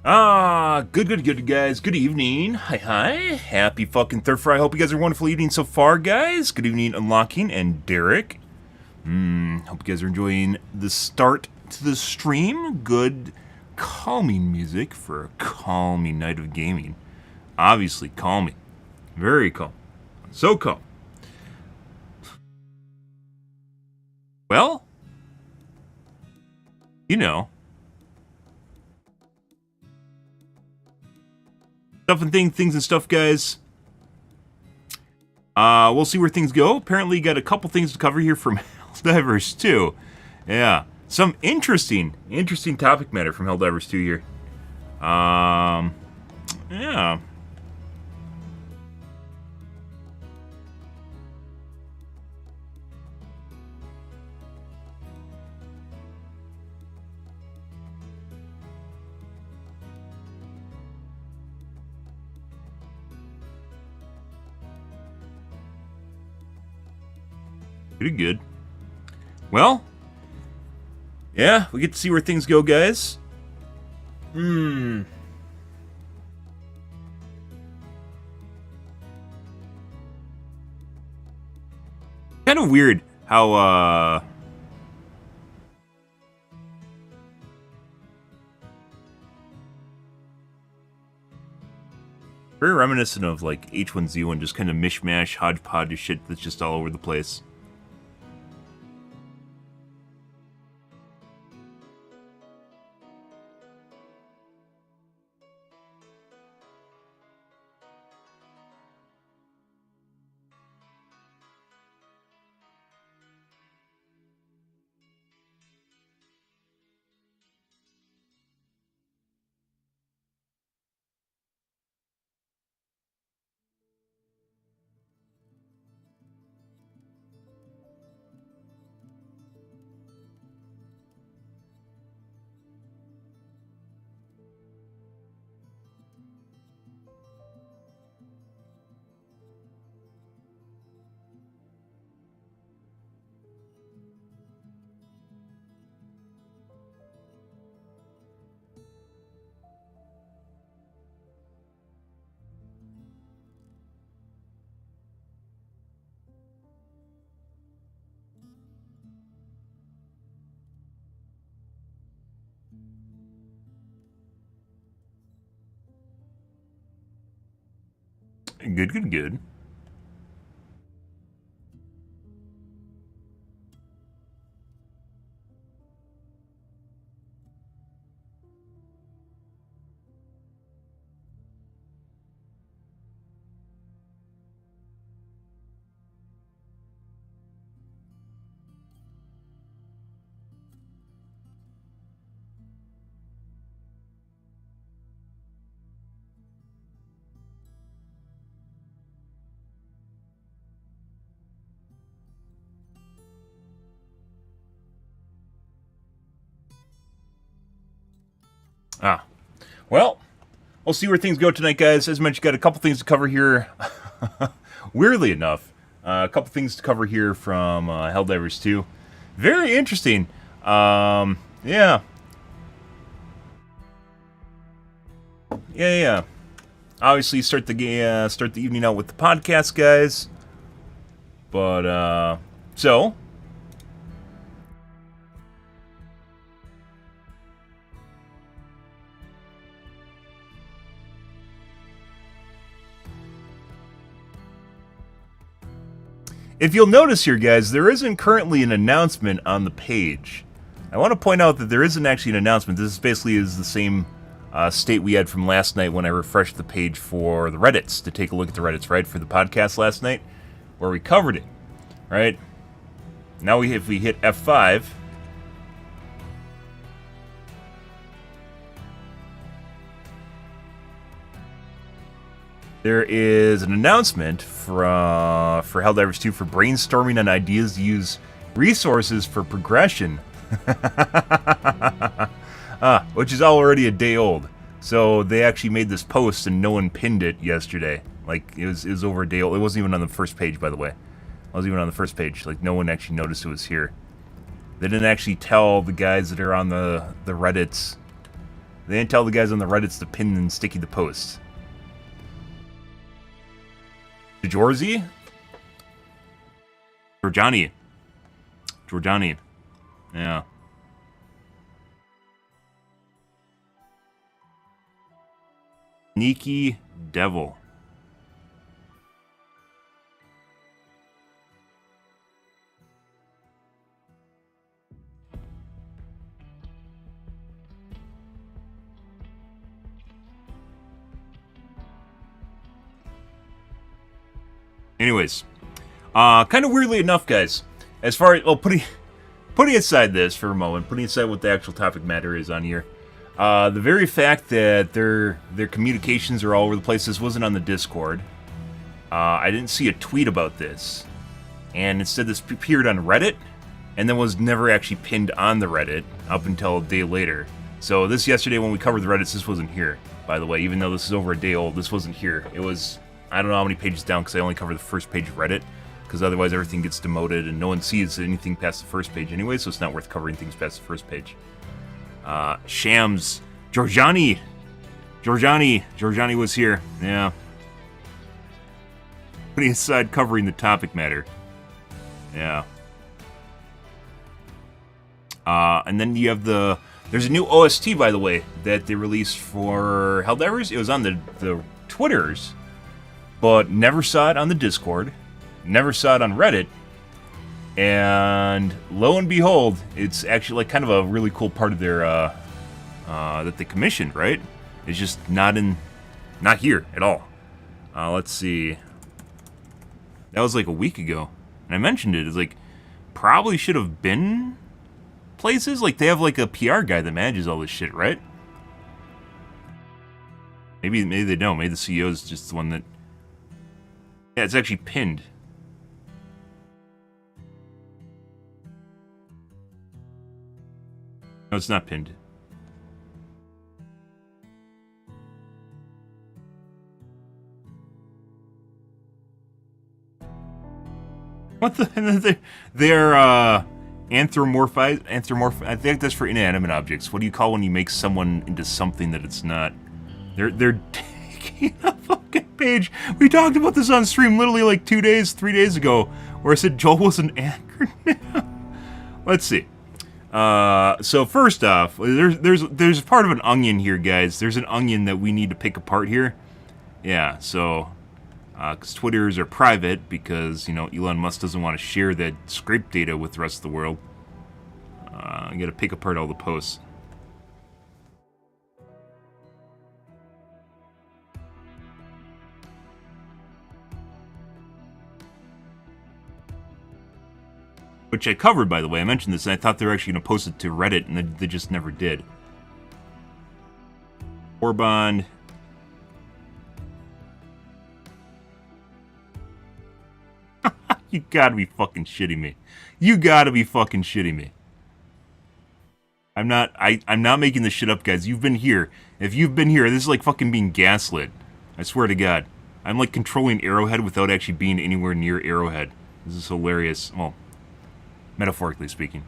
Good, guys. Good evening. Hi. Happy fucking Thursday. I hope you guys are wonderful evening so far, guys. Good evening, Unlocking and Derek. Hope you guys are enjoying the start to the stream. Good, calming music for a calming night of gaming. Obviously, calming. Very calm. So calm. Well, you know. Stuff and things and stuff, guys. We'll see where things go. Apparently, got a couple things to cover here from Helldivers 2. Yeah, some interesting topic matter from Helldivers 2 here. Yeah. Pretty good. Well, yeah, we get to see where things go, guys. Kind of weird how, very reminiscent of, like, H1Z1, just kind of mishmash, hodgepodge of shit that's just all over the place. Good. Well, we'll see where things go tonight, guys. As mentioned, got a couple things to cover here. Weirdly enough, a couple things to cover here from Helldivers 2. Very interesting. Yeah. Obviously, start the evening out with the podcast, guys. But so. If you'll notice here, guys, there isn't currently an announcement on the page. I want to point out that there isn't actually an announcement. This basically is the same state we had from last night when I refreshed the page for the Reddits, to take a look at the Reddits, right, for the podcast last night, where we covered it, right? Now if we hit F5... there is an announcement for Helldivers 2 for brainstorming on ideas to use resources for progression. Which is already a day old. So they actually made this post and no one pinned it yesterday. Like, it was over a day old. It wasn't even on the first page, by the way. It wasn't even on the first page. Like, no one actually noticed it was here. They didn't actually tell the guys that are on the Reddits They didn't tell the guys on the Reddits to pin and sticky the posts. Georgie? Georgiani. Georgiani. Yeah. Sneaky devil. Anyways, kind of weirdly enough, guys, as far as, well, putting aside this for a moment, putting aside what the actual topic matter is on here, the very fact that their communications are all over the place, this wasn't on the Discord. I didn't see a tweet about this, and instead this appeared on Reddit, and then was never actually pinned on the Reddit up until a day later. So this yesterday when we covered the Reddits, this wasn't here, by the way, even though this is over a day old, this wasn't here. It was, I don't know how many pages down, because I only cover the first page of Reddit, because otherwise everything gets demoted, and no one sees anything past the first page anyway, so it's not worth covering things past the first page. Shams. Georgiani was here. Yeah. Putting aside covering the topic matter. Yeah. And then you have there's a new OST, by the way, that they released for Helldivers. It was on the Twitters, but never saw it on the Discord, never saw it on Reddit, and lo and behold, it's actually like kind of a really cool part of their, that they commissioned, right? It's just not here at all. Let's see. That was like a week ago, and I mentioned it. It's like, probably should have been places. Like, they have like a PR guy that manages all this shit, right? Maybe they don't. Maybe the CEO is just the one that... Yeah, it's actually pinned. No, it's not pinned. What the? They're anthropomorphize. I think that's for inanimate objects. What do you call when you make someone into something that it's not? They're taking a fucking page. We talked about this on stream literally like 3 days ago, where I said Joel was an acronym. Let's see. So first off, there's part of an onion here, guys. There's an onion that we need to pick apart here. Yeah, so, because Twitters are private, because, you know, Elon Musk doesn't want to share that scrape data with the rest of the world. I gotta pick apart all the posts. Which I covered, by the way. I mentioned this, and I thought they were actually going to post it to Reddit, and they just never did. Orbond. You gotta be fucking shitting me. You gotta be fucking shitting me. I'm not making this shit up, guys. You've been here. If you've been here, this is like fucking being gaslit. I swear to God. I'm like controlling Arrowhead without actually being anywhere near Arrowhead. This is hilarious. Well, metaphorically speaking.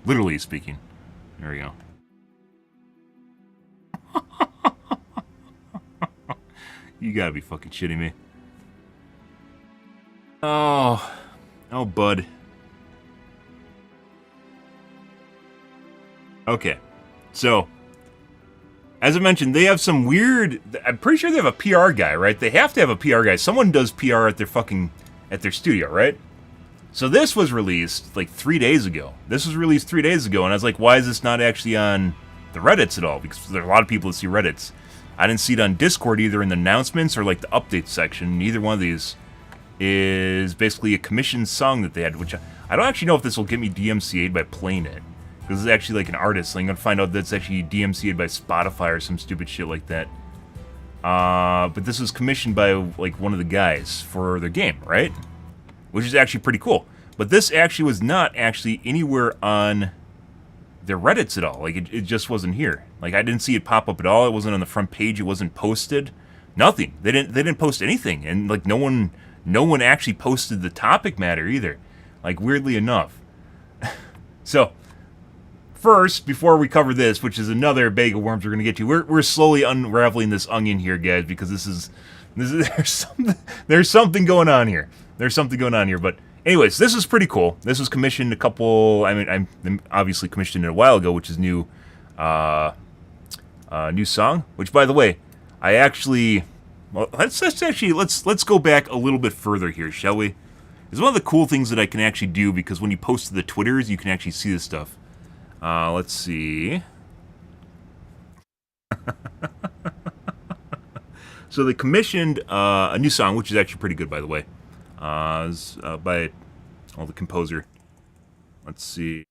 Literally speaking. There we go. You gotta be fucking shitting me. Oh, bud. Okay, so, as I mentioned, they have some weird... I'm pretty sure they have a PR guy, right? They have to have a PR guy. Someone does PR at their studio, right? So this was released, like, 3 days ago. This was released 3 days ago, and I was like, why is this not actually on the Reddits at all? Because there are a lot of people that see Reddits. I didn't see it on Discord either in the announcements or, like, the updates section. Neither one of these is basically a commissioned song that they had, which I don't actually know if this will get me DMCA'd by playing it. This is actually like an artist, so I'm gonna find out that's actually DMCA'd by Spotify or some stupid shit like that. But this was commissioned by like one of the guys for their game, right? Which is actually pretty cool. But this actually was not actually anywhere on their Reddits at all. Like it just wasn't here. Like I didn't see it pop up at all. It wasn't on the front page. It wasn't posted. Nothing. They didn't post anything, and like no one actually posted the topic matter either. Like weirdly enough. So. first, before we cover this, which is another bag of worms we're going to get to, we're slowly unraveling this onion here, guys, because this is there's something going on here. There's something going on here, but anyways, this is pretty cool. This was commissioned a couple. I mean, I'm obviously commissioned it a while ago, which is new song. Which, by the way, I actually. Well, let's go back a little bit further here, shall we? It's one of the cool things that I can actually do, because when you post to the Twitters, you can actually see this stuff. Let's see. So they commissioned a new song, which is actually pretty good, by the way. By the composer. Let's see.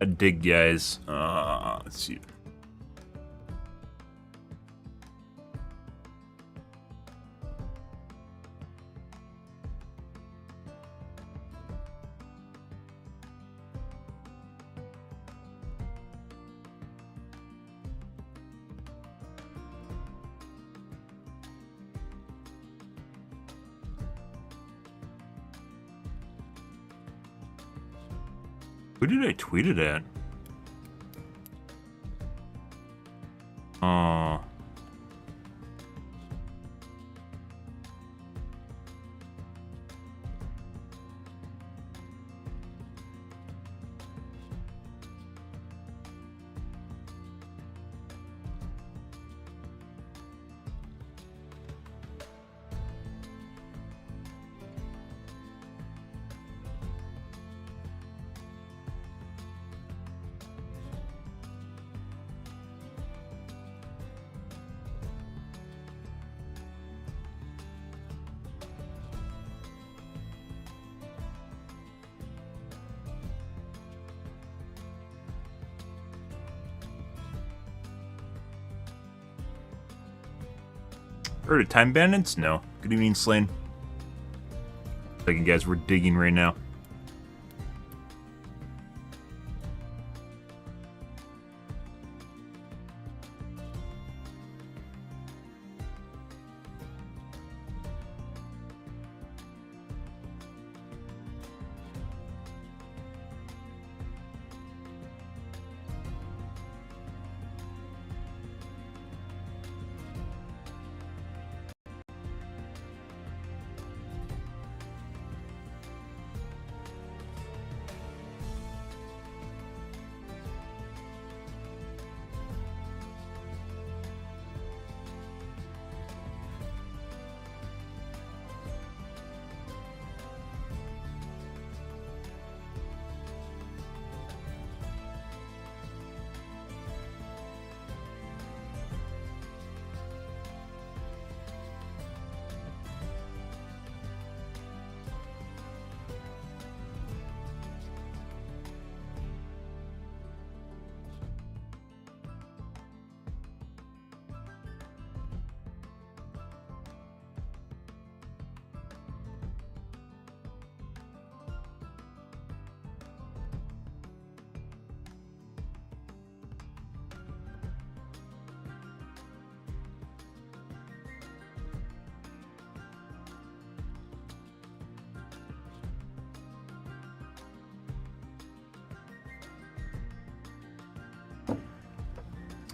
A dig, guys. Let's see. Who did I tweet it at? Heard of Time Bandits? No. Good evening, Slain. Second, guys, we're digging right now.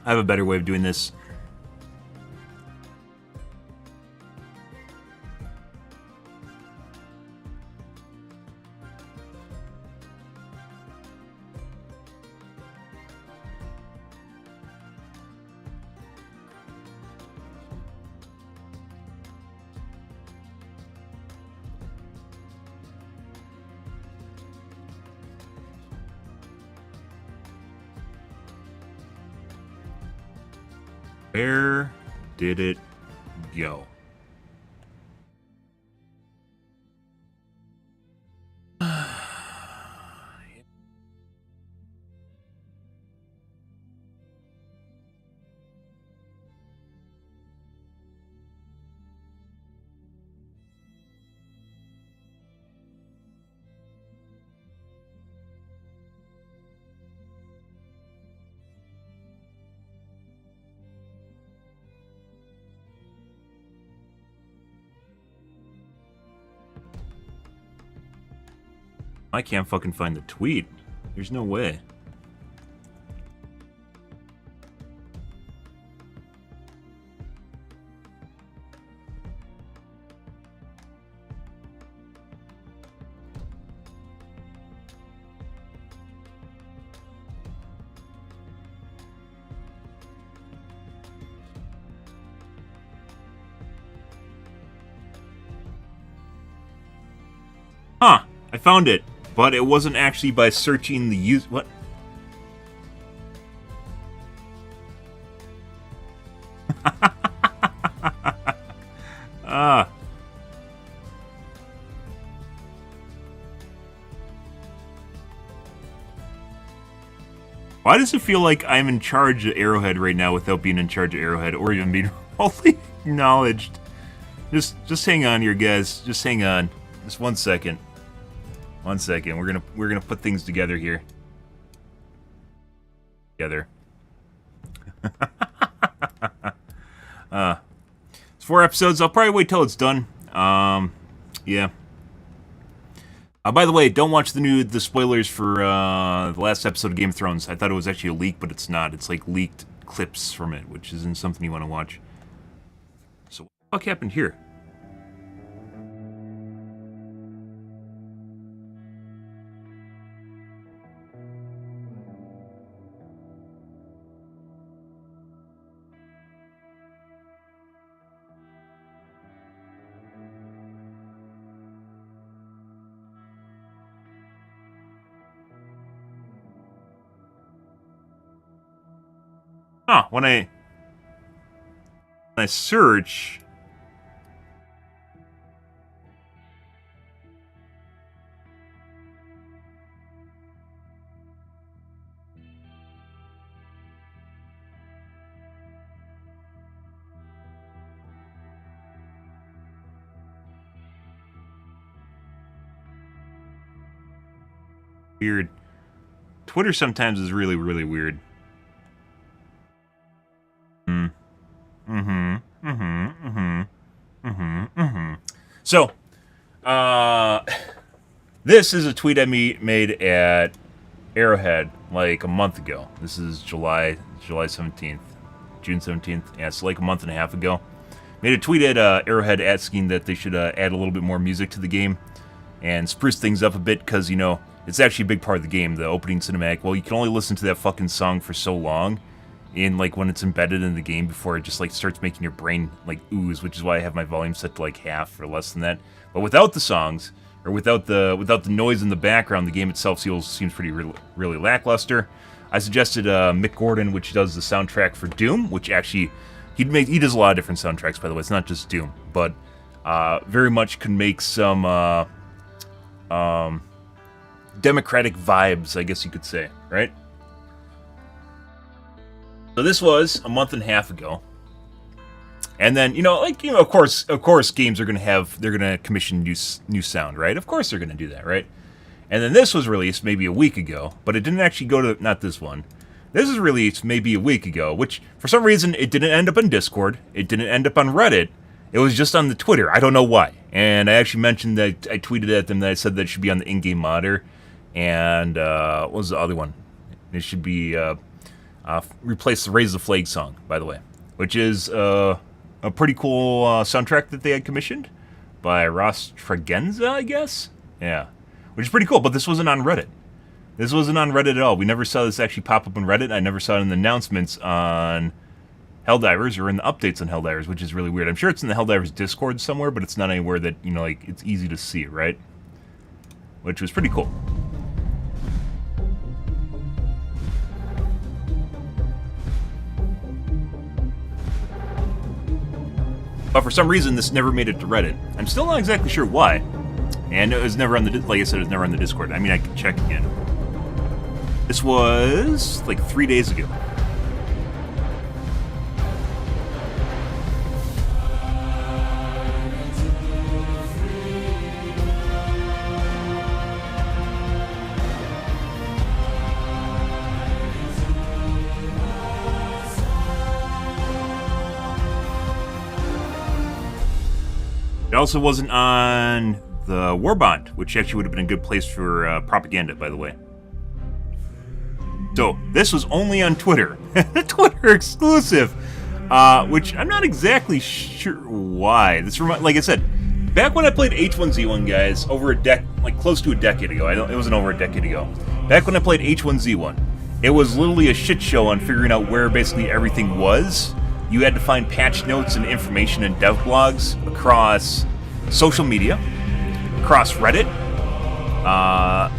I have a better way of doing this. Where did it go? I can't fucking find the tweet. There's no way. Huh, I found it. But it wasn't actually by searching the use. What? Ah. Why does it feel like I'm in charge of Arrowhead right now without being in charge of Arrowhead or even being fully acknowledged? Just hang on here, guys. Just hang on. Just 1 second. 1 second. We're gonna put things together here. Together. It's 4 episodes. I'll probably wait till it's done. Yeah. By the way, don't watch the spoilers for the last episode of Game of Thrones. I thought it was actually a leak, but it's not. It's like leaked clips from it, which isn't something you want to watch. So what the fuck happened here? Huh, when I search... Weird. Twitter sometimes is really, really weird. So, this is a tweet I made at Arrowhead like a month ago. This is July 17th, June 17th. Yeah, it's like a month and a half ago. Made a tweet at Arrowhead asking that they should add a little bit more music to the game and spruce things up a bit because, you know, it's actually a big part of the game, the opening cinematic. Well, you can only listen to that fucking song for so long in, like, when it's embedded in the game before it just, like, starts making your brain, like, ooze, which is why I have my volume set to, like, half or less than that. But without the songs, or without the noise in the background, the game itself seems pretty really lackluster. I suggested Mick Gordon, which does the soundtrack for Doom, which actually, he does a lot of different soundtracks, by the way. It's not just Doom, but very much can make some democratic vibes, I guess you could say, right? So this was a month and a half ago. And then, of course games are they're gonna commission new sound, right? Of course they're gonna do that, right? And then this was released maybe a week ago, but it didn't actually go to, not this one. This was released maybe a week ago, which for some reason it didn't end up on Discord, it didn't end up on Reddit, it was just on the Twitter. I don't know why. And I actually mentioned that I tweeted at them that I said that it should be on the in-game modder. And what was the other one? It should be replaced the Raise the Flag song, by the way, which is a pretty cool soundtrack that they had commissioned by Ross Tregenza, I guess? Yeah. Which is pretty cool, but this wasn't on Reddit. This wasn't on Reddit at all. We never saw this actually pop up on Reddit. I never saw it in the announcements on Helldivers or in the updates on Helldivers, which is really weird. I'm sure it's in the Helldivers Discord somewhere, but it's not anywhere that, you know, like, it's easy to see, right? Which was pretty cool. But for some reason, this never made it to Reddit. I'm still not exactly sure why. And it was never on the, like I said, it was never on the Discord. I mean, I can check again. This was like 3 days ago. It also wasn't on the Warbond, which actually would have been a good place for propaganda, by the way. So, this was only on Twitter. Twitter exclusive. Which I'm not exactly sure why. This like I said, back when I played H1Z1, guys, over close to a decade ago. It wasn't over a decade ago. Back when I played H1Z1, it was literally a shit show on figuring out where basically everything was. You had to find patch notes and information in dev blogs across social media, across Reddit. I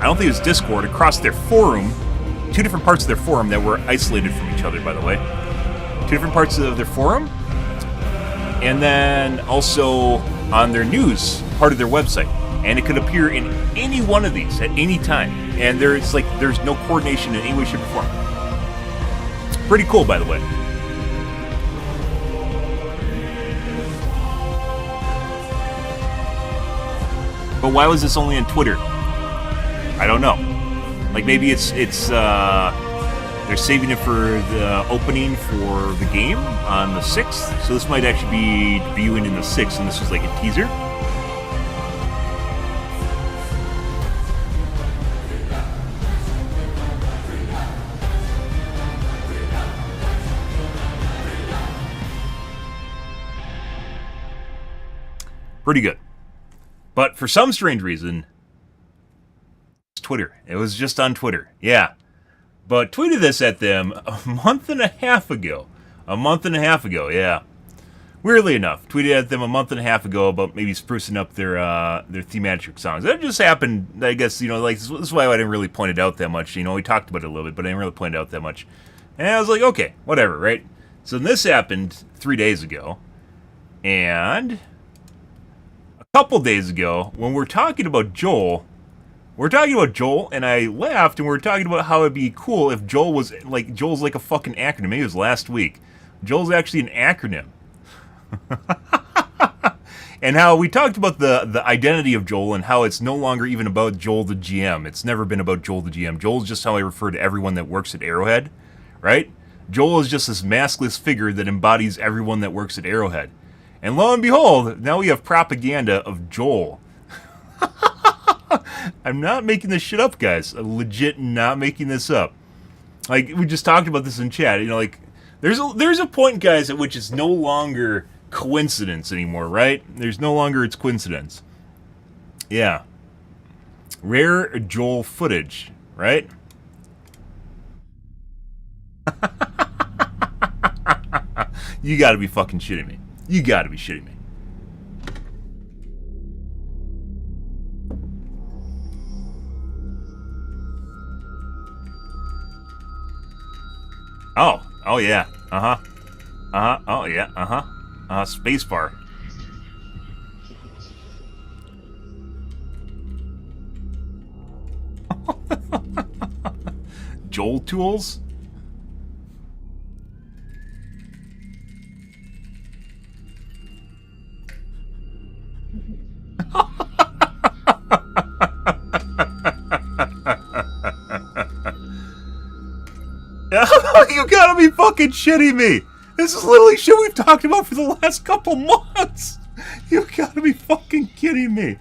don't think it was Discord. Across their forum, 2 different parts of their forum that were isolated from each other, by the way. 2 different parts of their forum, and then also on their news part of their website. And it could appear in any one of these at any time. And there's no coordination in any way, shape, or form. Pretty cool, by the way. But why was this only on Twitter? I don't know. Like, maybe it's they're saving it for the opening for the game on the 6th. So this might actually be debuting in the 6th, and this was like a teaser. Pretty good. But for some strange reason, it's Twitter. It was just on Twitter. Yeah. But tweeted this at them a month and a half ago. A month and a half ago, yeah. Weirdly enough, tweeted at them a month and a half ago about maybe sprucing up their thematic songs. That just happened, I guess, you know, like, this is why I didn't really point it out that much. You know, we talked about it a little bit, but I didn't really point it out that much. And I was like, okay, whatever, right? So this happened 3 days ago. And a couple days ago, when we're talking about Joel, and I laughed, and we were talking about how it'd be cool if Joel was like, Joel's like a fucking acronym. Maybe it was last week. Joel's actually an acronym. And how we talked about the identity of Joel and how it's no longer even about Joel the GM. It's never been about Joel the GM. Joel's just how I refer to everyone that works at Arrowhead, right? Joel is just this maskless figure that embodies everyone that works at Arrowhead. And lo and behold, now we have propaganda of Joel. I'm not making this shit up, guys. I'm legit not making this up. Like, we just talked about this in chat. You know, like, there's a point, guys, at which it's no longer coincidence anymore, right? There's no longer it's coincidence. Yeah. Rare Joel footage, right? You gotta be fucking shitting me. You gotta be shitting me. Oh yeah. Oh yeah. Spacebar. Joel tools? You gotta be fucking shitting me! This is literally shit we've talked about for the last couple months! You gotta be fucking kidding me!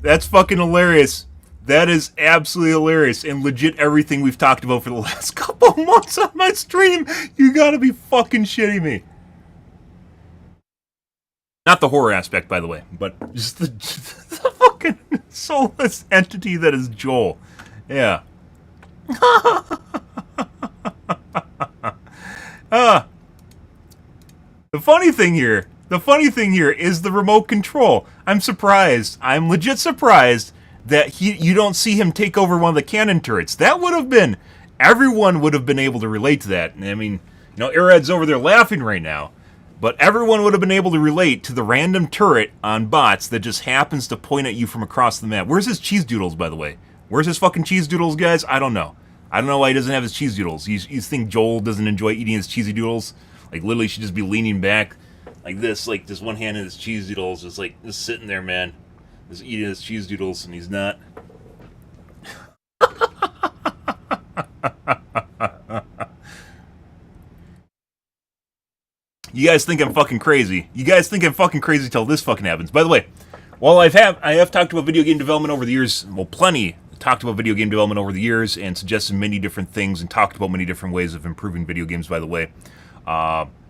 That's fucking hilarious. That is absolutely hilarious and legit everything we've talked about for the last couple months on my stream. You gotta be fucking shitting me. Not the horror aspect, by the way, but just the fucking soulless entity that is Joel. Yeah. The funny thing here is the remote control. I'm surprised. I'm legit surprised that you don't see him take over one of the cannon turrets. That would have been, everyone would have been able to relate to that. I mean, you know, Airhead's over there laughing right now, but everyone would have been able to relate to the random turret on bots that just happens to point at you from across the map. Where's his cheese doodles, by the way? Where's his fucking cheese doodles, guys? I don't know. I don't know why he doesn't have his cheese doodles. You think Joel doesn't enjoy eating his cheesy doodles? Like, literally, should just be leaning back like this, like this one hand in his cheese doodles, just sitting there, man, just eating his cheese doodles, and he's not. You guys think I'm fucking crazy. You guys think I'm fucking crazy till this fucking happens. By the way, while I have talked about video game development over the years, well, plenty talked about video game development over the years and suggested many different things and talked about many different ways of improving video games, by the way.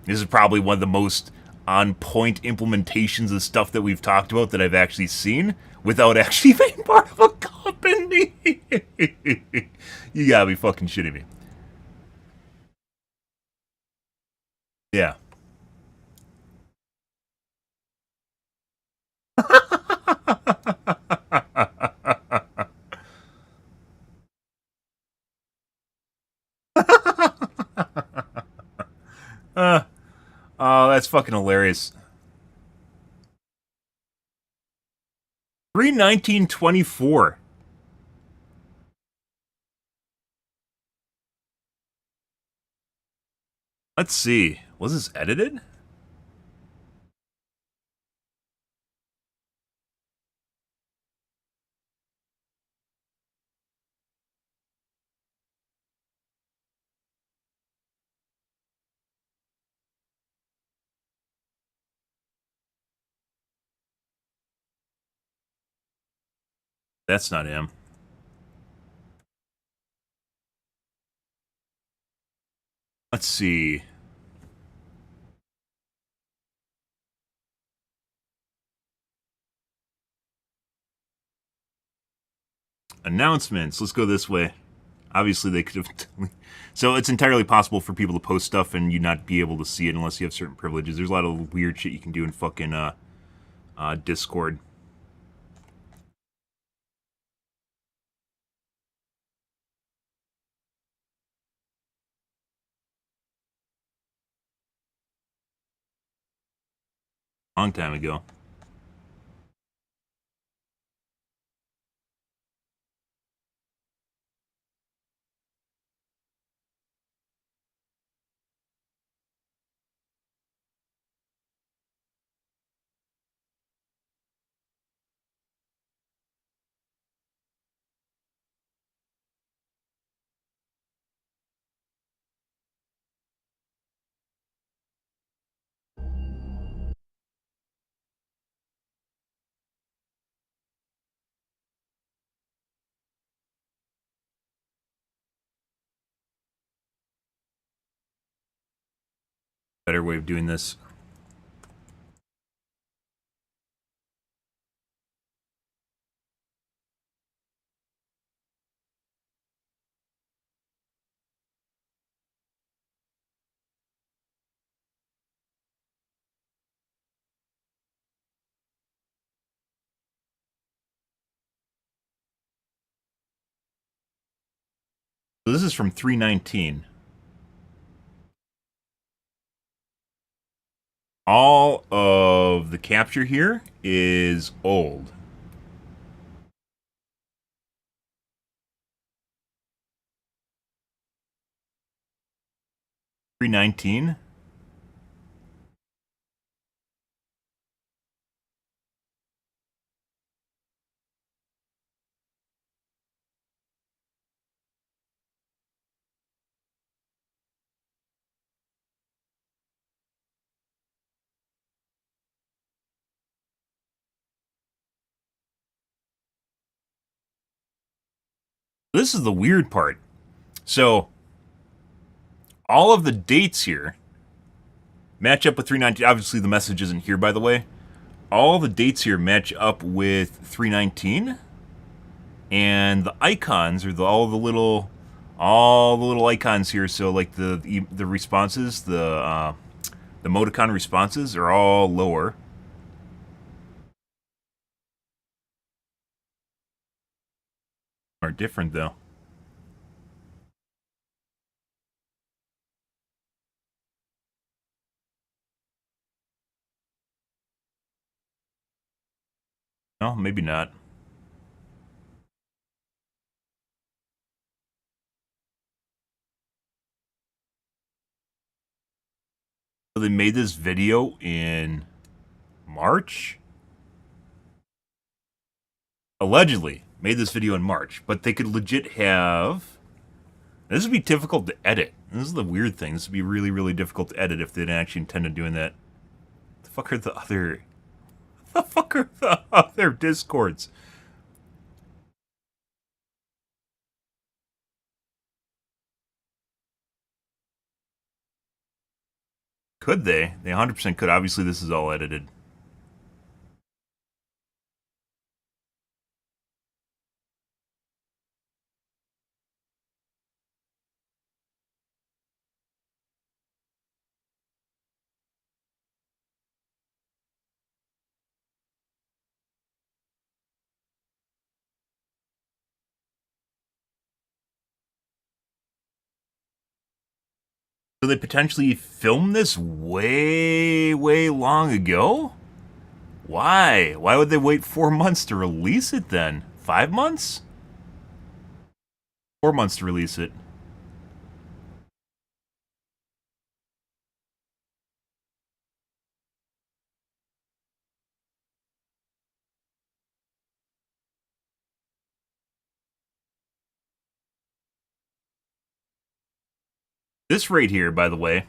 This is probably one of the most on-point implementations of stuff that we've talked about that I've actually seen without actually being part of a company. You gotta be fucking shitting me. Yeah. Oh, that's fucking hilarious. 3/19/24. Let's see. Was this edited? That's not him. Let's see. Announcements. Let's go this way. Obviously, they could have... So it's entirely possible for people to post stuff and you not be able to see it unless you have certain privileges. There's a lot of weird shit you can do in fucking Discord. Long time ago. Better way of doing this. So this is from 3/19. All of the capture here is old. 3/19. This is the weird part. So, all of the dates here match up with 319. Obviously, the message isn't here, by the way. All the dates here match up with 319, and the icons are all the little icons here. So, like the responses, the emoticon responses are all lower. Are different though. No, maybe not. So they made this video in March? Allegedly made this video in March, but they could legit have... This would be difficult to edit. This is the weird thing. This would be really, really difficult to edit if they didn't actually intend on doing that. The fuck are the other... The fuck are the other Discords? Could they? They 100% could. Obviously, this is all edited. So they potentially filmed this way, way long ago? Why? Why would they wait 4 months to release it then? 5 months? 4 months to release it. This right here, by the way,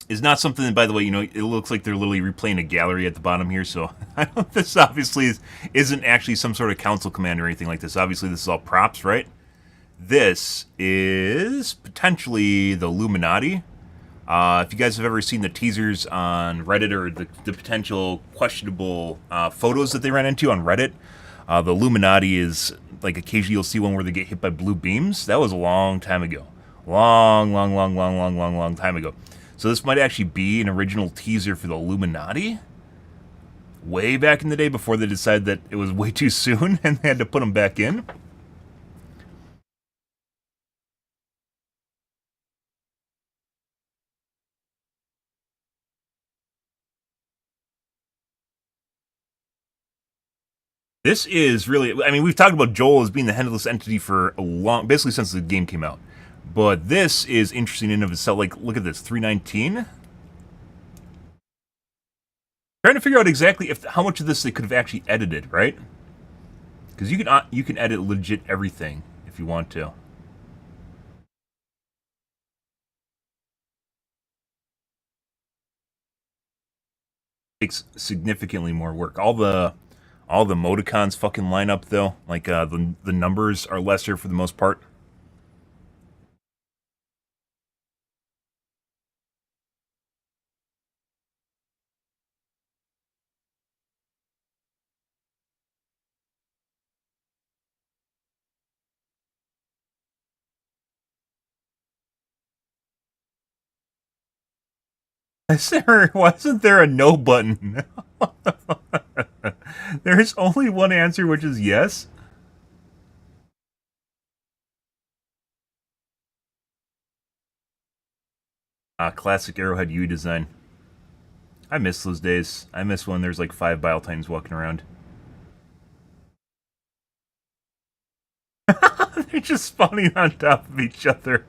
is not something that, by the way, you know, it looks like they're literally replaying a gallery at the bottom here, so this obviously isn't actually some sort of council command or anything like this. Obviously, this is all props, right? This is potentially the Illuminati. If you guys have ever seen the teasers on Reddit or the potential questionable photos that they ran into on Reddit, the Illuminati is, like, occasionally you'll see one where they get hit by blue beams. That was a long time ago. Long time ago. So this might actually be an original teaser for the Illuminati. Way back in the day before they decided that it was way too soon and they had to put them back in. This is really, I mean, we've talked about Joel as being the headless entity for a long, basically since the game came out. But this is interesting in and of itself. Like, look at this, 319. Trying to figure out exactly how much of this they could have actually edited, right? Because you can edit legit everything if you want to. Takes significantly more work. All the emoticons fucking line up though. Like the numbers are lesser for the most part. Wasn't there a no button? There's only one answer, which is yes. Classic Arrowhead UI design. I miss those days. I miss when there's like 5 Bile Titans walking around. They're just spawning on top of each other.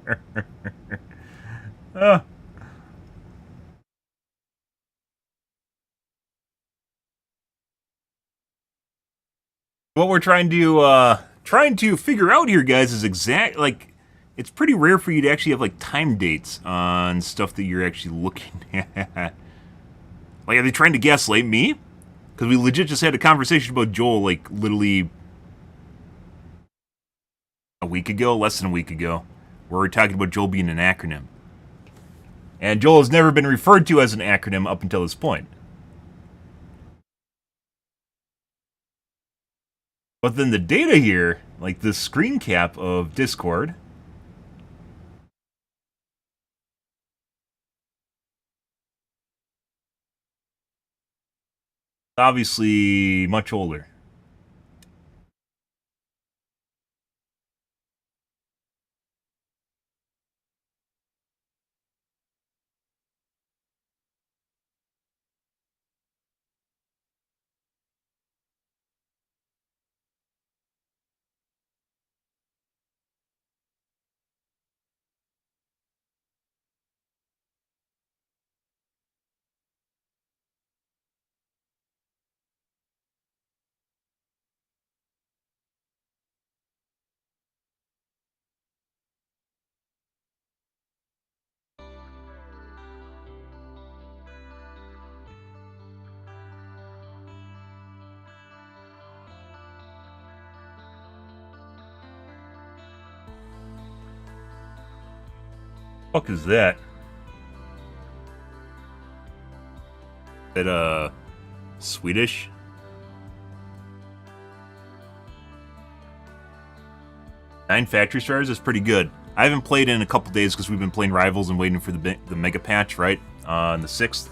What we're trying to figure out here, guys, is it's pretty rare for you to actually have like time dates on stuff that you're actually looking at. Like, are they trying to gaslight me? Because we legit just had a conversation about Joel, like, literally a week ago, less than a week ago, where we're talking about Joel being an acronym. And Joel has never been referred to as an acronym up until this point. But then the data here, like the screen cap of Discord, obviously much older. Fuck is that? Is that Swedish? Nine factory stars is pretty good. I haven't played in a couple days because we've been playing Rivals and waiting for the mega patch, right? On the 6th.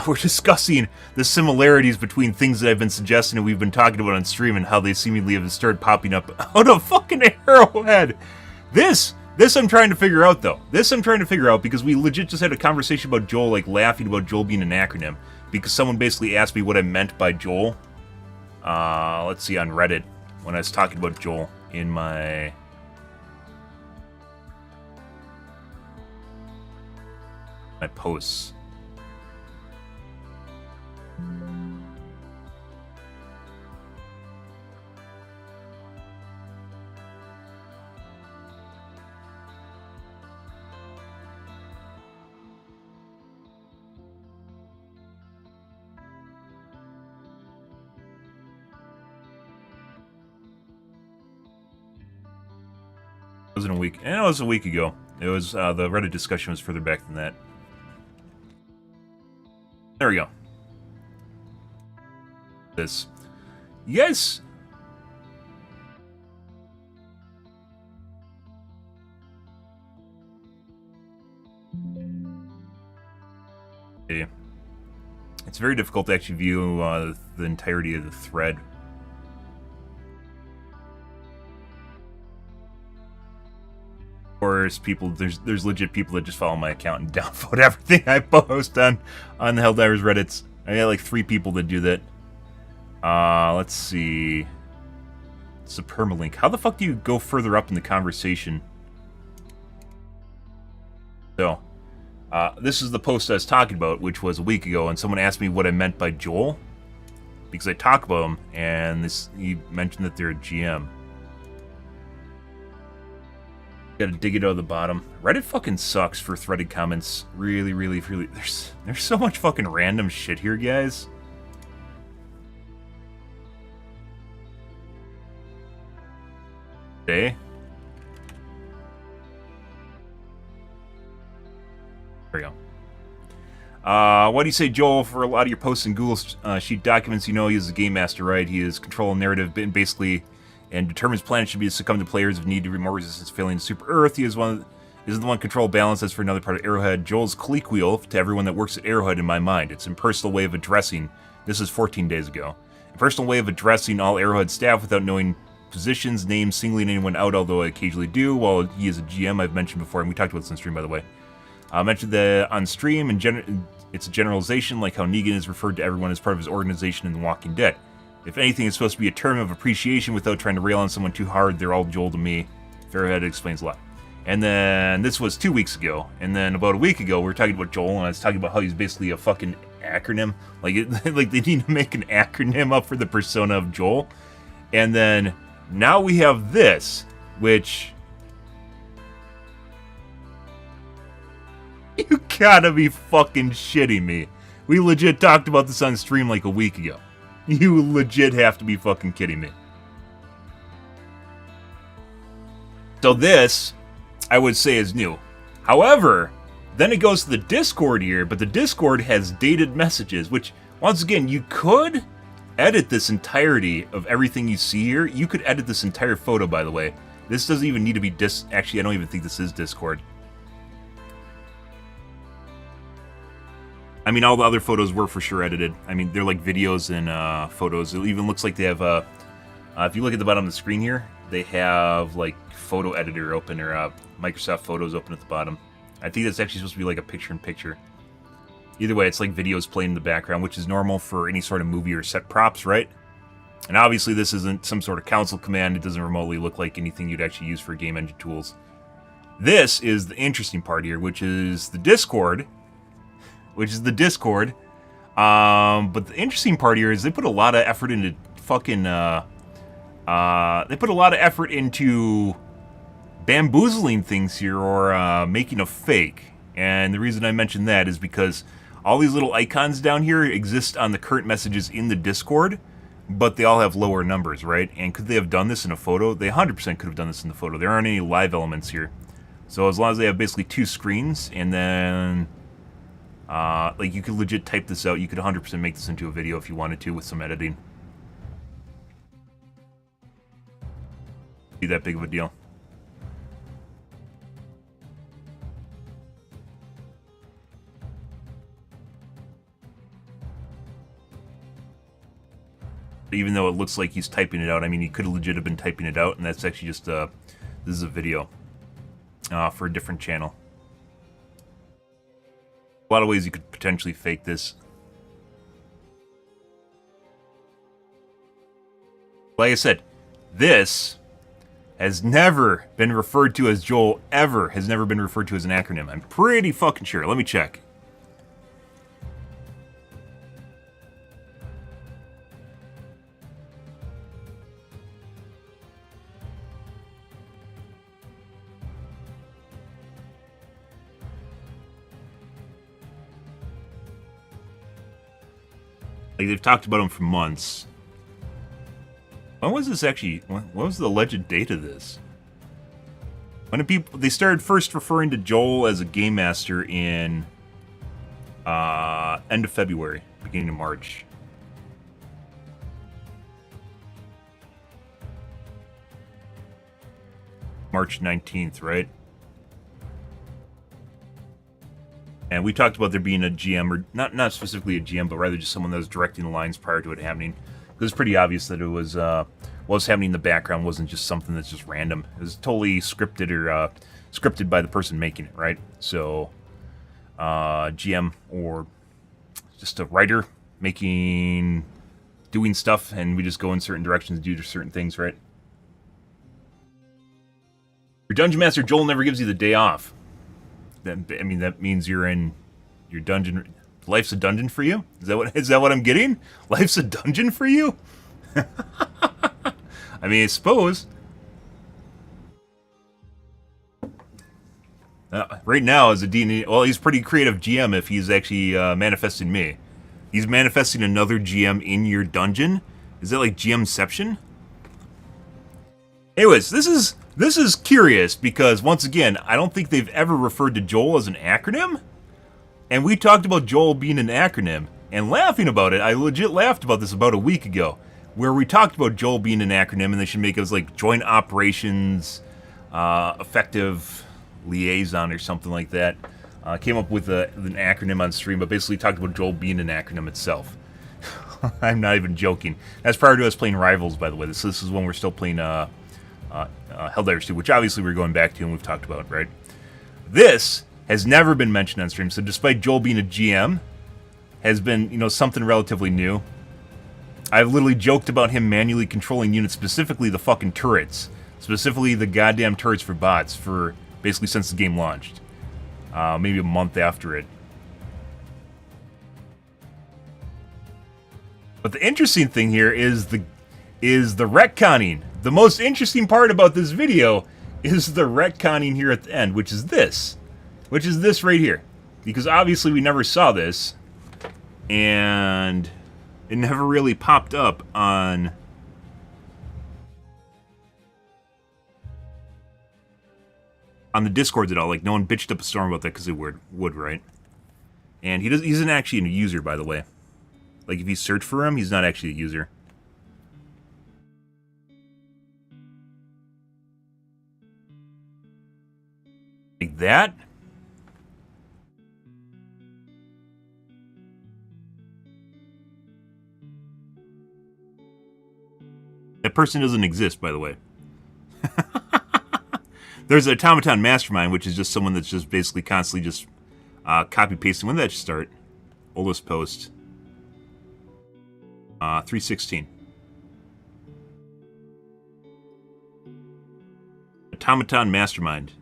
We're discussing the similarities between things that I've been suggesting and we've been talking about on stream and how they seemingly have started popping up out of fucking Arrowhead. This I'm trying to figure out, though. This I'm trying to figure out because we legit just had a conversation about Joel, like laughing about Joel being an acronym. Because someone basically asked me what I meant by Joel. Let's see, on Reddit, when I was talking about Joel in my posts. It wasn't a week. It was a week ago. It was, the Reddit discussion was further back than that. There we go. This. Yes! Okay. It's very difficult to actually view the entirety of the thread. Of course, people, there's legit people that just follow my account and downvote everything I post on the Helldivers Reddits. I got like 3 people that do that. Let's see. It's a permalink. How the fuck do you go further up in the conversation? So, this is the post I was talking about, which was a week ago, and someone asked me what I meant by Joel. Because I talk about him, and he mentioned that they're a GM. Gotta dig it out of the bottom. Reddit fucking sucks for threaded comments. Really, really, really. There's so much fucking random shit here, guys. Okay. There we go. What do you say, Joel, for a lot of your posts and Google Sheet documents? You know he is a game master, right? He is controlling narrative, basically, and determines planets should be to succumb to players if need to be more resistance failing to Super Earth. He is the one control balance as for another part of Arrowhead. Joel's colloquial to everyone that works at Arrowhead in my mind. It's an impersonal way of addressing. This is 14 days ago. A personal way of addressing all Arrowhead staff without knowing positions, names, singling anyone out, although I occasionally do. While he is a GM, I've mentioned before, and we talked about this on stream, by the way. I mentioned that on stream, and it's a generalization, like how Negan is referred to everyone as part of his organization in The Walking Dead. If anything, it's supposed to be a term of appreciation without trying to rail on someone too hard. They're all Joel to me. Arrowhead explains a lot. And then this was 2 weeks ago. And then about a week ago, we were talking about Joel, and I was talking about how he's basically a fucking acronym. Like they need to make an acronym up for the persona of Joel. And then now we have this, which... You gotta be fucking shitting me. We legit talked about this on stream like a week ago. You legit have to be fucking kidding me. So this, I would say, is new. However, then it goes to the Discord here, but the Discord has dated messages, which, once again, you could edit this entirety of everything you see here. You could edit this entire photo, by the way. This doesn't even need to be Actually, I don't even think this is Discord. I mean, all the other photos were for sure edited. I mean, they're like videos and photos. It even looks like they have, if you look at the bottom of the screen here, they have like photo editor open or Microsoft Photos open at the bottom. I think that's actually supposed to be like a picture-in-picture. Either way, it's like videos playing in the background, which is normal for any sort of movie or set props, right? And obviously this isn't some sort of console command. It doesn't remotely look like anything you'd actually use for game engine tools. This is the interesting part here, which is the Discord. But the interesting part here is they put a lot of effort into fucking, they put a lot of effort into bamboozling things here or making a fake. And the reason I mention that is because all these little icons down here exist on the current messages in the Discord, but they all have lower numbers, right? And could they have done this in a photo? They 100% could have done this in the photo. There aren't any live elements here. So as long as they have basically two screens, and then like you could legit type this out, you could 100% make this into a video if you wanted to with some editing. Be that big of a deal. Even though it looks like he's typing it out, I mean, he could have legit have been typing it out, and that's actually just this is a video for a different channel. A lot of ways you could potentially fake this. Like I said, this has never been referred to as Joel, ever has never been referred to as an acronym. I'm pretty fucking sure. Let me check. Like, they've talked about him for months. When was this actually? What was the alleged date of this? When did they started first referring to Joel as a game master in end of February, beginning of March. March 19th, right? And we talked about there being a GM, or not specifically a GM, but rather just someone that was directing the lines prior to it happening. It was pretty obvious that it was what was happening in the background wasn't just something that's just random. It was totally scripted or scripted by the person making it, right? So, GM or just a writer doing stuff, and we just go in certain directions due to certain things, right? Your Dungeon Master Joel never gives you the day off. I mean, that means you're in your dungeon. Life's a dungeon for you? Is that what I'm getting? Life's a dungeon for you? I mean, I suppose. Right now, as a D&D, well, he's pretty creative GM if he's actually manifesting me. He's manifesting another GM in your dungeon? Is that like GMception? Anyways, this is curious because, once again, I don't think they've ever referred to Joel as an acronym. And we talked about Joel being an acronym and laughing about it. I legit laughed about this about a week ago, where we talked about Joel being an acronym and they should make it as like Joint Operations Effective Liaison or something like that. Came up with an acronym on stream, but basically talked about Joel being an acronym itself. I'm not even joking. That's prior to us playing Rivals, by the way. This is when we're still playing Helldivers 2, which obviously we're going back to and we've talked about, right? This has never been mentioned on stream, so despite Joel being a GM, has been, something relatively new. I've literally joked about him manually controlling units, specifically the fucking turrets. Specifically the goddamn turrets for bots, for basically since the game launched. Maybe a month after it. But the interesting thing here is the retconning. The most interesting part about this video is the retconning here at the end, which is this. Which is this right here. Because obviously we never saw this. And it never really popped up on on the Discords at all. Like, no one bitched up a storm about that because they would, right? And he isn't actually a user, by the way. Like, if you search for him, he's not actually a user. Like that? That person doesn't exist, by the way. There's an Automaton Mastermind, which is just someone that's just basically constantly just copy-pasting. When did that start? Oldest post. 316. Automaton Mastermind.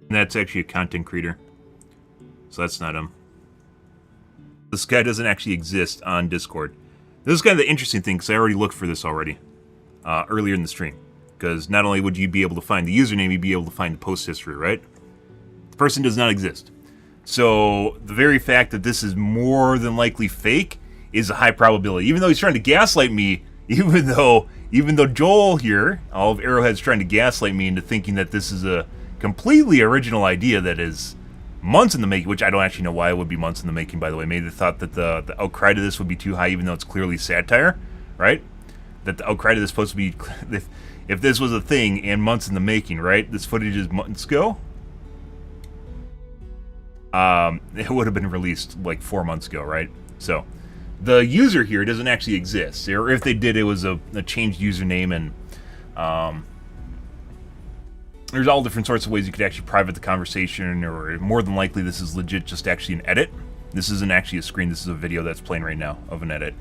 And that's actually a content creator. So that's not him. This guy doesn't actually exist on Discord. This is kind of the interesting thing, because I already looked for this already. Earlier in the stream. Because not only would you be able to find the username, you'd be able to find the post history, right? The person does not exist. So the very fact that this is more than likely fake is a high probability. Even though he's trying to gaslight me, even though Joel here, all of Arrowhead's trying to gaslight me into thinking that this is a completely original idea that is months in the making, which I don't actually know why it would be months in the making, by the way. Maybe they thought that the outcry to this would be too high, even though it's clearly satire, right? That the outcry to this is supposed to be, if this was a thing and months in the making, right? This footage is months ago. It would have been released like 4 months ago, right? So, the user here doesn't actually exist. Or if they did, it was a changed username, and there's all different sorts of ways you could actually private the conversation, or more than likely this is legit just actually an edit. This isn't actually a screen, this is a video that's playing right now of an edit.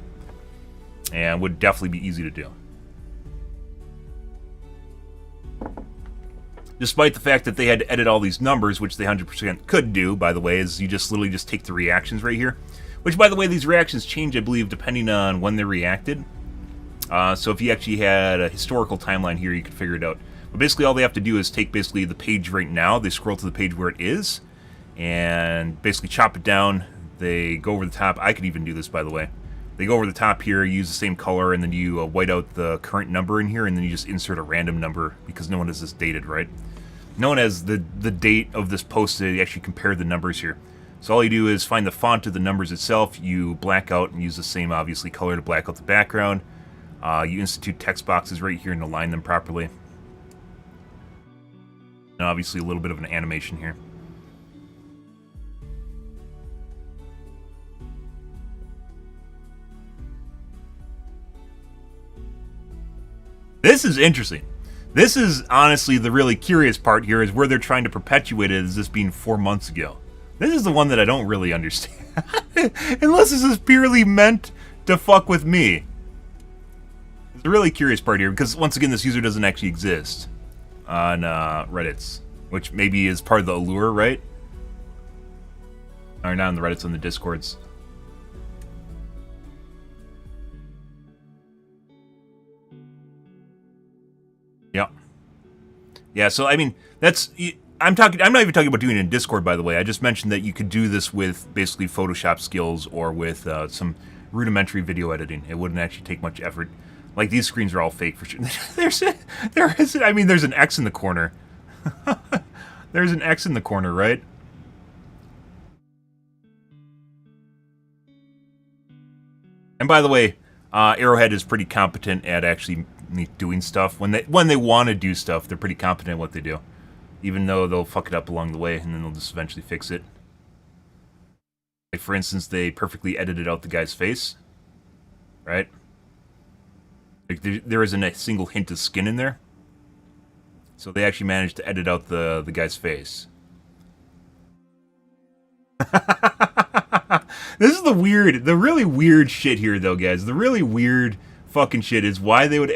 And would definitely be easy to do. Despite the fact that they had to edit all these numbers, which they 100% could do, by the way, is you just literally just take the reactions right here. Which, by the way, these reactions change, I believe, depending on when they're reacted. So if you actually had a historical timeline here, you could figure it out. But basically all they have to do is take basically the page right now, they scroll to the page where it is, and basically chop it down. They go over the top. I could even do this, by the way. They go over the top here, use the same color, and then you white out the current number in here, and then you just insert a random number, because no one has this dated, right? No one has the date of this post to actually compare the numbers here. So all you do is find the font of the numbers itself, you black out and use the same, obviously, color to black out the background. You institute text boxes right here and align them properly. And obviously a little bit of an animation here. This is interesting. This is honestly the really curious part here, is where they're trying to perpetuate it as this being 4 months ago. This is the one that I don't really understand. Unless this is purely meant to fuck with me. It's a really curious part here, because once again this user doesn't actually exist on Reddits, which maybe is part of the allure, right? Or not on the Reddits, on the Discords. Yeah. Yeah, so I mean, that's, I'm not even talking about doing it in Discord, by the way. I just mentioned that you could do this with basically Photoshop skills or with some rudimentary video editing. It wouldn't actually take much effort. Like, these screens are all fake for sure. There's an X in the corner. There's an X in the corner, right? And by the way, Arrowhead is pretty competent at actually doing stuff. When they want to do stuff, they're pretty competent at what they do. Even though they'll fuck it up along the way, and then they'll just eventually fix it. Like, for instance, they perfectly edited out the guy's face. Right? Like, there isn't a single hint of skin in there. So they actually managed to edit out the guy's face. This is the really weird shit here, though, guys. The really weird fucking shit is why they would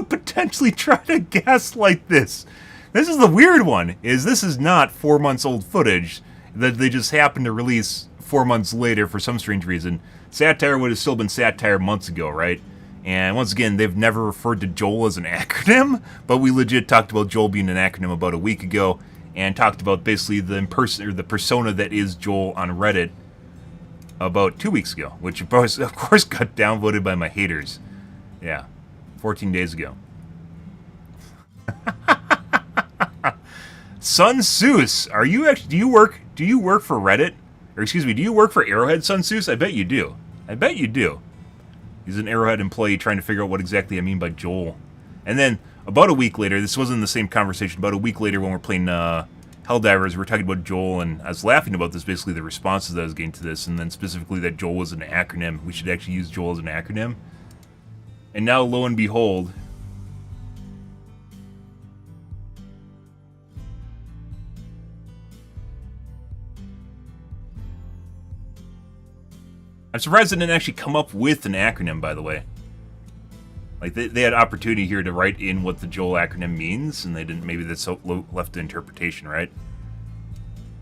potentially try to gaslight this. This is the weird one, is this is not 4 months old footage that they just happened to release 4 months later for some strange reason. Satire would have still been satire months ago, right? And once again, they've never referred to Joel as an acronym, but we legit talked about Joel being an acronym about a week ago. and talked about basically the persona that is Joel on Reddit about 2 weeks ago, which of course got downvoted by my haters. Yeah, 14 days ago. Sun Seuss, are you actually do you work for Reddit? Or excuse me, do you work for Arrowhead, Sun Seuss? I bet you do. I bet you do. He's an Arrowhead employee trying to figure out what exactly I mean by Joel. And then about a week later, this wasn't the same conversation, about a week later when we're playing Helldivers, we were talking about Joel, and I was laughing about this, basically the responses that I was getting to this, and then specifically that Joel was an acronym. We should actually use Joel as an acronym. And now, lo and behold, I'm surprised they didn't actually come up with an acronym, by the way. Like, they had opportunity here to write in what the Joel acronym means, and they didn't. Maybe that's left to interpretation, right?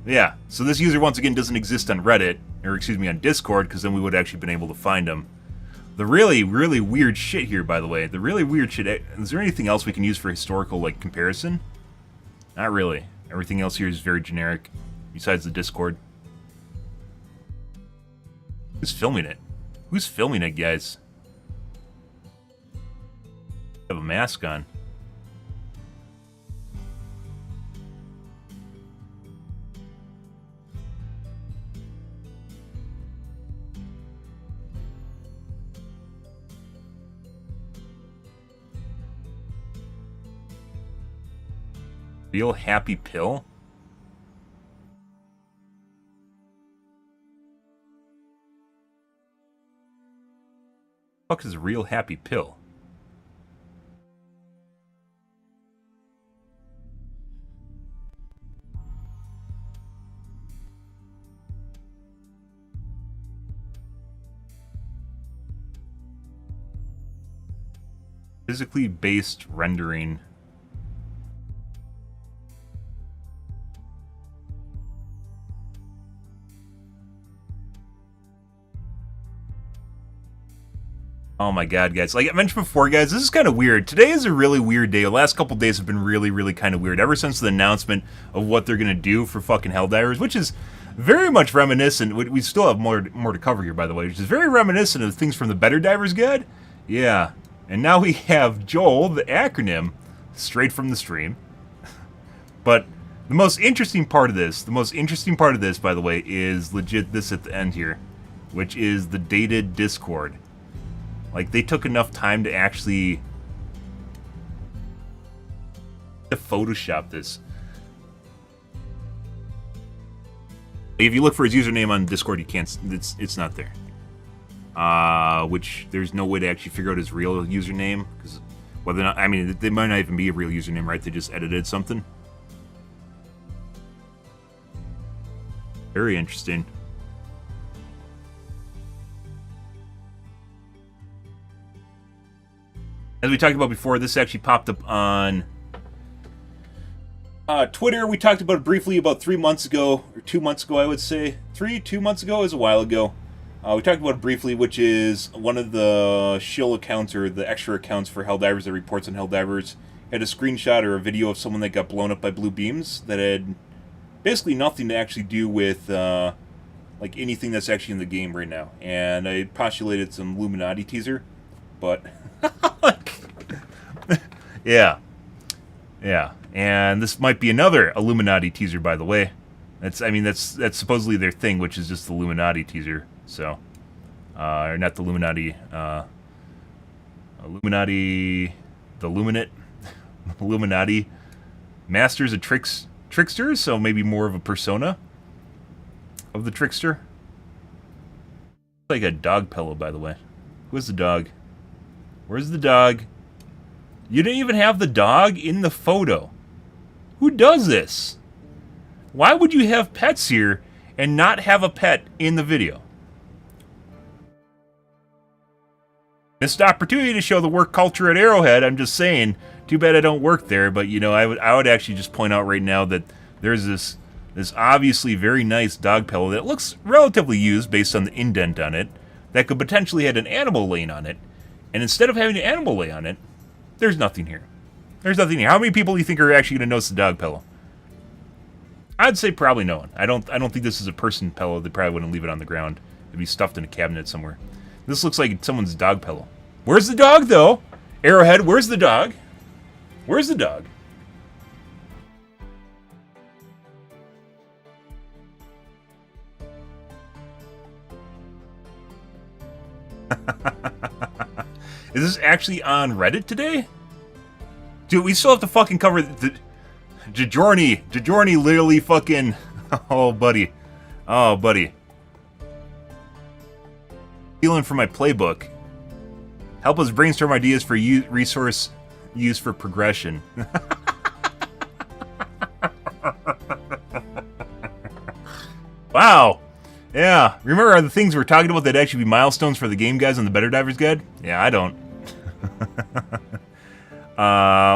Yeah, so this user, once again, doesn't exist on Reddit, or excuse me, on Discord, because then we would have actually been able to find him. The really, really weird shit here, by the way, the really weird shit, is there anything else we can use for historical, like, comparison? Not really. Everything else here is very generic, besides the Discord. Who's filming it? Who's filming it, guys? I have a mask on. Real happy pill? What the fuck is a real happy pill? Physically based rendering. Oh my god, guys. Like I mentioned before, guys, this is kind of weird. Today is a really weird day. The last couple days have been really, really kind of weird. Ever since the announcement of what they're going to do for fucking Helldivers, which is very much reminiscent. We still have more to cover here, by the way, which is very reminiscent of things from the BetterDivers guide. Yeah. And now we have Joel, the acronym, straight from the stream. But the most interesting part of this, by the way, is legit this at the end here, which is the dated Discord. Like, they took enough time to actually Photoshop this. If you look for his username on Discord, you can't. It's not there. Which there's no way to actually figure out his real username, because whether or not, I mean, they might not even be a real username, right? They just edited something. Very interesting. As we talked about before, this actually popped up on Twitter. We talked about it briefly about 3 months ago, or 2 months ago, I would say. 2 months ago is a while ago. We talked about it briefly, which is one of the shill accounts, or the extra accounts for Helldivers that reports on Helldivers, had a screenshot or a video of someone that got blown up by blue beams that had basically nothing to actually do with like anything that's actually in the game right now. And I postulated some Illuminati teaser, but yeah. And this might be another Illuminati teaser, by the way. That's supposedly their thing, which is just the Illuminati teaser. So, or not the Illuminati, the Illuminate, Illuminati, masters of tricksters. So maybe more of a persona of the trickster. Like a dog pillow, by the way. Who's the dog? Where's the dog? You didn't even have the dog in the photo. Who does this? Why would you have pets here and not have a pet in the video? Missed opportunity to show the work culture at Arrowhead. I'm just saying. Too bad I don't work there, but you know, I would actually just point out right now that there's this obviously very nice dog pillow that looks relatively used based on the indent on it, that could potentially have an animal laying on it. And instead of having an animal lay on it, there's nothing here. There's nothing here. How many people do you think are actually going to notice the dog pillow? I'd say probably no one. I don't think this is a person pillow. They probably wouldn't leave it on the ground. It'd be stuffed in a cabinet somewhere. This looks like someone's dog pillow. Where's the dog, though? Arrowhead, where's the dog? Where's the dog? Is this actually on Reddit today? Dude, we still have to fucking cover the... Jajorni literally fucking... Oh, buddy. Oh, buddy. Stealing from my playbook. Help us brainstorm ideas for resource use for progression. Wow. Yeah. Remember the things we're talking about that actually be milestones for the game guys on the BetterDivers guide? Yeah, I don't.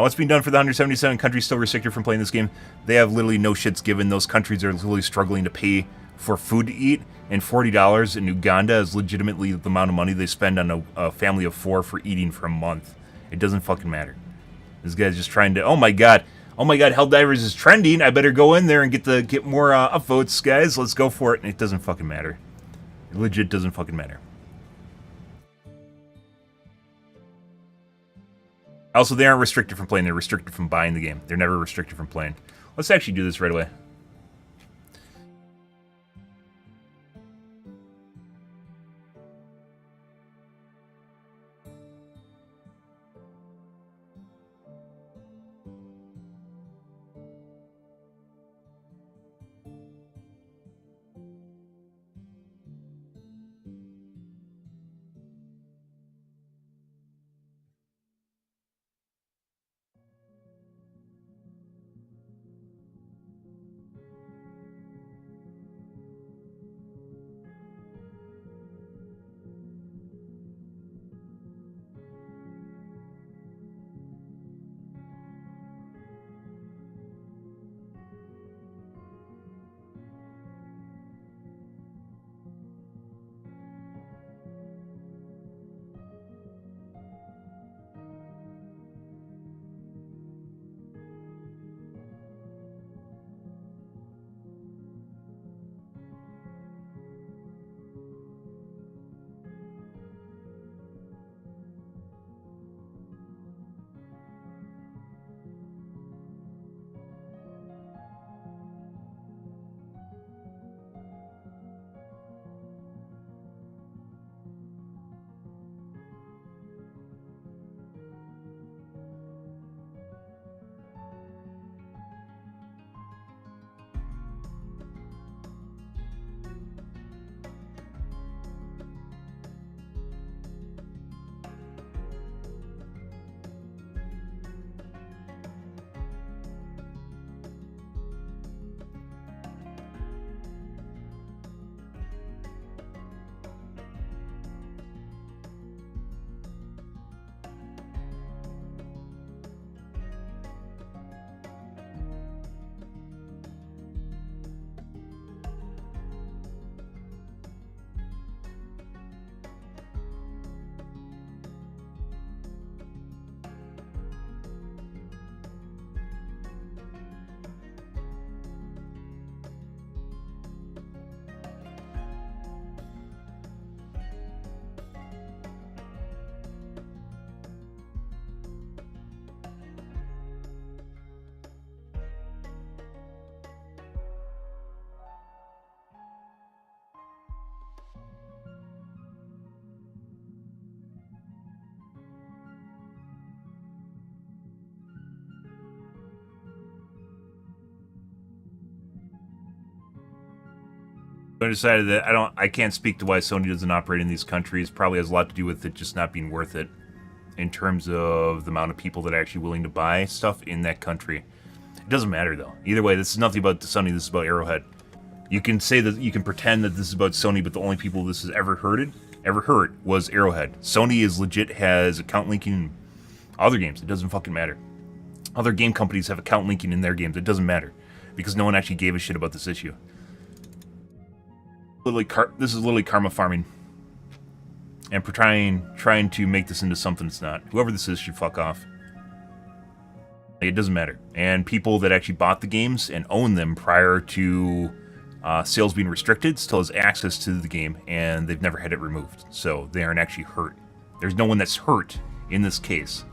What's being done for the 177 countries still restricted from playing this game? They have literally no shits given. Those countries are literally struggling to pay for food to eat, and $40 in Uganda is legitimately the amount of money they spend on a family of 4 for eating for a month. It doesn't fucking matter. This guy's just trying to... Oh my god, Helldivers is trending. I better go in there and get more upvotes, guys. Let's go for it. And it doesn't fucking matter. It legit doesn't fucking matter. Also, they aren't restricted from playing. They're restricted from buying the game. They're never restricted from playing. Let's actually do this right away. I decided that I can't speak to why Sony doesn't operate in these countries. Probably has a lot to do with it just not being worth it in terms of the amount of people that are actually willing to buy stuff in that country. It doesn't matter though. Either way, this is nothing about Sony. This is about Arrowhead. You can say that you can pretend that this is about Sony, but the only people this has ever heard was Arrowhead. Sony is legit has account linking in other games. It doesn't fucking matter. Other game companies have account linking in their games. It doesn't matter because no one actually gave a shit about this issue. This is literally karma farming, and trying to make this into something it's not. Whoever this is should fuck off. Like, it doesn't matter. And people that actually bought the games and own them prior to sales being restricted still has access to the game, and they've never had it removed. So they aren't actually hurt. There's no one that's hurt in this case.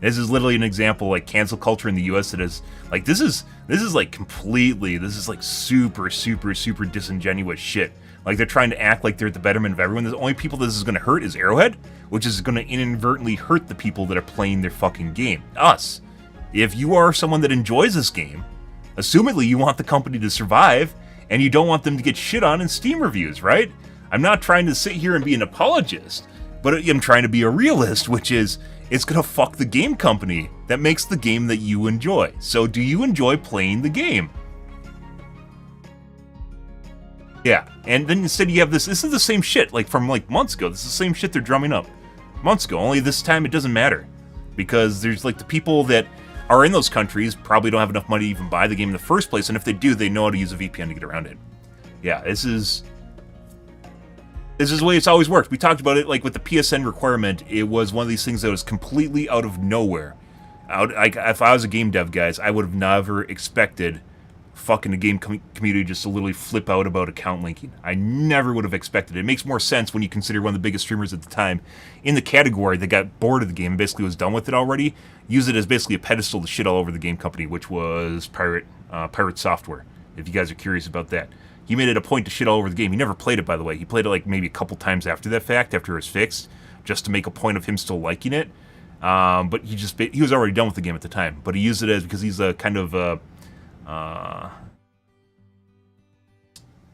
This is literally an example, like, cancel culture in the U.S. that is, like, this is like completely, this is like super, super, super disingenuous shit. Like, they're trying to act like they're the betterment of everyone. The only people this is going to hurt is Arrowhead, which is going to inadvertently hurt the people that are playing their fucking game. Us. If you are someone that enjoys this game, assumedly you want the company to survive, and you don't want them to get shit on in Steam reviews, right? I'm not trying to sit here and be an apologist, but I'm trying to be a realist, which is, it's gonna fuck the game company that makes the game that you enjoy. So do you enjoy playing the game? Yeah, and then instead you have this is the same shit, like from like months ago. This is the same shit they're drumming up months ago, only this time it doesn't matter. Because there's like the people that are in those countries probably don't have enough money to even buy the game in the first place, and if they do, they know how to use a VPN to get around it. Yeah, this is the way it's always worked. We talked about it, like with the PSN requirement. It was one of these things that was completely out of nowhere. If I was a game dev, guys, I would have never expected fucking the game community just to literally flip out about account linking. I never would have expected it. It makes more sense when you consider one of the biggest streamers at the time in the category that got bored of the game and basically was done with it already, use it as basically a pedestal to shit all over the game company, which was Pirate Software, if you guys are curious about that. He made it a point to shit all over the game. He never played it, by the way. He played it like maybe a couple times after that fact, after it was fixed, just to make a point of him still liking it. But he was already done with the game at the time. But he used it as, because he's a kind of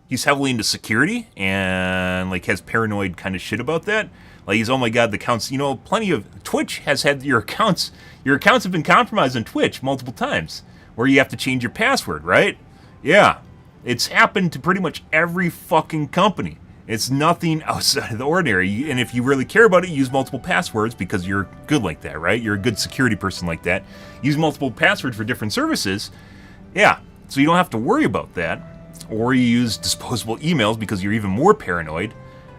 he's heavily into security and like has paranoid kind of shit about that. Like, he's, oh my god, the accounts, you know, plenty of Twitch has had your accounts have been compromised on Twitch multiple times where you have to change your password, right? Yeah. It's happened to pretty much every fucking company. It's nothing outside of the ordinary. And if you really care about it, use multiple passwords because you're good like that, right? You're a good security person like that. Use multiple passwords for different services. Yeah, so you don't have to worry about that. Or you use disposable emails because you're even more paranoid.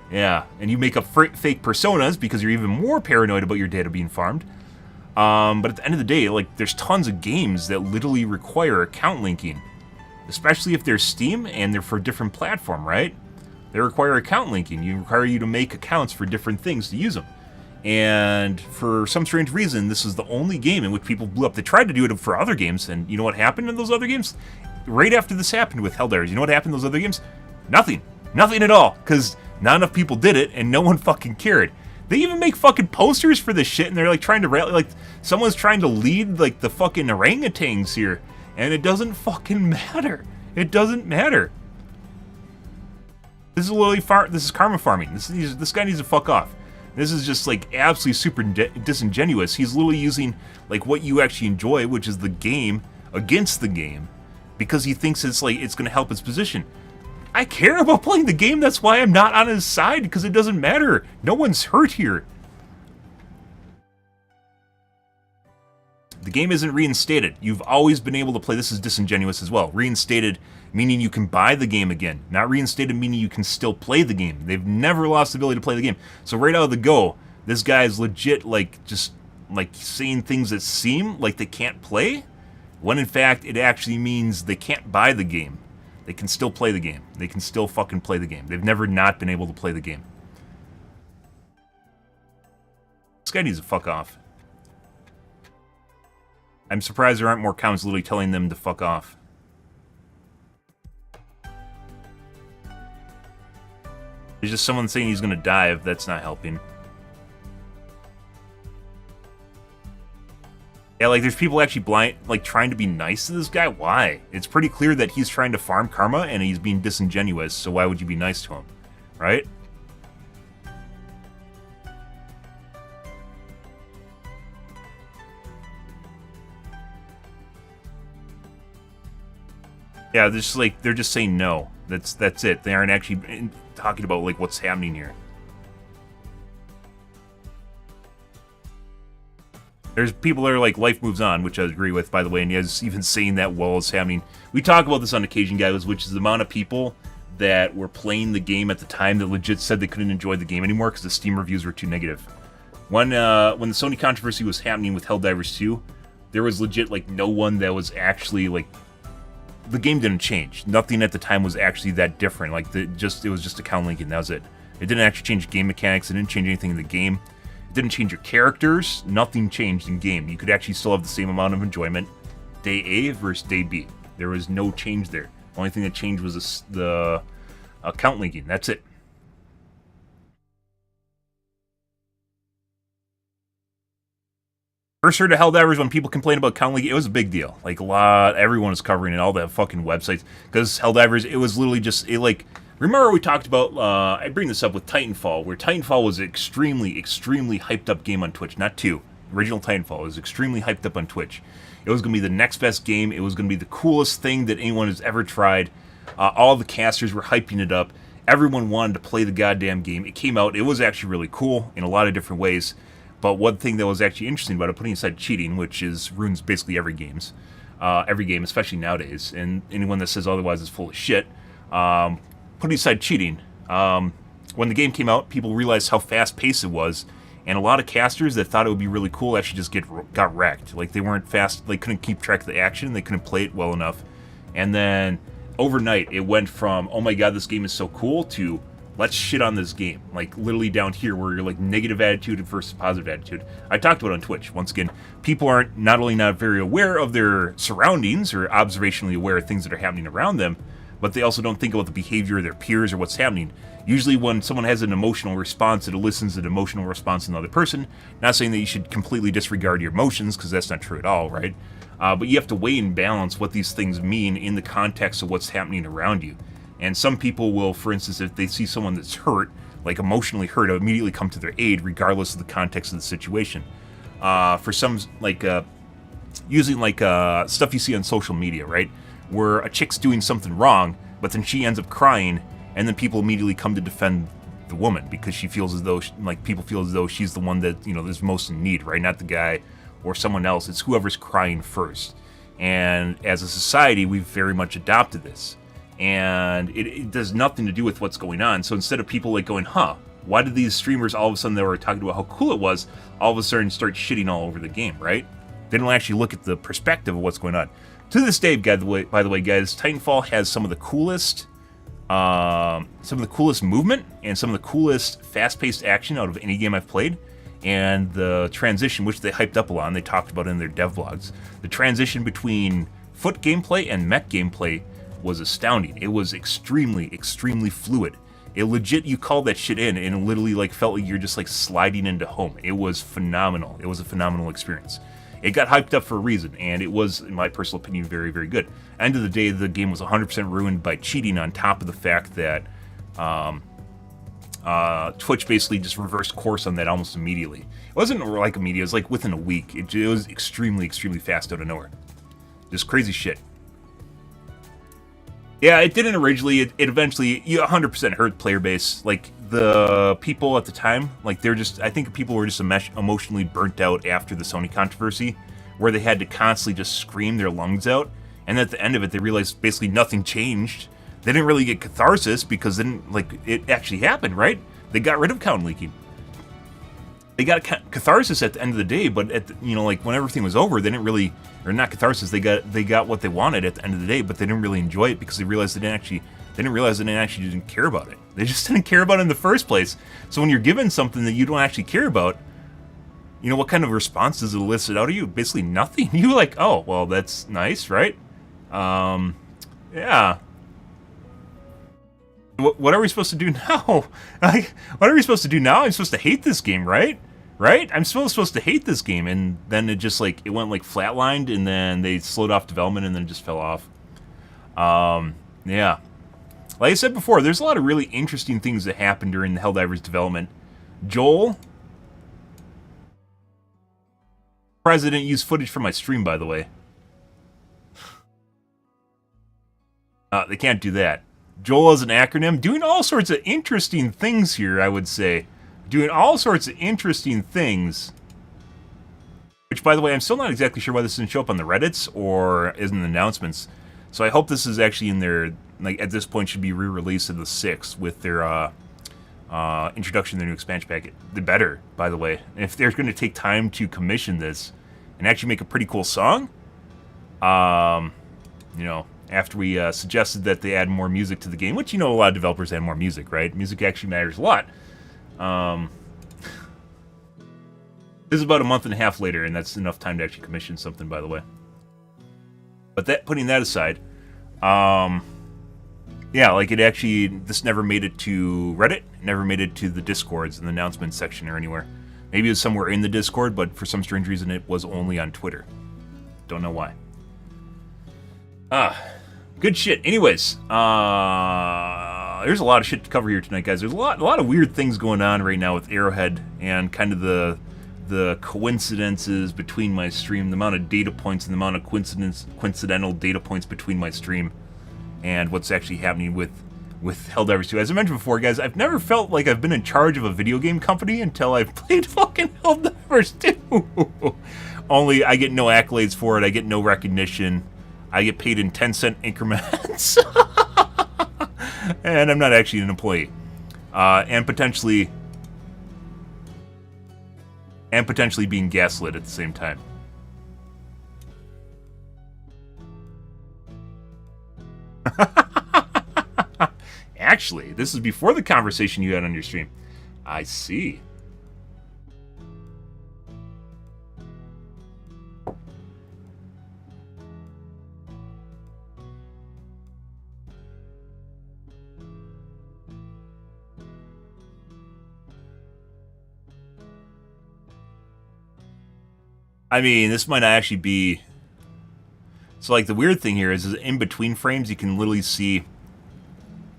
Yeah, and you make up fake personas because you're even more paranoid about your data being farmed. But at the end of the day, like, there's tons of games that literally require account linking. Especially if they're Steam and they're for a different platform, right? They require account linking. You require you to make accounts for different things to use them. And for some strange reason, this is the only game in which people blew up. They tried to do it for other games, and you know what happened in those other games? Right after this happened with Helldivers, you know what happened in those other games? Nothing. Nothing at all. Because not enough people did it, and no one fucking cared. They even make fucking posters for this shit, and they're like trying to rally, like someone's trying to lead like the fucking orangutans here, and it doesn't fucking matter. It doesn't matter. This is literally this is karma farming. This guy needs to fuck off. This is just like absolutely super disingenuous. He's literally using like what you actually enjoy, which is the game, against the game, because he thinks it's like it's going to help his position. I care about playing the game. That's why I'm not on his side, because it doesn't matter. No one's hurt here. The game isn't reinstated. You've always been able to play. This is disingenuous as well. Reinstated meaning you can buy the game again. Not reinstated meaning you can still play the game. They've never lost the ability to play the game. So right out of the go, this guy is legit like just like saying things that seem like they can't play, when in fact it actually means they can't buy the game. They can still play the game. They can still fucking play the game. They've never not been able to play the game. This guy needs to fuck off. I'm surprised there aren't more comments literally telling them to fuck off. There's just someone saying he's gonna dive. That's not helping. Yeah, like there's people actually like trying to be nice to this guy. Why? It's pretty clear that he's trying to farm karma and he's being disingenuous. So why would you be nice to him, right? Yeah, they're just saying no. That's it. They aren't actually talking about like what's happening here. There's people that are like, life moves on, which I agree with, by the way, and he's even saying that while it's happening. We talk about this on occasion, guys, which is the amount of people that were playing the game at the time that legit said they couldn't enjoy the game anymore because the Steam reviews were too negative. When the Sony controversy was happening with Helldivers 2, there was legit, like, no one that was actually, like, the game didn't change. Nothing at the time was actually that different. Like, it was just account linking, that was it. It didn't actually change game mechanics, it didn't change anything in the game. It didn't change your characters, nothing changed in game. You could actually still have the same amount of enjoyment day A versus day B. There was no change there. The only thing that changed was the account linking, that's it. First heard of Helldivers when people complained about account linking. It was a big deal. Like, everyone was covering it, all the fucking websites. Because Helldivers, it was literally just, remember we talked about, I bring this up with Titanfall, where Titanfall was an extremely, extremely hyped up game on Twitch. Not 2. Original Titanfall was extremely hyped up on Twitch. It was going to be the next best game. It was going to be the coolest thing that anyone has ever tried. All the casters were hyping it up. Everyone wanted to play the goddamn game. It came out. It was actually really cool in a lot of different ways. But one thing that was actually interesting about it, putting aside cheating, which ruins basically every game, especially nowadays, and anyone that says otherwise is full of shit. Putting aside cheating, when the game came out, people realized how fast-paced it was, and a lot of casters that thought it would be really cool actually just got wrecked. Like, they weren't fast, they couldn't keep track of the action, they couldn't play it well enough. And then, overnight, it went from, oh my god, this game is so cool, to, let's shit on this game. Like, literally down here where you're like negative attitude versus positive attitude. I talked about it on Twitch. Once again, people aren't not only not very aware of their surroundings or observationally aware of things that are happening around them, but they also don't think about the behavior of their peers or what's happening. Usually when someone has an emotional response, it elicits an emotional response in another person. Not saying that you should completely disregard your emotions, because that's not true at all, right? But you have to weigh and balance what these things mean in the context of what's happening around you. And some people will, for instance, if they see someone that's hurt, like emotionally hurt, immediately come to their aid regardless of the context of the situation. For some, like, using, like, stuff you see on social media, right? Where a chick's doing something wrong, but then she ends up crying, and then people immediately come to defend the woman because she feels as though, people feel as though she's the one that, is most in need, right? Not the guy or someone else. It's whoever's crying first. And as a society, we've very much adopted this. And it does nothing to do with what's going on. So instead of people like going, why did these streamers all of a sudden that were talking about how cool it was, all of a sudden start shitting all over the game, right? They don't actually look at the perspective of what's going on. To this day, by the way, guys, Titanfall has some of the coolest movement and some of the coolest fast-paced action out of any game I've played. And the transition, which they hyped up a lot, and they talked about it in their dev vlogs, the transition between foot gameplay and mech gameplay was astounding. It was extremely, extremely fluid. It legit, you called that shit in, and it literally like felt like you're just like sliding into home. It was phenomenal. It was a phenomenal experience. It got hyped up for a reason, and it was, in my personal opinion, very, very good. End of the day, the game was 100% ruined by cheating, on top of the fact that Twitch basically just reversed course on that almost immediately. It wasn't like immediate, it was like within a week. It was extremely, extremely fast out of nowhere. Just crazy shit. Yeah, it didn't originally. It eventually, 100% hurt player base. Like, the people at the time, like, I think people were just emotionally burnt out after the Sony controversy, where they had to constantly just scream their lungs out, and at the end of it, they realized basically nothing changed. They didn't really get catharsis, because then, like, it actually happened, right? They got rid of count leaking. They got catharsis at the end of the day, but like when everything was over, they didn't really, or not catharsis. They got what they wanted at the end of the day, but they didn't really enjoy it because they realized they didn't care about it. They just didn't care about it in the first place. So when you're given something that you don't actually care about, what kind of response does it elicit out of you? Basically nothing. You're like, oh, well, that's nice, right? Yeah. What are we supposed to do now? What are we supposed to do now? I'm supposed to hate this game, right? Right? I'm supposed to hate this game, and then it just like it went like flatlined, and then they slowed off development, and then it just fell off. Yeah. Like I said before, there's a lot of really interesting things that happened during the Helldivers development. Joel, President, used footage from my stream, by the way. They can't do that. Joel as an acronym, doing all sorts of interesting things here, I would say. Doing all sorts of interesting things. Which, by the way, I'm still not exactly sure why this didn't show up on the Reddits or is in the announcements. So I hope this is actually in their, like, at this point should be re-released in the 6th with their introduction to their new expansion packet. The better, by the way. If they're going to take time to commission this and actually make a pretty cool song. You know, after we suggested that they add more music to the game, which, you know, a lot of developers add more music, right? Music actually matters a lot. This is about a month and a half later, and that's enough time to actually commission something, by the way. But that, putting that aside, yeah, like it actually, this never made it to Reddit, never made it to the Discords in the announcements section or anywhere. Maybe it was somewhere in the Discord, but for some strange reason it was only on Twitter. Don't know why. Good shit. Anyways, there's a lot of shit to cover here tonight, guys. There's a lot of weird things going on right now with Arrowhead and kind of the coincidences between my stream, the amount of data points and the amount of coincidental data points between my stream and what's actually happening with Helldivers 2. As I mentioned before, guys, I've never felt like I've been in charge of a video game company until I've played fucking Helldivers 2. Only I get no accolades for it, I get no recognition, I get paid in 10-cent increments, and I'm not actually an employee. And potentially being gaslit at the same time. Actually, this is before the conversation you had on your stream. I see. I mean, this might not actually be... So, like, the weird thing here is in between frames, you can literally see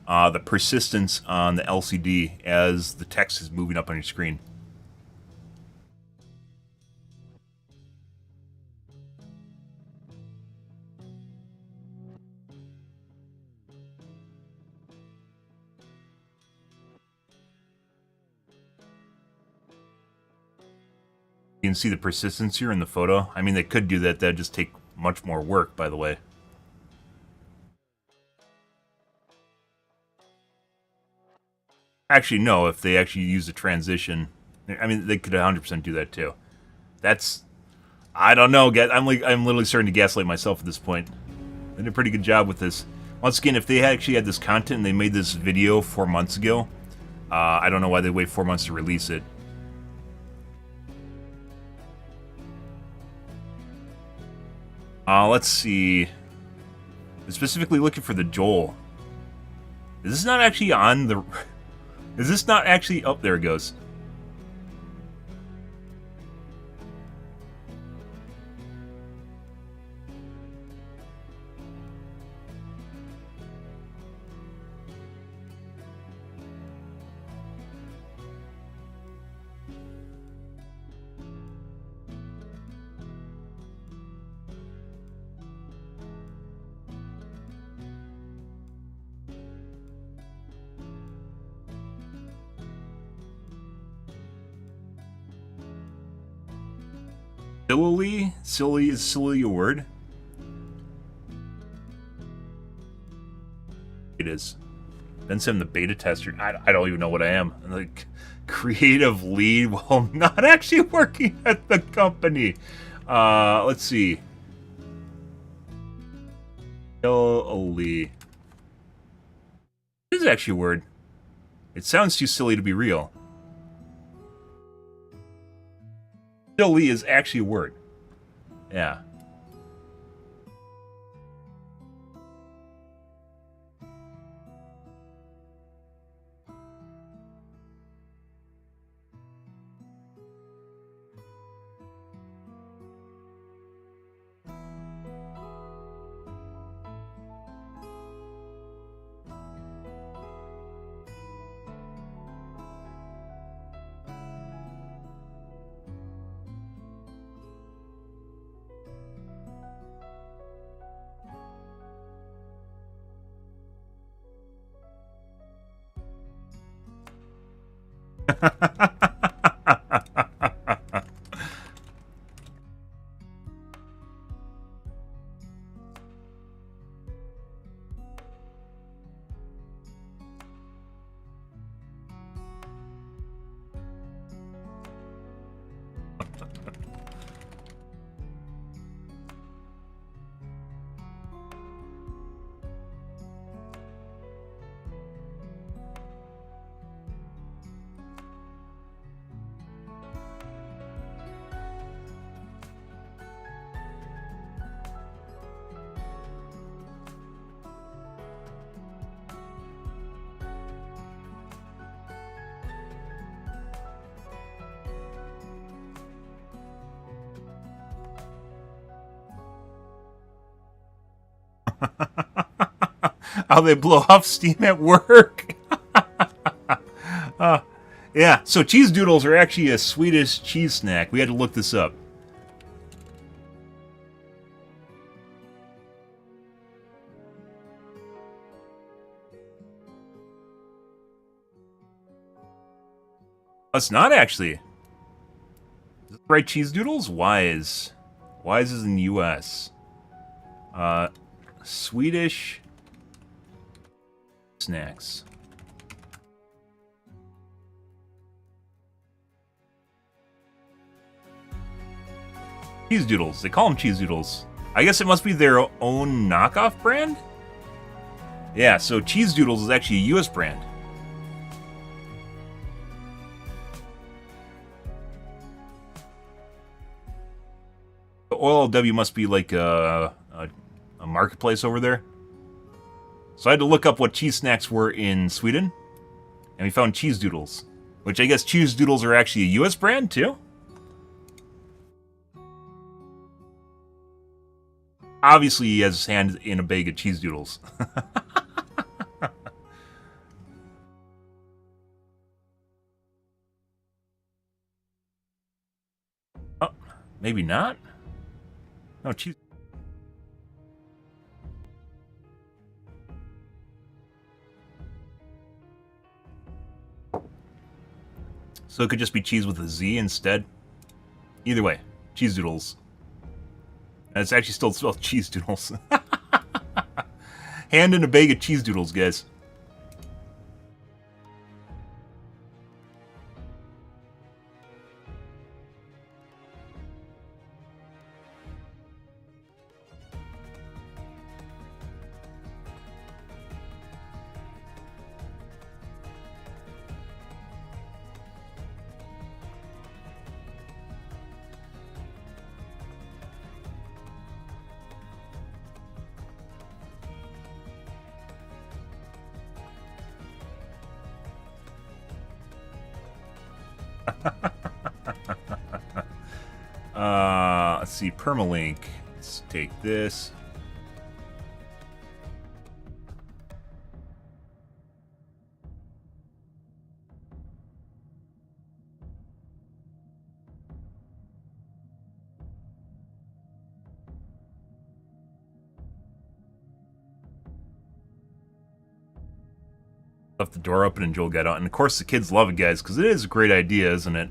the persistence on the LCD as the text is moving up on your screen. You can see the persistence here in the photo. I mean, they could do that. That'd just take much more work, by the way. Actually, no. If they actually use the transition, I mean, they could 100% do that too. That's, I don't know. I'm literally starting to gaslight myself at this point. They did a pretty good job with this. Once again, if they actually had this content and they made this video 4 months ago, I don't know why they wait 4 months to release it. Let's see. I'm specifically looking for the Joel. Is this not actually on the... Is this not actually... Oh, there it goes. Sillily? Silly, is silly a word? It is. Then I'm the beta tester. I don't even know what I am. I'm like creative lead while not actually working at the company. Let's see. Silly. This is actually a word. It sounds too silly to be real. Silly is actually a word. Yeah. How they blow off steam at work. Yeah, so cheese doodles are actually a Swedish cheese snack. We had to look this up. It's not actually. Right, cheese doodles? Wise. Wise is in the U.S. Swedish snacks. Cheese doodles. They call them cheese doodles. I guess it must be their own knockoff brand? Yeah, so cheese doodles is actually a U.S. brand. The OLW must be like a marketplace over there. So I had to look up what cheese snacks were in Sweden, and we found cheese doodles, which I guess cheese doodles are actually a U.S. brand too. Obviously, he has his hand in a bag of cheese doodles. Oh, maybe not. No, cheese. So it could just be cheese with a Z instead. Either way, cheese doodles. And it's actually still spelled cheese doodles. Hand in a bag of cheese doodles, guys. Let's see, permalink. Let's take this. Left the door open and Joel got out. And of course the kids love it, guys, because it is a great idea, isn't it?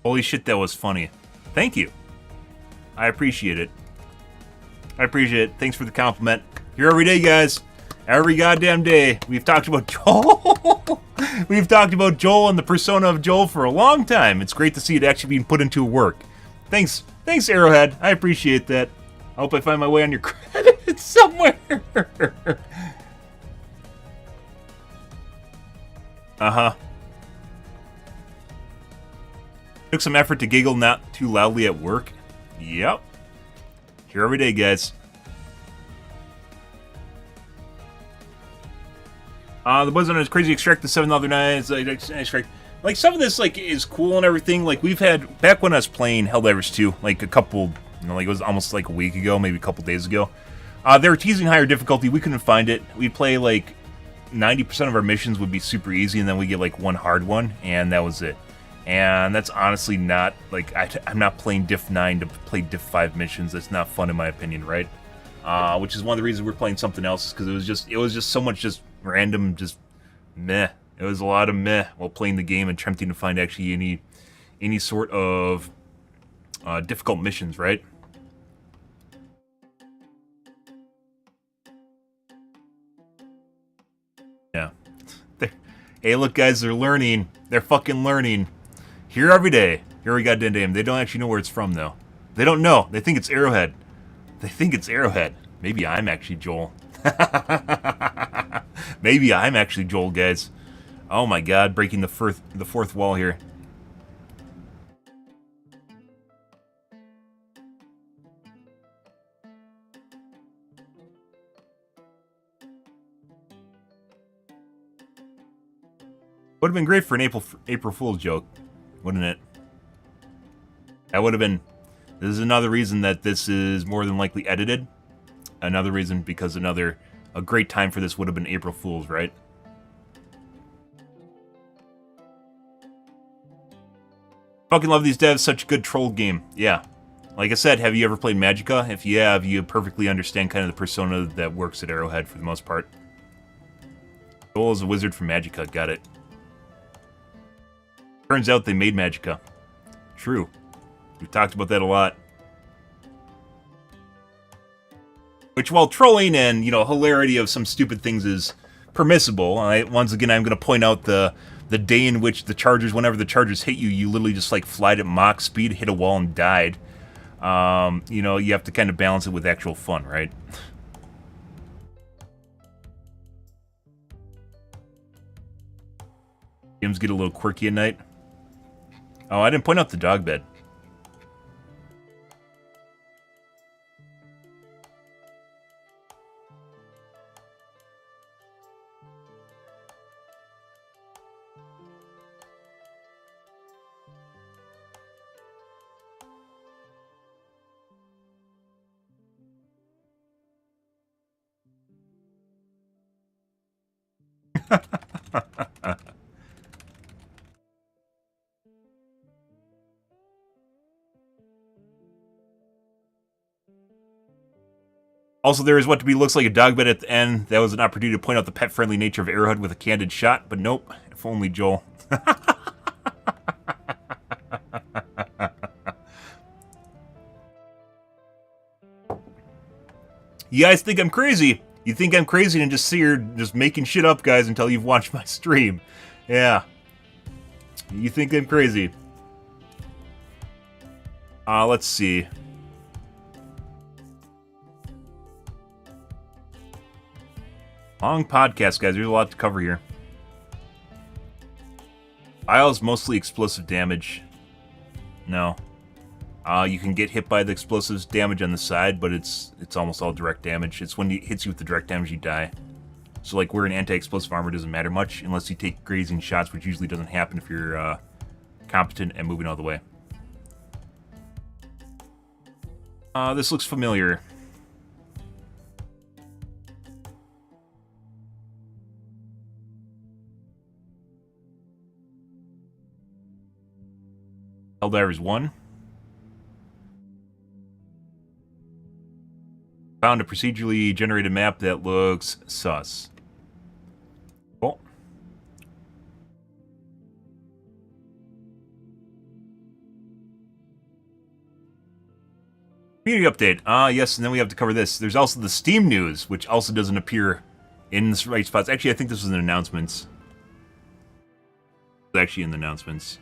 Holy shit, that was funny. Thank you. I appreciate it. I appreciate it. Thanks for the compliment. Here every day, guys. Every goddamn day. We've talked about Joel. We've talked about Joel and the persona of Joel for a long time. It's great to see it actually being put into work. Thanks. Thanks, Arrowhead. I appreciate that. I hope I find my way on your credits somewhere. Uh-huh. Took some effort to giggle not too loudly at work. Yep. Here every day, guys. The boys on his crazy extract the 7 other nights. Extract. Like, some of this, like, is cool and everything. Like, we've had, back when I was playing Helldivers 2, like, a couple, you know, like, it was almost like a week ago, maybe a couple days ago. They were teasing higher difficulty. We couldn't find it. We'd play, like, 90% of our missions would be super easy, and then we get, like, one hard one, and that was it. And that's honestly not, like, I'm not playing Diff 9 to play Diff 5 missions. That's not fun in my opinion, right? Which is one of the reasons we're playing something else, because it was just so much just random, just meh. It was a lot of meh while playing the game and attempting to find actually any sort of difficult missions, right? Hey, look, guys, they're learning. They're fucking learning. Here every day. Here we got Dendam. They don't actually know where it's from, though. They don't know. They think it's Arrowhead. They think it's Arrowhead. Maybe I'm actually Joel. Maybe I'm actually Joel, guys. Oh my god, breaking the fourth wall here. Would have been great for an April Fool's joke, wouldn't it? That would have been... This is another reason that this is more than likely edited. Another reason because a great time for this would have been April Fool's, right? Fucking love these devs, such a good troll game. Yeah. Like I said, have you ever played Magicka? If you have, you perfectly understand kind of the persona that works at Arrowhead for the most part. Joel is a wizard from Magicka, got it. Turns out they made Magicka. True. We've talked about that a lot. Which, while trolling and, you know, hilarity of some stupid things is permissible, once again, I'm going to point out the day in which the Chargers, whenever the Chargers hit you, you literally just, like, fly at Mach speed, hit a wall, and died. You know, you have to kind of balance it with actual fun, right? Games get a little quirky at night. Oh, I didn't point out the dog bed. Also, there is what to be looks like a dog bed at the end. That was an opportunity to point out the pet-friendly nature of Arrowhead with a candid shot, but nope. If only Joel. You guys think I'm crazy. You think I'm crazy and just sit here just making shit up, guys, until you've watched my stream. Yeah. You think I'm crazy. Let's see. Long podcast, guys. There's a lot to cover here. Files mostly explosive damage. No. You can get hit by the explosives damage on the side, but it's almost all direct damage. It's when it hits you with the direct damage you die. So, like, wearing anti-explosive armor doesn't matter much unless you take grazing shots, which usually doesn't happen if you're competent and moving all the way. This looks familiar. Helldivers 1. Found a procedurally generated map that looks sus. Cool. Community update. Yes, and then we have to cover this. There's also the Steam news, which also doesn't appear in the right spots. Actually, I think this was in announcements. It's actually in the announcements.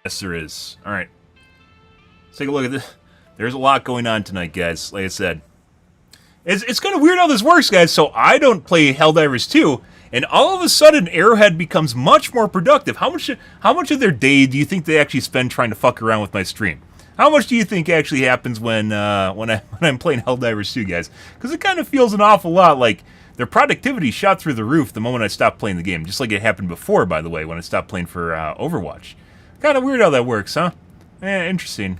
Yes, there is. Alright. Let's take a look at this. There's a lot going on tonight, guys. Like I said. It's kind of weird how this works, guys. So I don't play Helldivers 2, and all of a sudden Arrowhead becomes much more productive. How much of their day do you think they actually spend trying to fuck around with my stream? How much do you think actually happens when I'm playing Helldivers 2, guys? Because it kind of feels an awful lot like their productivity shot through the roof the moment I stopped playing the game. Just like it happened before, by the way, when I stopped playing for Overwatch. Kind of weird how that works, huh? Interesting.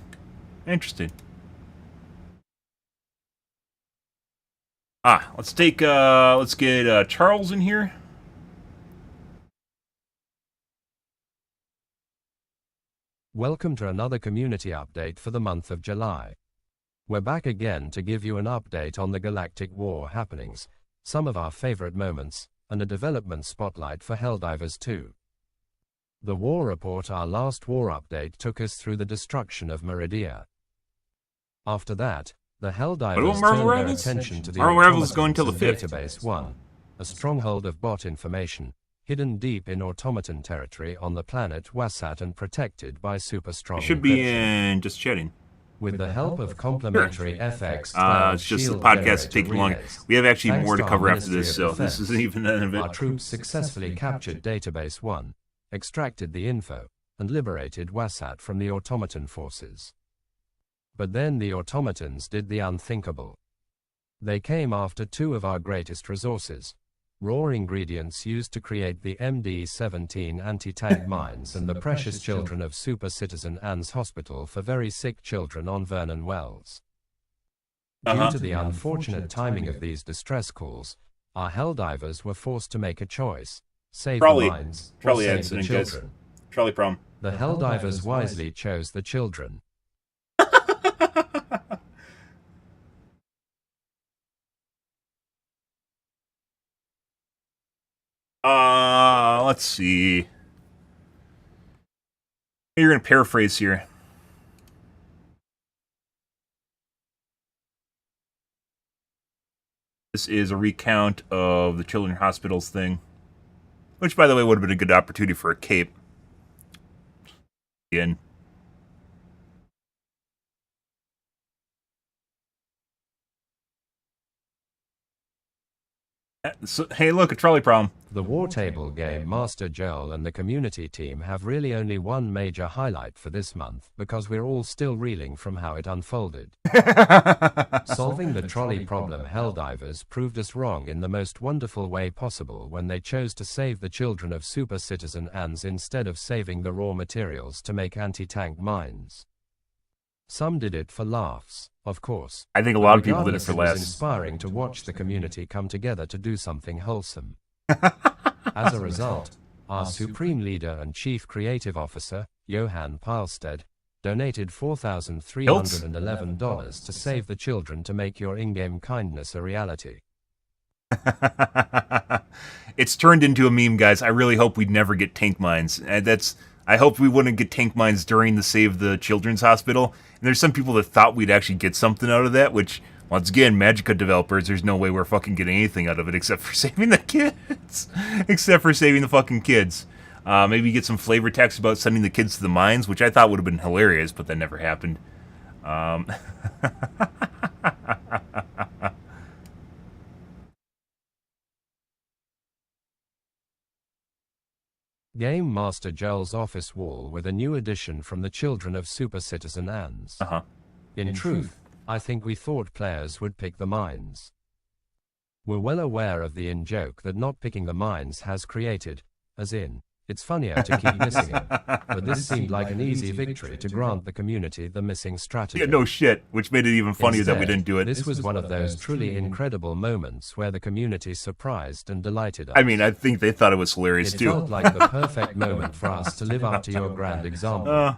Interesting. Let's get Charles in here. Welcome to another community update for the month of July. We're back again to give you an update on the Galactic War happenings. some of our favorite moments, and a development spotlight for Helldivers 2. The war report, our last war update, took us through the destruction of Meridia. After that, the Helldivers turned their attention to the Marvel Rivals going till the Database 1, a stronghold of bot information, hidden deep in automaton territory on the planet Wasat and protected by super strong encryption. Should be in just chatting. With the help of complementary FX it's just the podcast taking long. We have actually more to cover after this, so this isn't even the end of it. Our troops successfully captured Database 1, extracted the info, and liberated Wasat from the automaton forces. But then the automatons did the unthinkable. They came after two of our greatest resources, raw ingredients used to create the MD-17 anti-tank mines and the precious children of Super Citizen Anne's Hospital for very sick children on Vernon Wells. Due to the unfortunate timing of these distress calls, our Helldivers were forced to make a choice: save the mines or save the children. Trolley problem. The Helldivers wisely chose the children. Let's see. You're going to paraphrase here. This is a recount of the Children's Hospitals thing. Which, by the way, would have been a good opportunity for a cape. Again. So, hey, look, a trolley problem. The War Table game Master Joel and the community team have really only one major highlight for this month, because we're all still reeling from how it unfolded. Solving the trolley problem, Helldivers proved us wrong in the most wonderful way possible when they chose to save the children of Super Citizen Anne's instead of saving the raw materials to make anti-tank mines. Some did it for laughs, of course. I think a lot of people did it for laughs. It was inspiring to watch the community come together to do something wholesome. As a result, our supreme leader and chief creative officer, Johan Pilstead, donated $4,311 to save the children to make your in-game kindness a reality. It's turned into a meme, guys. I really hope we'd never get tank mines. I hoped we wouldn't get tank mines during the Save the Children's Hospital. And there's some people that thought we'd actually get something out of that, which, once again, Magicka developers, there's no way we're fucking getting anything out of it except for saving the kids. Except for saving the fucking kids. Maybe get some flavor text about sending the kids to the mines, which I thought would have been hilarious, but that never happened. Game Master Joel's office wall with a new addition from the children of Super Citizen Anne's. In truth, I think we thought players would pick the mines. We're well aware of the in-joke that not picking the mines has created, as in, it's funnier to keep missing it, but this seemed like an easy victory to grant the community the missing strategy. Yeah, no shit, which made it even funnier that we didn't do it. This was one of those truly incredible moments where the community surprised and delighted us. I mean, I think they thought it was hilarious too. It felt like the perfect moment for us to live up to your grand example.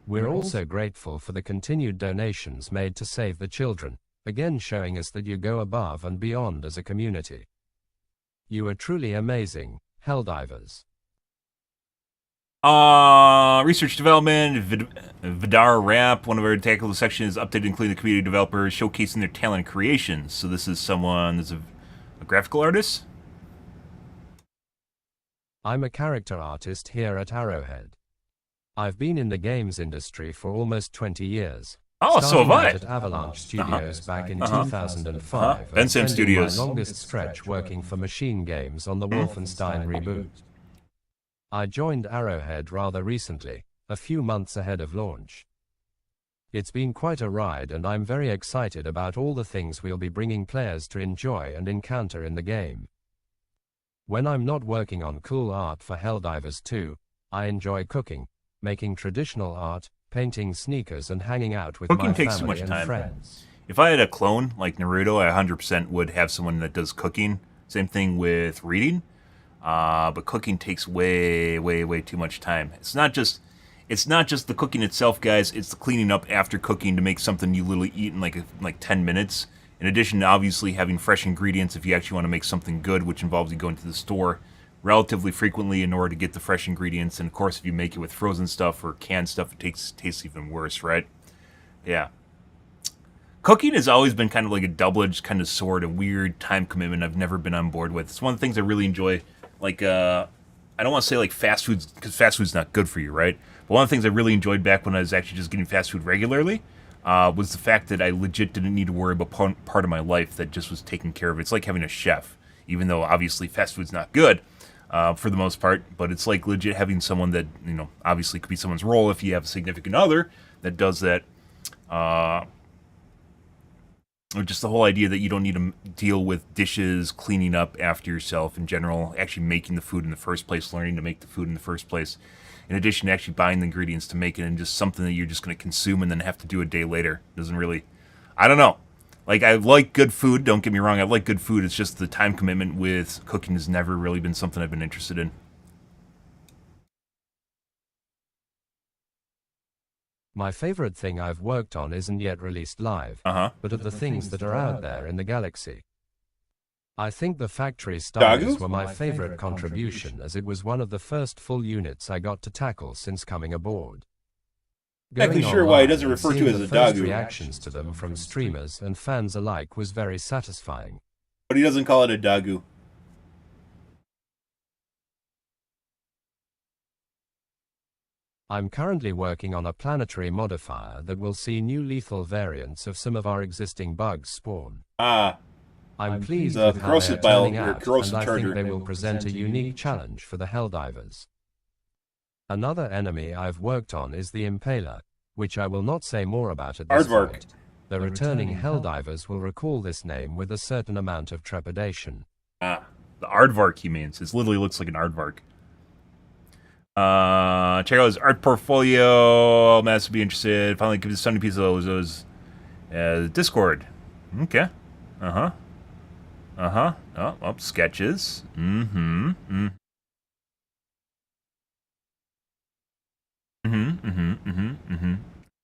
We're also grateful for the continued donations made to save the children, again showing us that you go above and beyond as a community. You are truly amazing, Helldivers. Research development, Vidar Rap, one of our technical sections, updated including the community developers, showcasing their talent and creations. So this is someone that's a graphical artist? I'm a character artist here at Arrowhead. I've been in the games industry for almost 20 years. Oh, so have I. At Avalanche Studios back in 2005. Ben Sam Studios. My longest stretch working for Machine Games on the Wolfenstein reboot. I joined Arrowhead rather recently, a few months ahead of launch. It's been quite a ride and I'm very excited about all the things we'll be bringing players to enjoy and encounter in the game. When I'm not working on cool art for Helldivers 2, I enjoy cooking, making traditional art, painting sneakers and hanging out with my family and friends. If I had a clone like Naruto, I 100% would have someone that does cooking. Same thing with reading. But cooking takes way too much time. It's not just the cooking itself, guys. It's the cleaning up after cooking to make something you literally eat in like 10 minutes. In addition to obviously having fresh ingredients if you actually want to make something good, which involves you going to the store relatively frequently in order to get the fresh ingredients. And of course, if you make it with frozen stuff or canned stuff, it tastes even worse, right? Yeah. Cooking has always been kind of like a double-edged kind of sword, a weird time commitment I've never been on board with. It's one of the things I really enjoy. Like, I don't want to say like fast foods, because fast food's not good for you, right? But one of the things I really enjoyed back when I was actually just getting fast food regularly was the fact that I legit didn't need to worry about part of my life that just was taken care of. It's like having a chef, even though obviously fast food's not good for the most part, but it's like legit having someone that, you know, obviously could be someone's role if you have a significant other that does that. Or just the whole idea that you don't need to deal with dishes, cleaning up after yourself in general, actually making the food in the first place, learning to make the food in the first place, in addition to actually buying the ingredients to make it, and just something that you're just going to consume and then have to do a day later. Doesn't really, I don't know. Like, I like good food, don't get me wrong, I like good food, it's just the time commitment with cooking has never really been something I've been interested in. My favorite thing I've worked on isn't yet released live, but of the things that are out there in the galaxy. I think the factory starters were my favorite contribution, as it was one of the first full units I got to tackle since coming aboard. Exactly sure why he doesn't refer to it as a first Dagu. Reactions to them from streamers and fans alike was very satisfying. But he doesn't call it a Dagu. I'm currently working on a planetary modifier that will see new lethal variants of some of our existing bugs spawn. I'm pleased with how they're turning out, and I think they will present a unique challenge for the Helldivers. Another enemy I've worked on is the Impaler, which I will not say more about at this point. The returning Helldivers will recall this name with a certain amount of trepidation. The Aardvark, he means. It literally looks like an Aardvark. Check out his art portfolio. Mass would be interested. Finally, give us 70 pieces of those. Discord. Okay. Oh, sketches.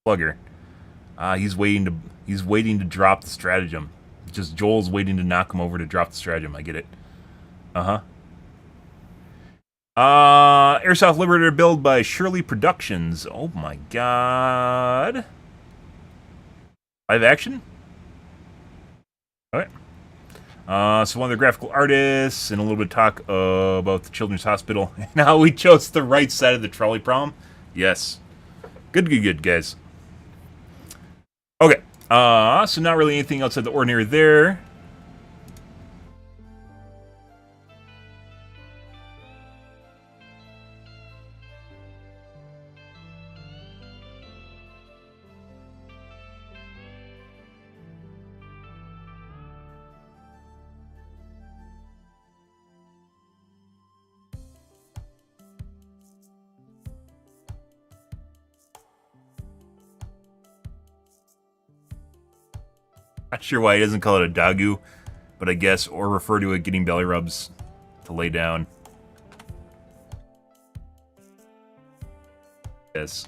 Plugger. He's waiting to drop the stratagem. Just Joel's waiting to knock him over to drop the stratagem. I get it. Airsoft Liberator build by Shirley Productions. Oh my god. Live action? Alright. So one of the graphical artists, and a little bit of talk about the Children's Hospital, and how we chose the right side of the trolley problem. Yes. Good, guys. Okay. So not really anything outside the ordinary there. Not sure why he doesn't call it a Dagu, but I guess, or refer to it getting belly rubs to lay down. Yes.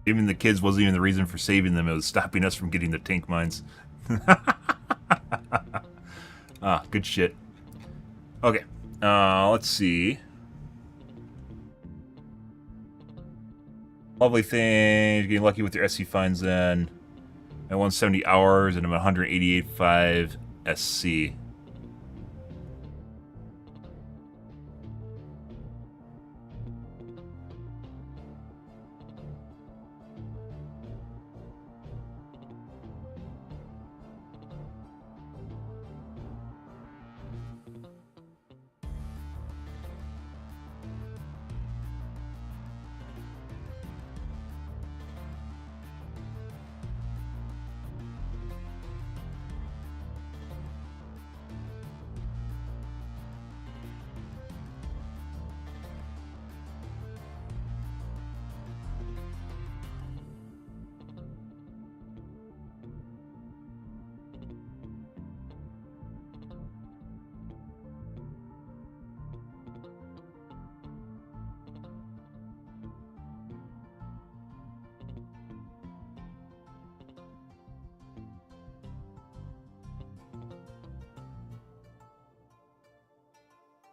Even the kids wasn't even the reason for saving them. It was stopping us from getting the tank mines. Good shit. Okay. Let's see. Lovely thing. You're getting lucky with your SC finds then. At 170 hours and I'm 188.5 SC.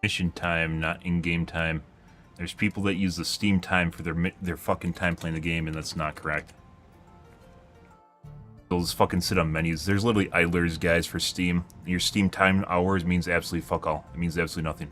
Mission time, not in-game time. There's people that use the Steam time for their fucking time playing the game, and that's not correct. They'll just fucking sit on menus. There's literally idlers, guys, for Steam. Your Steam time hours means absolutely fuck all. It means absolutely nothing.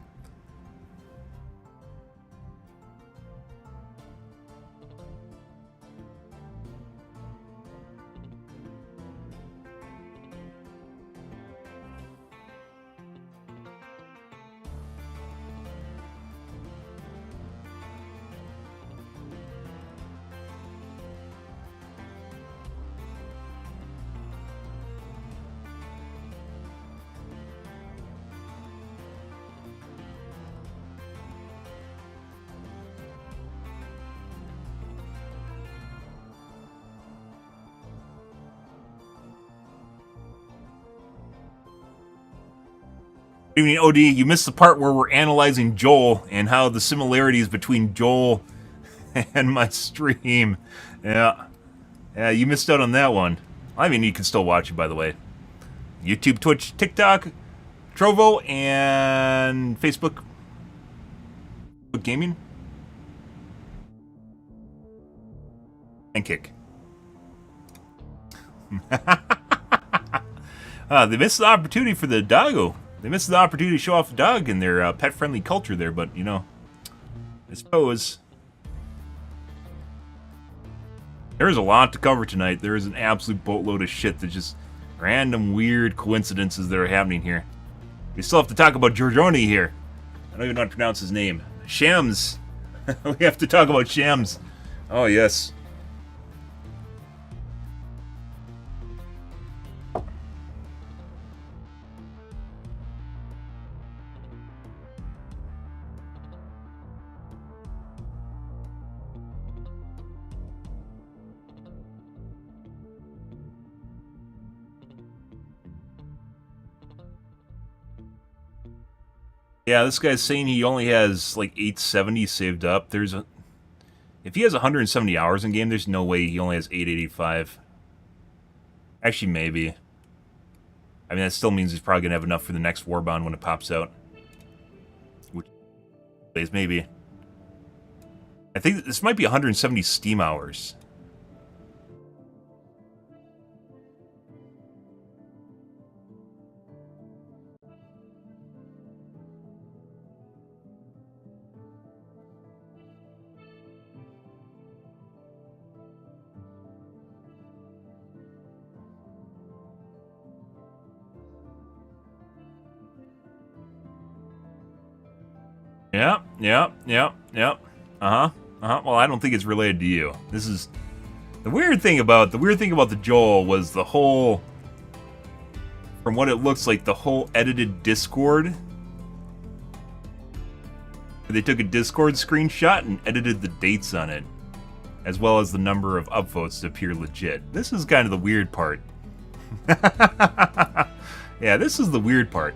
I mean, OD, you missed the part where we're analyzing Joel and how the similarities between Joel and my stream. Yeah, you missed out on that one. I mean, you can still watch it, by the way. YouTube, Twitch, TikTok, Trovo, and Facebook Gaming. And Kick. They missed the opportunity for the doggo. They missed the opportunity to show off the dog and their pet-friendly culture there, but, you know, I suppose there is a lot to cover tonight. There is an absolute boatload of shit that's just random weird coincidences that are happening here. We still have to talk about Giorgione here. I don't even know how to pronounce his name. Shams. We have to talk about Shams. Oh, yes. Yeah, this guy's saying he only has like 870 saved up. If he has 170 hours in game, there's no way he only has 885. Actually, maybe. I mean, that still means he's probably gonna have enough for the next Warbond when it pops out. Which days maybe. I think this might be 170 Steam hours. Yep. Well, I don't think it's related to you. This is the weird thing about the Joel was the whole, from what it looks like, the whole edited Discord. They took a Discord screenshot and edited the dates on it, as well as the number of upvotes to appear legit. This is kind of the weird part. Yeah, this is the weird part.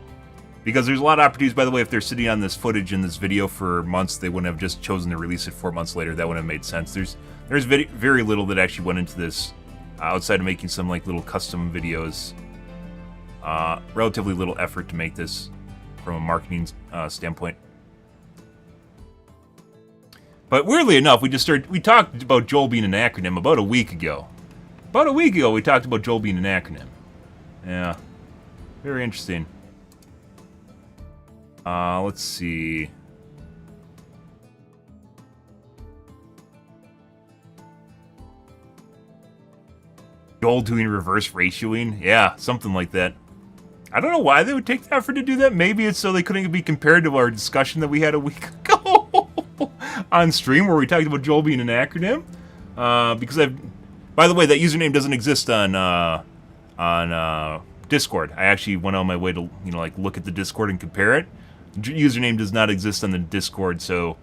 Because there's a lot of opportunities, by the way, if they're sitting on this footage in this video for months, they wouldn't have just chosen to release it 4 months later. That wouldn't have made sense. There's very little that actually went into this, outside of making some like little custom videos. Relatively little effort to make this from a marketing standpoint. But weirdly enough, we talked about Joel being an acronym about a week ago. About a week ago, we talked about Joel being an acronym. Yeah, very interesting. Let's see. Joel doing reverse ratioing? Yeah, something like that. I don't know why they would take the effort to do that. Maybe it's so they couldn't be compared to our discussion that we had a week ago on stream where we talked about Joel being an acronym. Because by the way, that username doesn't exist on Discord. I actually went on my way to, like look at the Discord and compare it. Username does not exist on the Discord, so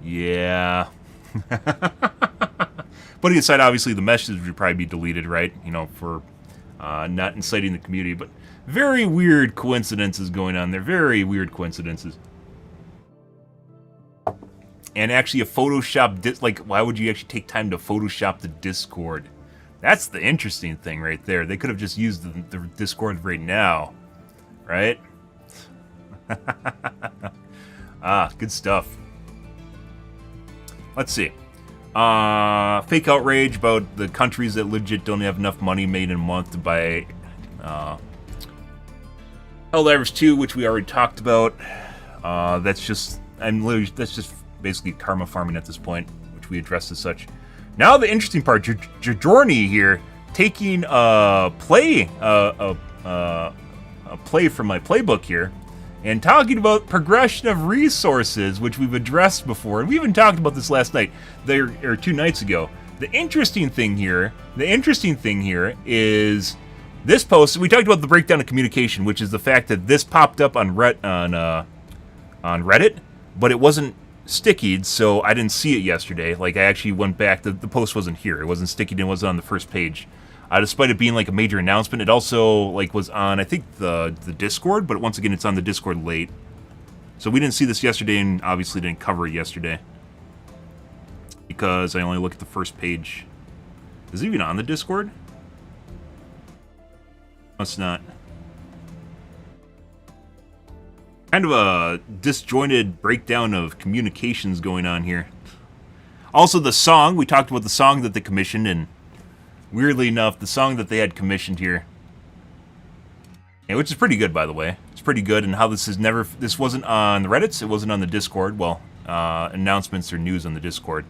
yeah. Putting aside, obviously, the message would probably be deleted, right? For not inciting the community. But very weird coincidences going on there. Very weird coincidences. And actually, a Photoshop, why would you actually take time to Photoshop the Discord? That's the interesting thing right there. They could have just used the Discord right now, right? Good stuff. Let's see. Fake outrage about the countries that legit don't have enough money made in a month to buy Helldivers 2, which we already talked about. That's just basically karma farming at this point, which we addressed as such. Now the interesting part, Jajorny here taking a play from my playbook here and talking about progression of resources, which we've addressed before, and we even talked about this last night, or 2 nights ago. The interesting thing here is this post. We talked about the breakdown of communication, which is the fact that this popped up on Reddit, but it wasn't stickied, so I didn't see it yesterday. Like, I actually went back. The post wasn't here. It wasn't stickied. It wasn't on the first page. Despite it being like a major announcement, it also like was on, I think, the Discord, but once again, it's on the Discord late. So we didn't see this yesterday, and obviously didn't cover it yesterday because I only looked at the first page. Is it even on the Discord? No, it's not. Kind of a disjointed breakdown of communications going on here. Also, the song, we talked about the song that they commissioned, and weirdly enough, the song that they had commissioned here, and which is pretty good, by the way. It's pretty good, and how this wasn't on the Reddits, it wasn't on the Discord. Well, announcements or news on the Discord,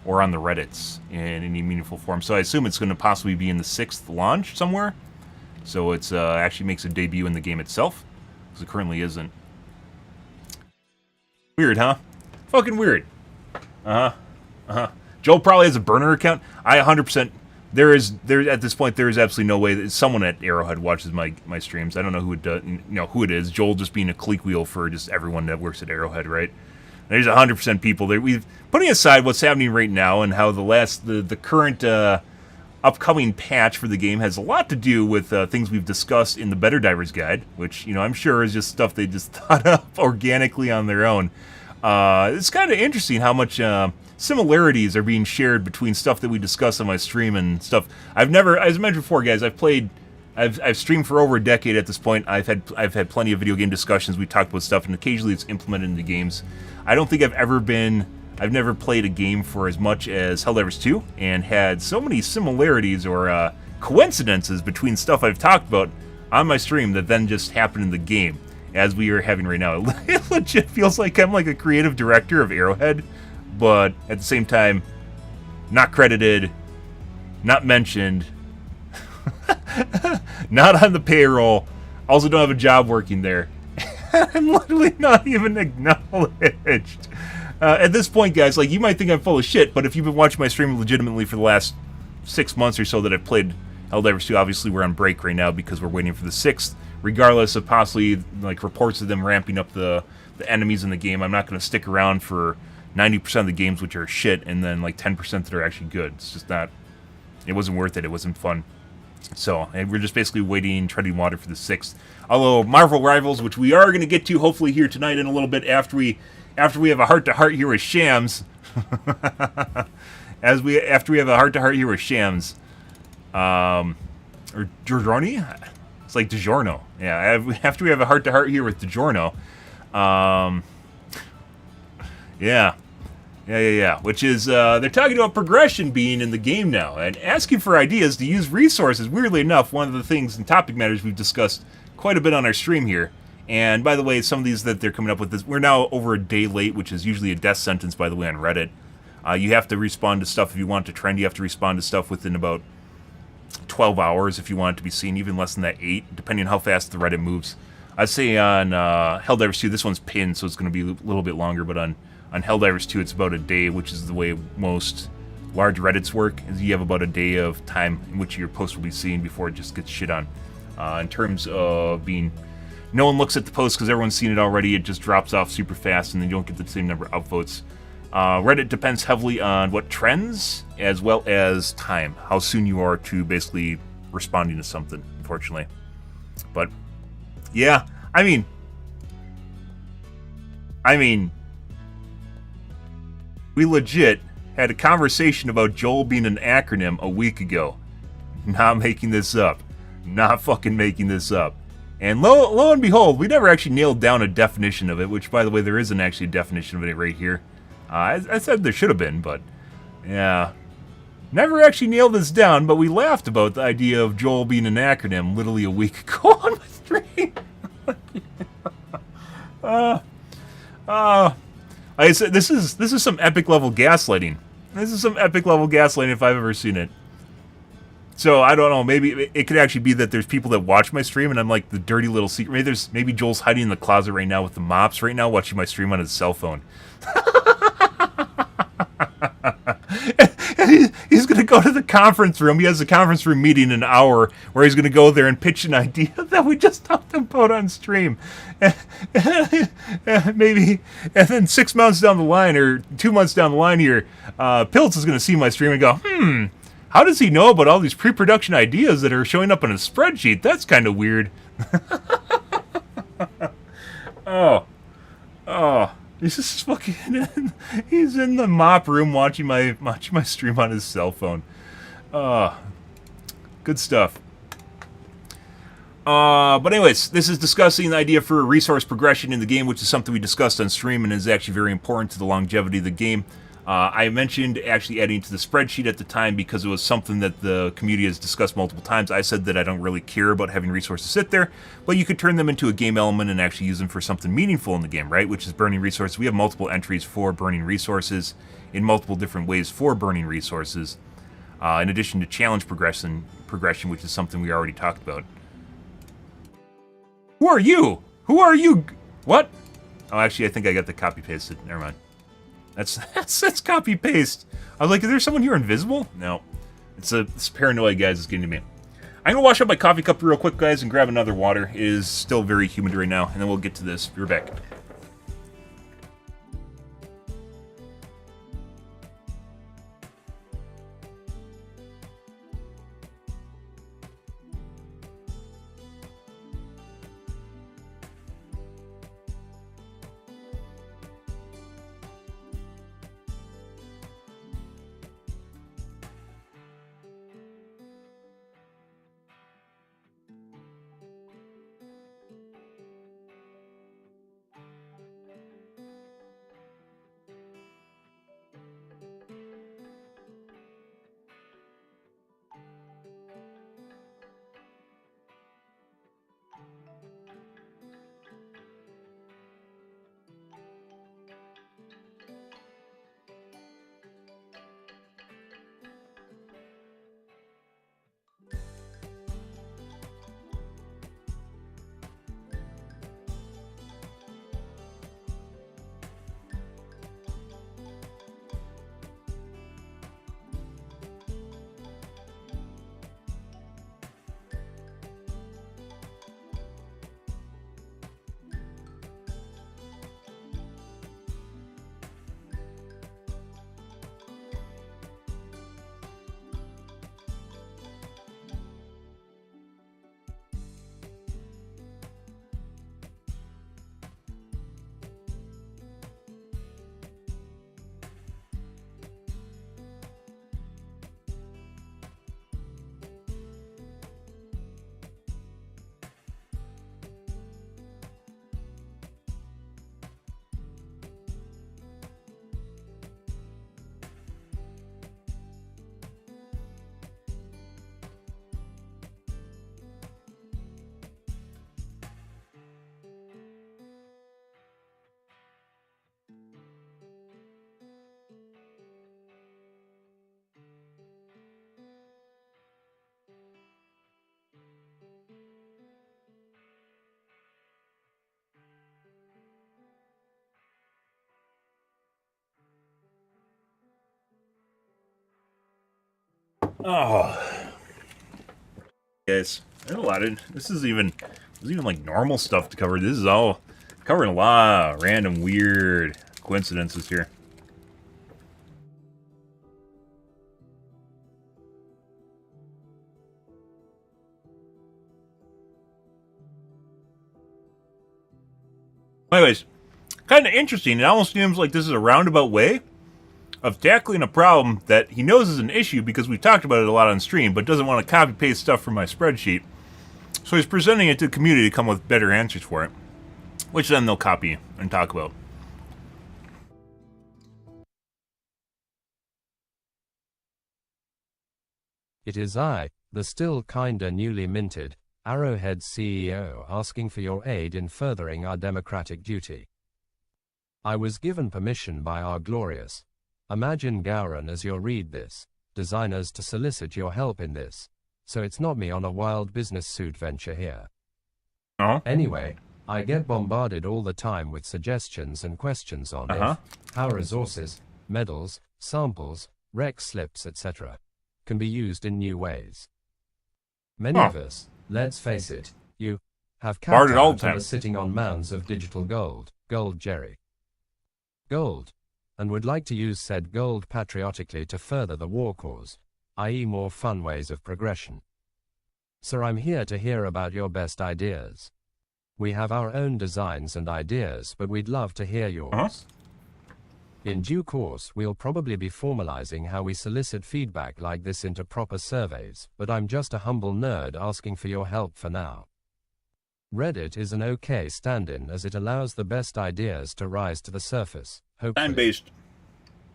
or on the Reddits in any meaningful form. So I assume it's going to possibly be in the 6th launch somewhere. So it's actually makes a debut in the game itself, because it currently isn't. Weird, huh? Fucking weird. Joel probably has a burner account. I 100%. There at this point there is absolutely no way that someone at Arrowhead watches my streams. I don't know who it does. Who it is. Joel just being a clique wheel for just everyone that works at Arrowhead, right? There's 100% people there. We've putting aside what's happening right now and how the current upcoming patch for the game has a lot to do with things we've discussed in the BetterDivers guide, which I'm sure is just stuff they just thought up organically on their own. It's kind of interesting how much similarities are being shared between stuff that we discuss on my stream and stuff. I've never, as I mentioned before, guys, I've streamed for over a decade at this point. I've had plenty of video game discussions. We talked about stuff, and occasionally it's implemented into games. I don't think I've never played a game for as much as Helldivers 2 and had so many similarities or coincidences between stuff I've talked about on my stream that then just happened in the game, as we are having right now. It legit feels like I'm like a creative director of Arrowhead, but at the same time, not credited, not mentioned, not on the payroll, also don't have a job working there. I'm literally not even acknowledged. At this point, guys, like, you might think I'm full of shit, but if you've been watching my stream legitimately for the last 6 months or so that I've played Helldivers 2, obviously we're on break right now because we're waiting for the 6th, regardless of possibly, like, reports of them ramping up the enemies in the game. I'm not going to stick around for 90% of the games which are shit, and then, like, 10% that are actually good. It's just not, it wasn't worth it. It wasn't fun. So, and we're just basically waiting, treading water for the 6th. Although, Marvel Rivals, which we are going to get to hopefully here tonight in a little bit after we have a heart-to-heart here with Shams. After we have a heart-to-heart here with Shams. Or Giorgiorno? It's like DiGiorno. Yeah, after we have a heart-to-heart here with DiGiorno. Yeah. Which is, they're talking about progression being in the game now, and asking for ideas to use resources. Weirdly enough, one of the things and topic matters we've discussed quite a bit on our stream here. And by the way, some of these that they're coming up with, this, we're now over a day late, which is usually a death sentence, by the way, on Reddit. You have to respond to stuff if you want it to trend. You have to respond to stuff within about 12 hours if you want it to be seen, even less than that, 8, depending on how fast the Reddit moves. I'd say on Helldivers 2, this one's pinned, so it's going to be a little bit longer, but on Helldivers 2, it's about a day, which is the way most large Reddits work. Is you have about a day of time in which your post will be seen before it just gets shit on. In terms of being... No one looks at the post because everyone's seen it already. It just drops off super fast, and then you don't get the same number of upvotes. Reddit depends heavily on what trends, as well as time. How soon you are to basically responding to something, unfortunately. But, yeah, I mean, we legit had a conversation about Joel being an acronym a week ago. Not making this up. Not fucking making this up. And lo and behold, we never actually nailed down a definition of it, which, by the way, there isn't actually a definition of it right here. I said there should have been, but yeah. Never actually nailed this down, but we laughed about the idea of Joel being an acronym literally a week ago on my stream. I said this is some epic level gaslighting. This is some epic level gaslighting if I've ever seen it. So I don't know. Maybe it could actually be that there's people that watch my stream, and I'm like the dirty little secret. Maybe Joel's hiding in the closet right now with the mops right now, watching my stream on his cell phone. He's going to go to the conference room. He has a conference room meeting in an hour where he's going to go there and pitch an idea that we just talked about on stream. Maybe, and then 6 months down the line, or 2 months down the line here, Piltz is going to see my stream and go, how does he know about all these pre-production ideas that are showing up on a spreadsheet? That's kind of weird. Oh. He's just fucking. He's in the mop room watching my stream on his cell phone. Good stuff. But anyways, this is discussing the idea for resource progression in the game, which is something we discussed on stream and is actually very important to the longevity of the game. I mentioned actually adding to the spreadsheet at the time because it was something that the community has discussed multiple times. I said that I don't really care about having resources sit there, but you could turn them into a game element and actually use them for something meaningful in the game, right? Which is burning resources. We have multiple entries for burning resources in multiple different ways for burning resources, in addition to challenge progression, which is something we already talked about. Who are you? Who are you? What? Oh, actually, I think I got the copy pasted. Never mind. That's copy paste. I was like, is there someone here invisible? No. It's paranoia, guys, is getting to me. I'm gonna wash up my coffee cup real quick, guys, and grab another water. It is still very humid right now, and then we'll get to this. Be right back. Oh, guys, there's a lot of this is even like normal stuff to cover. This is all covering a lot of random weird coincidences here. Anyways, kind of interesting. It almost seems like this is a roundabout way of tackling a problem that he knows is an issue because we've talked about it a lot on stream, but doesn't want to copy-paste stuff from my spreadsheet. So he's presenting it to the community to come with better answers for it, which then they'll copy and talk about. It is I, the still kinda newly minted Arrowhead CEO, asking for your aid in furthering our democratic duty. I was given permission by our glorious Imagine Gowron as you read this, designers to solicit your help in this, so it's not me on a wild business suit venture here. Anyway, I get bombarded all the time with suggestions and questions on how resources, medals, samples, rec slips, etc. can be used in new ways. Many of us, let's face it, you have capped out and are sitting on mounds of digital gold, Jerry. Gold, and would like to use said gold patriotically to further the war cause, i.e. more fun ways of progression. Sir, I'm here to hear about your best ideas. We have our own designs and ideas, but we'd love to hear yours. In due course, we'll probably be formalizing how we solicit feedback like this into proper surveys, but I'm just a humble nerd asking for your help for now. Reddit is an okay stand-in as it allows the best ideas to rise to the surface, hopefully. Time-based.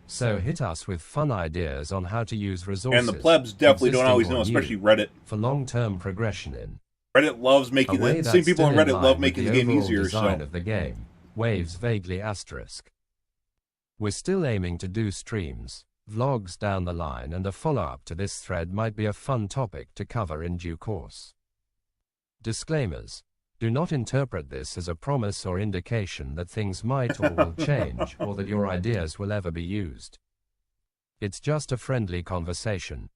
So hit us with fun ideas on how to use resources. And the plebs definitely don't always know, especially Reddit. For long-term progression in. Reddit loves making the same people on Reddit love making the game easier. Design of the game. Waves vaguely asterisk. We're still aiming to do streams, vlogs down the line, and a follow-up to this thread might be a fun topic to cover in due course. Disclaimers. Do not interpret this as a promise or indication that things might or will change, or that your ideas will ever be used. It's just a friendly conversation.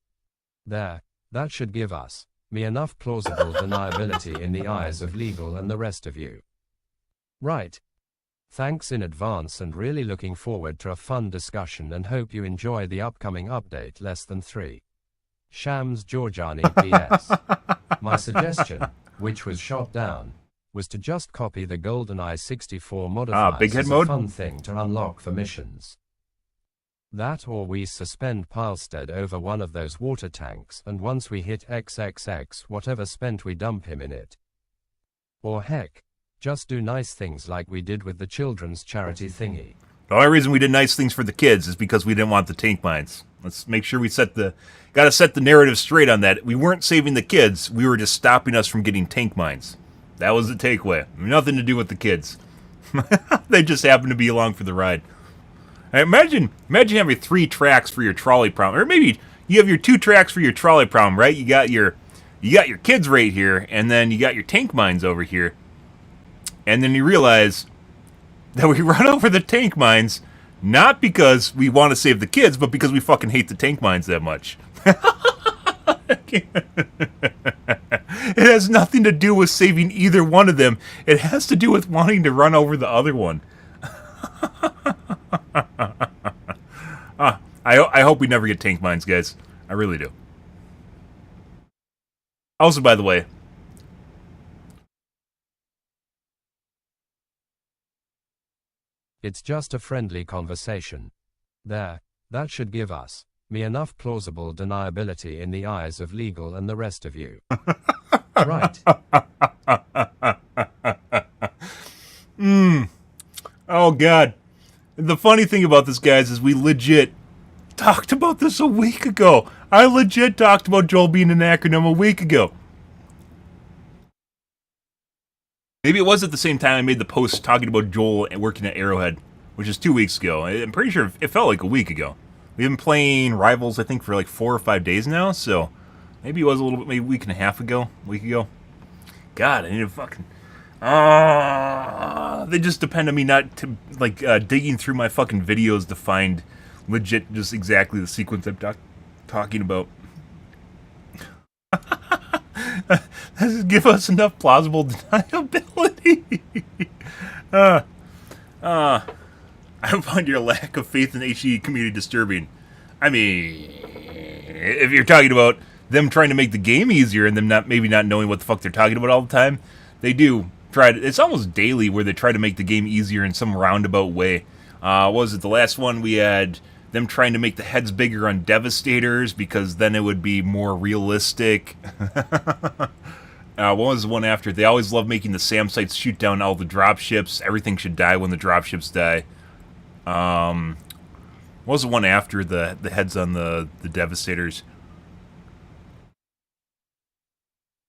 That should give me enough plausible deniability in the eyes of legal and the rest of you. Right. Thanks in advance, and really looking forward to a fun discussion and hope you enjoy the upcoming update. Less than 3. Shams Georgiani PS. My suggestion, which was shot down, was to just copy the GoldenEye 64 modifiers big head as mode? a fun thing to unlock for missions. That, or we suspend Pilestead over one of those water tanks, and once we hit XXX whatever spent we dump him in it. Or heck, just do nice things like we did with the children's charity thingy. The only reason we did nice things for the kids is because we didn't want the tank mines. Let's make sure we gotta set the narrative straight on that. We weren't saving the kids, we were just stopping us from getting tank mines. That was the takeaway. Nothing to do with the kids. They just happened to be along for the ride. Imagine having 3 tracks for your trolley problem, or maybe you have your 2 tracks for your trolley problem, right? You got your kids right here, and then you got your tank mines over here, and then you realize that we run over the tank mines not because we want to save the kids, but because we fucking hate the tank mines that much. It has nothing to do with saving either one of them. It has to do with wanting to run over the other one. I hope we never get tank mines, guys. I really do. Also, by the way, it's just a friendly conversation. That should give me enough plausible deniability in the eyes of legal and the rest of you. Right. Oh, God. The funny thing about this, guys, is we legit talked about this a week ago. I legit talked about Joel being an acronym a week ago. Maybe it was at the same time I made the post talking about Joel and working at Arrowhead, which is 2 weeks ago. I'm pretty sure it felt like a week ago. We've been playing Rivals, I think, for like 4 or 5 days now, so maybe it was a little bit, maybe a week and a half ago, God, I need to fucking... they just depend on me not to, like, digging through my fucking videos to find legit just exactly the sequence I'm talking about. Does it give us enough plausible deniability? I find your lack of faith in the HE community disturbing. I mean, if you're talking about them trying to make the game easier and them maybe not knowing what the fuck they're talking about all the time, they do try to, it's almost daily where they try to make the game easier in some roundabout way. What was it, the last one we had them trying to make the heads bigger on Devastators because then it would be more realistic. What was the one after? They always love making the SAM sites shoot down all the drop ships. Everything should die when the drop ships die. What was the one after the heads on the Devastators?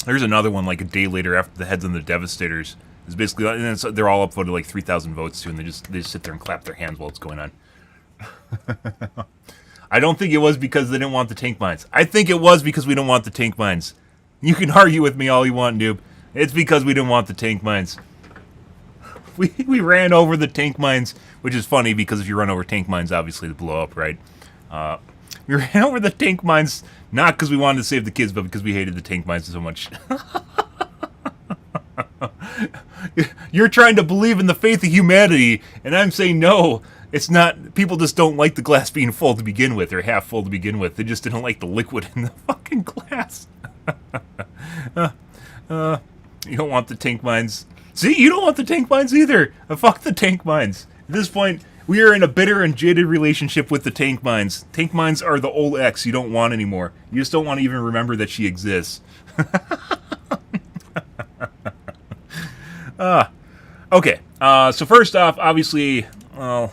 There's another one like a day later after the heads on the Devastators. It's basically, and they're all upvoted like 3,000 votes too, and they just sit there and clap their hands while it's going on. I don't think it was because they didn't want the tank mines. I think it was because we don't want the tank mines. You can argue with me all you want, noob. It's because we didn't want the tank mines. We ran over the tank mines, which is funny because if you run over tank mines, obviously they blow up, right? We ran over the tank mines not because we wanted to save the kids, but because we hated the tank mines so much. You're trying to believe in the faith of humanity, and I'm saying no. It's not. People just don't like the glass being full to begin with, or half full to begin with. They just didn't like the liquid in the fucking glass. You don't want the tank mines. See, you don't want the tank mines either. Fuck the tank mines. At this point, we are in a bitter and jaded relationship with the tank mines. Tank mines are the old ex you don't want anymore. You just don't want to even remember that she exists. Okay, so first off, obviously, well,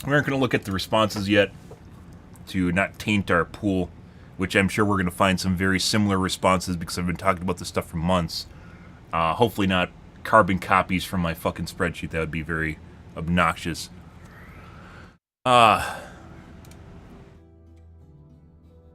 we aren't going to look at the responses yet to not taint our pool, which I'm sure we're going to find some very similar responses because I've been talking about this stuff for months. Hopefully not carbon copies from my fucking spreadsheet. That would be very obnoxious. Yeah,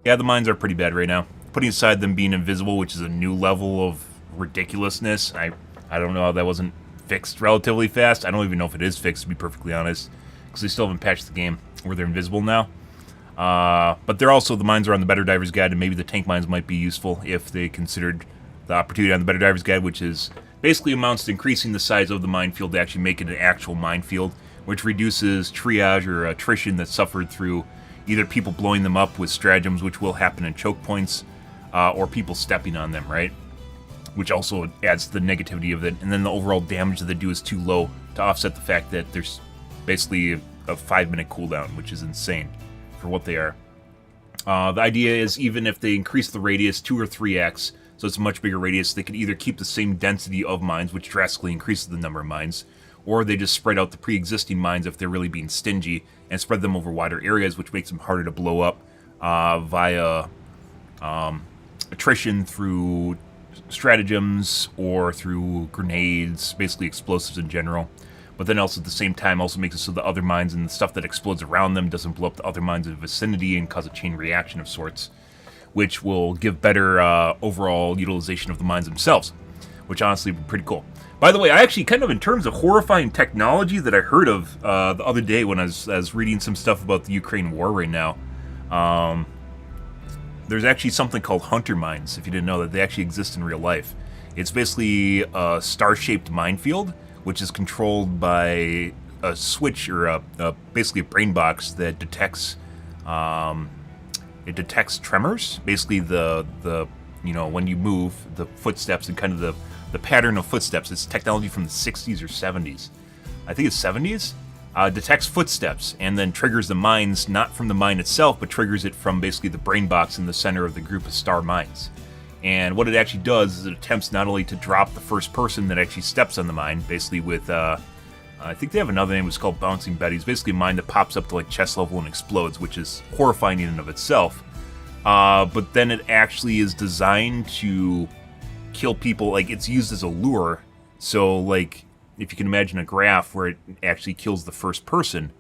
the mines are pretty bad right now. Putting aside them being invisible, which is a new level of ridiculousness, I don't know how that wasn't fixed relatively fast. I don't even know if it is fixed, to be perfectly honest, because they still haven't patched the game where they're invisible now. But they're also, the mines are on the BetterDivers guide, and maybe the tank mines might be useful if they considered the opportunity on the BetterDivers guide, which is basically amounts to increasing the size of the minefield to actually make it an actual minefield, which reduces triage or attrition that's suffered through either people blowing them up with stratagems, which will happen in choke points, or people stepping on them, right? Which also adds to the negativity of it. And then the overall damage that they do is too low to offset the fact that there's basically a 5-minute cooldown, which is insane for what they are. The idea is even if they increase the radius 2 or 3x, so it's a much bigger radius, they could either keep the same density of mines, which drastically increases the number of mines, or they just spread out the pre-existing mines if they're really being stingy, and spread them over wider areas, which makes them harder to blow up via attrition through stratagems or through grenades, basically explosives in general. But then also at the same time also makes it so the other mines and the stuff that explodes around them doesn't blow up the other mines in the vicinity and cause a chain reaction of sorts, which will give better overall utilization of the mines themselves, which honestly would be pretty cool. By the way, I actually kind of, in terms of horrifying technology that I heard of the other day when I was reading some stuff about the Ukraine war right now, there's actually something called hunter mines, if you didn't know that. They actually exist in real life. It's basically a star-shaped minefield, which is controlled by a switch or basically a brain box that detects it detects tremors. Basically, the when you move, the footsteps and kind of the pattern of footsteps. It's technology from the 60s or 70s. I think it's 70s. Detects footsteps and then triggers the mines, not from the mine itself, but triggers it from basically the brain box in the center of the group of star mines. And what it actually does is it attempts not only to drop the first person that actually steps on the mine, basically with, I think they have another name, it's called Bouncing Betty. It's basically a mine that pops up to like chest level and explodes, which is horrifying in and of itself. But then it actually is designed to kill people, like it's used as a lure. So like, if you can imagine a graph where it actually kills the first person,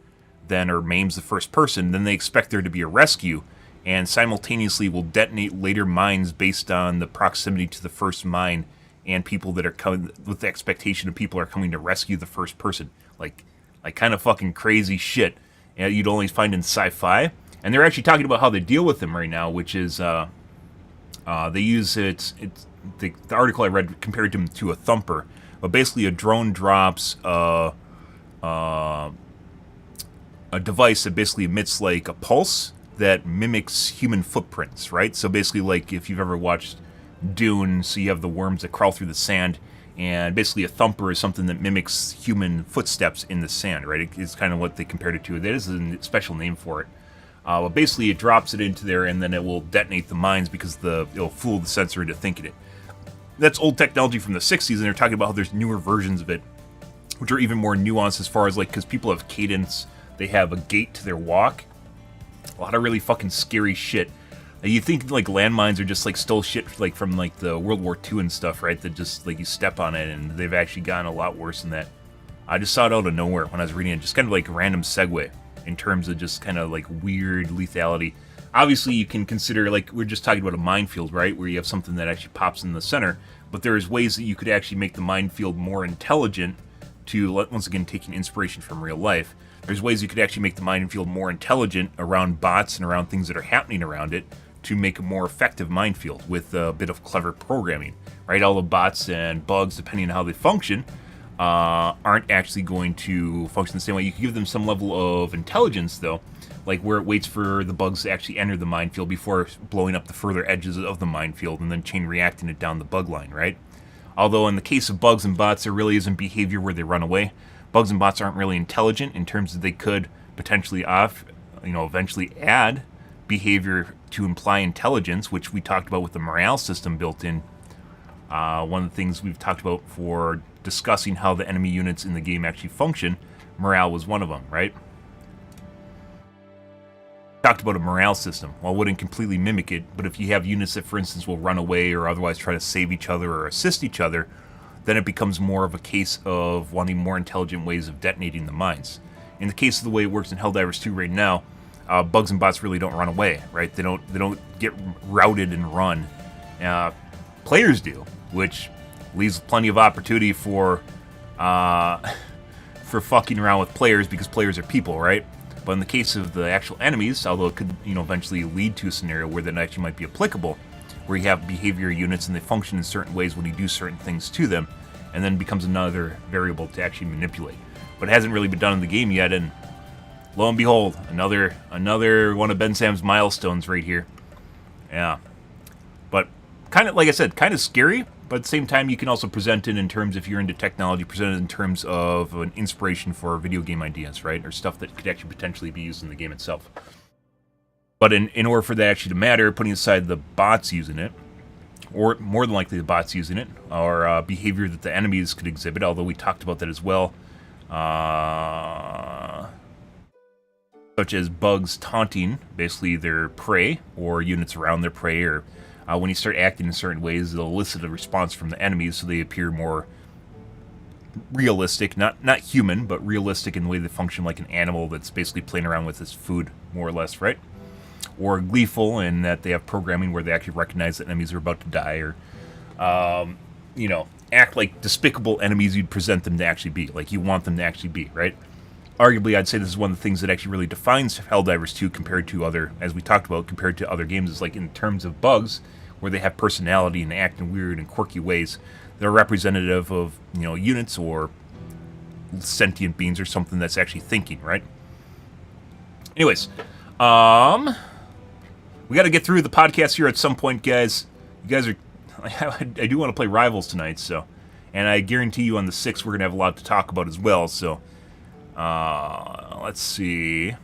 then, or maims the first person, then they expect there to be a rescue, and simultaneously will detonate later mines based on the proximity to the first mine and people that are coming, with the expectation of people are coming to rescue the first person. Like kind of fucking crazy shit you'd only find in sci-fi. And they're actually talking about how they deal with them right now, which is they use the article I read compared them to a thumper. But basically, a drone drops a device that basically emits like a pulse that mimics human footprints, right? So basically, like if you've ever watched Dune, so you have the worms that crawl through the sand, and basically a thumper is something that mimics human footsteps in the sand, right? It's kind of what they compared it to. That is a special name for it. But basically, it drops it into there, and then it will detonate the mines because it'll fool the sensor into thinking it. that's old technology from the 60s, and they're talking about how there's newer versions of it, which are even more nuanced as far as, like, because people have cadence, they have a gait to their walk. A lot of really fucking scary shit. You think, like, landmines are just, like, still shit, like, from, like, the World War II and stuff, right? That just, like, you step on it, and they've actually gotten a lot worse than that. I just saw it out of nowhere when I was reading it. Just kind of, like, a random segue in terms of just kind of, like, weird lethality. Obviously, you can consider, like, we're just talking about a minefield, right? Where you have something that actually pops in the center. But there's ways that you could actually make the minefield more intelligent to, once again, taking inspiration from real life. There's ways you could actually make the minefield more intelligent around bots and around things that are happening around it to make a more effective minefield with a bit of clever programming, right? All the bots and bugs, depending on how they function, aren't actually going to function the same way. You can give them some level of intelligence, though, like where it waits for the bugs to actually enter the minefield before blowing up the further edges of the minefield and then chain reacting it down the bug line, right? Although in the case of bugs and bots, there really isn't behavior where they run away. Bugs and bots aren't really intelligent in terms that they could potentially eventually add behavior to imply intelligence, which we talked about with the morale system built in. One of the things we've talked about for discussing how the enemy units in the game actually function, morale was one of them, right? Talked about a morale system. Well, it wouldn't completely mimic it, but if you have units that, for instance, will run away or otherwise try to save each other or assist each other, then it becomes more of a case of wanting more intelligent ways of detonating the mines. In the case of the way it works in Helldivers 2 right now, bugs and bots really don't run away, right? They don't get routed and run. Players do, which leaves plenty of opportunity for fucking around with players because players are people, right? But in the case of the actual enemies, although it could eventually lead to a scenario where that actually might be applicable, where you have behavior units and they function in certain ways when you do certain things to them, and then becomes another variable to actually manipulate. But it hasn't really been done in the game yet, and lo and behold, another one of Ben Sam's milestones right here. Yeah. But kind of, like I said, kind of scary, but at the same time, you can also present it in terms, if you're into technology, present it in terms of an inspiration for video game ideas, right? Or stuff that could actually potentially be used in the game itself. But in order for that actually to matter, putting aside the bots using it, or more than likely the bots using it, or behavior that the enemies could exhibit, although we talked about that as well, such as bugs taunting basically their prey or units around their prey, or when you start acting in certain ways, it'll elicit a response from the enemies so they appear more realistic, not human, but realistic in the way they function like an animal that's basically playing around with its food, more or less, right? Or gleeful in that they have programming where they actually recognize that enemies are about to die, or, act like despicable enemies you'd present them to actually be, like you want them to actually be, right? Arguably, I'd say this is one of the things that actually really defines Helldivers 2 compared to other, as we talked about, compared to other games, is like in terms of bugs, where they have personality and act in weird and quirky ways that are representative of, units or sentient beings or something that's actually thinking, right? Anyways, we got to get through the podcast here at some point, guys. You guys are... I do want to play Rivals tonight, so... And I guarantee you on the 6th we're going to have a lot to talk about as well, so... let's see...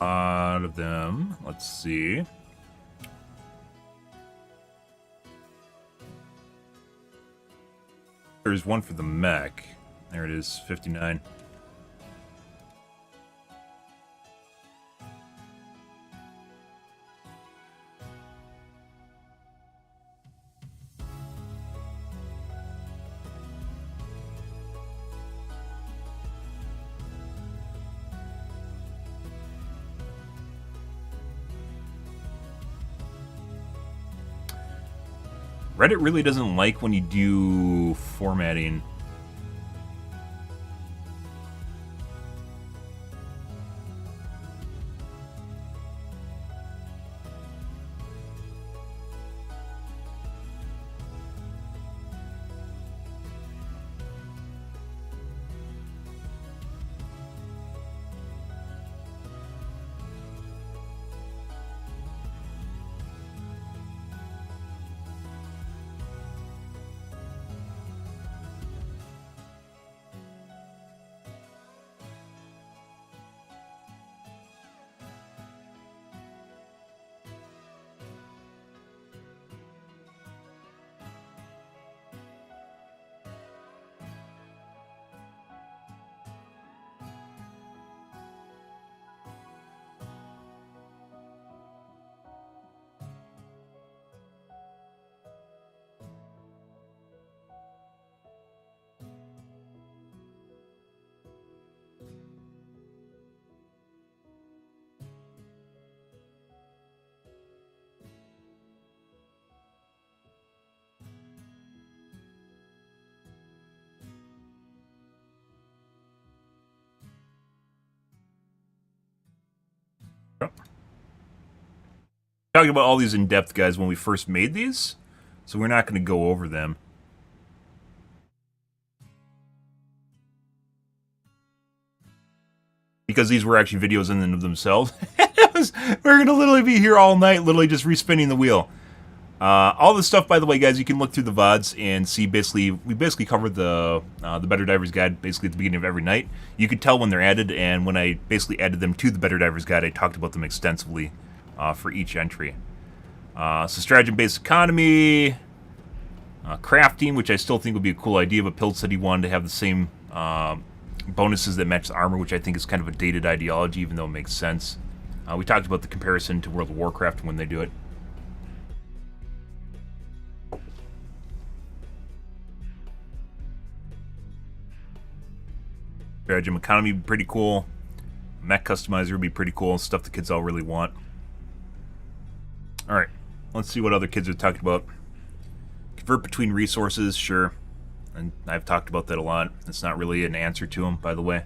Out of them. Let's see. There's one for the mech. There it is, 59. Reddit really doesn't like when you do formatting. Talking about all these in-depth guys when we first made these, so we're not going to go over them. Because these were actually videos in and of themselves. We're going to literally be here all night, literally just respinning the wheel. All this stuff, by the way, guys, you can look through the VODs and see we basically covered the BetterDivers guide basically at the beginning of every night. You could tell when they're added, and when I basically added them to the BetterDivers guide, I talked about them extensively for each entry. So stratagem-based economy, crafting, which I still think would be a cool idea, but Pilt said he wanted to have the same bonuses that match the armor, which I think is kind of a dated ideology, even though it makes sense. We talked about the comparison to World of Warcraft when they do it. Stratagem economy would be pretty cool. Mech customizer would be pretty cool. Stuff the kids all really want. Alright, let's see what other kids are talking about. Convert between resources, sure. And I've talked about that a lot. It's not really an answer to them, by the way.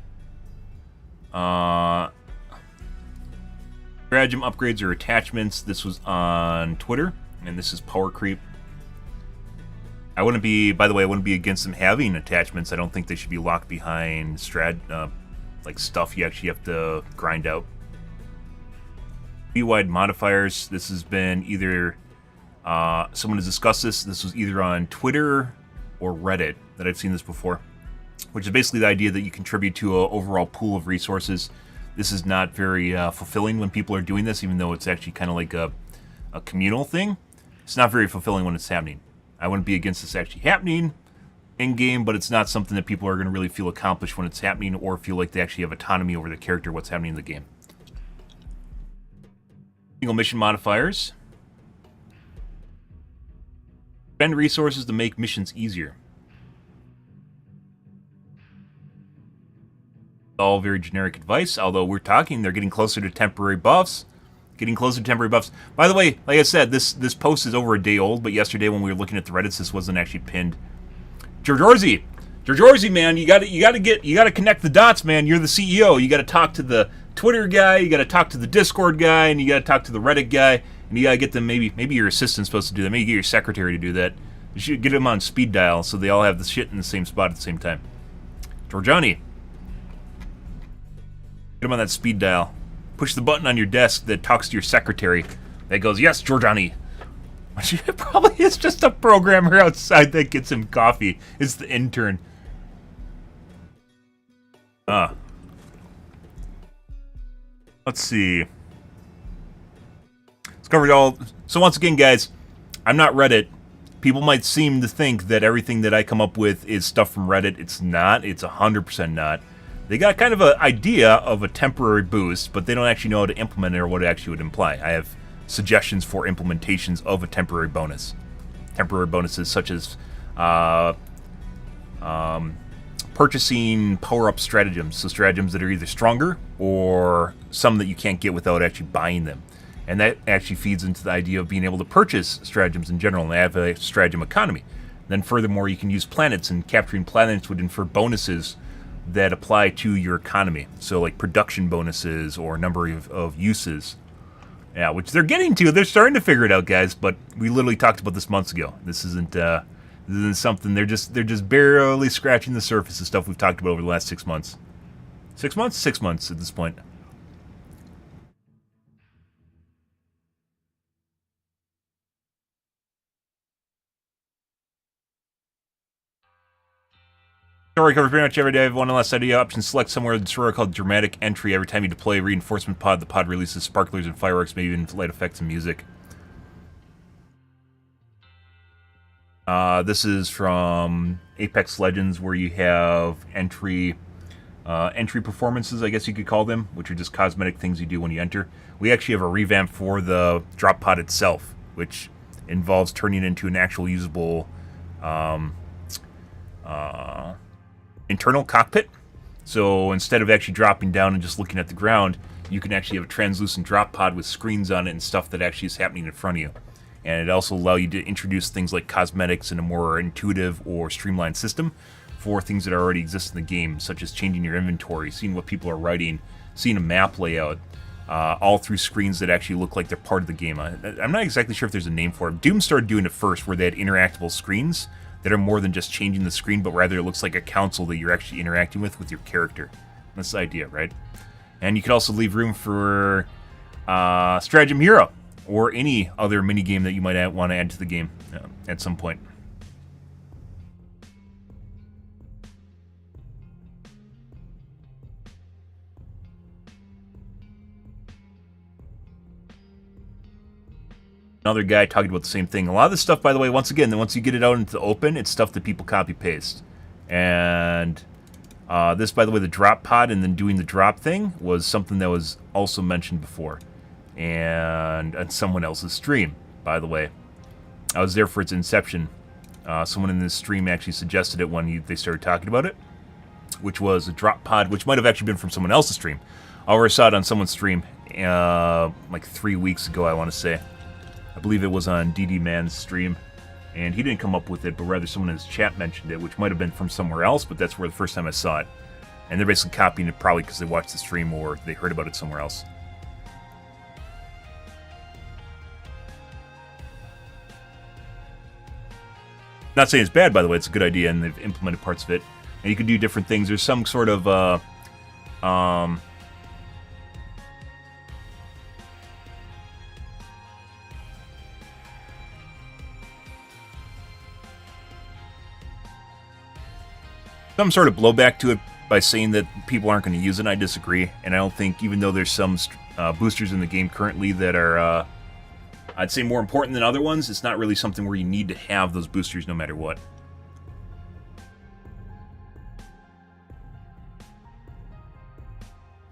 Stratagem upgrades or attachments. This was on Twitter, and this is power creep. I wouldn't be, by the way, I wouldn't be against them having attachments. I don't think they should be locked behind like stuff you actually have to grind out. B-wide modifiers. This has been either someone has discussed this. This was either on Twitter or Reddit that I've seen this before, which is basically the idea that you contribute to an overall pool of resources. This is not very fulfilling when people are doing this, even though it's actually kind of like a communal thing. It's not very fulfilling when it's happening. I wouldn't be against this actually happening in-game, but it's not something that people are going to really feel accomplished when it's happening or feel like they actually have autonomy over the character, what's happening in the game. Single mission modifiers. Spend resources to make missions easier. All very generic advice, although we're talking they're getting closer to temporary buffs. By the way, like I said, this post is over a day old, but yesterday when we were looking at the Reddits, this wasn't actually pinned. Georgorzi, man, you gotta connect the dots, man. You're the CEO. You gotta talk to the Twitter guy, you gotta talk to the Discord guy, and you gotta talk to the Reddit guy, and you gotta get them. Maybe your assistant's supposed to do that. Maybe get your secretary to do that. You should get them on speed dial so they all have the shit in the same spot at the same time. Georgiani, get him on that speed dial. Push the button on your desk that talks to your secretary that goes, "Yes, Georgiani." It probably is just a programmer outside that gets him coffee. It's the intern. Let's see. Let's cover it all. So once again, guys, I'm not Reddit. People might seem to think that everything that I come up with is stuff from Reddit. It's not. It's 100% not. They got kind of an idea of a temporary boost, but they don't actually know how to implement it or what it actually would imply. I have suggestions for implementations of a temporary bonus. Temporary bonuses such as purchasing power-up stratagems. So stratagems that are either stronger or some that you can't get without actually buying them. And that actually feeds into the idea of being able to purchase stratagems in general and have a stratagem economy. Then furthermore, you can use planets, and capturing planets would infer bonuses that apply to your economy. So like production bonuses or number of uses. Yeah, which they're getting to. They're starting to figure it out, guys, but we literally talked about this months ago. This isn't something. They're just barely scratching the surface of stuff we've talked about over the last 6 months. 6 months? 6 months at this point. Story covers pretty much every day. I have one last idea. Option select somewhere in the story called Dramatic Entry. Every time you deploy a reinforcement pod, the pod releases sparklers and fireworks, maybe even light effects and music. This is from Apex Legends, where you have entry performances, I guess you could call them, which are just cosmetic things you do when you enter. We actually have a revamp for the drop pod itself, which involves turning it into an actual usable internal cockpit. So instead of actually dropping down and just looking at the ground, you can actually have a translucent drop pod with screens on it and stuff that actually is happening in front of you. And it also allows you to introduce things like cosmetics in a more intuitive or streamlined system for things that already exist in the game, such as changing your inventory, seeing what people are writing, seeing a map layout, all through screens that actually look like they're part of the game. I'm not exactly sure if there's a name for it. Doom started doing it first, where they had interactable screens that are more than just changing the screen, but rather it looks like a console that you're actually interacting with your character. That's the idea, right? And you could also leave room for Stratagem Hero, or any other minigame that you might want to add to the game at some point. Another guy talking about the same thing. A lot of this stuff, by the way, once again, once you get it out into the open, it's stuff that people copy-paste. And this, by the way, the drop pod and then doing the drop thing was something that was also mentioned before. And on someone else's stream, by the way. I was there for its inception. Someone in this stream actually suggested it when they started talking about it, which was a drop pod, which might have actually been from someone else's stream. I saw it on someone's stream like 3 weeks ago, I want to say. I believe it was on DD Man's stream, and he didn't come up with it, but rather someone in his chat mentioned it, which might have been from somewhere else, but that's where the first time I saw it. And they're basically copying it probably because they watched the stream or they heard about it somewhere else. Not saying it's bad, by the way. It's a good idea, and they've implemented parts of it. And you can do different things. There's some sort of some sort of blowback to it by saying that people aren't going to use it. I disagree, and I don't think, even though there's some boosters in the game currently that are, I'd say, more important than other ones, it's not really something where you need to have those boosters no matter what.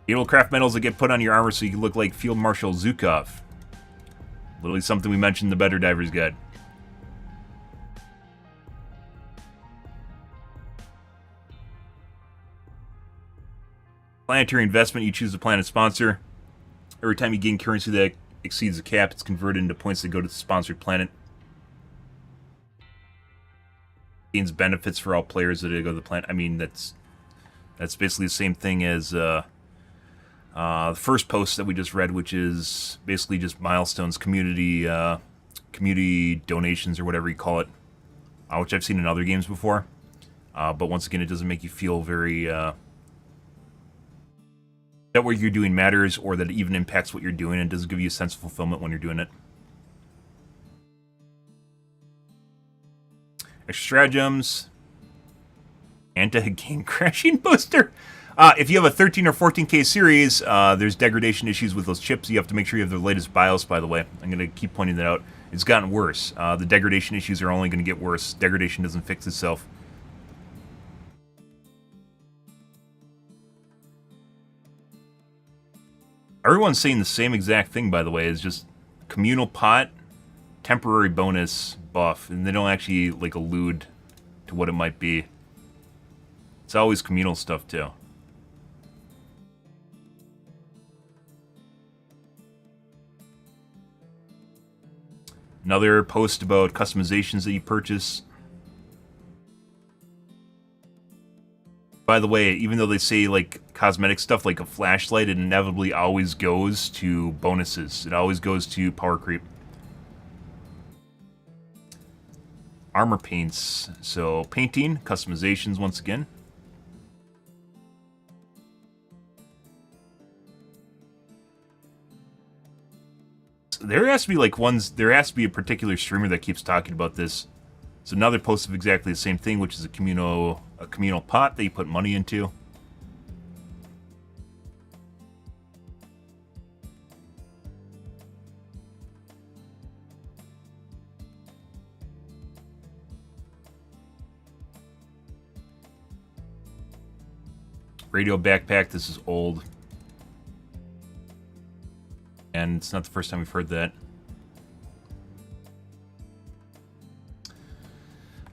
It'll craft medals that get put on your armor so you can look like Field Marshal Zhukov. Literally something we mentioned in the BetterDivers guide. Planetary investment, you choose the planet sponsor. Every time you gain currency that exceeds the cap, it's converted into points that go to the sponsored planet. Gains benefits for all players that go to the planet. I mean, that's basically the same thing as the first post that we just read, which is basically just milestones, community donations, or whatever you call it, which I've seen in other games before. But once again, it doesn't make you feel very that what you're doing matters, or that it even impacts what you're doing, and doesn't give you a sense of fulfillment when you're doing it. Extra stratagems. Anti-game crashing booster. If you have a 13 or 14K series, there's degradation issues with those chips. You have to make sure you have the latest BIOS, by the way. I'm going to keep pointing that out. It's gotten worse. The degradation issues are only going to get worse. Degradation doesn't fix itself. Everyone's saying the same exact thing, by the way. It's just communal pot, temporary bonus buff, and they don't actually like allude to what it might be. It's always communal stuff too. Another post about customizations that you purchase. By the way, even though they say like cosmetic stuff like a flashlight, it inevitably always goes to bonuses. It always goes to power creep. Armor paints. So painting, customizations once again. There has to be like there has to be a particular streamer that keeps talking about this. So another post of exactly the same thing, which is a communal pot that you put money into. Radio backpack, this is old. And it's not the first time we've heard that.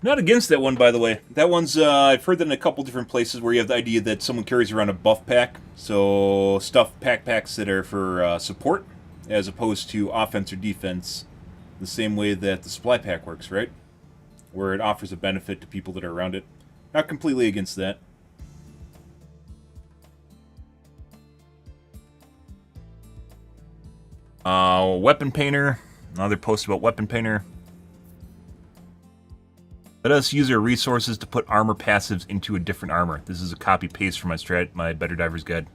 Not against that one, by the way. That one's, I've heard that in a couple different places where you have the idea that someone carries around a buff pack. So, stuff packs that are for support, as opposed to offense or defense. The same way that the supply pack works, right? Where it offers a benefit to people that are around it. Not completely against that. Weapon Painter. Another post about Weapon Painter. Let us use our resources to put armor passives into a different armor. This is a copy-paste from my BetterDivers guide.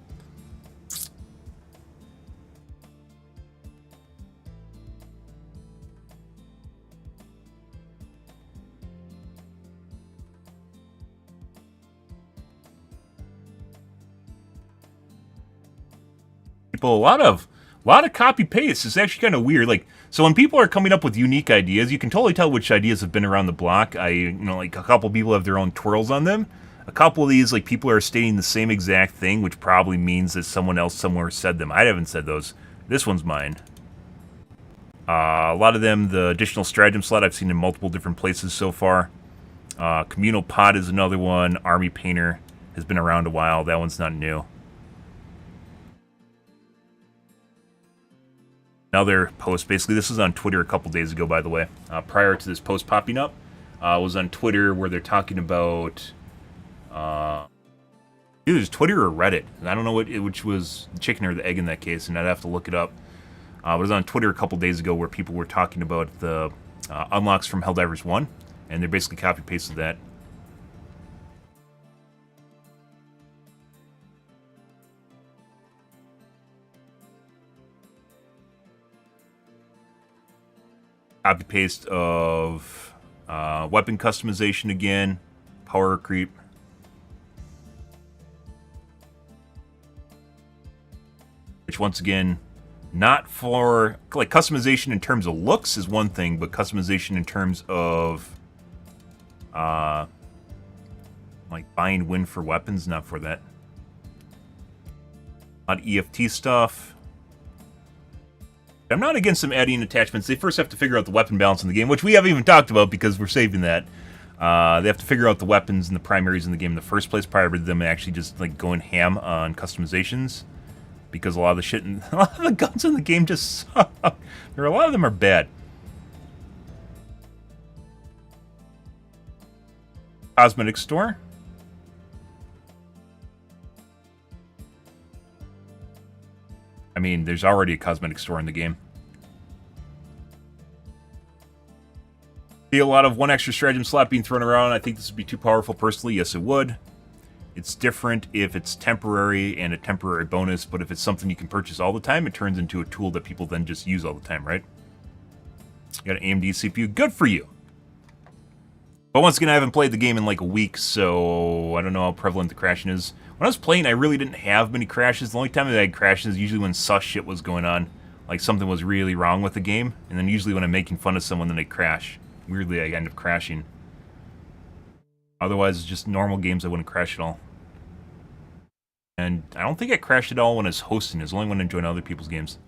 People, a lot of copy paste. It's actually kind of weird. Like, so when people are coming up with unique ideas, you can totally tell which ideas have been around the block. Like a couple people have their own twirls on them. A couple of these, like, people are stating the same exact thing, which probably means that someone else somewhere said them. I haven't said those. This one's mine. A lot of them, the additional stratagem slot, I've seen in multiple different places so far. Communal pot is another one. Army Painter has been around a while. That one's not new. Another post, basically, this was on Twitter a couple days ago, by the way. Prior to this post popping up, was on Twitter where they're talking about, either it's Twitter or Reddit. And I don't know which was the chicken or the egg in that case, and I'd have to look it up. But it was on Twitter a couple days ago where people were talking about the unlocks from Helldivers 1, and they're basically copy-pasted that. Copy-paste of weapon customization again, power creep. Which, once again, not for, like, customization in terms of looks is one thing, but customization in terms of, like, buying win for weapons, not for that. A lot of EFT stuff. I'm not against them adding attachments. They first have to figure out the weapon balance in the game, which we haven't even talked about because we're saving that. They have to figure out the weapons and the primaries in the game in the first place prior to them actually just like going ham on customizations. Because a lot of the shit and a lot of the guns in the game just suck. A lot of them are bad. Cosmetic store. I mean, there's already a cosmetic store in the game. See a lot of one extra stratagem slot being thrown around. I think this would be too powerful personally. Yes, it would. It's different if it's temporary and a temporary bonus, but if it's something you can purchase all the time, it turns into a tool that people then just use all the time, right? You got an AMD CPU. Good for you. But once again, I haven't played the game in like a week, so I don't know how prevalent the crashing is. When I was playing, I really didn't have many crashes. The only time that I had crashes is usually when sus shit was going on. Like something was really wrong with the game. And then usually when I'm making fun of someone, then they crash. Weirdly, I end up crashing. Otherwise, it's just normal games I wouldn't crash at all. And I don't think I crashed at all when I was hosting. It was only when I joined other people's games.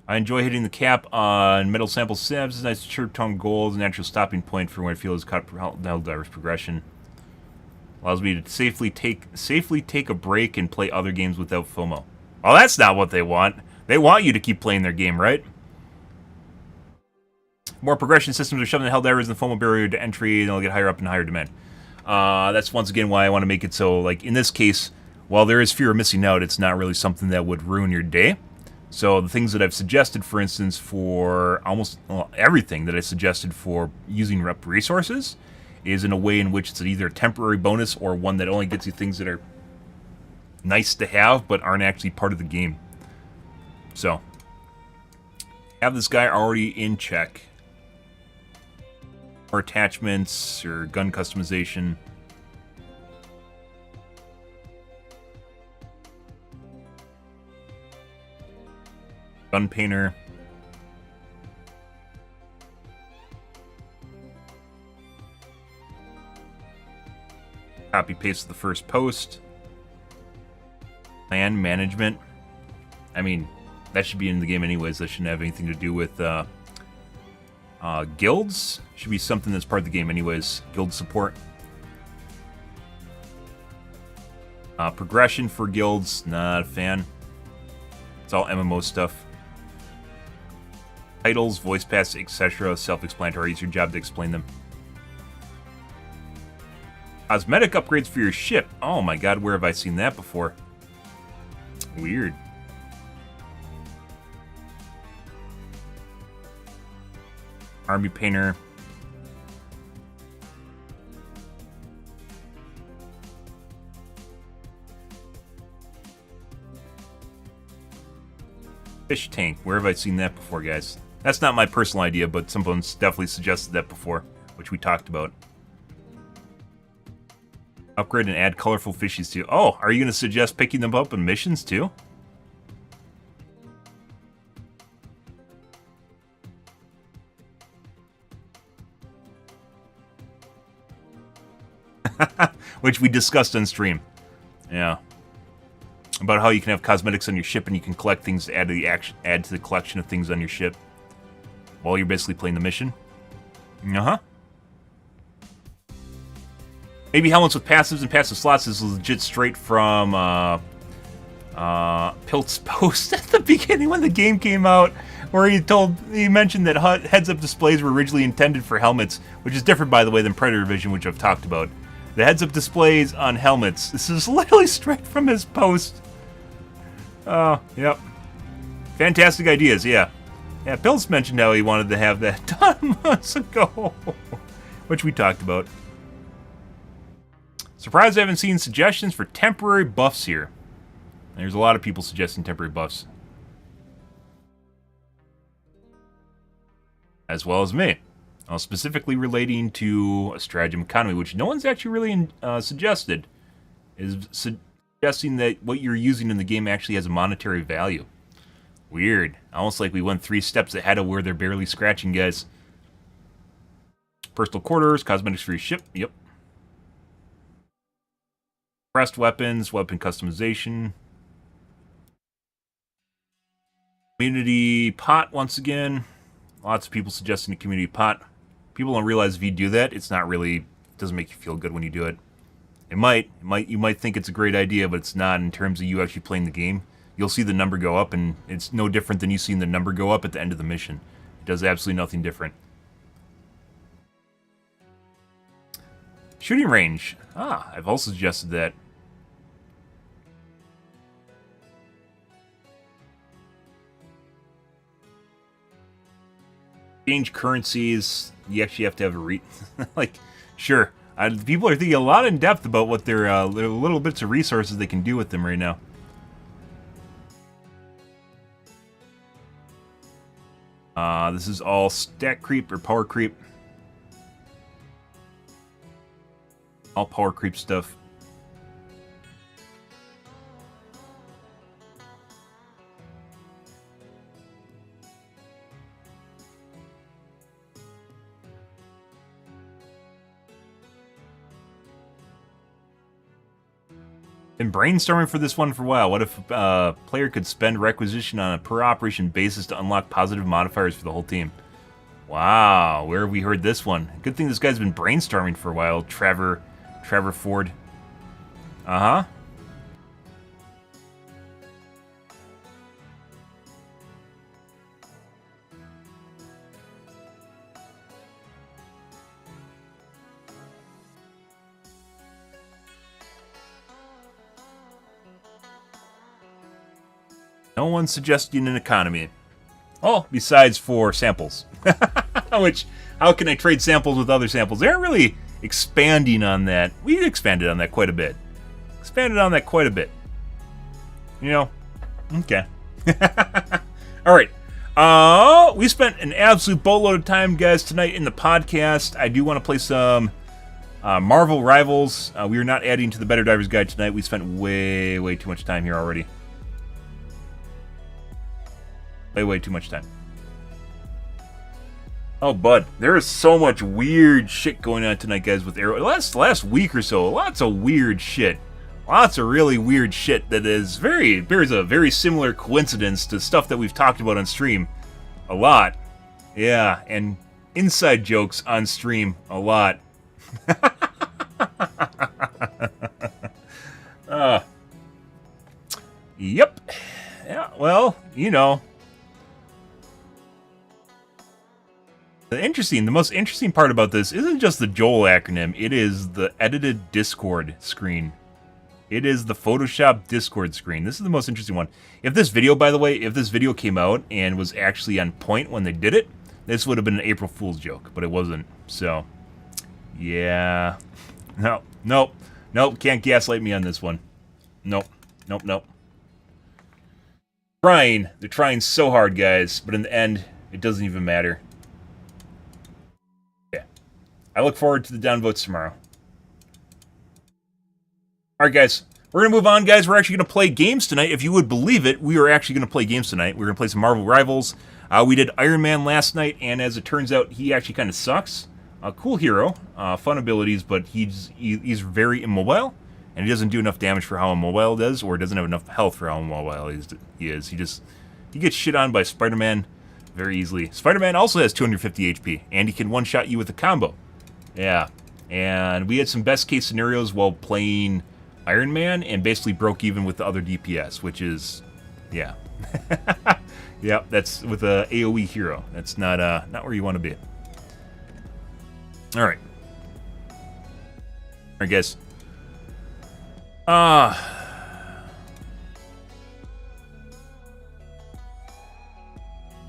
I enjoy hitting the cap on metal sample sabs. It's nice chirp tone gold, natural stopping point for when I feel is caught BetterDivers progression. Allows me to safely take a break and play other games without FOMO. Well, that's not what they want. They want you to keep playing their game, right? More progression systems are shoving the Helldivers in the FOMO barrier to entry, and they'll get higher up and higher demand. That's once again why I want to make it so, like, in this case, while there is fear of missing out, it's not really something that would ruin your day. So the things that I've suggested, for instance, for almost everything that I suggested for using rep resources is in a way in which it's either a temporary bonus or one that only gets you things that are nice to have but aren't actually part of the game. So, have this guy already in check. Or attachments or gun customization. Gun painter. Copy paste the first post. Plan management. I mean, that should be in the game anyways. That shouldn't have anything to do with guilds. Should be something that's part of the game anyways. Guild support. Progression for guilds. Not a fan. It's all MMO stuff. Titles, voice paths, etc. Self-explanatory. It's your job to explain them. Cosmetic upgrades for your ship. Oh my god, where have I seen that before? Weird. Army painter. Fish tank. Where have I seen that before, guys? That's not my personal idea, but someone's definitely suggested that before, which we talked about. Upgrade and add colorful fishies too. Oh, are you going to suggest picking them up in missions too? Which we discussed on stream. Yeah. About how you can have cosmetics on your ship and you can collect things to add to the collection of things on your ship while you're basically playing the mission. Uh-huh. Maybe helmets with passives and passive slots is legit straight from Pilt's post at the beginning when the game came out, where he mentioned that heads-up displays were originally intended for helmets, which is different, by the way, than Predator Vision, which I've talked about. The heads-up displays on helmets. This is literally straight from his post. Oh, yep. Fantastic ideas, yeah. Yeah, Pilt's mentioned how he wanted to have that done months ago, which we talked about. Surprised I haven't seen suggestions for temporary buffs here. There's a lot of people suggesting temporary buffs. As well as me. Specifically relating to a stratagem economy, which no one's actually really suggested. Is suggesting that what you're using in the game actually has a monetary value. Weird. Almost like we went 3 steps ahead of where they're barely scratching, guys. Personal quarters, cosmetics for your ship. Yep. Pressed weapons, weapon customization. Community pot, once again. Lots of people suggesting a community pot. People don't realize if you do that, it's not really, it doesn't make you feel good when you do it. You might think it's a great idea, but it's not in terms of you actually playing the game. You'll see the number go up, and it's no different than you seeing the number go up at the end of the mission. It does absolutely nothing different. Shooting range. I've also suggested that. Change currencies. You actually have to have a like, sure. People are thinking a lot in depth about what their little bits of resources they can do with them right now. This is all stack creep or power creep. All power creep stuff. Been brainstorming for this one for a while. What if a player could spend requisition on a per operation basis to unlock positive modifiers for the whole team? Wow, where have we heard this one? Good thing this guy's been brainstorming for a while. Trevor Ford. Uh-huh. No one's suggesting an economy. Oh, besides for samples. Which, how can I trade samples with other samples? They aren't really expanding on that. We expanded on that quite a bit. Expanded on that quite a bit. You know? Okay. Alright. We spent an absolute boatload of time, guys, tonight in the podcast. I do want to play some Marvel Rivals. We are not adding to the BetterDivers guide tonight. We spent way too much time here already. Way too much time. Oh, bud, there is so much weird shit going on tonight, guys, with Arrow. Last week or so, lots of weird shit. Lots of really weird shit that bears a very similar coincidence to stuff that we've talked about on stream a lot. Yeah, and inside jokes on stream a lot. Yep. Yeah, well, you know. The most interesting part about this isn't just the Joel acronym, it is the edited Discord screen. It is the Photoshop Discord screen. This is the most interesting one. If this video, by the way, if this video came out and was actually on point when they did it, this would have been an April Fool's joke, but it wasn't. So, yeah. Nope, can't gaslight me on this one. Nope. They're trying so hard, guys, but in the end, it doesn't even matter. I look forward to the downvotes tomorrow. Alright, guys. We're going to move on, guys. We're actually going to play games tonight. If you would believe it, we are actually going to play games tonight. We're going to play some Marvel Rivals. We did Iron Man last night, and as it turns out, he actually kind of sucks. Cool hero. Fun abilities, but he's very immobile, and he doesn't do enough damage for how immobile he does, or doesn't have enough health for how immobile he is. He gets shit on by Spider-Man very easily. Spider-Man also has 250 HP, and he can one-shot you with a combo. Yeah, and we had some best case scenarios while playing Iron Man and basically broke even with the other DPS, which is, yeah. Yeah, that's with a AoE hero. That's not where you want to be. Alright. Alright, guys.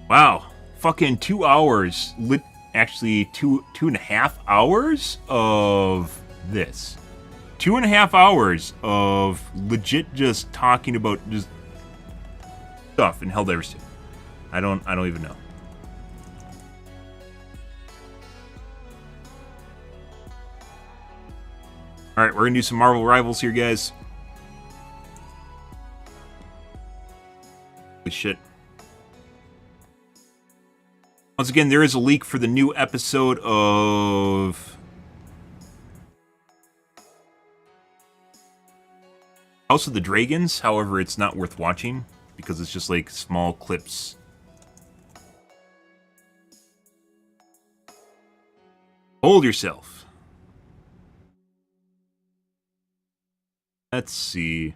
Wow. Fucking 2 hours. Actually, two and a half hours of this. 2.5 hours of legit just talking about just stuff in Helldivers 2. I don't even know. Alright, we're gonna do some Marvel Rivals here, guys. Holy shit. Once again, there is a leak for the new episode of House of the Dragons. However, it's not worth watching because it's just like small clips. Hold yourself. Let's see.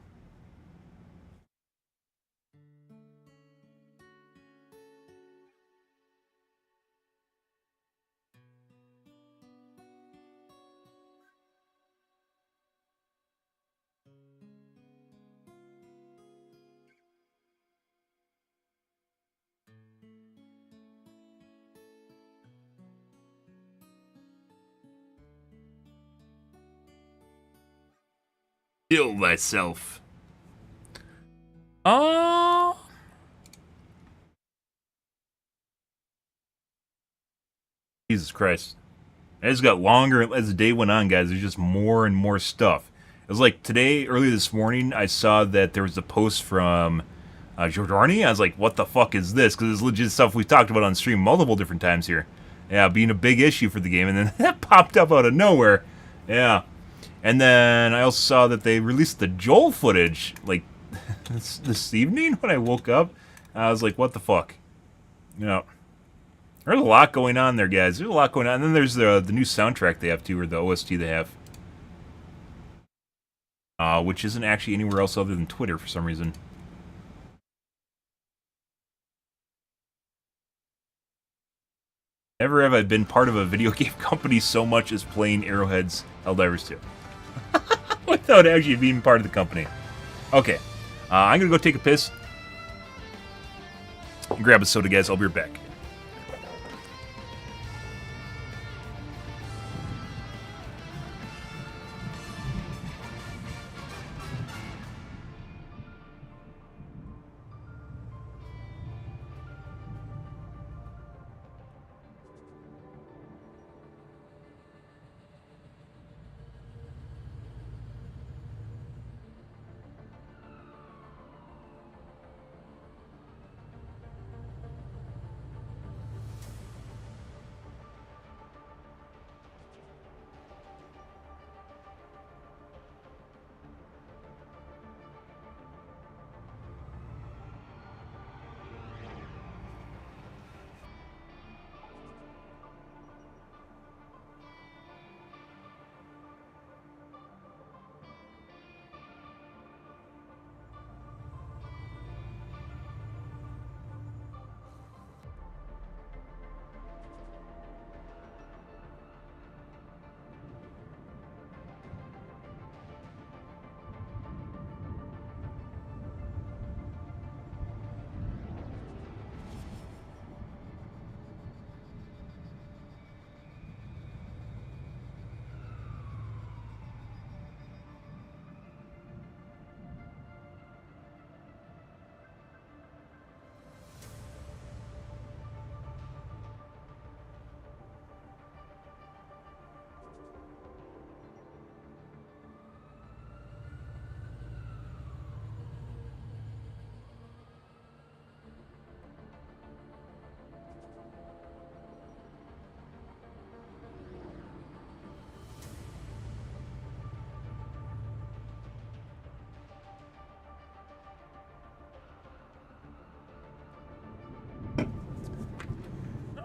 Kill thyself. Jesus Christ. It just got longer as the day went on, guys. There's just more and more stuff. It was like today, earlier this morning, I saw that there was a post from Giordani. I was like, what the fuck is this? Because it's legit stuff we've talked about on stream multiple different times here. Yeah, being a big issue for the game. And then that popped up out of nowhere. Yeah. And then I also saw that they released the Joel footage, like, this evening when I woke up. I was like, what the fuck? Yeah. There's a lot going on there, guys. There's a lot going on. And then there's the new soundtrack they have, too, or the OST they have. Which isn't actually anywhere else other than Twitter for some reason. Never have I been part of a video game company so much as playing Arrowhead's Helldivers 2. Without actually being part of the company. Okay. I'm going to go take a piss. Grab a soda, guys. I'll be right back.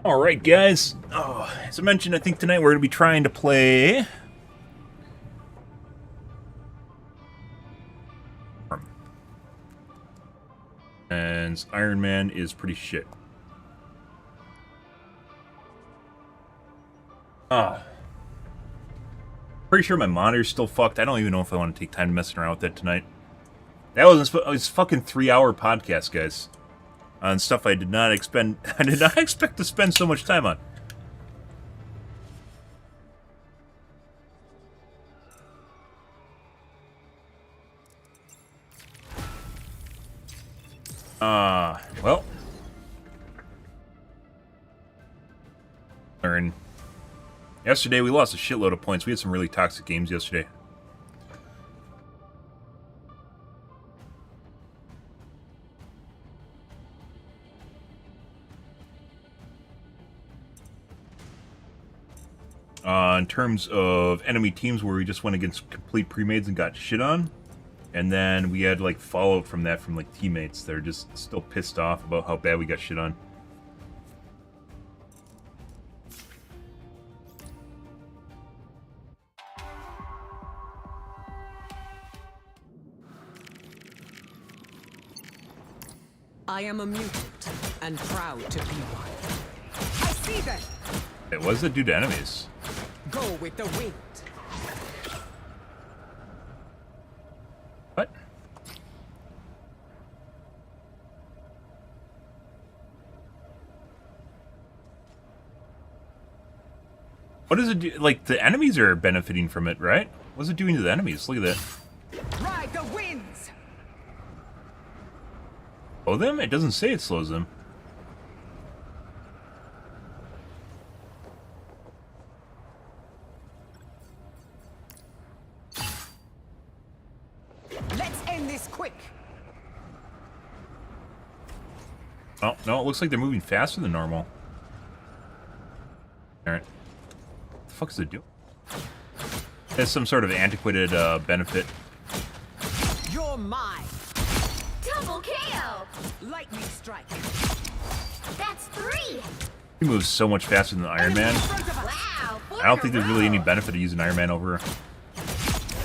Alright, guys. As I mentioned, I think tonight we're going to be trying to play... And Iron Man is pretty shit. Pretty sure my monitor's still fucked. I don't even know if I want to take time to mess around with it tonight. That was a fucking 3-hour podcast, guys. On stuff I did not expect to spend so much time on. Well. Yesterday we lost a shitload of points. We had some really toxic games yesterday. In terms of enemy teams where we just went against complete pre-mades and got shit on. And then we had like fallout from that from like teammates that are just still pissed off about how bad we got shit on. I am a mutant and proud to be one. I see them. Hey, what does it do to enemies? Go with the wind. What? What does it do? Like, the enemies are benefiting from it, right? What's it doing to the enemies? Look at that. Ride the winds. Slow them? It doesn't say it slows them. this quick. Oh, no, it looks like they're moving faster than normal. Alright. What the fuck is it doing? It has some sort of antiquated benefit. You're mine. Double KO! Lightning strike. That's 3! He moves so much faster than the Iron Man. Wow! I don't think there's really any benefit to using Iron Man over.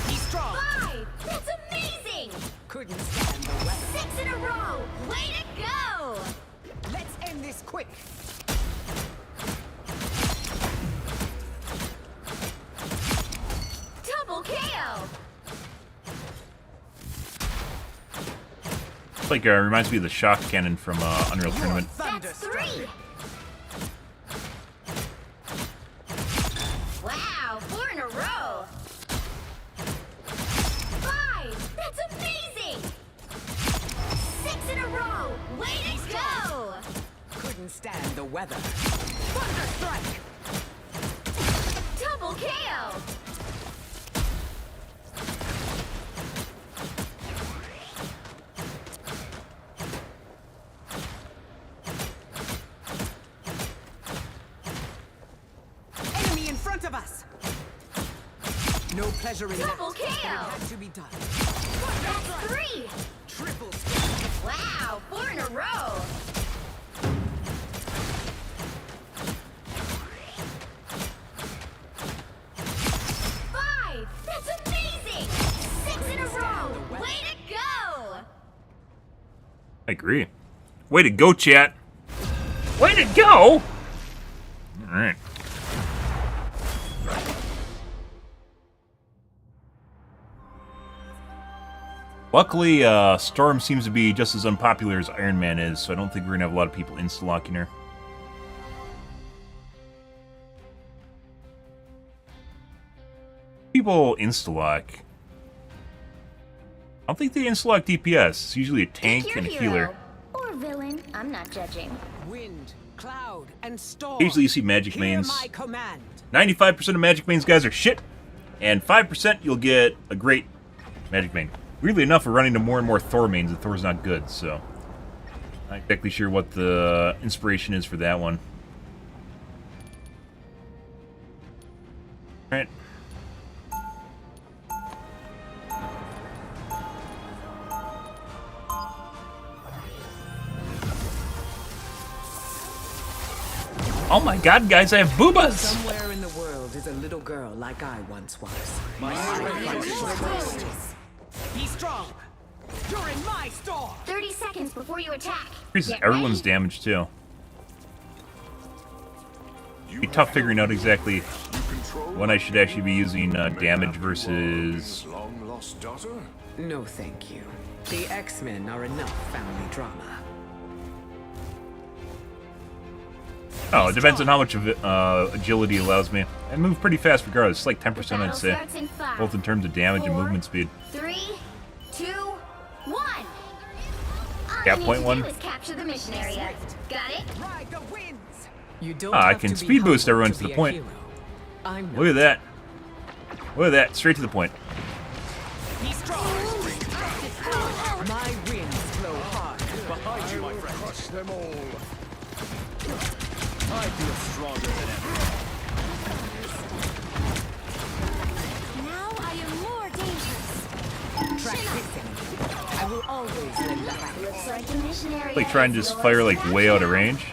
He's strong. 5! That's amazing! Couldn't stand the weather. 6 in a row! Way to go! Let's end this quick. Double KO! It's like reminds me of the shock cannon from Unreal Tournament. That's 3! Wow! 4 in a row! 5! That's amazing! 6 in a row! Way to go! Couldn't stand the weather. Thunder strike. Double KO! Enemy in front of us. No pleasure in Double that. But it KO. had to be done. That's 3! Triple. Wow! 4 in a row! Five! That's amazing! 6 in a row! Way to go! I agree. Way to go, chat. Way to go! Alright. Luckily, Storm seems to be just as unpopular as Iron Man is, so I don't think we're gonna have a lot of people insta-locking her. People insta-lock. I don't think they insta-lock DPS. It's usually a tank Pick your and a hero. healer. Or villain. I'm not judging. Wind, cloud, and storm. Usually you see magic Hear mains. my command. 95% of magic mains guys are shit, and 5% you'll get a great magic main. Weirdly enough, we're running to more and more Thor mains, and Thor's not good, so not exactly sure what the inspiration is for that one. Alright. Oh my god, guys, I have boobas! Somewhere in the world is a little girl like I once was. He's strong. You're in my storm. 30 seconds before you attack. Increases Get everyone's ready. damage, too. Be tough figuring out exactly when I should actually be using damage versus... long-lost daughter? No, thank you. The X-Men are enough family drama. Oh, it depends on how much of it, agility allows me. I move pretty fast regardless. It's like 10%, I'd Battle say. starts in 5, Both in terms of damage and 4, movement speed. 3, 2, 1. All Yeah, you need point to one. do is capture the mission area. Got it? Ride the winds. You don't I have can to be speed boost humble everyone to the be a point. hero. I'm Look at that. Look at that. Straight to the point. He's strong. My winds blow hard. Behind you, my friend. Crush them all. I feel stronger than ever. Now I am more dangerous. Track this in. I will always lend a hand. Looks like the mission area. Like trying to is just yours fire like way out of capture. range.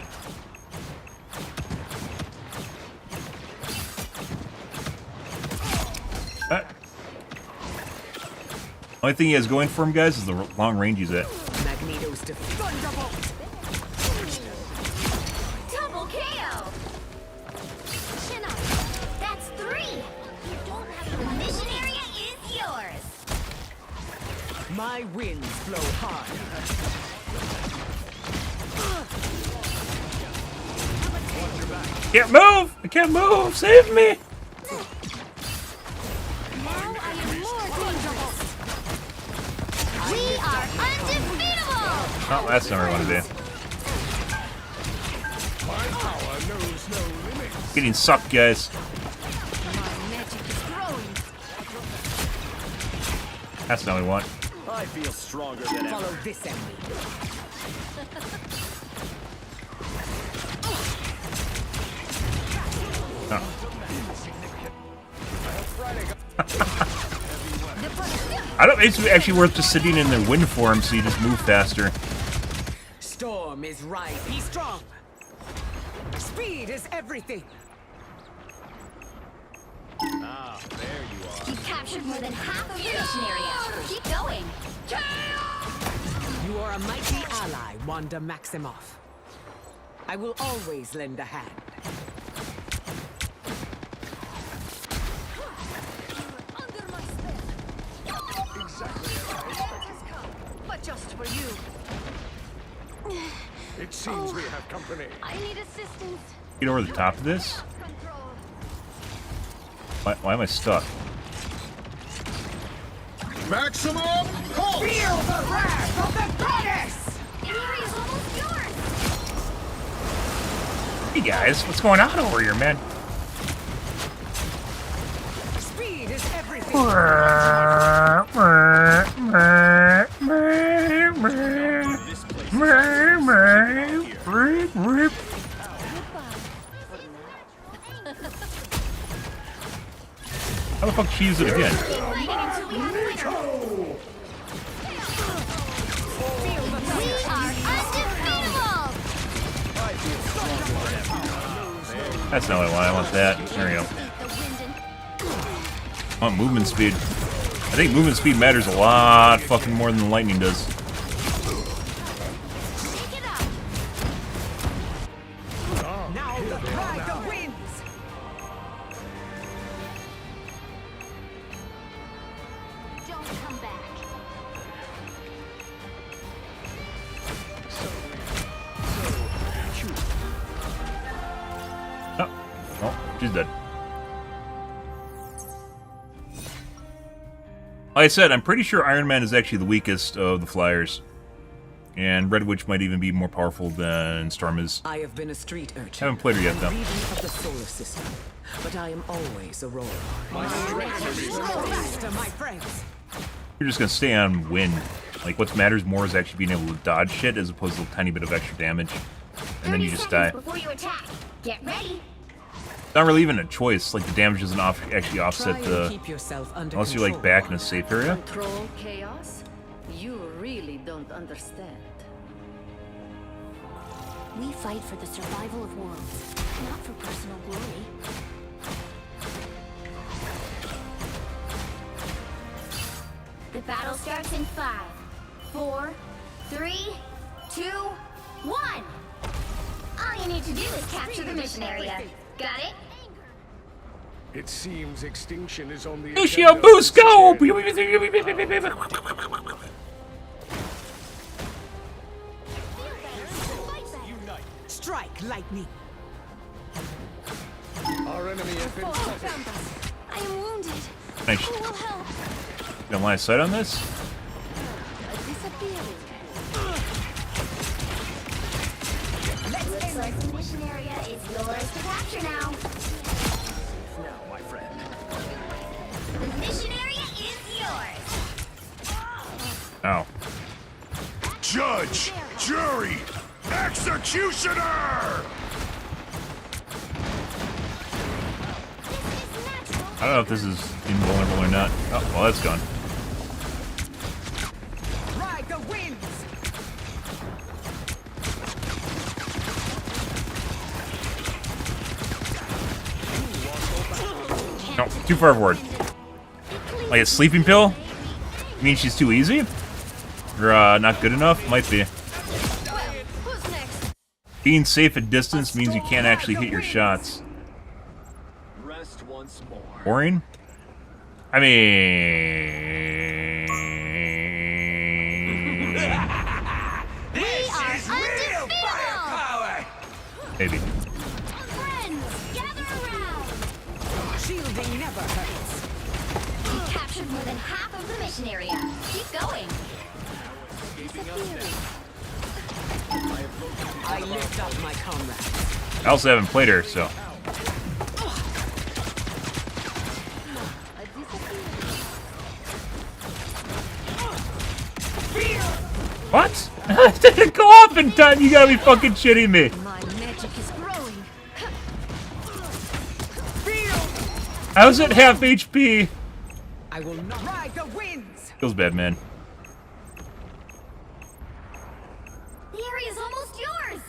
Only thing he has going for him, guys, is the long range he's at. Magneto's defeat. Thunderbolt. Double KO. Chin up. That's 3. You don't have the mission area is yours. My winds blow hard. Can't move! I can't move! Save me! Now I am more dangerous. We are undefeatable. Oh, that's not where I want to be. My power knows no limits. Getting sucked, guys. My magic is growing. That's not what we want. I I feel stronger than Follow ever. this enemy. I don't. It's actually worth just sitting in the wind form so you just move faster. Storm is right. Be strong. Speed is everything. Ah, there you are. You've captured more than half of the mission area. Keep going. You are a mighty ally, Wanda Maximoff. I will always lend a hand. Under my spell. Exactly as I expected. But just for you. It seems we have company. I need assistance. Get over the top of this. Control. Why am I stuck? Maximum pulse! Feel the wrath of the goddess! The area's almost yours. Hey guys, what's going on over here, man? Speed is everything. How the fuck did she use it again? Keep fighting until we have a winner. We are undefeatable. That's not what I want. I want that. There we go. The wind and I want movement speed. I think movement speed matters a lot fucking more than the lightning does. pick it up. Now the pride wins. Don't come back. Oh, oh, she's dead. Like I said, I'm pretty sure Iron Man is actually the weakest of the flyers. And Red Witch might even be more powerful than Storm is. I have been a street urchin. Haven't played her yet, and though. regent of the solar system, but I am always Aurora. Faster, my friends. You're just gonna stay on wind. Like, what matters more is actually being able to dodge shit as opposed to a tiny bit of extra damage. And then you just die. Before you attack. Get ready. Not really even a choice. Like, the damage doesn't actually offset Try and the... keep yourself under Unless you're, like, control, back in a Wanda. safe area. Control chaos? You really don't understand. We fight for the survival of worlds, not for personal glory. The battle starts in 5, 4, 3, 2, 1. All you need to do is capture the mission area. Got it? It seems extinction is on the Lucio agenda. Busco! Strike lightning. Our enemy has been spotted. I am wounded. Nice. Who will help? Got line of sight on this? Disappearing. Looks like the mission area is yours to capture now. Now, my friend. The mission area is yours. Oh. Judge! Jury! Executioner! This is natural. I don't know if this is invulnerable or not. Oh, well, that's gone. Ride the winds. No, too far forward. Like a sleeping pill? You mean she's too easy? Or, not good enough? Might be. Who's next? Being safe at distance means you can't actually hit your shots. Rest once more. Boring? I mean... We are undefeatable. Maybe. Friends, gather around. Shielding never hurts. We captured more than half of the mission area. Keep going. Disappearing. I lift up my comrades. I also haven't played her, so... What? It didn't go off in time. You gotta be fucking shitting me. My magic is growing. I was at half HP. I will not ride the winds. Feels bad, man. The area's almost yours.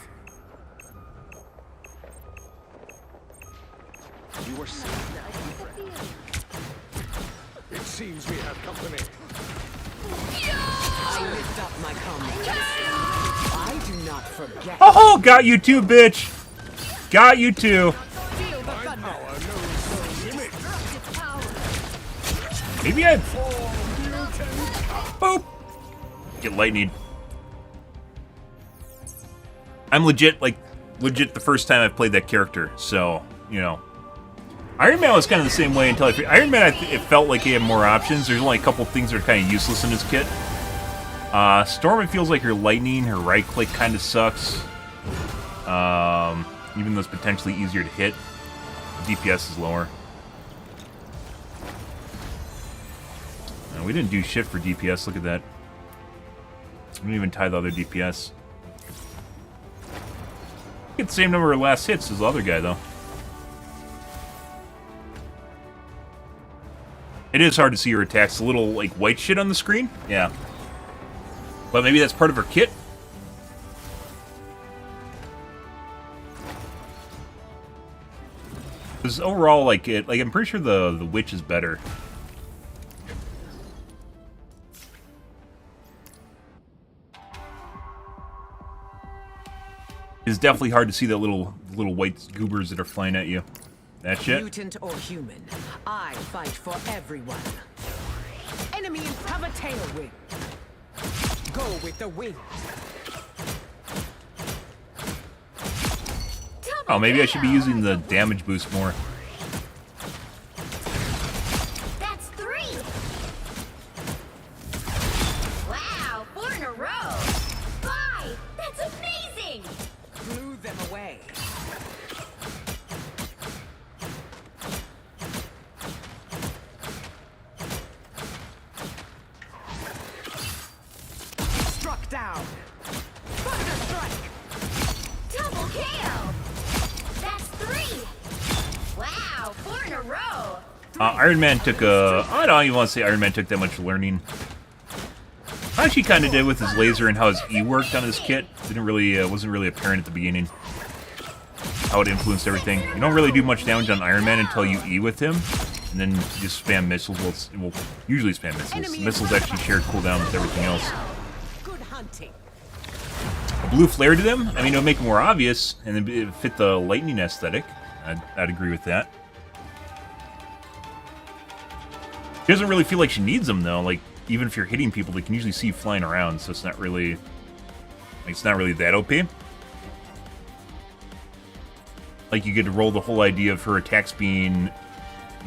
You are safe now, my friend. It seems we have company. I lift up my comrades. I do not forget. Oh, got you too, bitch. Got you too. Feel the thunder. Power knows no limit. Maybe I... Boop. Get lightning. I'm legit the first time I've played that character, so, you know. Iron Man was kind of the same way until Iron Man, it felt like he had more options. There's only a couple things that are kind of useless in his kit. Storm, it feels like her lightning, her right click kind of sucks. Even though it's potentially easier to hit. DPS is lower. No, we didn't do shit for DPS, look at that. We didn't even tie the other DPS. Get the same number of last hits as the other guy, though. It is hard to see her attacks. A little, like, white shit on the screen. Yeah. But maybe that's part of her kit? Because overall, like, I'm pretty sure the witch is better. It's definitely hard to see that little white goobers that are flying at you. That shit. Mutant or human, I fight for everyone. Enemies have a tailwind. Go with the wind. Oh, maybe I should be using the damage boost more. That's 3. Wow, 4 in a row. 5. That's amazing. Blew them away. Struck down. Thunderstrike. Double KO. That's 3. Wow, 4 in a row. Iron Man took I don't even want to say Iron Man took that much learning. I actually kind of did with his laser and how his E worked on his kit. Didn't really, wasn't really apparent at the beginning. How it influenced everything. You don't really do much damage on Iron Man until you E with him. And then you just spam missiles. Well, usually spam missiles. Missiles actually share cooldown with everything else. Good hunting. A blue flare to them? I mean, it would make it more obvious, and it would fit the lightning aesthetic. I'd agree with that. She doesn't really feel like she needs them, though. Like, even if you're hitting people, they can usually see you flying around, so it's not really... Like, it's not really that OP. Like, you get to roll the whole idea of her attacks being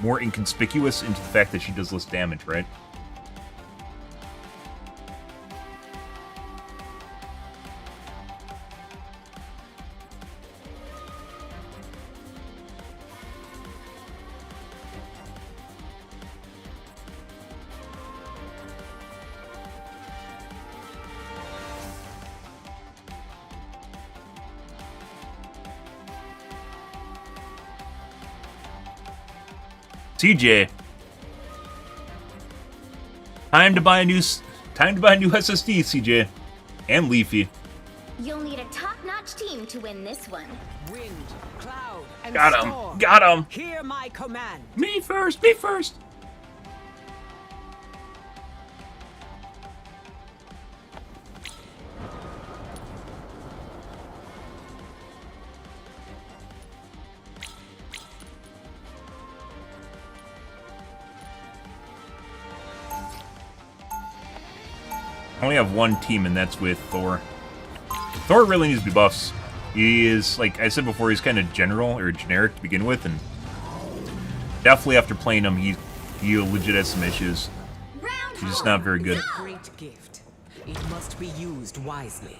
more inconspicuous into the fact that she does less damage, right? CJ, time to buy a new SSD, CJ, and Leafy. You'll need a top-notch team to win this one. Wind, cloud, and Got him, storm. got him. Hear my command. Me first, me first. I only have one team, and that's with Thor. Thor really needs to be buffs. He is, like I said before, he's kind of general or generic to begin with, and definitely after playing him, he legit has some issues. He's just not very good. Great gift. It must be used wisely.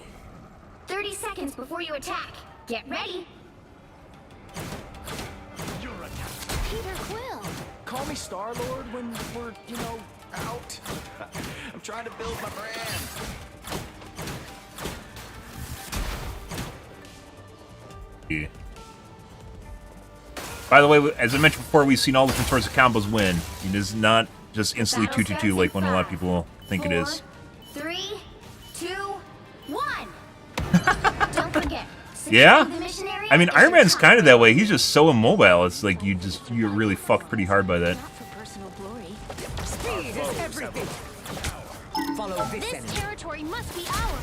30 seconds before you attack. Get ready. Peter Quill. Call me Star-Lord when we're, you know, out. I'm trying to build my brand. By the way, as I mentioned before, we've seen all different sorts of combos win. It is not just instantly 2-2-2 like what a lot of people think it is. 3, 2, 1. Don't forget. Yeah? The mission area I mean, is Iron your Man's top kind of that way. He's just so immobile. It's like you're really fucked pretty hard by that. Not for personal glory. Speed is everything. Follow this This enemy. territory must be ours.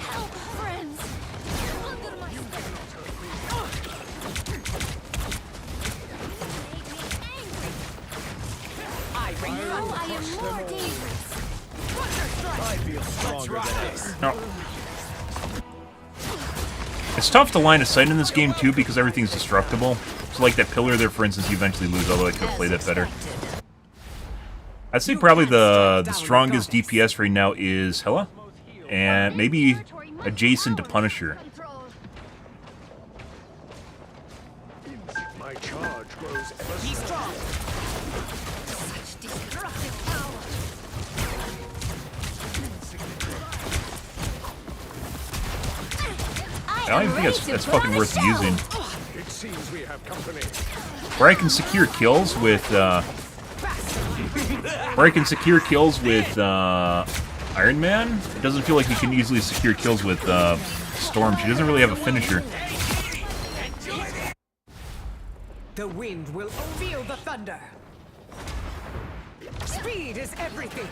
Help, friends. Under my spell. I bring Oh, I am more dangerous. I feel stronger than ever. No. It's tough to line of sight in this game, too, because everything's destructible. So, like, that pillar there, for instance, you eventually lose, although I could have played that better. I'd say probably the strongest DPS right now is Hela, and maybe adjacent to Punisher. My charge grows ever Be strong. Such destructive power. I don't even think that's fucking worth using. It seems we have company. Where I can secure kills with, Iron Man, it doesn't feel like you can easily secure kills with, Storm. She doesn't really have a finisher. The wind will feel the thunder. Speed is everything.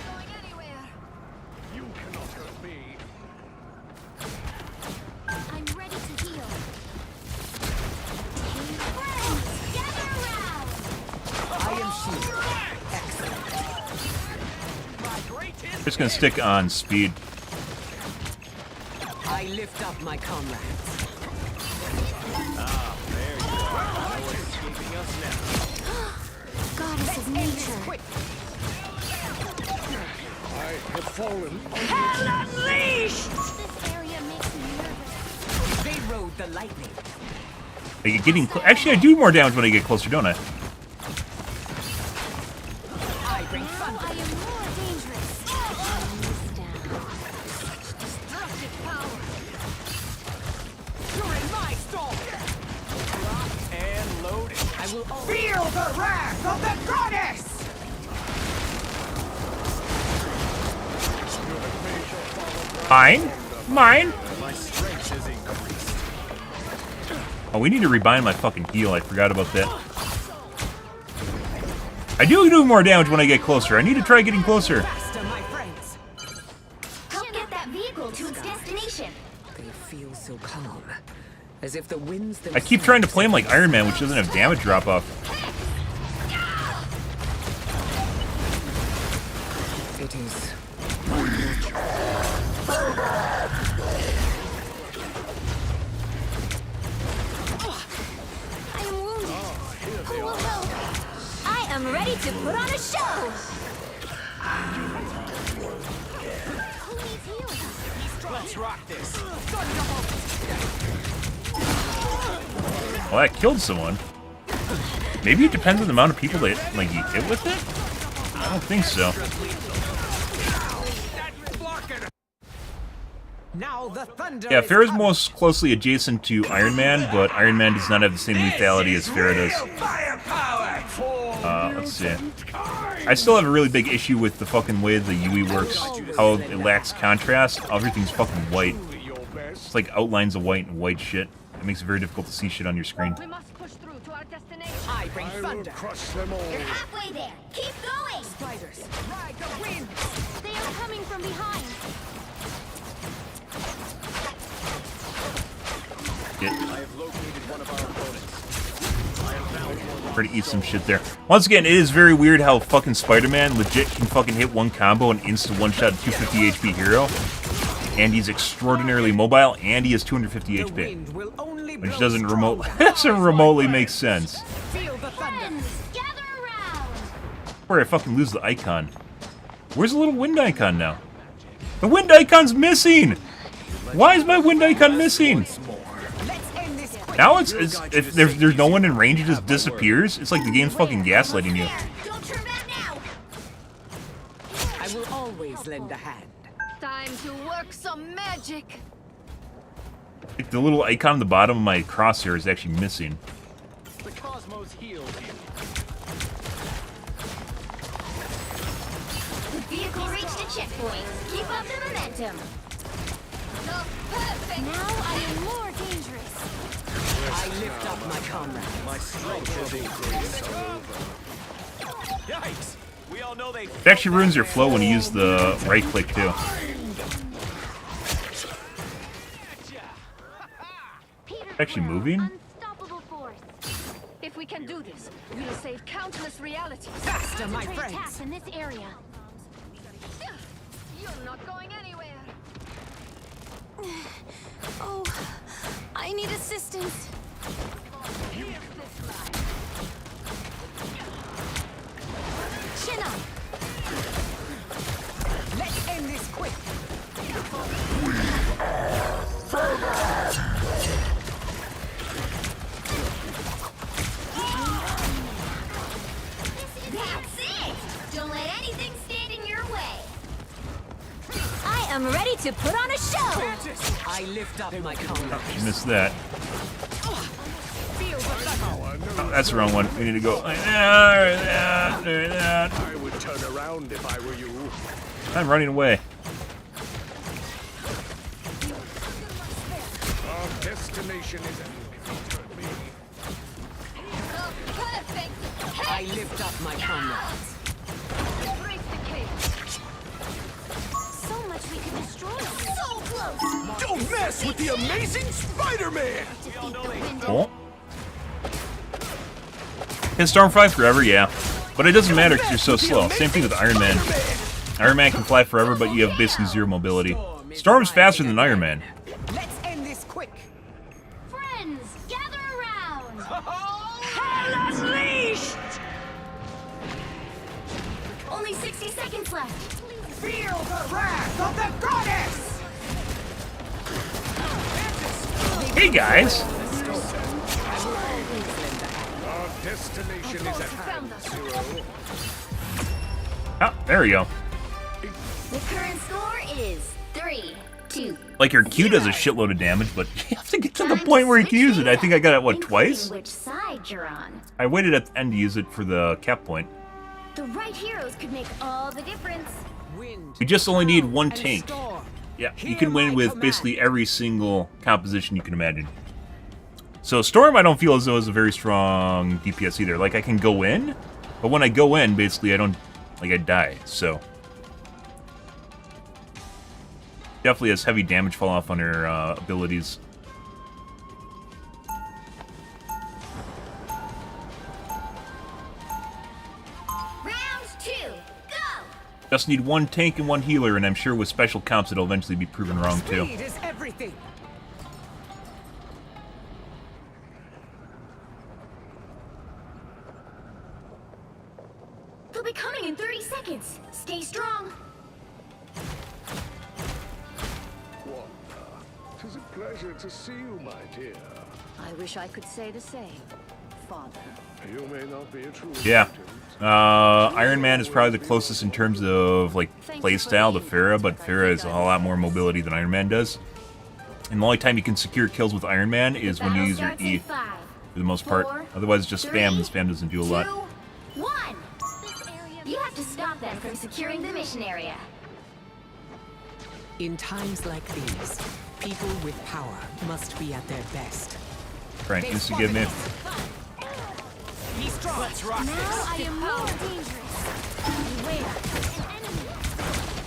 You cannot hurt me. I'm ready to heal. Friends, gather around. I am shielded. Excellent. Just gonna stick on speed. I lift up my comrades. Goddess of nature. Quick. I have fallen. This area makes me nervous. They rode the lightning. I get getting actually, I do more damage when I get closer, don't I? I bring Now thunder. I am more dangerous. Such destructive power. You're in my storm. And loaded. I will feel the wrath of the goddess. Mine? Mine? My strength is increased. Oh, we need to rebind my fucking heal. I forgot about that. I do more damage when I get closer. I need to try getting closer. Faster, my friends. Help get that vehicle to its destination. They feel so calm, as if the winds I keep trying to play him like Iron Man, which doesn't have damage drop off. It is. I am wounded. Who will help? I am ready to put on a show. Who needs healing? Let's rock this. Well, that killed someone. Maybe it depends on the amount of people that like you hit with it. I don't think so. Now the thunder. Yeah, is Farrah's coming. most closely adjacent to Iron Man, but Iron Man does not have the same lethality as Farrah does. Let's see. I still have a really big issue with the fucking way the UE works. How it lacks contrast. Everything's fucking white. It's like outlines of white and white shit. It makes it very difficult to see shit on your screen. We must push through to our destination. I bring I will thunder. crush them all. You're halfway there. Keep going. Spiders, ride the wind. They are coming from behind. Get. I have located one of our opponents. I have found one. Try to eat some shit there. Once again, it is very weird how fucking Spider-Man legit can fucking hit one combo and insta one-shot 250 HP hero. And he's extraordinarily mobile, and he has 250 The HP. wind will only Which blow doesn't stronger. remotely make sense. Feel the thunder. Friends, gather around. Where I fucking lose the icon. Where's the little wind icon now? The wind icon's missing! Why is my wind icon missing? Let's end this quick. Now it's if there's no one in range, it just disappears. It's like the game's fucking gaslighting you. There. Don't turn back now. I will always always lend a hand. Time to work some magic. Like the little icon on the bottom of my crosshair is actually missing. the cosmos heals you. Vehicle reached a checkpoint. Keep up the momentum. Oh, perfect. Now I am more dangerous. I lift up my comrade. My strength is over. Yikes! We all know they. It actually ruins your flow when you use the right click too. Actually moving? Unstoppable force. If we can do this, we'll save countless realities. Faster, my Concentrate friends. attacks in this area. You're not going anywhere. Oh, I need assistance. Chin up. Let's end this quick. That's it! Don't let anything stand in your way. I am ready to put on a show. I lift up my comrade. You missed that. Feel the thunder. Oh, that's the wrong one. We need to go like that, or that. I would turn around if I were you. I'm running away. Our destination is me. Oh, perfect. I lift up my comrades. Break the cage. So much we could destroy. So close. Don't mess with the amazing Spider-Man! Defeat the window. Cool. Can Storm fly forever? Yeah. But it doesn't matter because you're so slow. Same thing with Iron Man. Iron Man can fly forever, but you have basically zero mobility. Storm's faster than Iron Man. Let's end this quick. Friends, gather around. Hell unleashed! Only 60 seconds left. Feel the wrath of the goddess! Hey guys! Our destination is at hand, Zero. Oh, there we go. The current score is 3-2. Like your Q does a shitload of damage, but you have to get to the point where you can use it. I think I got it, what, Including twice? Which side you're on. I waited at the end to use it for the cap point. The right heroes could make all the difference. Wind. You just only need one and tank. storm. Yeah, you Hear can win my with command. basically every single composition you can imagine. So Storm, I don't feel as though is a very strong DPS either. Like I can go in, but when I go in, basically I don't, like I die. So definitely has heavy damage fall off on her abilities. Round 2, go! Just need one tank and one healer, and I'm sure with special comps it'll eventually be proven wrong too. Speed is everything. They'll be coming in 30 seconds. Stay strong. Wanda, 'tis a pleasure to see you, my dear. I wish I could say the same, Father. You may not be a true Yeah. mutant. Iron Man is probably the closest in terms of like playstyle to Farah, but Farah has a whole lot more mobility than Iron Man does. And the only time you can secure kills with Iron Man is when you use your E for the most part. Otherwise, just spam, and spam doesn't do a lot. 2, 1. You have to stop them from securing the mission area. In times like these, people with power must be at their best. Frank, just to give me. Be strong. Let's rock Now this. I am more dangerous. Beware. An enemy.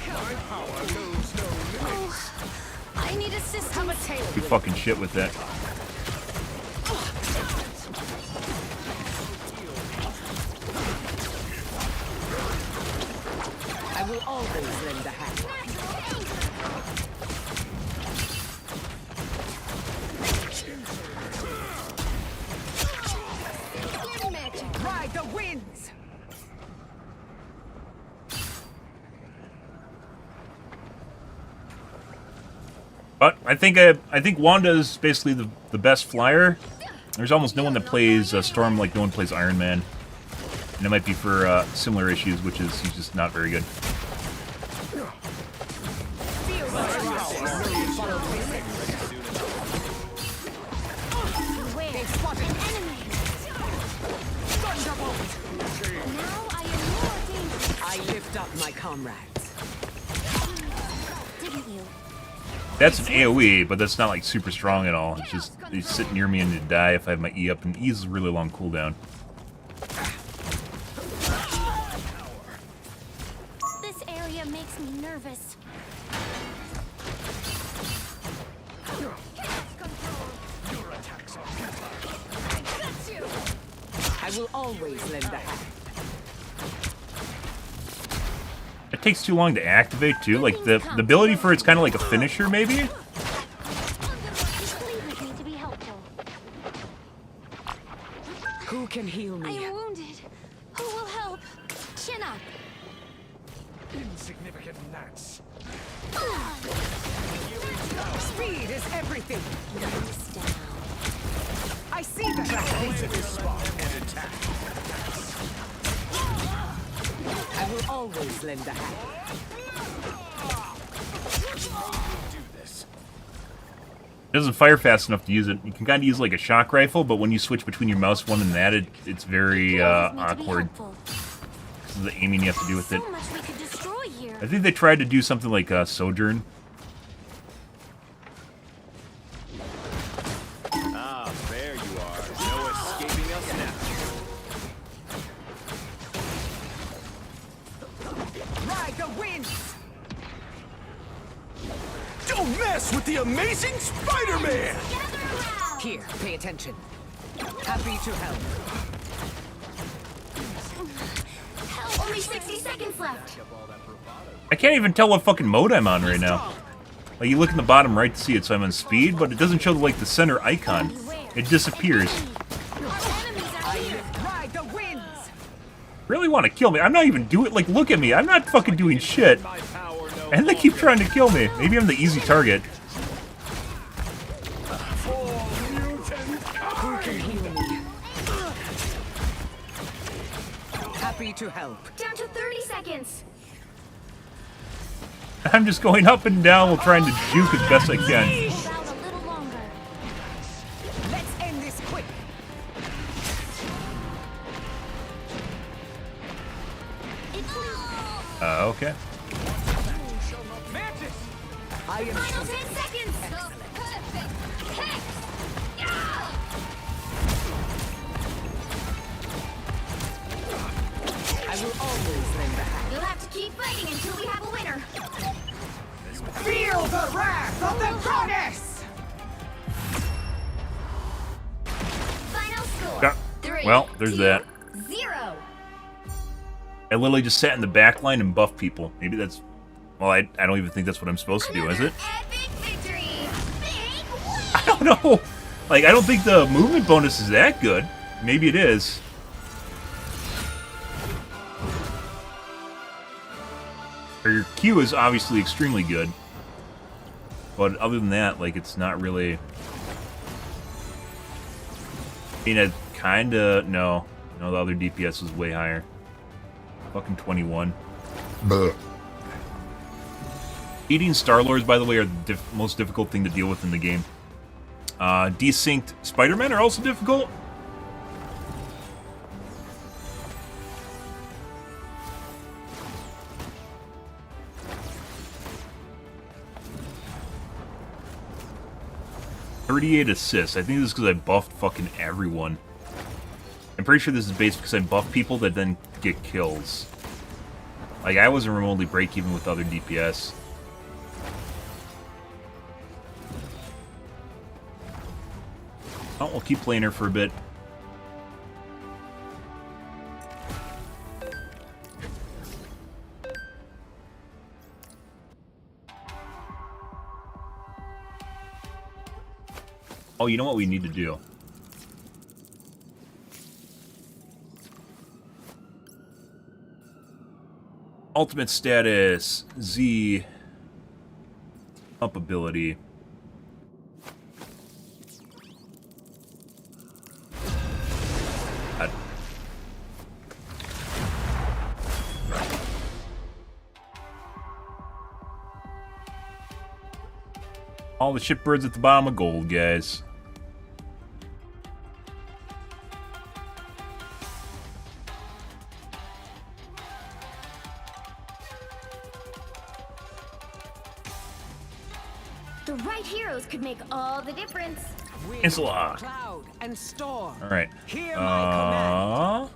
My power knows no limits. I need assistance. Do fucking shit with that. I will always lend a hand. Ride the winds. But I think Wanda is basically the best flyer. There's almost no one that plays Storm like no one plays Iron Man, and it might be for similar issues, which is he's just not very good. Where? They spotted an enemy. Now I am more dangerous. I lift up my comrades. Didn't you? That's an AoE, but that's not like super strong at all. It's just they sit near me and they die if I have my E up, and E is a really long cooldown. This area makes me nervous. I will always lend a hand. It takes too long to activate too. Like the ability for it's kind of like a finisher, maybe. Just leave with me to be helpful. Who can heal I me? am wounded. Who will help? Chin up. Insignificant gnats. Speed is everything. Hands down. I see the trap. And attack. I will always lend a hand. Do this. It doesn't fire fast enough to use it. You can kind of use like a shock rifle, but when you switch between your mouse one and that, it's very Leave with me to be awkward. helpful. This is the aiming you have to do with it. So much we could destroy here. I think they tried to do something like Sojourn. Ah, there you are. No escaping us now. Ride the winds. Don't mess with the amazing Spider-Man! Gather around. Here, pay attention. Happy to help. Help. Only 60 seconds left. I can't even tell what fucking mode I'm on right now. Like you look in the bottom right to see it, so I'm on speed, but it doesn't show like the center icon. It disappears. Our enemies are here. Ride the winds. Really want to kill me? I'm not even doing. Like, look at me. I'm not fucking doing shit. My power no And they keep trying to kill me. Maybe I'm the easy target. Who can heal me? Happy to help. Down to 30 seconds. I'm just going up and down while trying to juke as best I can. Hold out a little longer. Let's end this quick. Okay. I am Final 10 seconds. I will always lend a hand. You'll have to keep fighting until we have a winner. Feel the wrath of the goddess! Final score. Yeah. 3, Well, there's 2, that. 0. I literally just sat in the back line and buffed people. Maybe that's... Well, I don't even think that's what I'm supposed to do, is it? Epic victory. Big win. I don't know. Like, I don't think the movement bonus is that good. Maybe it is. Or your Q is obviously extremely good. But other than that, like, it's not really... I mean, it kinda... No. No, the other DPS is way higher. Fucking 21. Eating Star-Lords, by the way, are the most difficult thing to deal with in the game. Desynced Spider-Men are also difficult. .38 assists. I think this is because I buffed fucking everyone. I'm pretty sure this is based because I buff people that then get kills. Like, I wasn't remotely break even with other DPS. Oh, we'll keep playing her for a bit. Oh, you know what we need to do? Ultimate status, Z, up ability. All the shitbirds at the bottom of gold, guys. The right heroes could make all the difference. It's a lot. Cloud and storm. All right. Hear my command.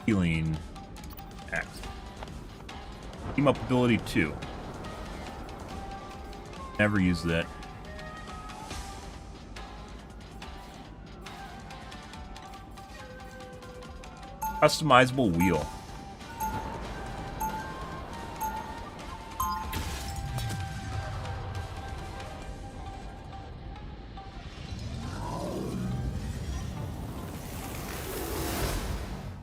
Healing. Axe. Team up ability 2. Never use that. Customizable wheel.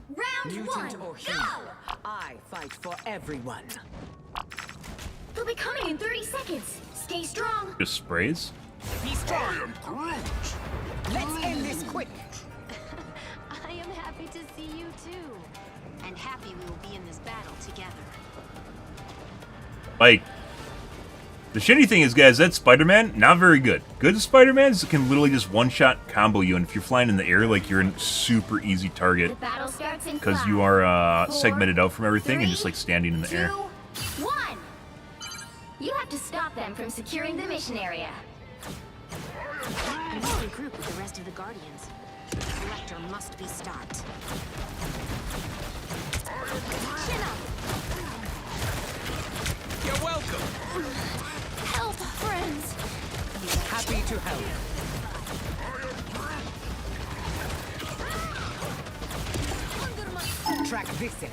Round one, Mutant or go! human, I fight for everyone. They'll be coming in 30 seconds. Stay strong. Just sprays. Be strong. Let's end this quick. I am happy to see you too. And happy we will be in this battle together. Like, the shitty thing is, guys, that Spider-Man, not very good. Good Spider-Mans can literally just one-shot combo you, and if you're flying in the air, like, you're a super easy The target. battle starts in Because 5, you are 4, segmented out from everything and 3, just, like, standing in the 2, air. 1. You have to stop them from securing the mission area. We must regroup with the rest of the Guardians. The Collector must be stopped. Chin up! You're welcome. Help, friends! Happy to help. Track this in.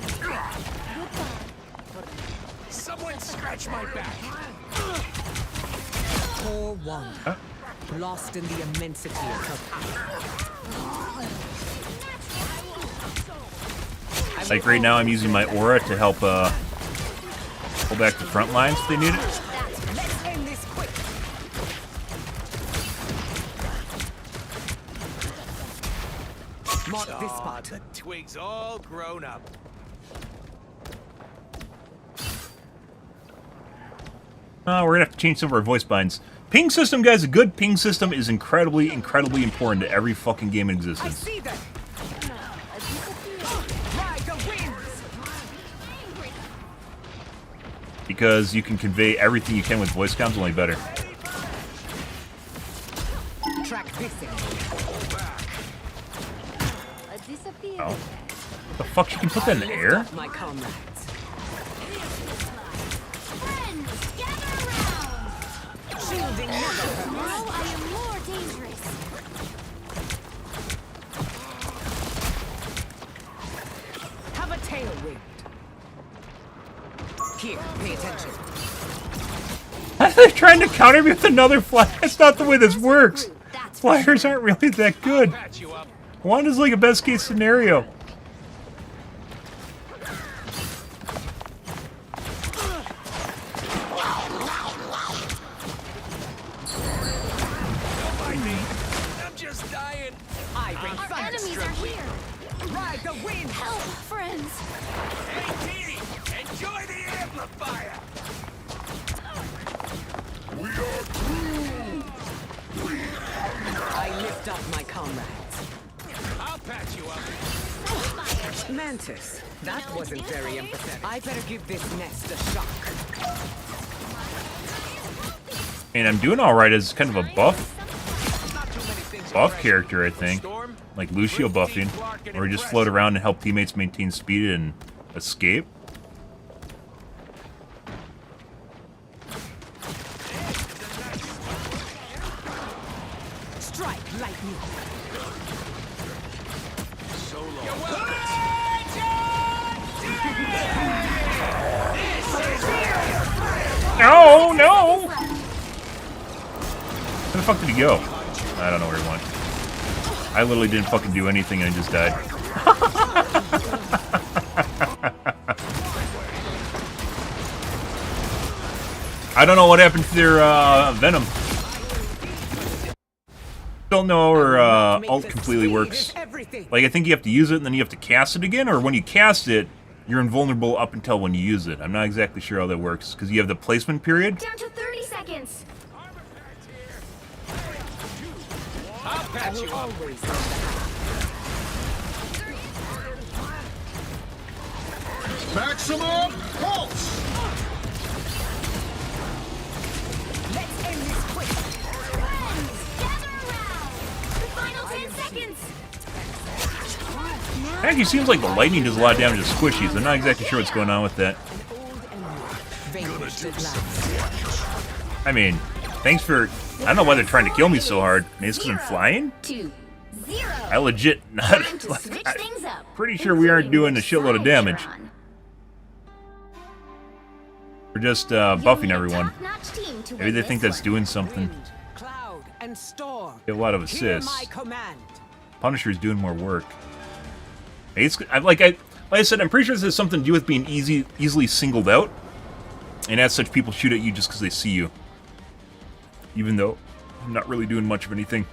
Someone scratch my back. Poor one. Lost in the immensity of her power. Like, right now, I'm using my aura to help pull back the front lines if they need it. Let's end this quick. Mark this spot. The twig's all grown up. We're gonna have to change some of our voice binds. Ping system, guys, a good ping system is incredibly, incredibly important to every fucking game in I existence. see them. Ride the winds. Because you can convey everything you can with voice comms, only better. Track this in. Oh. What the fuck? You can put that in the Lift air? up my comrades. Friends, gather around. Shielding never hurts. Now I am more dangerous. Have a tailwind. Here, pay attention. They're trying to counter me with another flyer. That's not the way this works. That's for Flyers aren't really that good. Patch you up. One is like a best case scenario. I'm just dying. I bring Our thunder enemies are stroke. here. Ride the wind. Help, friends! Hey, Dee, enjoy the amplifier. I lift up my comrades. I'll patch you up. Mantis, that wasn't very empathetic. I better give this nest a shock. And I'm doing alright as kind of a buff Not too many things buff are character, I right. think. Storm, Like Lucio buffing, where you just float around and help teammates maintain speed and escape. Strike lightning. No, no! Where the fuck did he go? I don't know where he went. I literally didn't fucking do anything and I just died. I don't know what happened to their venom. Don't know how her ult completely works. Everything. Like, I think you have to use it and then you have to cast it again, or when you cast it, you're invulnerable up until when you use it. I'm not exactly sure how that works, because you have the placement period. Down to 30 seconds. I'll patch you up. Maximum pulse! Let's end this quick. Friends, gather around. The final 10 seconds. It actually seems like the lightning does a lot of damage to squishies. I'm not exactly sure what's going on with that. Vanquished at last. I mean, thanks for... I don't know why they're trying to kill me so hard. Maybe it's because I'm flying? 2, 0. I legit not... Time to switch things up. Pretty sure we aren't doing a shitload of damage. We're just buffing everyone. Maybe they think that's doing something. Wind, cloud, and storm. Get a lot of Hear assists. my command. Punisher's doing more work. Like I said, I'm pretty sure this has something to do with being easily singled out. And as such, people shoot at you just because they see you. Even though I'm not really doing much of anything.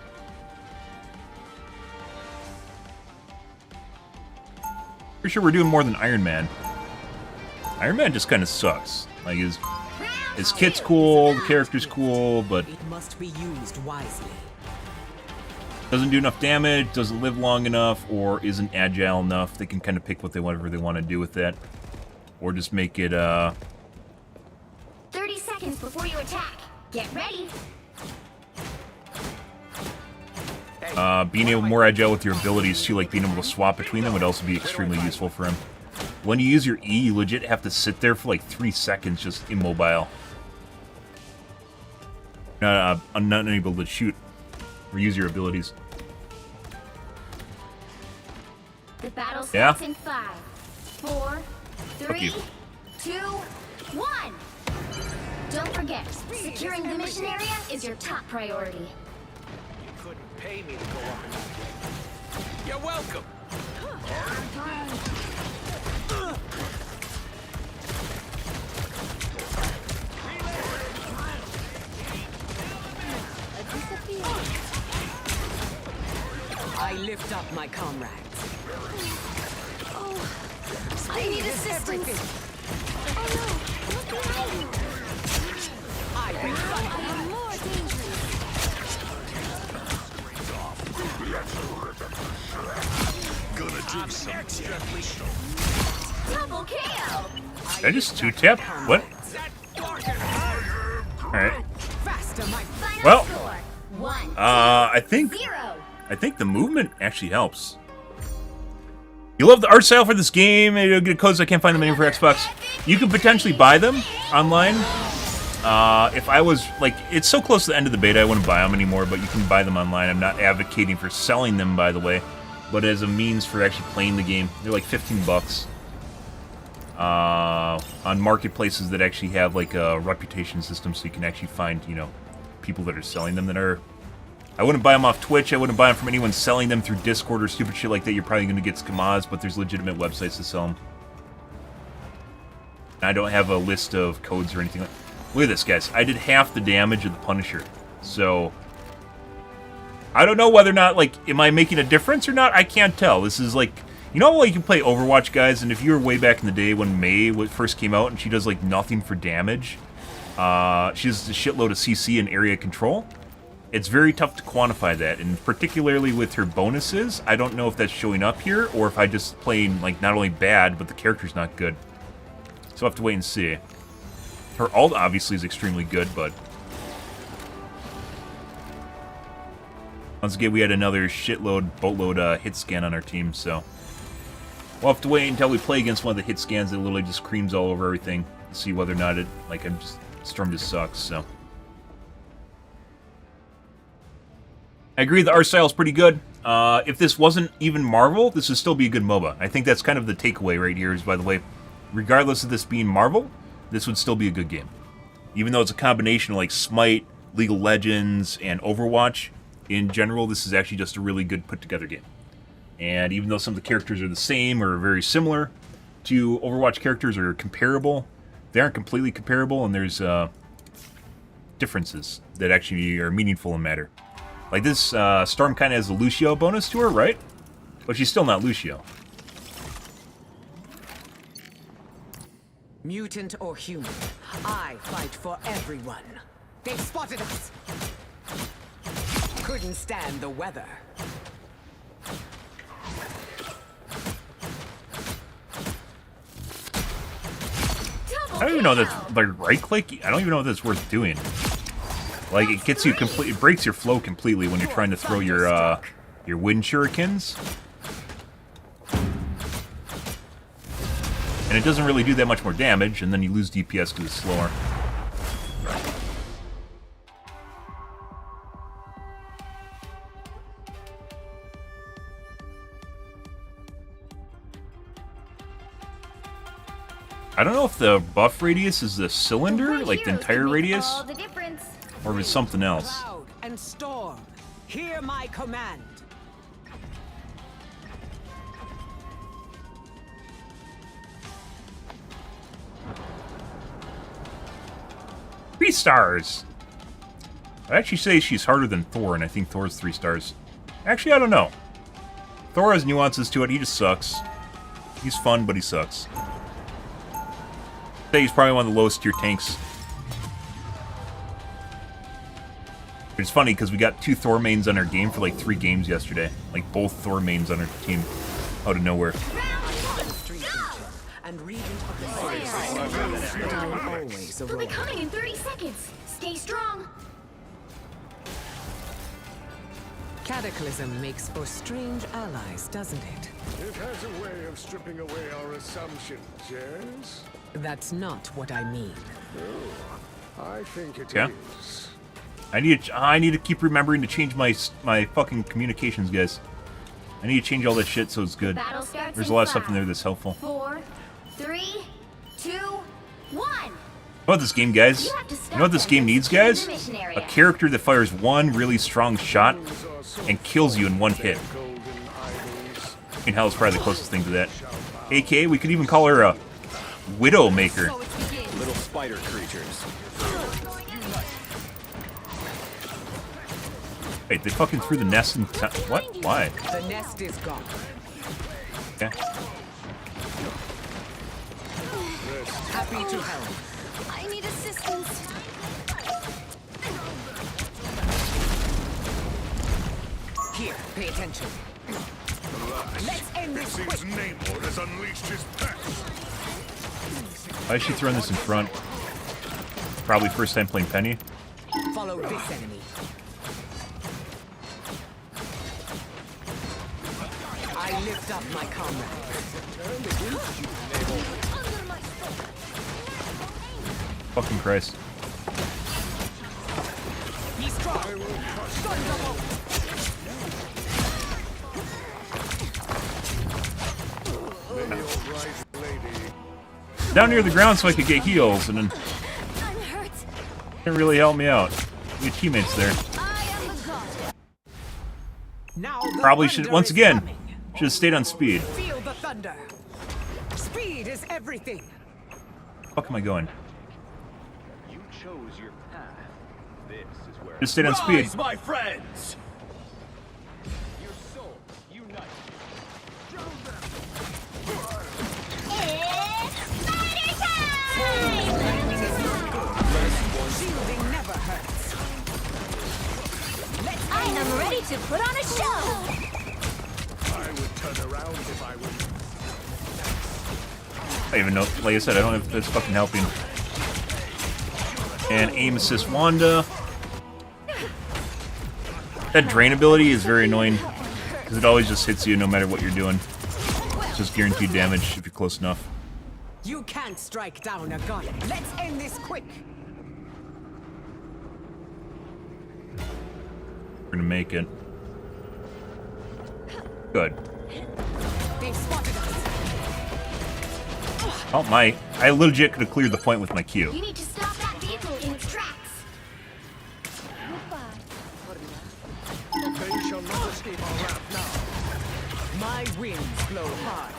Pretty sure we're doing more than Iron Man. Iron Man just kind of sucks. Like, his kit's cool, the character's cool, but It must be used wisely. doesn't do enough damage, doesn't live long enough, or isn't agile enough. They can kind of pick whatever they want to do with that. Or just make it, 30 seconds before you attack. Get ready. being able more agile with your abilities too, like being able to swap between them would also be extremely useful for him. When you use your E, you legit have to sit there for like 3 seconds just immobile. I'm not able to shoot or use your abilities. The battle starts in 5, 4, Fuck 3, you. 2, 1. Don't forget, securing the mission area is your top priority. You couldn't pay me to go up and down. You're welcome. I lift up my comrades. I need assistance. Oh no! Look behind you! I refund. I am more dangerous. Double KO. Did I just 2-tap? What? Alright. Faster, my Final Well, score. 1, I think 0. the movement actually helps. You love the art style for this game, and you'll get codes. I can't find them anywhere for Xbox. You can potentially buy them online. If I was, like, it's so close to the end of the beta, I wouldn't buy them anymore, but you can buy them online. I'm not advocating for selling them, by the way, but as a means for actually playing the game. They're like 15 bucks. On marketplaces that actually have, like, a reputation system, so you can actually find, you know, people that are selling them that are... I wouldn't buy them off Twitch. I wouldn't buy them from anyone selling them through Discord or stupid shit like that. You're probably going to get scammers, but there's legitimate websites to sell them. I don't have a list of codes or anything like that. Look at this, guys. I did half the damage of the Punisher. So, I don't know whether or not, like, am I making a difference or not? I can't tell. This is like, you know, like you can play Overwatch, guys, and if you were way back in the day when Mei first came out and she does, like, nothing for damage, she has a shitload of CC and area control. It's very tough to quantify that, and particularly with her bonuses, I don't know if that's showing up here, or if I just playing, like, not only bad, but the character's not good. So I'll have to wait and see. Her ult obviously is extremely good, but... once again, we had another boatload hit scan on our team, so... we'll have to wait until we play against one of the hit scans that literally just creams all over everything, to see whether or not it, like, Storm just sucks, so... I agree the art style is pretty good. If this wasn't even Marvel, this would still be a good MOBA. I think that's kind of the takeaway right here is, by the way, regardless of this being Marvel, this would still be a good game. Even though it's a combination of like Smite, League of Legends, and Overwatch, in general, this is actually just a really good put-together game. And even though some of the characters are the same or very similar to Overwatch characters or comparable, they aren't completely comparable, and there's differences that actually are meaningful and matter. Like this, Storm kind of has a Lucio bonus to her, right? But she's still not Lucio. Mutant or human, I fight for everyone. They've spotted us. Couldn't stand the weather. I don't even know that's like right click. I don't even know if that's worth doing. Like it gets you complete. It breaks your flow completely when you're trying to throw your wind shurikens. And it doesn't really do that much more damage, and then you lose DPS because it's slower. I don't know if the buff radius is the cylinder, like the entire radius, or if it's something else. Cloud and storm, hear my command. Three stars! I'd actually say she's harder than Thor, and I think Thor's 3 stars. Actually, I don't know. Thor has nuances to it, he just sucks. He's fun, but he sucks. I'd say he's probably one of the lowest tier tanks. It's funny, because we got 2 Thor mains on our game for like 3 games yesterday. Like, both Thor mains on our team. Out of nowhere. And regent of the always a They'll be coming in 30 seconds. Stay strong. Cataclysm makes for strange allies, doesn't it? It has a way of stripping away our assumptions, yes? That's not what I mean. I think it Yeah. is. I need to keep remembering to change my fucking communications, guys. I need to change all that shit so it's good. Battle starts There's a in lot of stuff in 5, there that's helpful. 4, 3, 2, 1. How about this game, guys? You know what this game needs, guys? A character that fires one really strong shot and kills you in one hit. Golden idols. I mean, hell is probably the closest thing to that. AKA, we could even call her a Widowmaker. Little spider creatures. Wait, they fucking threw the nest in what? Why? The nest is gone. Okay. Happy to help. I need assistance. Here, pay attention. Let's end this quick. Seems Namor has unleashed his pest. Why is she throwing this in front? Probably first time playing Penny. Follow this enemy. I lift up my comrade. Fucking Christ. Be strong. Thunderbolt. Down near the ground so I could get heals, and then I'm hurt. didn't really help me out. Your teammates there. I am the god. Now the Probably should, thunder once is again, coming. should have stayed on speed. Feel the thunder. Speed is everything. Fuck am I going? You chose your path. This is where Just stayed on speed. Rise, my friends. Your soul unite. Shielding never hurts. I am ready to put on a show. I would turn around if I were I don't even know. Like I said, I don't know if that's fucking helping. And aim assist Wanda. That drain ability is very annoying because it always just hits you no matter what you're doing. It's just guaranteed damage if you're close enough. You can't strike down a god. Let's end this quick. We're gonna make it. Good. They've spotted us. Oh my! I legit could have cleared the point with my Q. You need to stop that vehicle in its tracks. They shall not escape our wrath now. My winds blow hard.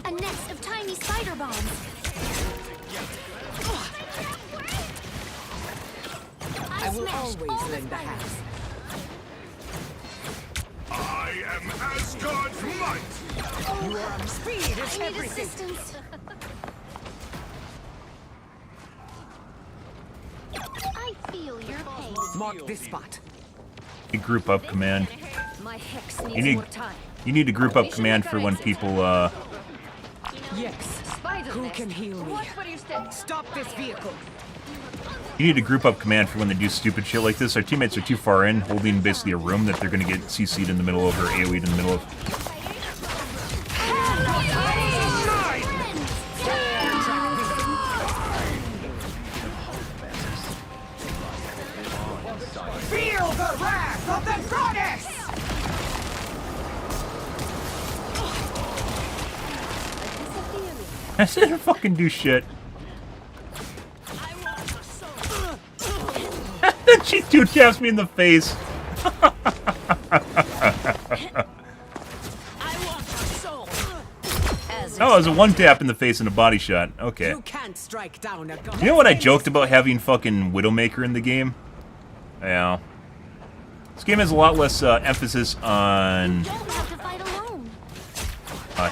A nest of tiny spider bombs. I will always lend a hand. I am Asgard's might. Speed is I need everything. assistance. feel your pain. Mark this spot. Group up command. My hex You needs need more time. you need a group up command for when people Yes. Spider Who nest. can heal me? Watch where you step. Stop this vehicle. you need a group up command for when they do stupid shit like this. Our teammates are too far in, holding basically a room that they're gonna get CC'd in the middle of or AoE'd in the middle of. Feel the wrath of the goddess! I didn't fucking do shit. She two taps me in the face. Oh, it was a one tap in the face and a body shot. Okay. You can't strike down a goddess. You know what I joked about having fucking Widowmaker in the game? Yeah. This game has a lot less emphasis on Don't have to fight alone.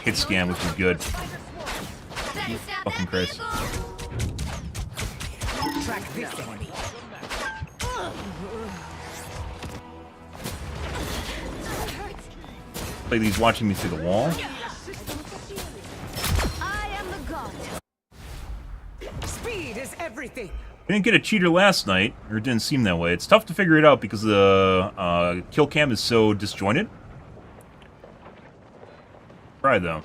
hit scan, which is good. Better stop Fucking that Christ. vehicle. Track this enemy. Like he's watching me through the wall. I am the god. Speed is everything. Didn't get a cheater last night, or it didn't seem that way. It's tough to figure it out because the kill cam is so disjointed. Try though.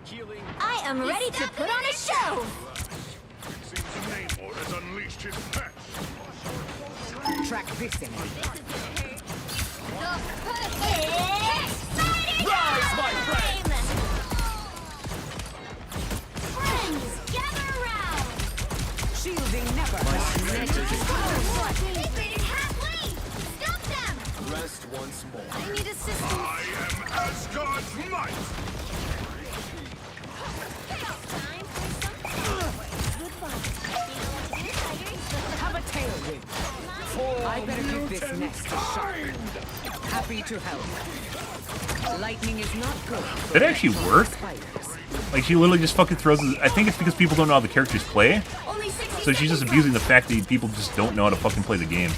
Healing. I am ready to put on a show. Seems the Namor has unleashed his pets. Track this enemy. Rise, my friend. Friends, gather around. Shielding never. They made it halfway. Stop them. Rest once more. I need assistance. I am Asgard's might. Have a tailwind. I better give this nest a shot. Happy to help. Lightning is not good. for Did it actually work? spiders. Like she literally just fucking throws. I think it's because people don't know how the characters play, Only 60 so she's just seconds abusing the fact that people just don't know how to fucking play the game.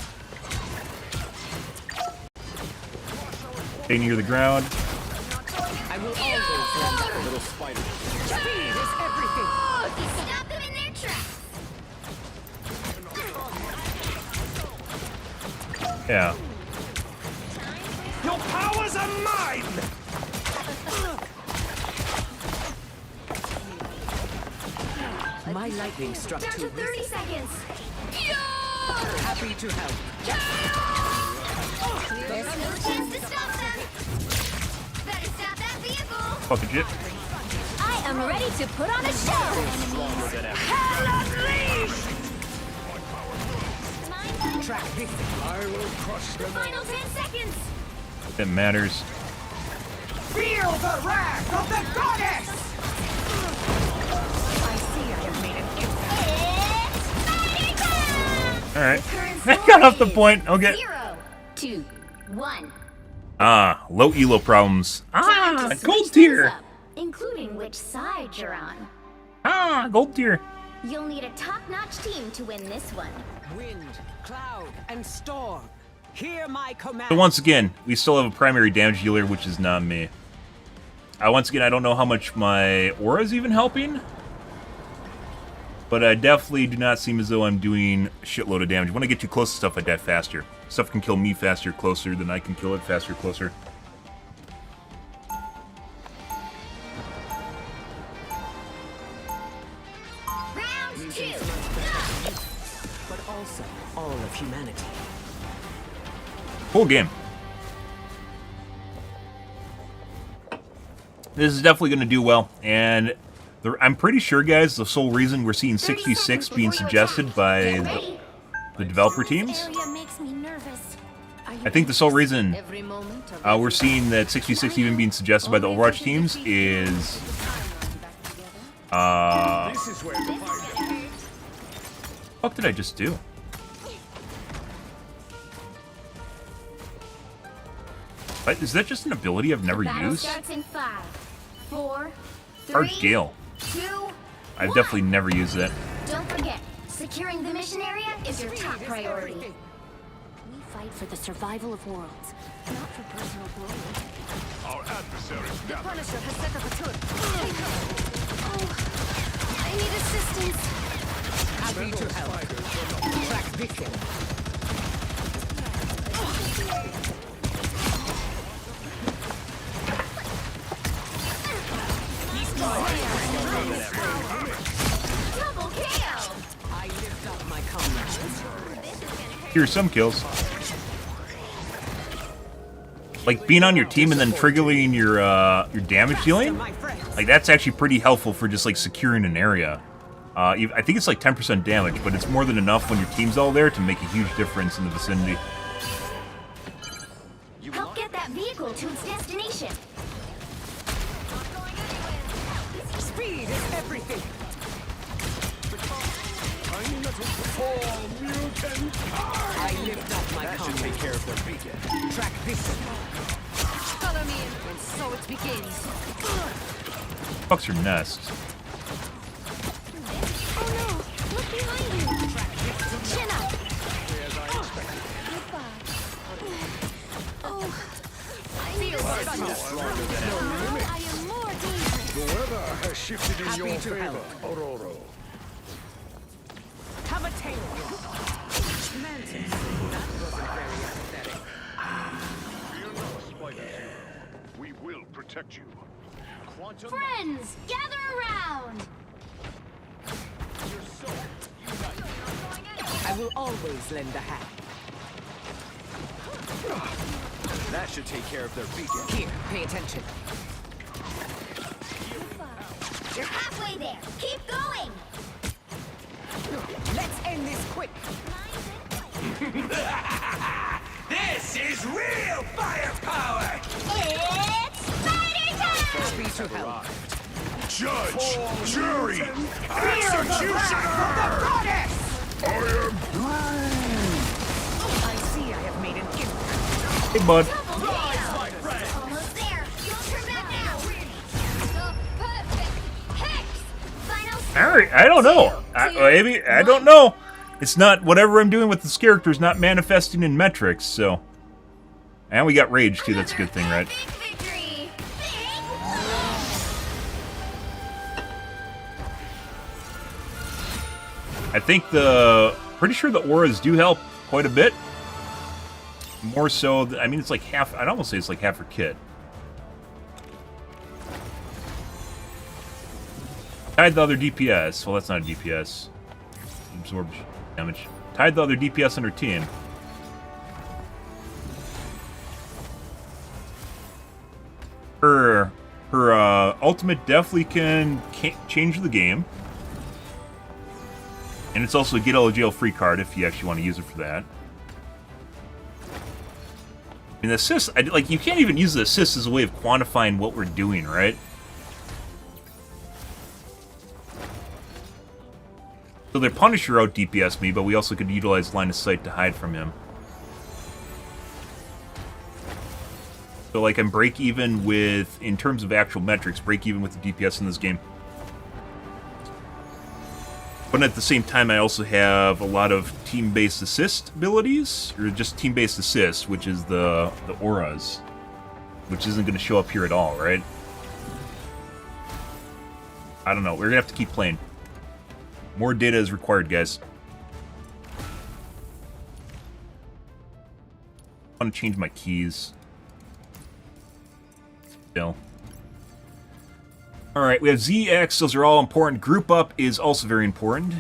Stay near the ground. I will always remember. Little spider. Speed is everything. Stop them in their tracks. Yeah. Your powers are mine. My lightning struck Down too to 30 recent. seconds. Happy to help. There's no chance to stop them. Better stop that vehicle. Fucking shit. I am ready to put on a show. Track this. I will crush them all. Final 10 seconds. It matters. Feel the wrath of the goddess! I see I have made an impact. All right. Current I score got off the is point. Okay. 0, 2, 1. Ah, low elo problems. Time Ah, to gold switch things tier. up, including which side you're on. Ah, gold tier. You'll need a top-notch team to win this one. Wind, cloud, and storm. Hear my command. So once again, we still have a primary damage dealer, which is not me. Once again, I don't know how much my aura is even helping, but I definitely do not seem as though I'm doing a shitload of damage. When I get too close to stuff, I die faster. Stuff can kill me faster, closer than I can kill it faster, closer. Round 2. But also all of humanity. Cool game. This is definitely going to do well, and I'm pretty sure, guys, the sole reason we're seeing 66 being suggested by the developer teams, Area makes me nervous. I think the sole reason Every moment of we're seeing that 66 even being suggested by the Overwatch teams is This is where the fight is. what did I just do? Is that just an ability I've never Battle used? starts in 5, 4, 3, Arch Gale. 2, I've 1. definitely never used that. Don't forget, Securing the mission area is your top priority. We fight for the survival of worlds, not for personal glory. Our adversaries The gather. Punisher has set up a turret. I need assistance. Happy to help. Track victim. Double KO. I lift up my comrades. Here's some kills. Like being on your team and then triggering your damage dealing. My friends. Like that's actually pretty helpful for just like securing an area. I think it's like 10% damage, but it's more than enough when your team's all there to make a huge difference in the vicinity. Help get that vehicle to its destination. Speed is everything. Tiny metal for mutant. I lift up my That should comrades. take care of their beacon. Track victim. Follow me, and so it begins. Fuck's your nest. Oh no! Look behind you! Chin up! Goodbye. Oh, I need assistance. Stronger than ever. I am more dangerous. The weather has shifted in Happy your to favor, help. Aurora. Have a tailwind. Mantis. That wasn't very aesthetic. Fear not, Spider. We will protect you. Quantum. Friends, gather around! Your soul. Unite. I will always lend a hand. That should take care of their beacon. Here, pay attention. You're halfway there. Keep going! Let's end this quick. This is real firepower! It's Spider Time! Happy to help. Judge, jury, executioner! I am I see I have made an impact. Hey, bud. Double KO! Almost there. You'll turn back now. The perfect hex! Final I don't know. Maybe I don't know. It's not whatever I'm doing with this character is not manifesting in metrics. So, and we got rage too. That's a good thing, right? Epic victory! I think pretty sure the auras do help quite a bit. More so, I mean, it's like half. I'd almost say it's like half her kit. Tied the other DPS. Well, that's not a DPS. Absorb damage. Tied the other DPS on her team. Her ultimate definitely can change the game. And it's also a get out of jail free card if you actually want to use it for that. I mean, the assist, like, you can't even use the assist as a way of quantifying what we're doing, right? So their Punisher out DPS me, but we also could utilize line of sight to hide from him. So, like, I'm break even with, in terms of actual metrics, break even with the DPS in this game. But at the same time, I also have a lot of team-based assist abilities, or just team-based assist, which is the auras, which isn't going to show up here at all, right? I don't know. We're going to have to keep playing. More data is required, guys. I want to change my keys. Still. Alright, we have ZX. Those are all important. Group up is also very important.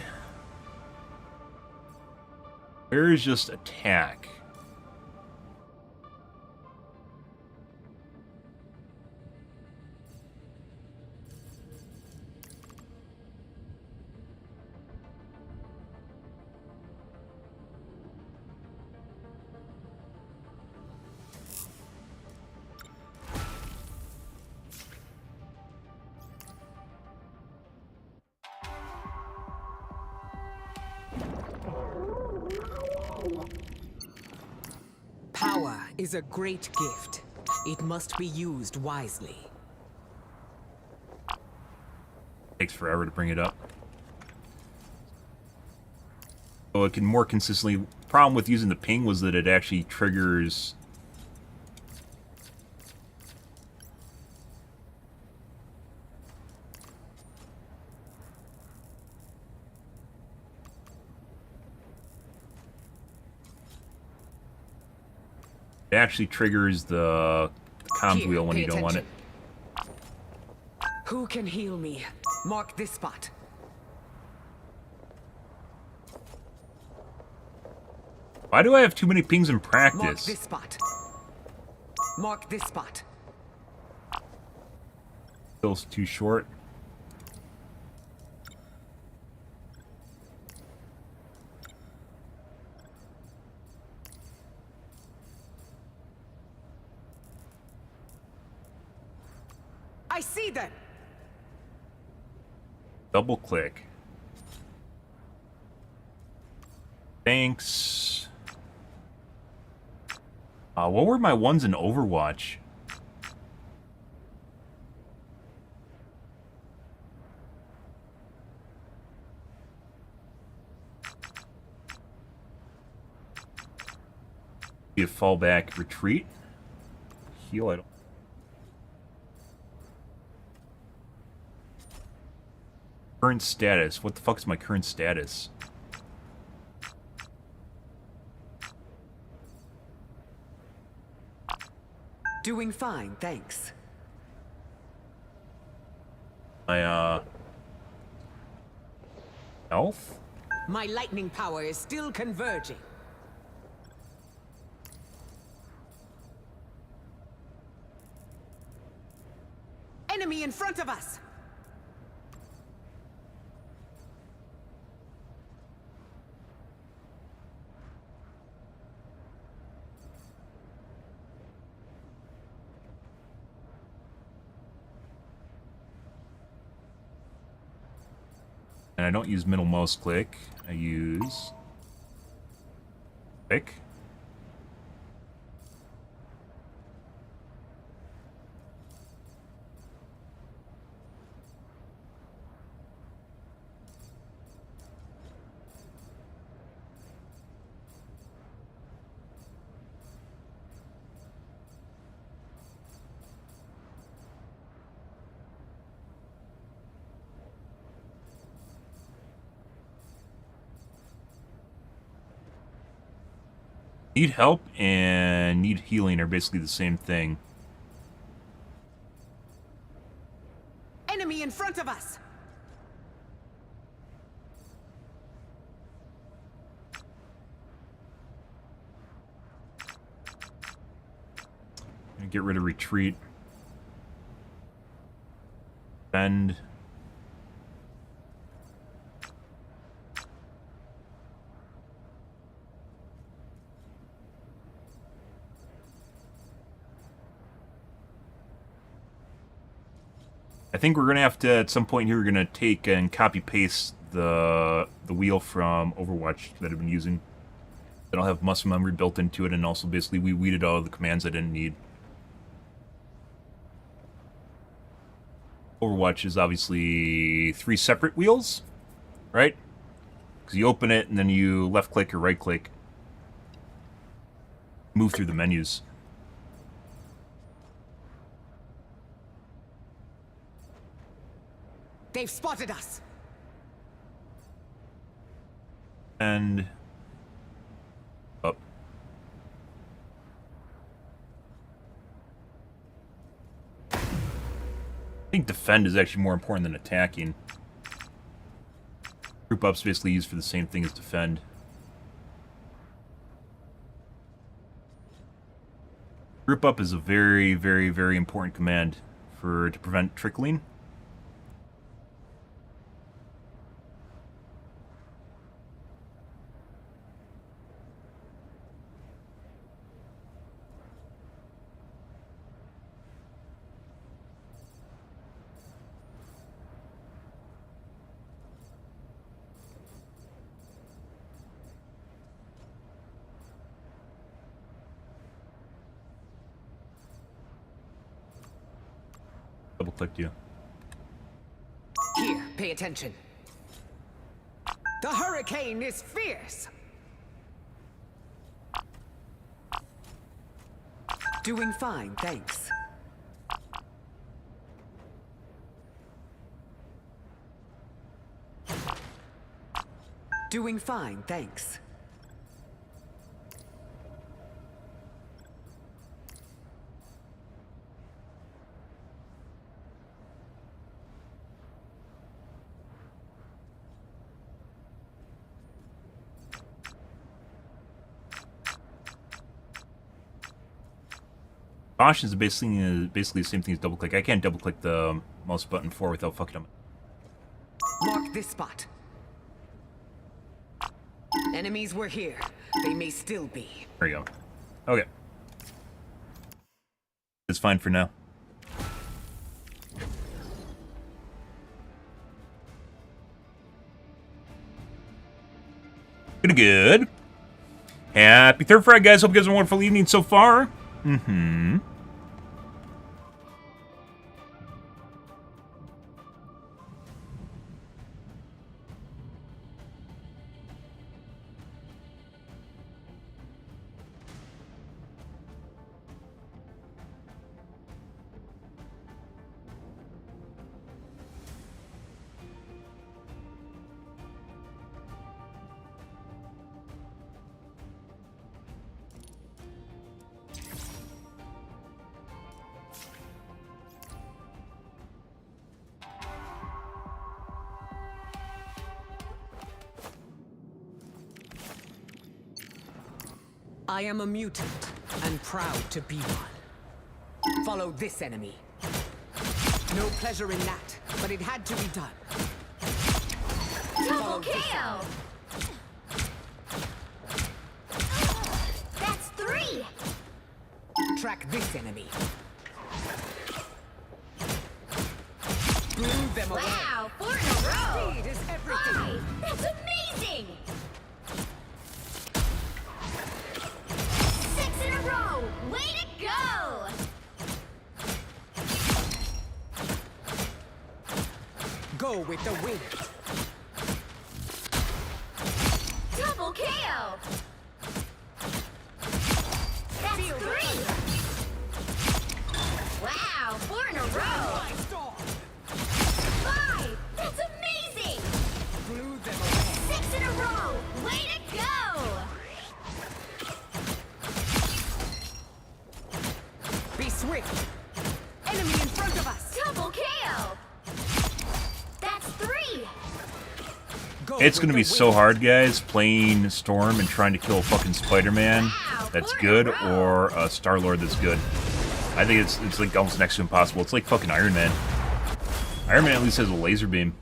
Where is just attack? Power is a great gift. It must be used wisely. Takes forever to bring it up. So it can more consistently... Problem with using the ping was that it actually triggers... It actually triggers the comms Here, wheel when pay you don't want it. attention. Who can heal me? Mark this spot. Why do I have too many pings in Mark practice? this spot. Mark this spot. Still too short. I see them. Double click. Thanks. What were my ones in Overwatch? Be a fallback retreat. Heal, I don't. Current status. What the fuck is my current status? Doing fine, thanks. My, health? My lightning power is still converging. Enemy in front of us! And I don't use middle mouse click. I use... click. Need help and need healing are basically the same thing. Enemy in front of us! Get rid of retreat. Bend. I think we're gonna have to, at some point here, we're gonna take and copy paste the wheel from Overwatch that I've been using. That'll have muscle memory built into it, and also basically we weeded all of the commands I didn't need. Overwatch is obviously 3 separate wheels, right? Because you open it and then you left click or right click, move through the menus. They've spotted us! And up. I think defend is actually more important than attacking. Group up's basically used for the same thing as defend. Group up is a very, very, very important command to prevent trickling. Double-clicked you. Here, pay attention. The hurricane is fierce. Doing fine, thanks. Doing fine, thanks. Caution is basically the same thing as double click. I can't double click the mouse button 4 without fucking up. Mark this spot. Enemies were here. They may still be. There you go. Okay. It's fine for now. Pretty good. Happy Third Friday, guys. Hope you guys have a wonderful evening so far. Mm-hmm. I am a mutant, and proud to be one. Follow this enemy. No pleasure in that, but it had to be done. Double KO! That's 3! Track this enemy. Blew them away. Wow, 4 in a row! Speed is everything. 5! That's amazing! 6 in a row! Way to go! Go with the wind. Double KO! That's 3! Wow, 4 in a row! 5! That's amazing! Blew them away. 6 in a row! Way to go! Be swift. Enemy in front of us. Double KO! That's 3! Go It's with gonna the be so wind. hard, guys, playing Storm and trying to kill fucking Spider-Man Wow, that's 4 in a good, row. or a Star-Lord that's good. I think it's like almost next to impossible. It's like fucking Iron Man. Iron Man at least has a laser beam.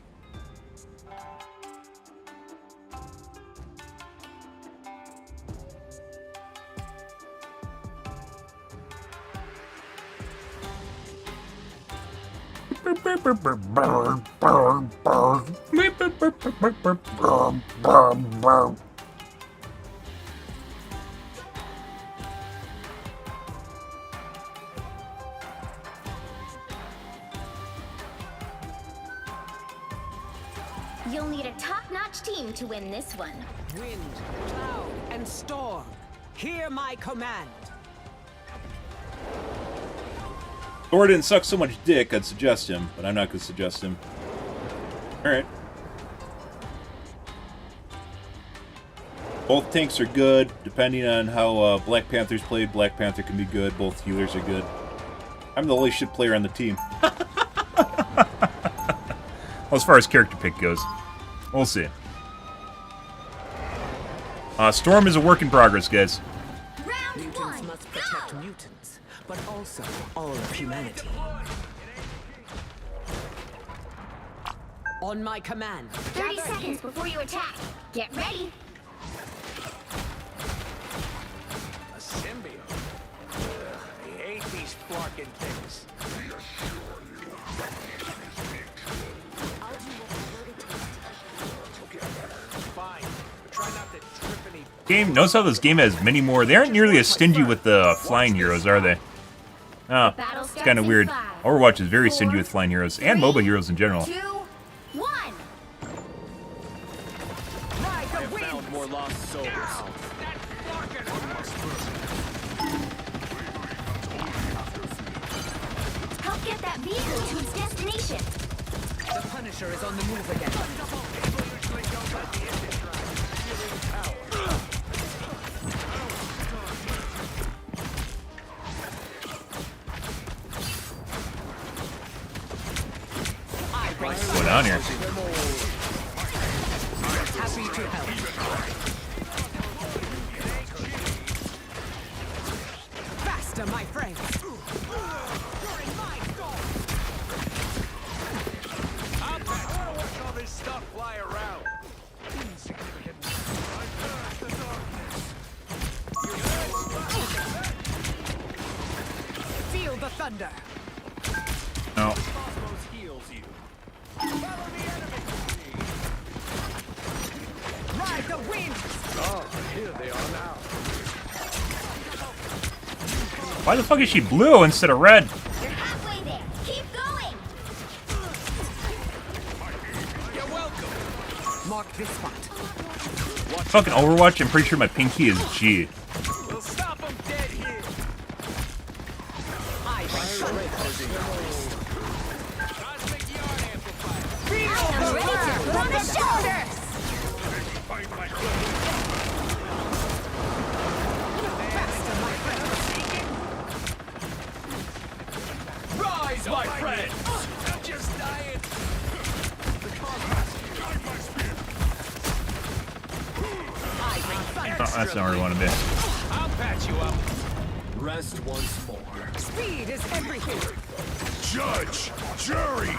You'll need a top-notch team to win this one. Wind, cloud, and storm. Hear my command. Thor didn't suck so much dick, I'd suggest him, but I'm not gonna suggest him. Alright. Both tanks are good, depending on how Black Panther's played. Black Panther can be good, both healers are good. I'm the only shit player on the team. Well, as far as character pick goes. We'll see. Storm is a work in progress, guys. Round Mutants 1, must protect go! mutants, but also all of humanity. On my command. 30 seconds before you attack. Get ready. A symbiote. Ugh, I hate these flarkin' things. Fine, but try not to trip any. Game. Notice how this game has many more. They aren't nearly as stingy with the flying heroes, are they? Oh, Battle it's kind of starts in weird. 5, Overwatch is very stingy 4, with flying heroes and 3, MOBA heroes in general. 2, 1. want more lost souls. Help get that vehicle to its destination. The Punisher is on the move again. What's going on here? Happy to help. Faster, my friends. I don't watch all this stuff fly around. Insignificant. I curse the darkness. Feel the thunder. No. Cosmos heals you. Follow the enemy. Ride the wind. Oh, here they are now. Why the fuck is she blue instead of red? You're halfway there. Keep going. You're welcome. Mark this spot. Fucking Overwatch, I'm pretty sure my pinky is G. We'll stop them dead here. I Cosmic yard amplifier. I'm ready to put on the shoulder. Find my Faster, my friends. rise, my friend. I'm just dying. I bring thunder. Oh, that's not where we want to be. I'll patch you up. Rest once more. Speed is everything. Judge, jury,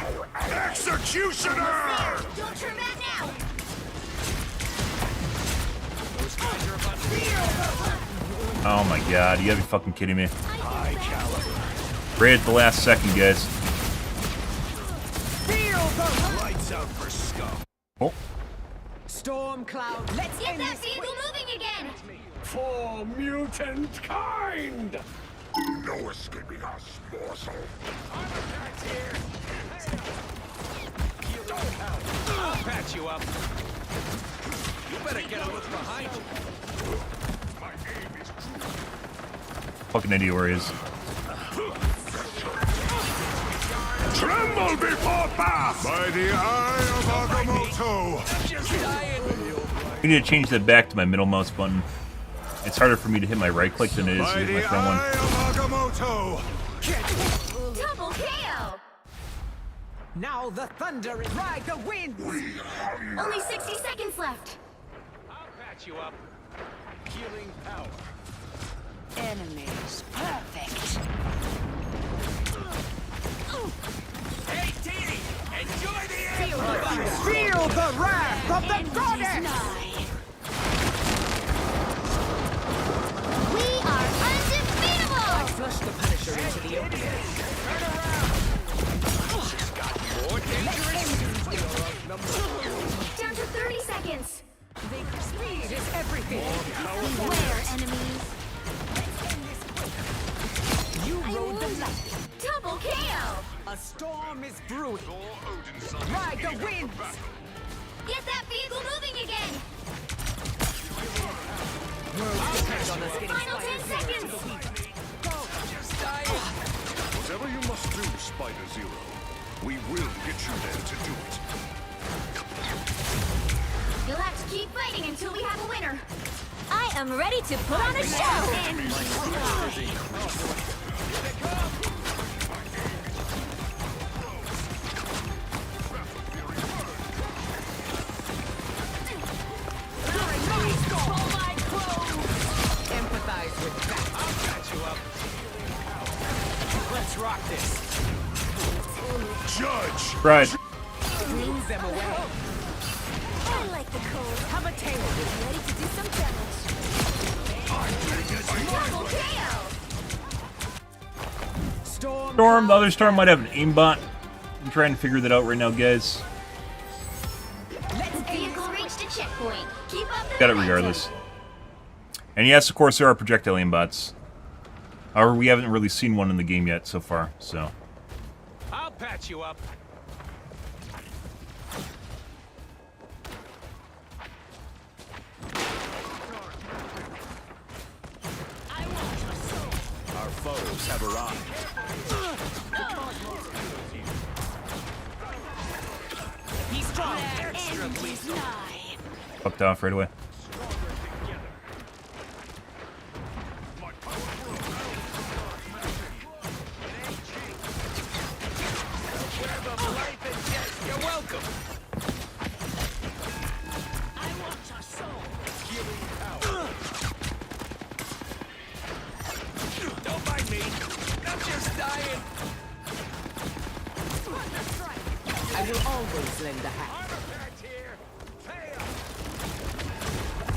executioner! Don't turn back now. Oh my god, you gotta be fucking kidding me. Right at the last second, guys. Feel the Lights out for scum. Oh, storm cloud. Let's Get end that this vehicle moving again. For mutant kind! No escaping us, morsel. I'll patch you up. You better get a look behind you. fucking idea where he is. Tremble before Bath! By the eye of Agamotto! I'm just dying. We need to change that back to my middle mouse button. It's harder for me to hit my right click than it is to By hit my the front one. eye of Agamotto! Double KO. Now the thunder is ride the wind. Only 60 seconds left. I'll patch you up. Healing power. Enemies perfect. Hey, Teeny! Enjoy the air! Feel the thunder. Feel the wrath of the goddess. We are undefeatable. Flush the Punisher into the open. More dangerous? Down to 30 seconds. Speed is everything. Beware, enemies. You rode the light. Double KO. A storm is brewing. Ride the winds. Get that vehicle moving again. Final 10 seconds. Just dying. Whatever you must do, Spider Zero, we will get you there to do it. You'll have to keep fighting until we have a winner. I am ready to put on a show. Empathize with that. I'll patch you up. Let's rock this. Judge! Right. Move them away. I like the cold. Have a tail. Ready to do some damage. Double KO. Storm, the other Storm might have an aimbot. I'm trying to figure that out right now, guys. Vehicle reached a checkpoint. Keep up the Got it momentum. regardless. And yes, of course, there are projectile aimbots. However, we haven't really seen one in the game yet so far, so... I'll patch you up. troops have arrived. He's strong. Extra lethal. Fucked off right away. You're welcome. I want your soul. Healing power. Don't mind me. I'm just dying. I will always lend a hand. Armor patch here. Pay up.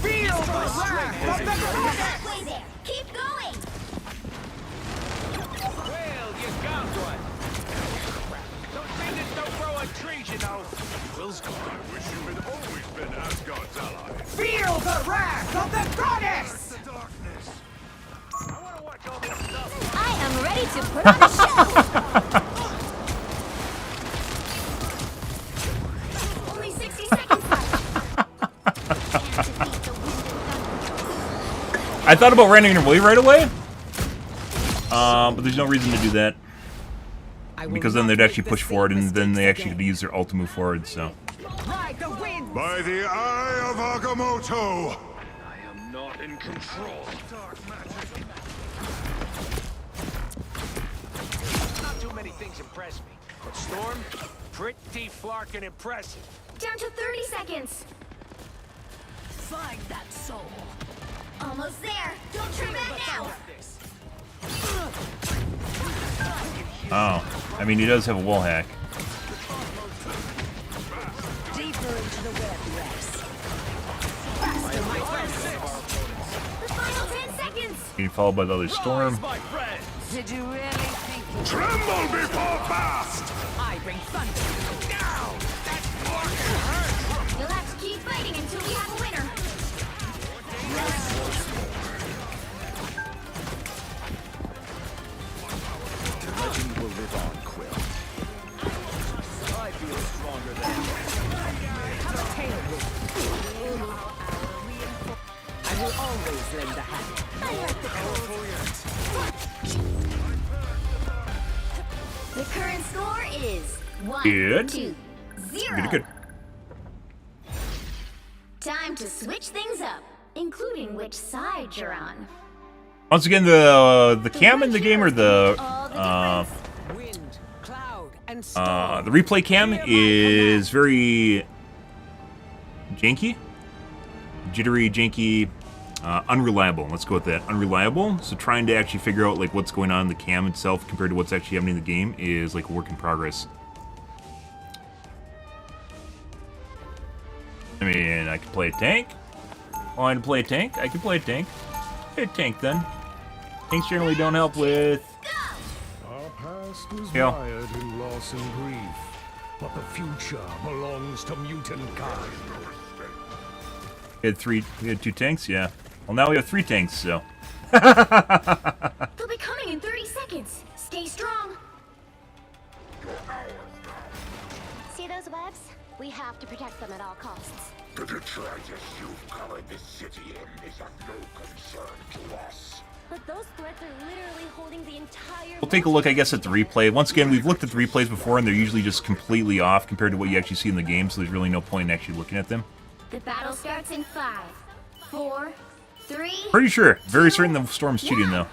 Feel the wrath of the halfway there. Keep going. Well, you got one. Don't think there's no growing trees, you know. Will's gone. I wish you had always been Asgard's ally. Feel the wrath of the goddess! The darkness. I want to watch all this stuff. I am ready to put on a show. Only 60 seconds left. I thought about running away right away, but there's no reason to do that because then they'd actually push forward, and then they actually could use their ult to move forward. So Ride the wind! By the eye of Agamotto! I am not in control. Dark magic. Not too many things impress me, but Storm, pretty flarkin' impressive. Down to 30 seconds. Find that soul. Almost there. Don't turn back now. oh, I mean he does have a wall hack. Deeper into the web, yes. The final 10 seconds. Being followed by the other storm. My friend. Did you really think you Tremble before Bast! I bring thunder? Now! That flarkin' hurts. You'll have to keep fighting until we have a winner. The legend will live on, Quill. I feel stronger than I will always lend a hand. The current score is 1 Good. to 0. Good, good. Time to switch things up, including which side you're on. Once again, the cam in the game or the All the difference. Wind, cloud, and storm. the replay cam is very janky, jittery, janky, unreliable. Let's go with that, unreliable. So trying to actually figure out like what's going on in the cam itself compared to what's actually happening in the game is like a work in progress. I mean, I could play a tank. Want to play a tank? I can play a tank. Play a tank then. Tanks generally don't help with. Our past was Yeah. mired in loss and grief, but the future belongs to mutant kind. We had 2 tanks, yeah. Well, now we have 3 tanks, so. They'll be coming in 30 seconds. Stay strong. See those webs? We have to protect them at all costs. The detritus you've covered this city in is of no concern to us. But those threads are literally holding the entire... We'll take a look, I guess, at the replay. Once again, we've looked at the replays before, and they're usually just completely off compared to what you actually see in the game, so there's really no point in actually looking at them. The battle starts in 5, 4, 3. Pretty sure. Very certain the storm's cheating, though.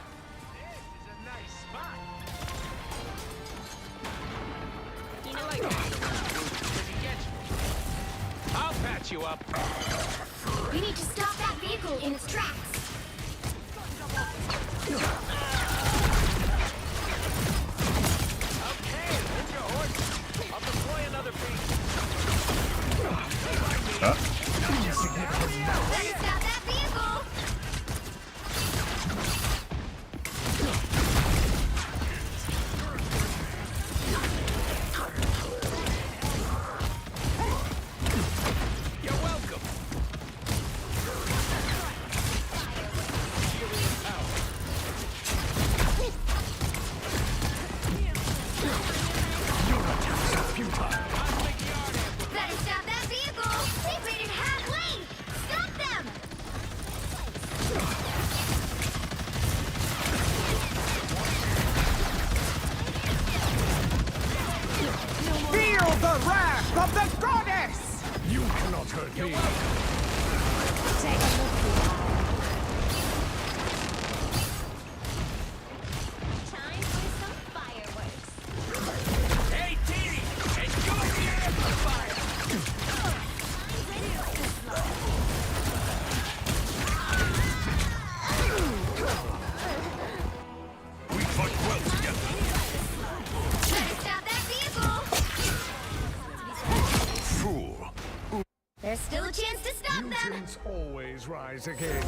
I'll patch you up. We need to stop that vehicle in its tracks. Okay, hold your horse. I'll deploy another beat. Ready to stop that vehicle. You're welcome. Better stop that vehicle. They've made it halfway. Stop the wrath of the goddess! You cannot hurt me. Take a look behind. Time for some fireworks. Hey, Teeny! Enjoy the amplifier! We fought well together. Better stop that vehicle! Fool. There's still a chance to stop them! Mutants always rise again.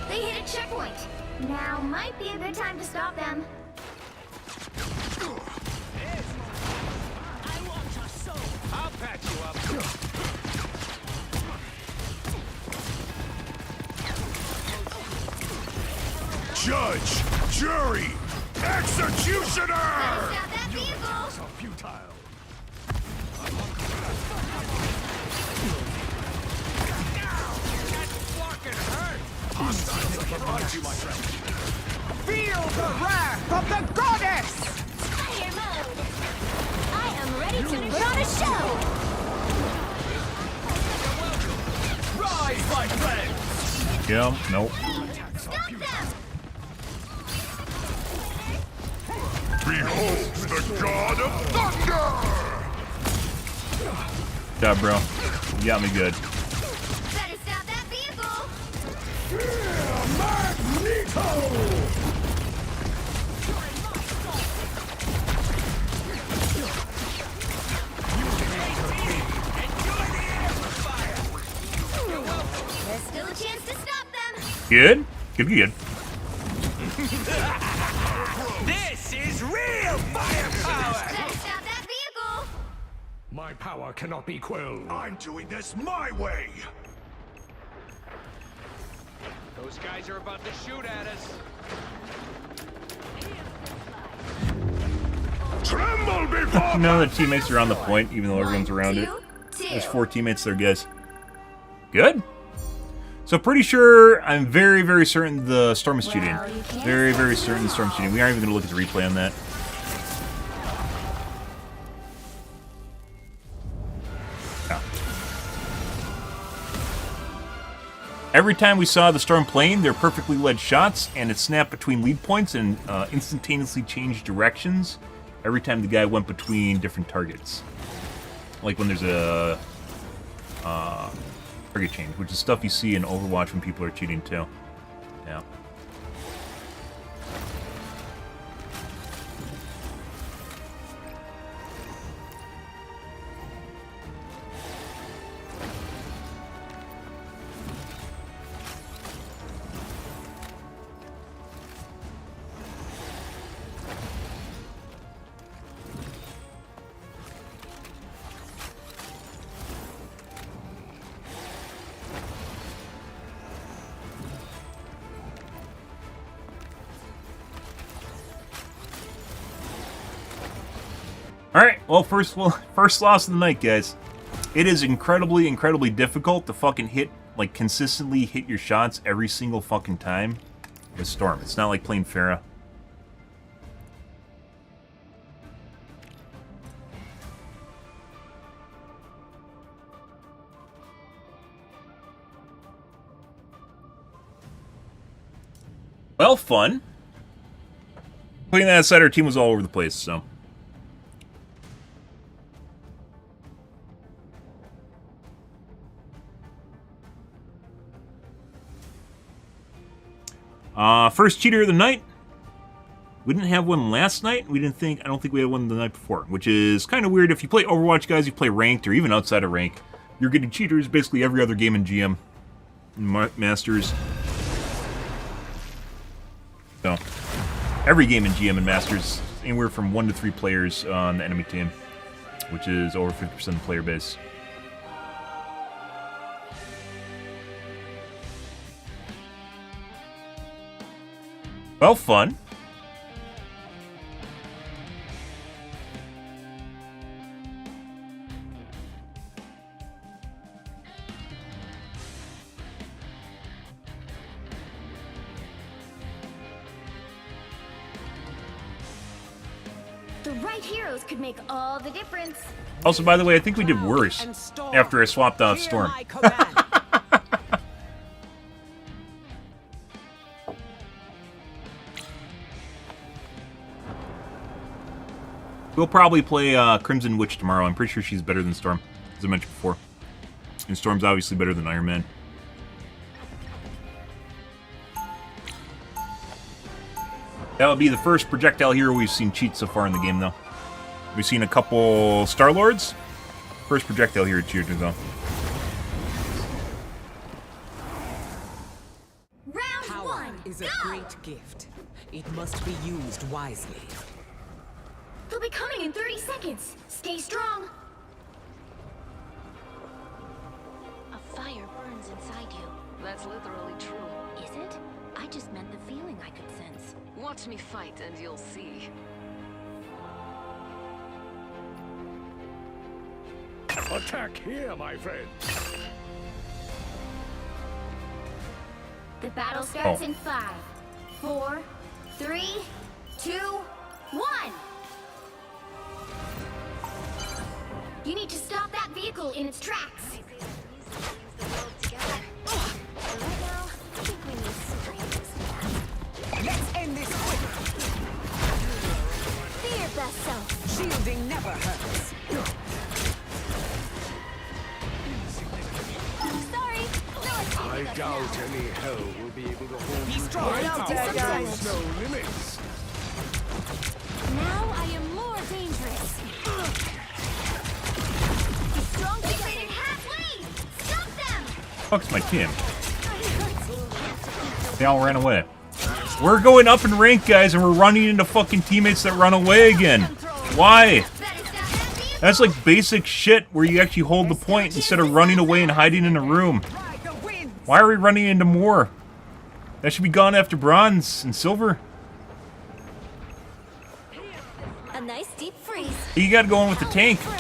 They hit a checkpoint. Now might be a good time to stop them. I'll patch you up. Judge, jury, executioner! Better stop that vehicle! So futile. That fucking hurt! Provide you, my friend. Feel the wrath of the goddess! Fire mode. I am ready to put on a show. Rise, my friend. Yeah, nope. Stop them! Behold the god of thunder! Good job, bro. You got me good. Better stop that vehicle! Magneto! Enjoy the amplifier! There's still a chance to stop them! Good? Good. This is real firepower! Better stop that vehicle! My power cannot be quelled. I'm doing this my way! Those guys are about to shoot at us. Tremble before None of the teammates are on the point, even though everyone's around it. 1, 2, 2. There's 4 teammates there, guys. Good. So pretty sure, I'm very, very certain the storm is cheating. Well, you can't Very, very certain the storm's cheating. We aren't even going to look at the replay on that. Yeah. Every time we saw the storm playing, they're perfectly led shots, and it snapped between lead points and instantaneously changed directions every time the guy went between different targets. Like when there's a target change, which is stuff you see in Overwatch when people are cheating too. Yeah. Alright, well, first loss of the night, guys. It is incredibly, incredibly difficult to fucking hit, like, consistently hit your shots every single fucking time with Storm. It's not like playing Pharah. Well, fun. Putting that aside, our team was all over the place, so... First cheater of the night. We didn't have one last night. I don't think we had one the night before, which is kind of weird. If you play Overwatch, guys, you play ranked or even outside of rank, you're getting cheaters basically every other game in GM, Masters. So, every game in GM and Masters, anywhere from 1 to 3 players on the enemy team, which is over 50% of the player base. Well, fun. The right heroes could make all the difference. Also, by the way, I think we did worse after I swapped out Storm. We'll probably play Crimson Witch tomorrow. I'm pretty sure she's better than Storm, as I mentioned before. And Storm's obviously better than Iron Man. That would be the first projectile hero we've seen cheat so far in the game, though. We've seen a couple Star-Lords. First projectile hero cheated, though. Round Power is a great gift. It must be used wisely. They'll be coming in 30 seconds. Stay strong. A fire burns inside you. That's literally true. Is it? I just meant the feeling I could sense. Watch me fight and you'll see. Attack here, my friend. The battle starts in 5, 4, 3, 2, 1. You need to stop that vehicle in its tracks. Right now, I think we need strangers. Let's end this quick. Be your best self. Shielding never hurts. Sorry. No I doubt any hell will be able to hold you. strong. My Out power there, guys. knows no limits. Now I am more dangerous. He's strong defeated halfway. Stop them. Fuck's my team? They all ran away. We're going up in rank, guys, and we're running into fucking teammates that run away again. Why? That's like basic shit where you actually hold the point instead of running away and hiding in a room. Why are we running into more? That should be gone after bronze and silver. A nice deep freeze. You gotta go in with the tank. The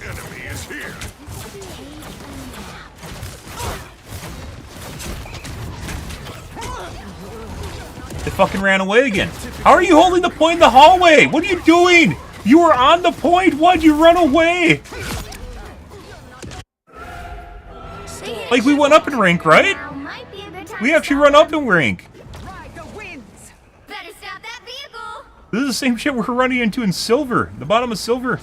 enemy is here. They fucking ran away again. How are you holding the point in the hallway? What are you doing? You were on the point. Why'd you run away? Like, we went up in rank, right? Now might be a good time We to actually stop run them. up in rank. Ride the winds. Better stop that vehicle. This is the same shit we're running into in silver. The bottom of silver.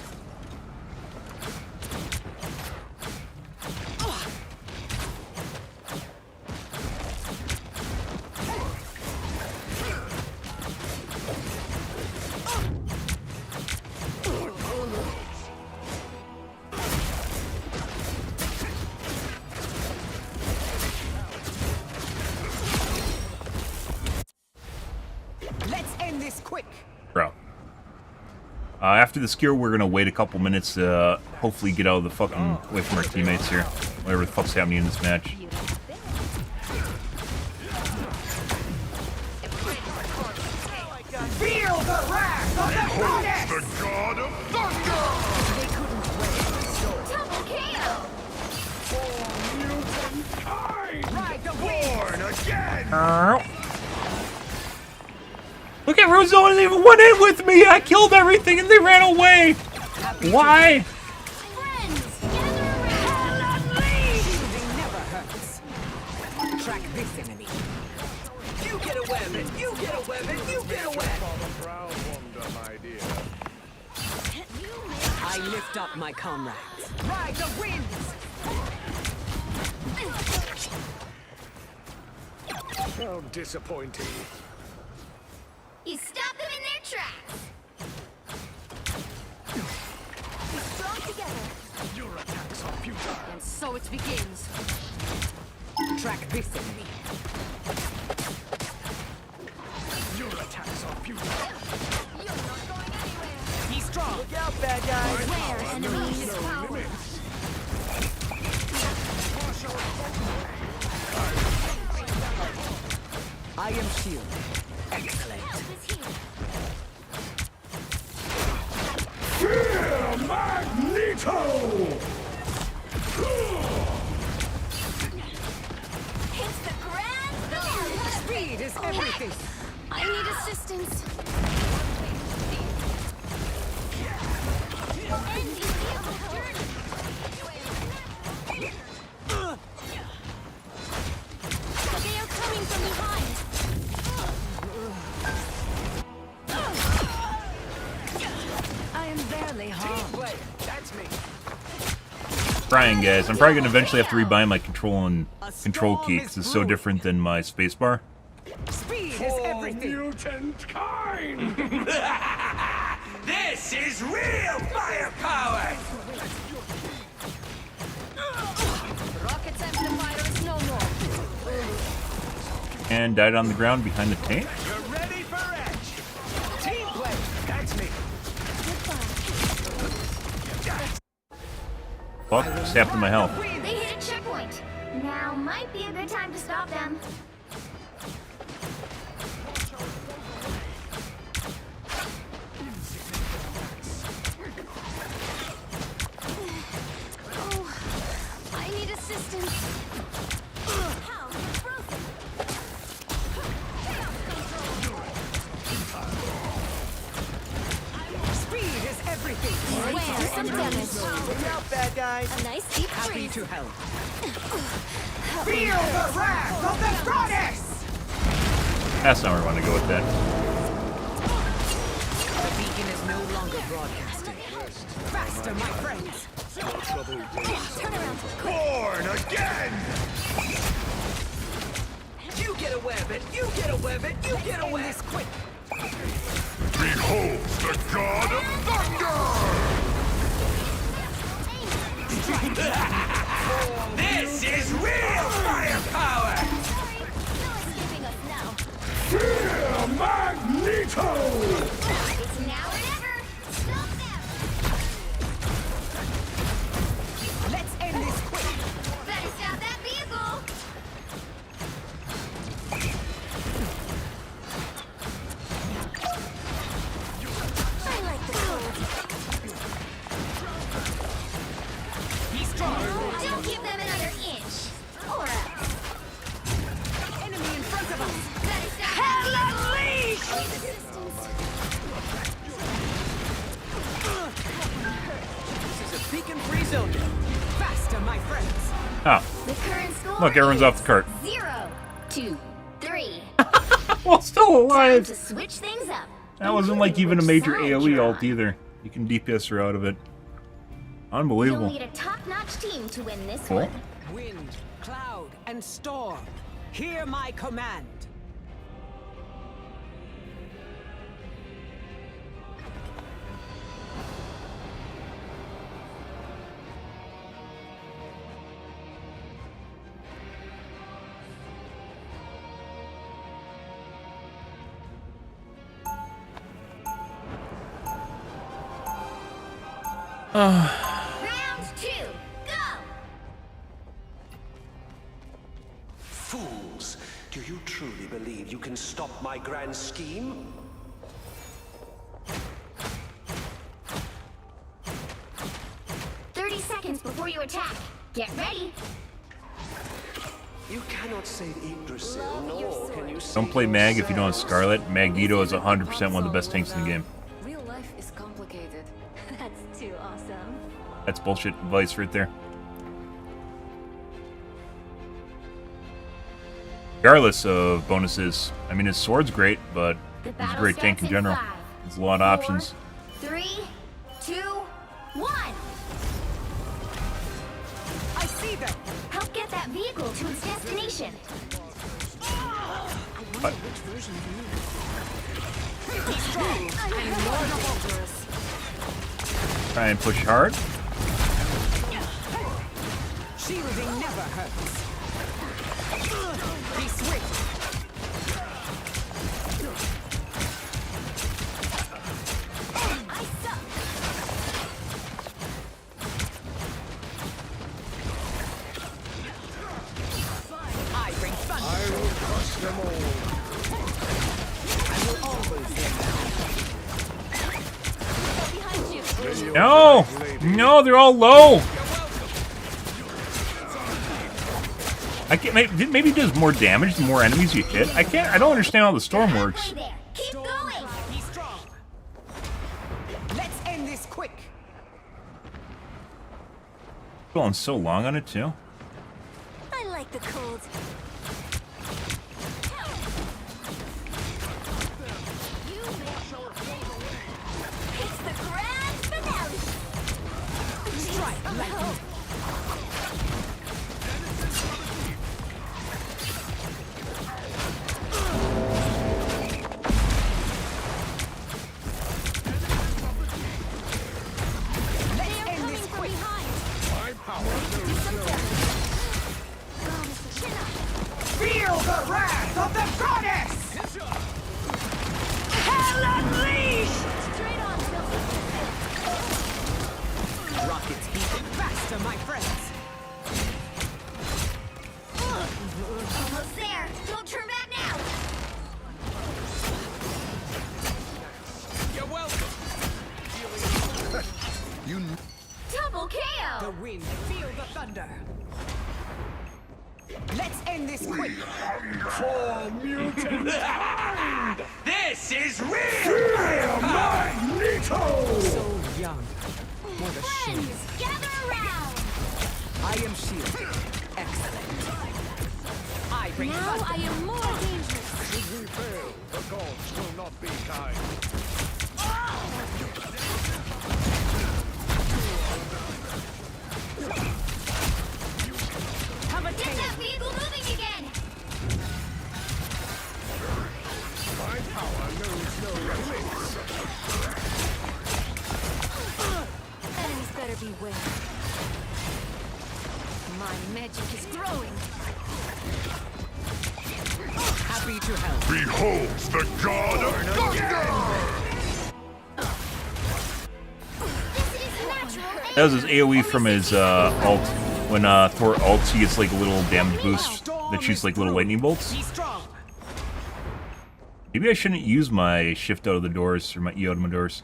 Let's end this quick. Bro. After the skill, we're gonna wait a couple minutes to hopefully get out of the fucking away from our teammates here. Whatever the fuck's happening in this match. Feel the wrath of the goddess. The god of thunder! Double KO. Ride the winds. Born again! Look at Rizzo, and they even went in with me. I killed everything and they ran away. Why? Friends, gather around. Shielding never hurts. Track this enemy. You get a web and you get a web and you get a web. Proud wonder, my dear. I lift up my comrades. Ride the winds. How disappointing. You stop them in their tracks. Be strong together. Your attacks are futile. And so it begins. Track this enemy. Your attacks are futile. You're not going anywhere. Be strong. Look out, bad guys. Where enemies No power. limits. I am shield. Excellent. Fear Magneto! It's the grand finale. Speed is everything. I need assistance. They are coming from behind. I am barely harmed. Play. That's me. Trying, guys. I'm probably gonna eventually have to rebuy my control key because it's so different than my spacebar. Speed is everything. Mutant kind. This is real firepower! Rocket's amplifier is no more. And died on the ground behind the tank. You're ready for edge! Team play. That's me. Fuck, just happened to my health. They hit a checkpoint. Now might be a good time to stop them. Oh, I need assistance. How? Frozen. Speed is everything. Where? Some damage. Look out, bad guys. A nice deep Happy freeze. to help. Feel the wrath of the goddess. That's not where I want to go with that. The beacon is no longer broadcasting. Faster, my friends. Turn around. Born again! You get away with it. You get away with it. You get End away. this quick. Behold the god of thunder! This is real firepower! No escaping us now. Fear Magneto! It's now or never. Stop them. Let's end this quick. Better stop that vehicle. I like the cold. Be strong. Don't give them another inch. Or else. Enemy in front of us. Better stop that vehicle. This is a beacon-free zone. Faster, my friends. Ah, The current score look, everyone's is off the cart. 0, 2, 3. Well, still Time alive. to switch things up. That wasn't like even a major AoE ult either. You can DPS her out of it. You'll Unbelievable. need a top-notch team to win this Cool. one. Wind, cloud, and storm. Hear my command. Round 2, go! Fools! Do you truly believe you can stop my grand scheme? 30 seconds before you attack. Get ready. You cannot save Yggdrasil, nor can you save Don't play Mag if you don't have Scarlet. Magneto is 100% one of the best tanks in the game. Real life is complicated. That's too awesome. That's bullshit advice right there. Regardless of bonuses, I mean, his sword's great, but The he's a battle great tank in starts in general. 5, There's a lot of 4, options. 3, 2, 1. I see them. Help get that vehicle to its destination. What? Be strong and more dangerous. Try and push hard. Shielding never hurts. Be swift. I suck. I bring thunder. I will crush them all. I will always win. Behind you. No! No, they're all low! I can't, maybe it does more damage the more enemies you hit. I don't understand how the storm works. Halfway there. Keep going. Be strong. Let's end this quick. Going so long on it too. I like the cold. It's the grand finale. Strike lightning. Feel the wrath of the goddess! Hell unleashed! Straight on, Silky. Rockets beating faster, my friends. Almost there. Don't turn back now. You're welcome. Double The KO. wind, feel the thunder. Let's end this quick. This is real! So young. What a shame. Friends, gather around. I am shielded. Excellent. I bring Now thunder. I am more dangerous. Should we fail, the gods will not be kind. Have a Get tail. that vehicle moving again. My power knows no limits. Enemies better beware. My magic is growing. Happy to help. Behold the god of thunder! This is natural. That was his AoE from his ult. When Thor ults, he gets like a little damage boost that shoots like little lightning bolts. Be strong. Maybe I shouldn't use my shift out of the doors or my E out of my doors.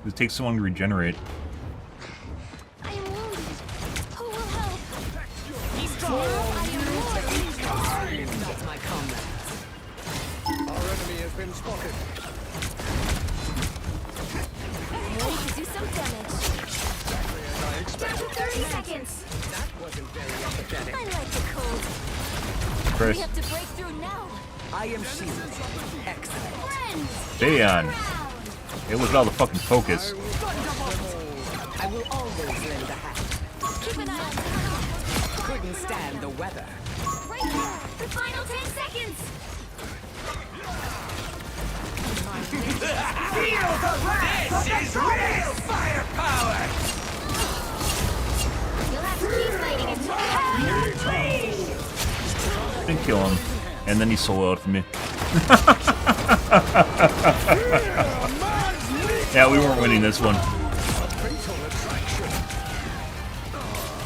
It takes so long to regenerate. I am wounded. Who will help? Be strong. Now I am more dangerous. That's my comrade. Our enemy has been spotted. Ready to do some damage. Down to 30 seconds. That wasn't very empathetic. I like the cold. We Chris. have to break through now. I am shielded. Excellent. Friends, Dayon. around. Hey, look at all the fucking focus. I will always lend a hand. Keep an eye on the Couldn't stand the weather. Right there. The final 10 seconds. This is real firepower! You'll have to keep fighting until Didn't kill him. And then he solo out for me. Yeah, we weren't winning this one.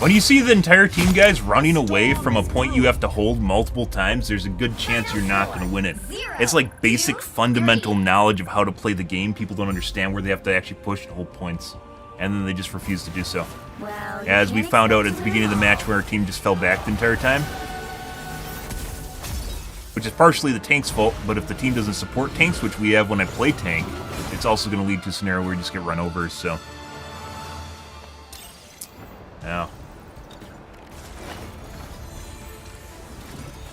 When you see the entire team, guys, running away from a point you have to hold multiple times, there's a good chance you're not going to win it. It's like basic fundamental knowledge of how to play the game. People don't understand where they have to actually push and hold points. And then they just refuse to do so. Well, As we found out at the beginning of the match where our team just fell back the entire time. Which is partially the tank's fault, but if the team doesn't support tanks, which we have when I play tank, it's also going to lead to a scenario where we just get run over, so. Now.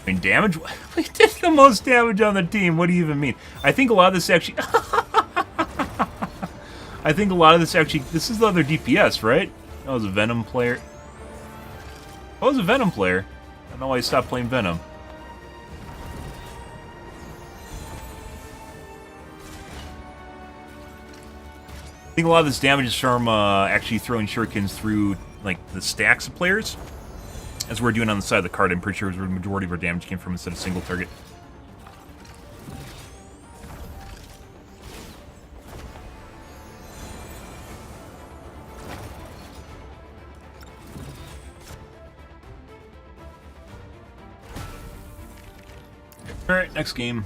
I mean, damage? We did the most damage on the team. What do you even mean? I think a lot of this actually... I think a lot of this actually... This is the other DPS, right? That was a Venom player. That was a Venom player. I don't know why he stopped playing Venom. I think a lot of this damage is from actually throwing shurikens through like the stacks of players. As we're doing on the side of the card, I'm pretty sure the majority of our damage came from instead of single target. Alright, next game.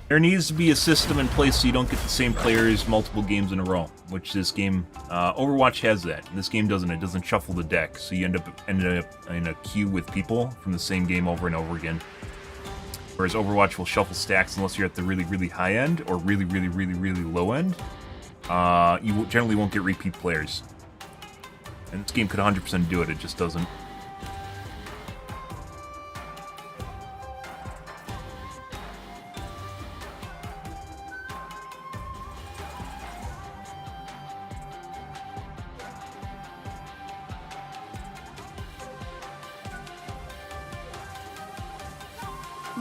There needs to be a system in place so you don't get the same players multiple games in a row, which this game, Overwatch has that. This game doesn't. It doesn't shuffle the deck, so you end up in a queue with people from the same game over and over again. Whereas Overwatch will shuffle stacks unless you're at the really, really high end or really, really, really, really low end. You generally won't get repeat players. And this game could 100% do it, it just doesn't.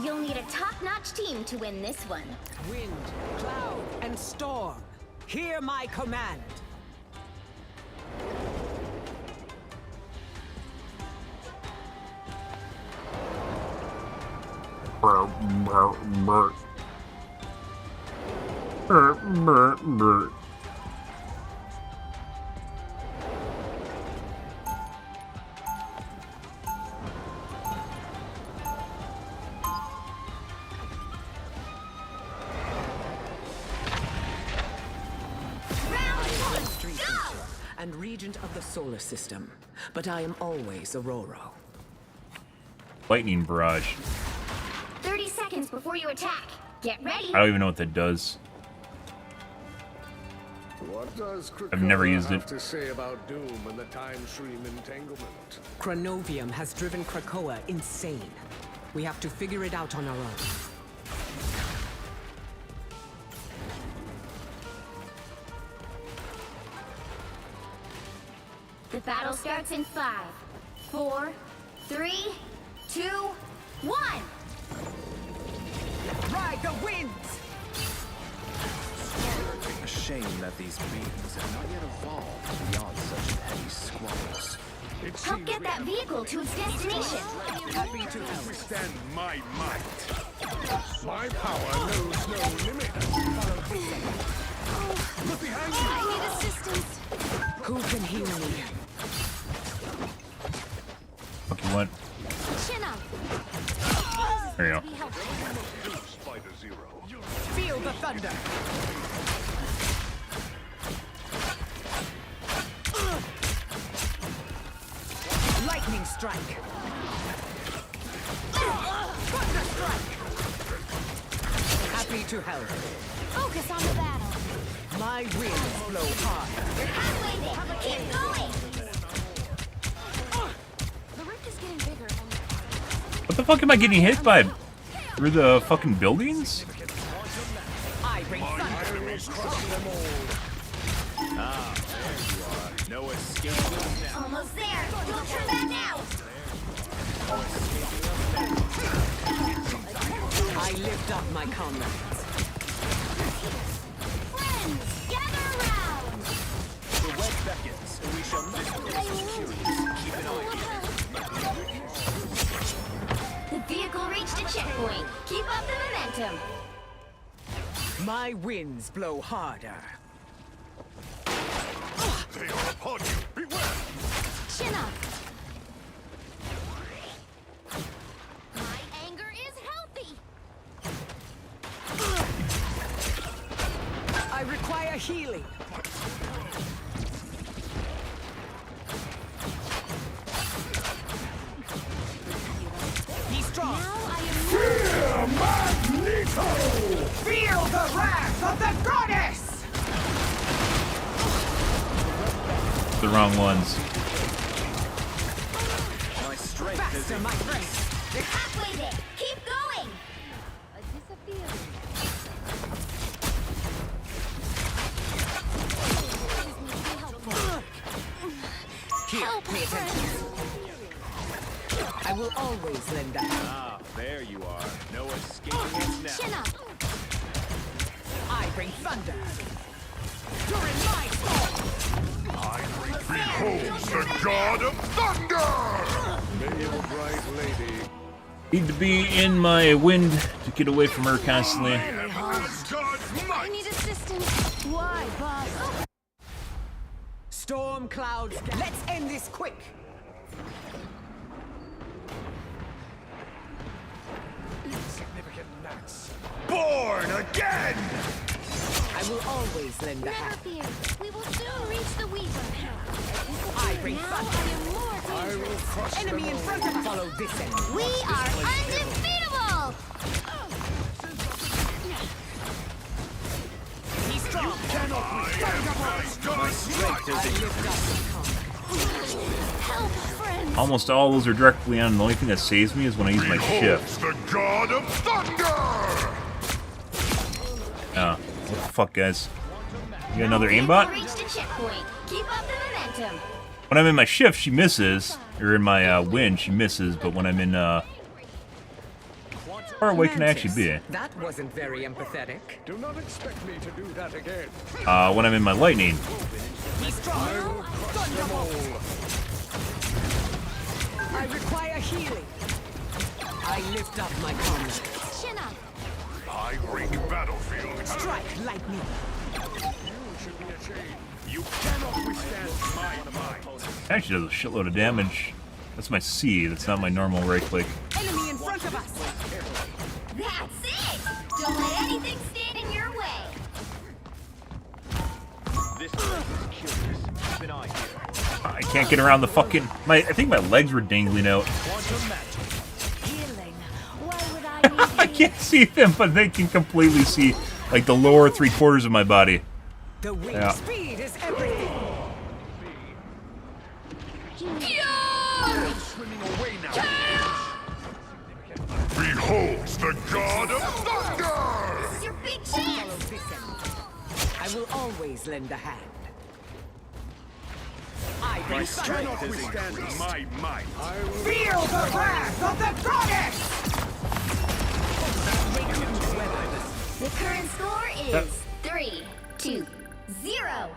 You'll need a top-notch team to win this one. Wind, cloud, and storm. Hear my command. And regent of the solar system, but I am always Aurora. Lightning barrage. 30 seconds before you attack. Get ready. I don't even know what that does. What does I've never used have it. to say about Doom and the time stream entanglement? Chronovium has driven Krakoa insane. We have to figure it out on our own. The battle starts in 5, 4, 3, 2, 1. Ride the winds! A shame that these beings have not yet evolved beyond such petty squabbles. Help get that vehicle to its destination. Happy to help. Withstand my might. My power knows no limit. Look behind you. I need assistance. Who can heal me? Fuck you want? Chin up. There you go. Be helpful. Spider Zero. Feel the thunder. Lightning strike. Thunder strike. Happy to help. Focus on the battle. My winds blow hard. You're halfway there. Keep going. The rift is getting bigger and What the fuck am I getting hit by? Through the fucking buildings? I bring thunder. Enemies crushing them all. Ah, there you are. No escaping us now. Almost there. Don't turn back now. I lift up my comrades. Friends, gather around. The web beckons, and we shall not be curious. Keep an eye on it. The vehicle reached a checkpoint. Keep up the momentum. My winds blow harder. They are upon you. Beware. chin up. My anger is healthy. I require healing. Be strong. Now I am Feel the wrath of the goddess! The wrong ones. My strength is Faster, my friend. You're halfway there. Keep going. Here, pay attention. I will always lend a hand. Ah, there you are. No escaping us chin now. up. I bring thunder. During my storm. Behold the god of thunder! Hail, bright lady. Need to be in my wind to get away from her constantly. Asgard's I might! need assistance. Why, boss? Storm clouds. Let's end this quick. Insignificant gnats. Born again! I will always lend a Never hand. fear. We will soon reach the Weaver. I bring Now thunder. I am more I will dangerous. crush Enemy them in all. front of us. Follow this enemy. We are undefeatable. Almost all those are directly on. The only thing that saves me is when I use my shift. The god of thunder! What the fuck, guys? You got another aimbot? Reached a checkpoint. Keep up the momentum. When I'm in my shift, she misses. Or in my wind, she misses. But when I'm in, how far away can I actually be? That wasn't very empathetic. Do not expect me to do that again. When I'm in my lightning. Be strong. Thunderbolt. I require healing. I lift up my comrades. Chin up. I wreak battlefield. Strike lightning. You cannot withstand my might. Actually does a shitload of damage. That's my C. That's not my normal right click. Enemy in front of us. That's it. Don't let anything stand in your way. This place is curious. Keep an eye here. I can't get around the fucking... I think my legs were dangling out. Quantum magic. Healing. Why would I need I can't see them, but they can completely see, like, the lower 3/4 of my body. The wind Yeah. speed is everything. Swimming away now. Behold the god of thunder! This is your big chance. I will always lend a hand. I bring Cannot withstand my might. Feel the wrath of the goddess! The current score is 3-2-0.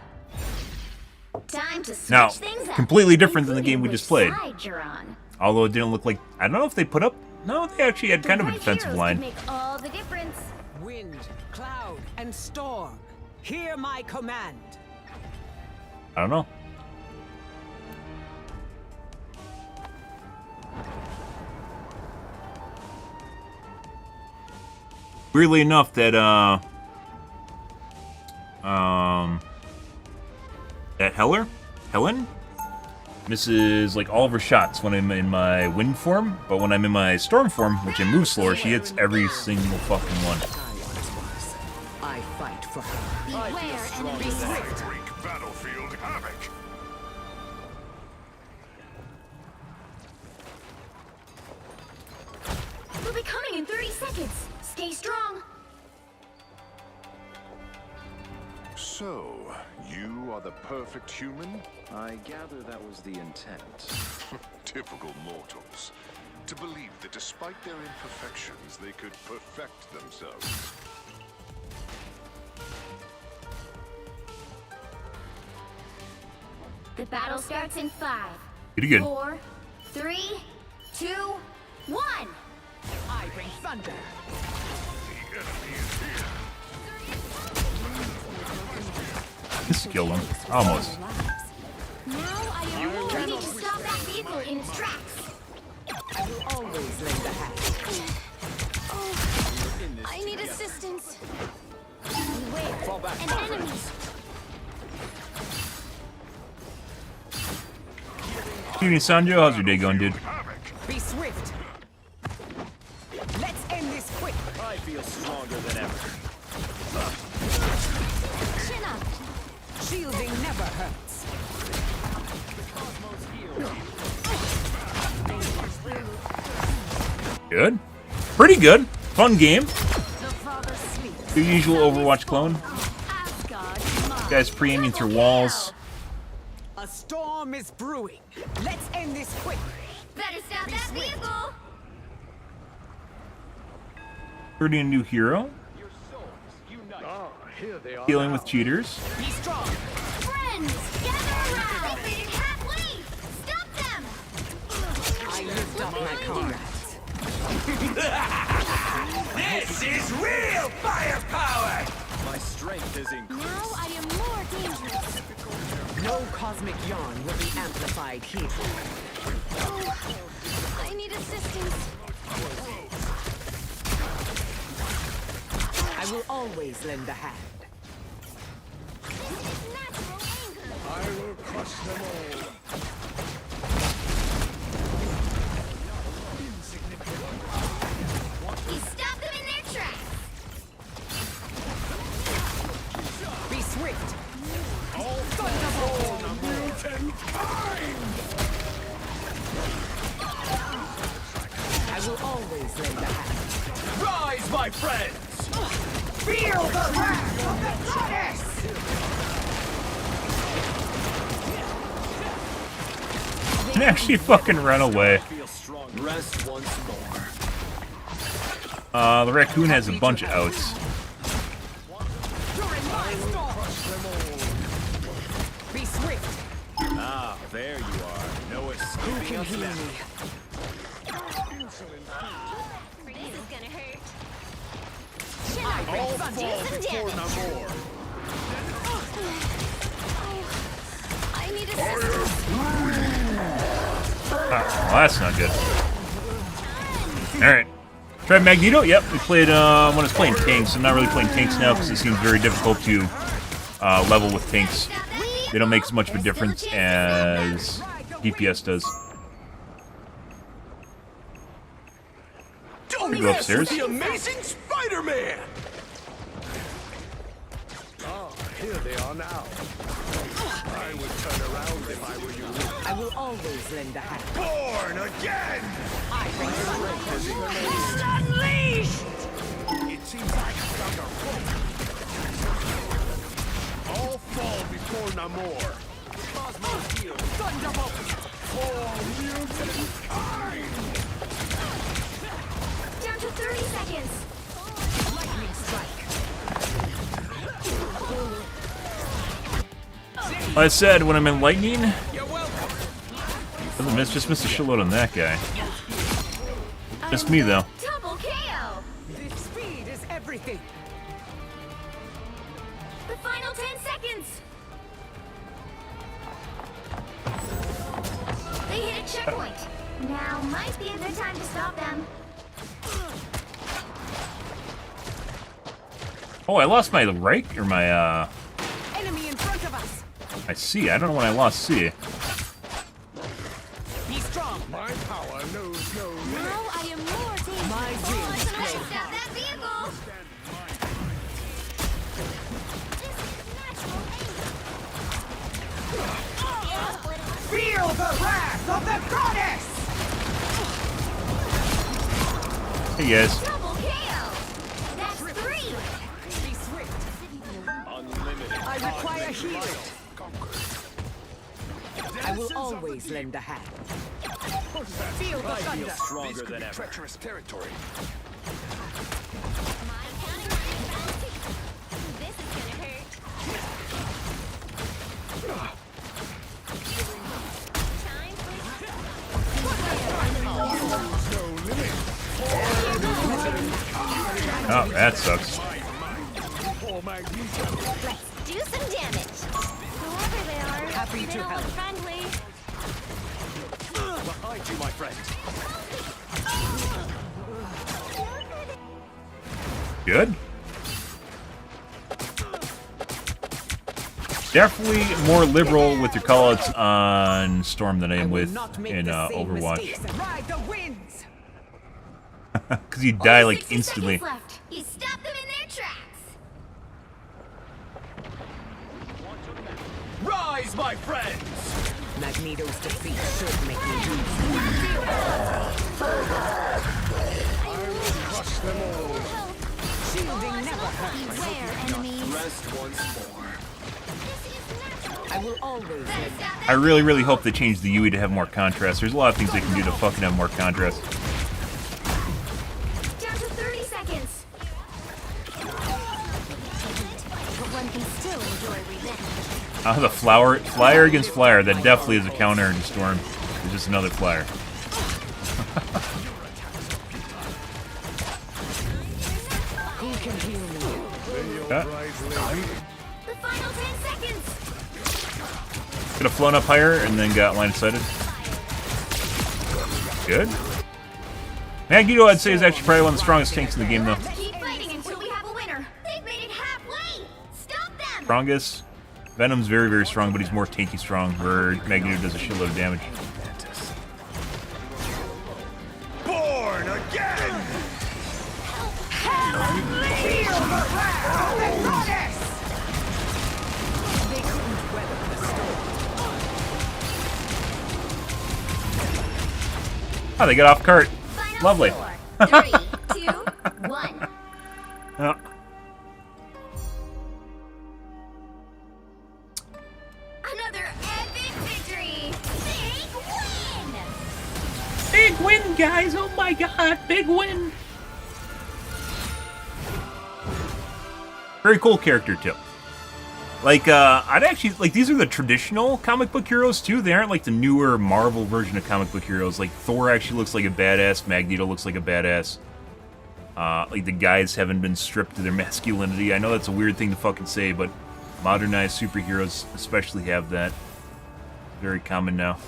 Time to switch Now, things up. completely different than the game we including just played. which side you're on. Although it didn't look like... I don't know if they put up... No, they actually had kind of a The right defensive heroes line. can make all the difference. Wind, cloud, and storm. Hear my command. I don't know. Weirdly enough, that that Helen misses like all of her shots when I'm in my wind form, but when I'm in my storm form, which I move slower, she hits every single fucking one. I fight for her. beware enemy swift? Wreak battlefield havoc. We'll be coming in 30 seconds. Stay strong. So, you are the perfect human? I gather that was the intent. Typical mortals. To believe that despite their imperfections, they could perfect themselves. The battle starts in 5, Pretty good. 4, 3, 2, 1. I bring thunder. The enemy is here. Just killed him. Almost. Now I am ready to stop that vehicle in its tracks. I will always lend a hand. I need assistance. Beware. An enemy. Evening, Sanjo. How's your day going, dude? Be swift. Let's end this quick. I feel stronger than ever. Chin up. Shielding never hurts. Good. Pretty good. Fun game. The father sleeps. The usual Overwatch clone. Asgard. Guys pre-aiming through walls. A storm is brewing. Let's end this quick. Better stop that vehicle. Pretty a new hero. Ah, here they are. Dealing with cheaters. Be strong. Friends, gather around. They halfway. Stop them. I lift up my comrades. This is real firepower! My strength is increased. Now I am more dangerous. No cosmic yarn will be amplified here. Oh, I need assistance. I will always lend a hand. I will crush them all. You stop them in their tracks. Be swift. Thunder I will always lend a hand. Rise, my friends! Feel the wrath of the goddess! And actually fucking run away. Feel strong. Rest once more. The raccoon has a bunch of outs. You're in my storm! Be swift! Ah, there you are. No escaping us now. This is gonna hurt. All fall before no more. I need assistance. Well, that's not good. Alright. Try Magneto? Yep, we played, when I was playing tanks. I'm not really playing tanks now because it seems very difficult to level with tanks. They don't make as much of a difference as DPS does. Don't go upstairs. The amazing Spider-Man! Ah, here they are now. I would turn around if I were you. I will always lend a hand. Born again! I bring Unleashed! It seems like I found a rope. All fall before Namor. Thunderbolt! For mutant kind! Down to 30 seconds. Lightning strike! Like I said, when I'm in lightning, doesn't miss, just miss a shitload on that guy. Just me though. Double KO. This speed is everything! The final 10 seconds. They hit a checkpoint. Now might be a good time to stop them. Oh, I lost my right, or my, Enemy in front of us! my C. I don't know when I lost C. Be strong! My power knows no limit. Now I am more dangerous. My dreams Stop that vehicle. Feel the wrath of the goddess! Hey guys. Double KO. That's 3. Be swift! Unlimited. I require healing! I will always lend a hand. Feel the I feel thunder! stronger than ever. Treacherous territory. This is gonna hurt. Time Oh, that sucks. Poor Magneto. Let's do some damage. Whoever they are, Happy they to don't help. look friendly. Behind you, my friend. Good. Definitely more liberal with your callouts on Storm than I am with in Overwatch. Ride the winds! Because you die Only like 60 instantly. seconds left. You stopped them in their tracks. Rise, my friends! Magneto's defeat should make me lose. Crush them all. Shielding never hurt. Beware, enemies. Rest once more. I will always lend a hand. I really hope they change the UE to have more contrast. There's a lot of things they can do to fucking have more contrast. Down to 30 seconds. But one can still enjoy revenge. The flyer against flyer, that definitely is a counter to Storm. It's just another flyer. Who can heal me? Okay. The final 10 seconds. Could have flown up higher and then got line of sighted. Good. Magneto, I'd say, is actually probably one of the strongest tanks in the game, though. Keep fighting until we have a winner. They've made it halfway. Stop them. Strongest. Venom's very strong, but he's more tanky strong, where Magneto does a shitload of damage. Born again! Feel the wrath of the goddess! They couldn't weather the storm. Oh, they got off cart. Final Lovely. score. 3, 2, 1. Yeah. Another epic victory! Big win! Big win, guys! Oh my god, big win! Very cool character too. Like, I'd actually, like, these are the traditional comic book heroes too. They aren't like the newer Marvel version of comic book heroes. Like, Thor actually looks like a badass. Magneto looks like a badass. Like, the guys haven't been stripped of their masculinity. I know that's a weird thing to fucking say, but modernized superheroes especially have that. Very common now.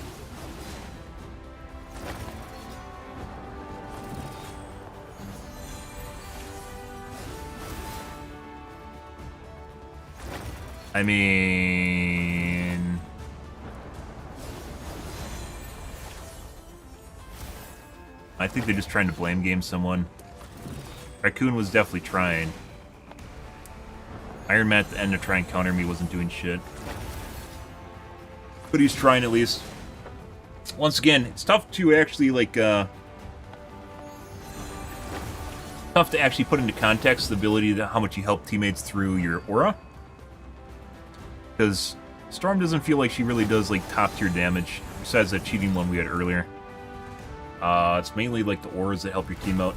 I mean... I think they're just trying to blame game someone. Raccoon was definitely trying. Iron Man at the end to try and counter me wasn't doing shit. But he's trying at least. Once again, it's tough to actually, like, tough to actually put into context the ability that how much you help teammates through your aura. Because Storm doesn't feel like she really does, like, top-tier damage, besides that cheating one we had earlier. It's mainly, like, the auras that help your team out,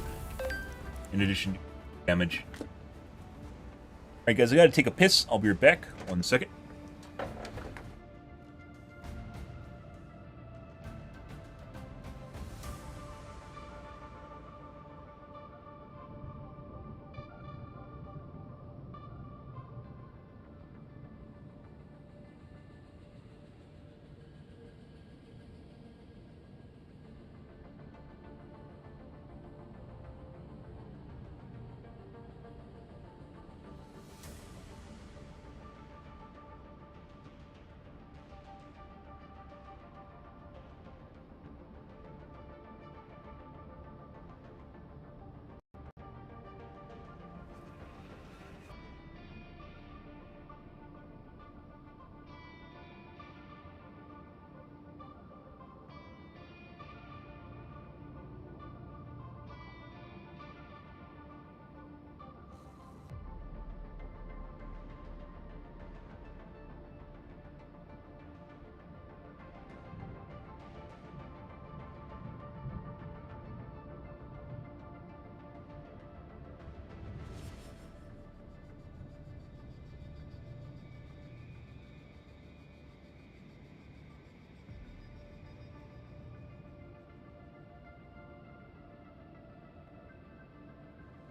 in addition to damage. Alright, guys, I gotta take a piss. I'll be right back. 1 second.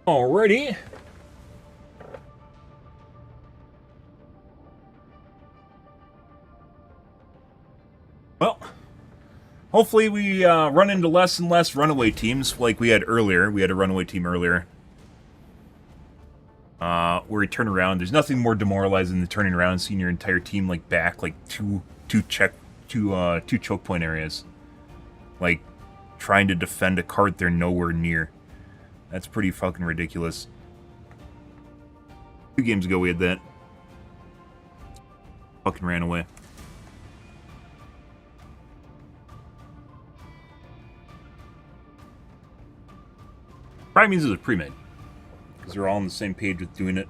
Alrighty. Well, hopefully we run into less and less runaway teams like we had earlier. We had a runaway team earlier. Where you turn around. There's nothing more demoralizing than turning around and seeing your entire team like back like two choke point areas. Like trying to defend a cart they're nowhere near. That's pretty fucking ridiculous. 2 games ago we had that. Fucking ran away. Probably means it was pre-made. Because they're all on the same page with doing it.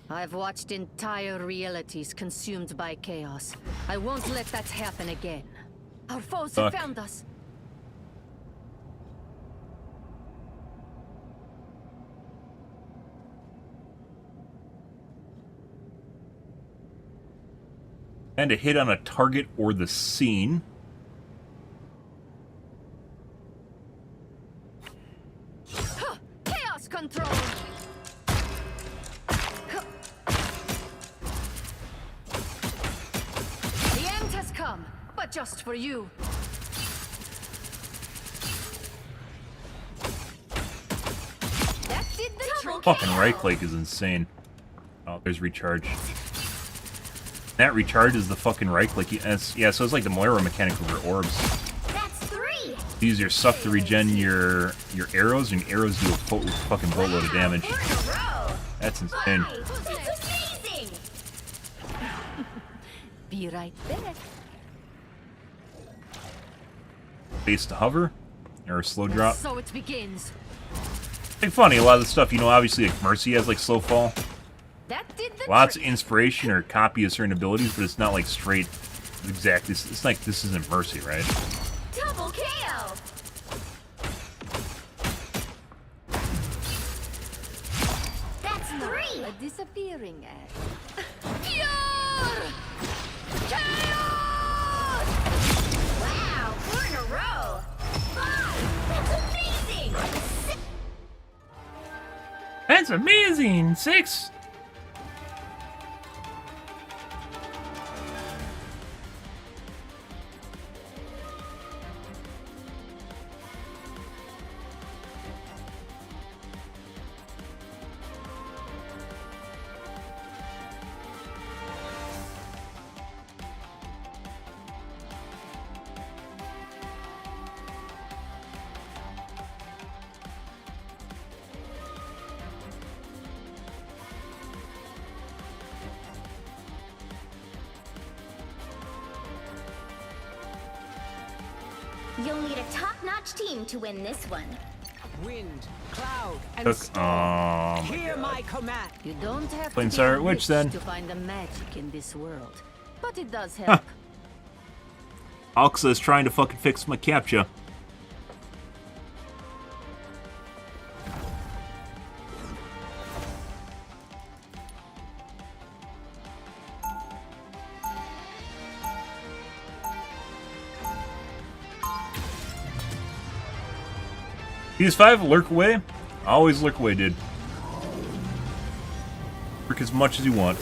I've watched entire realities consumed by chaos. I won't let that happen again. Our foes have found us. And a hit on a target or the scene. Chaos control! The end has come, but just for you. That did the trick. Fucking right click is insane. Oh, there's recharge. That recharge is the fucking right click. Yeah, so it's like the Moira mechanic with her orbs. That's 3. Use your suck to regen your arrows, and arrows do a fucking boatload of damage. That's insane. That's amazing! Be right back. Base to hover, or slow drop. So it begins. Like funny, a lot of the stuff, you know, obviously like Mercy has like slow fall. That did the Lots of trick. inspiration or copy of certain abilities, but it's not like straight exactly. It's like this isn't Mercy, right? Double KO! That's 3! A disappearing act. Wow, 4 in a row! 5! That's amazing! 6! That's amazing! 6! You'll need a top-notch team to win this one. Wind, cloud, and Took, storm. Hear my command. You don't have Plain to be Siren a Witch, witch then. to find the magic in this world, but it does help. Alxa is trying to fucking fix my captcha. PS5, lurk away. Always lurk away, dude. Lurk as much as you want.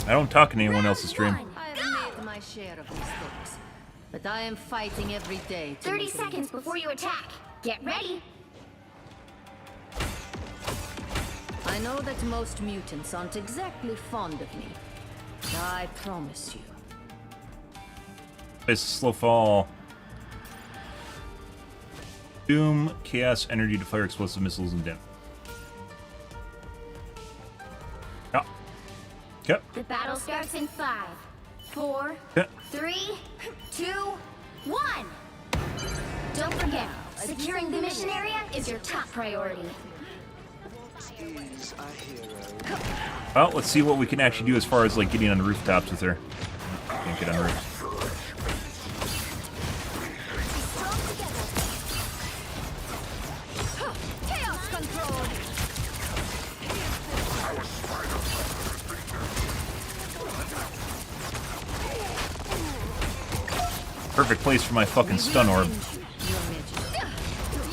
I don't talk in anyone else's stream. I have made my share of mistakes, but I am fighting every day to 30 make a seconds before you attack. Get ready. I know that most mutants aren't exactly fond of me. I promise you. It's slow fall. Doom, chaos, energy to fire explosive missiles and dim. Yeah. Okay. The battle starts in 5, 4, Okay. 3, 2, 1. Don't forget, securing the mission area is your top priority. Well, let's see what we can actually do as far as like getting on the rooftops with her. Can't get on the roofs. Chaos control! Perfect place for my fucking stun orb.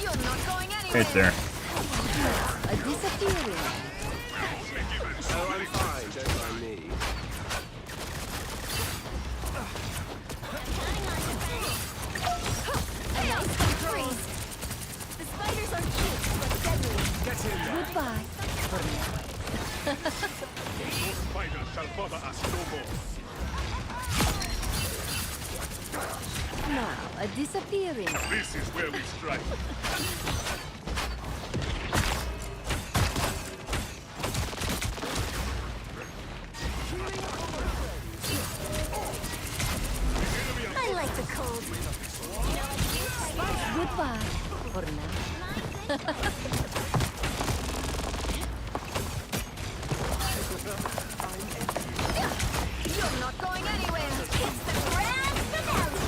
You're not going anywhere. Right there. A disappearing. Oh, I'm fine, don't mind me. A nice freeze. The spiders are cute, but deadly. Goodbye. Spiders shall bother us no more. Now, a disappearing. This is where we strike. I like the cold. Goodbye. For now. You're not going anywhere. It's the grand finale.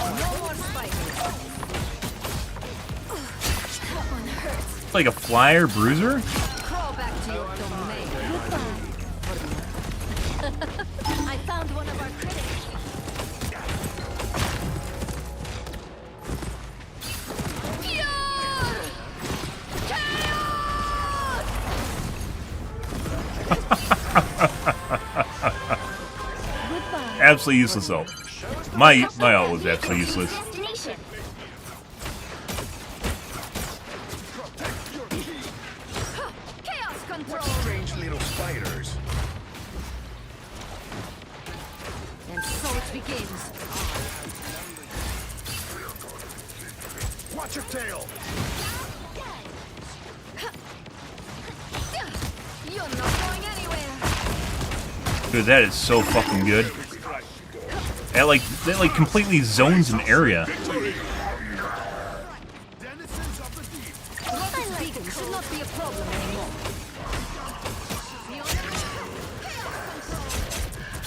No more spiders. That one hurts. It's like a flyer bruiser? Crawl back to your domain. I found one of our critics. Absolutely useless ult. My ult was absolutely useless. Destination. Chaos control. Strange little spiders. And so it begins. Watch your tail! You're not going anywhere. Dude, that is so fucking good. That like completely zones an area. Speaking should not be a problem anymore.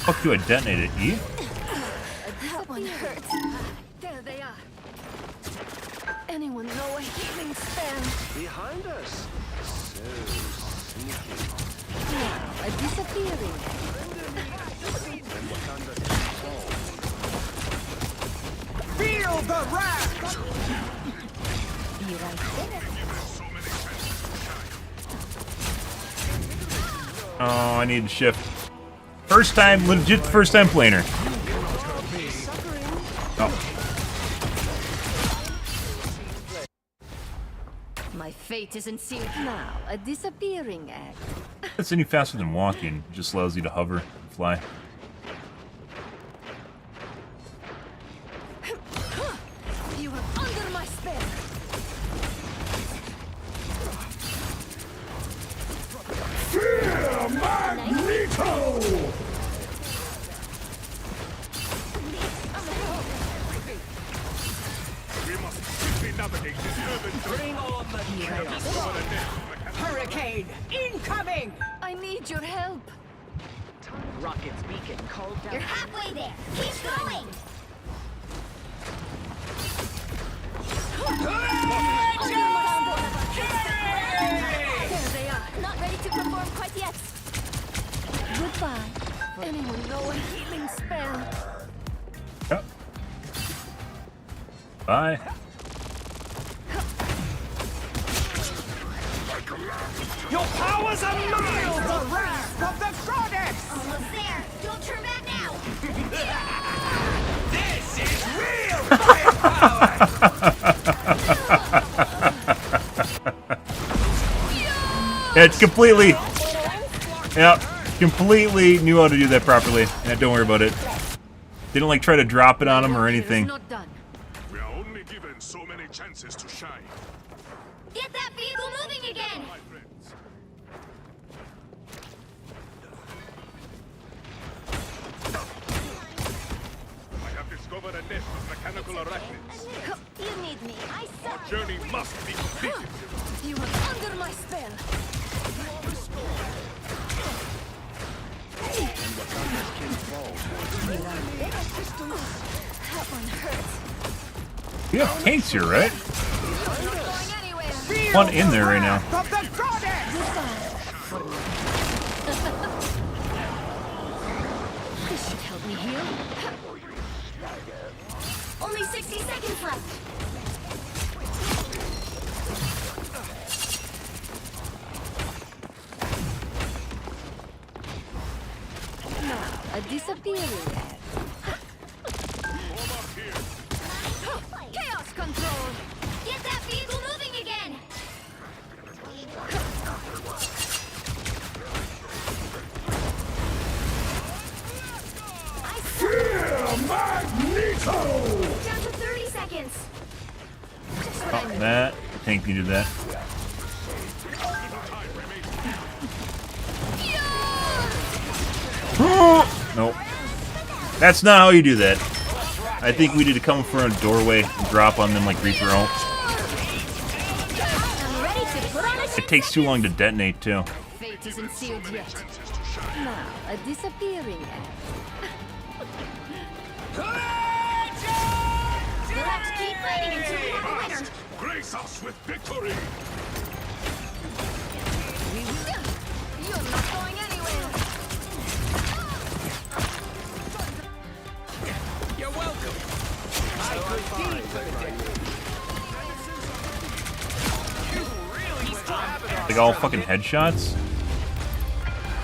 Fuck you, I detonated E? That one hurts. There they are. Anyone know a healing spell? Behind us. So sneaky. Now, a disappearing. Feel the wrath! Be right there. Oh, I need to shift. First time, legit first time playing her. Oh. My fate isn't sealed now. A disappearing act. That's any faster than walking. It just allows you to hover and fly. You are under my spell. We must quickly navigate this urban Bring on the chaos. Hurricane incoming! I need your help. Rocket's beacon called down. You're halfway there. Keep going. There they are. Not ready to perform quite yet. Goodbye. Anyone know a healing spell? Yep. Bye. Your powers are mine! The wrath of the goddess! Almost there. Don't turn back now. This is real firepower! Yeah, it's completely. Yep, completely knew how to do that properly. Yeah, don't worry about it. They don't like try to drop it on him or anything. Not done. We are only given so many chances to shine. Get that vehicle moving again. My friends. I have discovered a nest of mechanical arachnids. You need me. I Our suck. journey must be completed. You are under my spell. That one hurts. You have tanks here, right? Not going anywhere. One in there right now. Of the goddess! This should help me heal. Only 60 seconds left. Now, a disappearing act. Form up here. Chaos control. Get that vehicle moving again. I Magneto! Down to 30 seconds. Just what I Oh, need. that tank needed that. Nope. That's not how you do that. I think we need to come from a doorway and drop on them like Reaper Ult. I'm ready to put on a It takes too long to detonate, too. Fate isn't sealed yet. Now, a disappearing act. We'll have to keep fighting until we have a winner. Grace us with victory. You're not going anywhere. You're welcome. I could be for the day. You really went to have it Like all fucking headshots.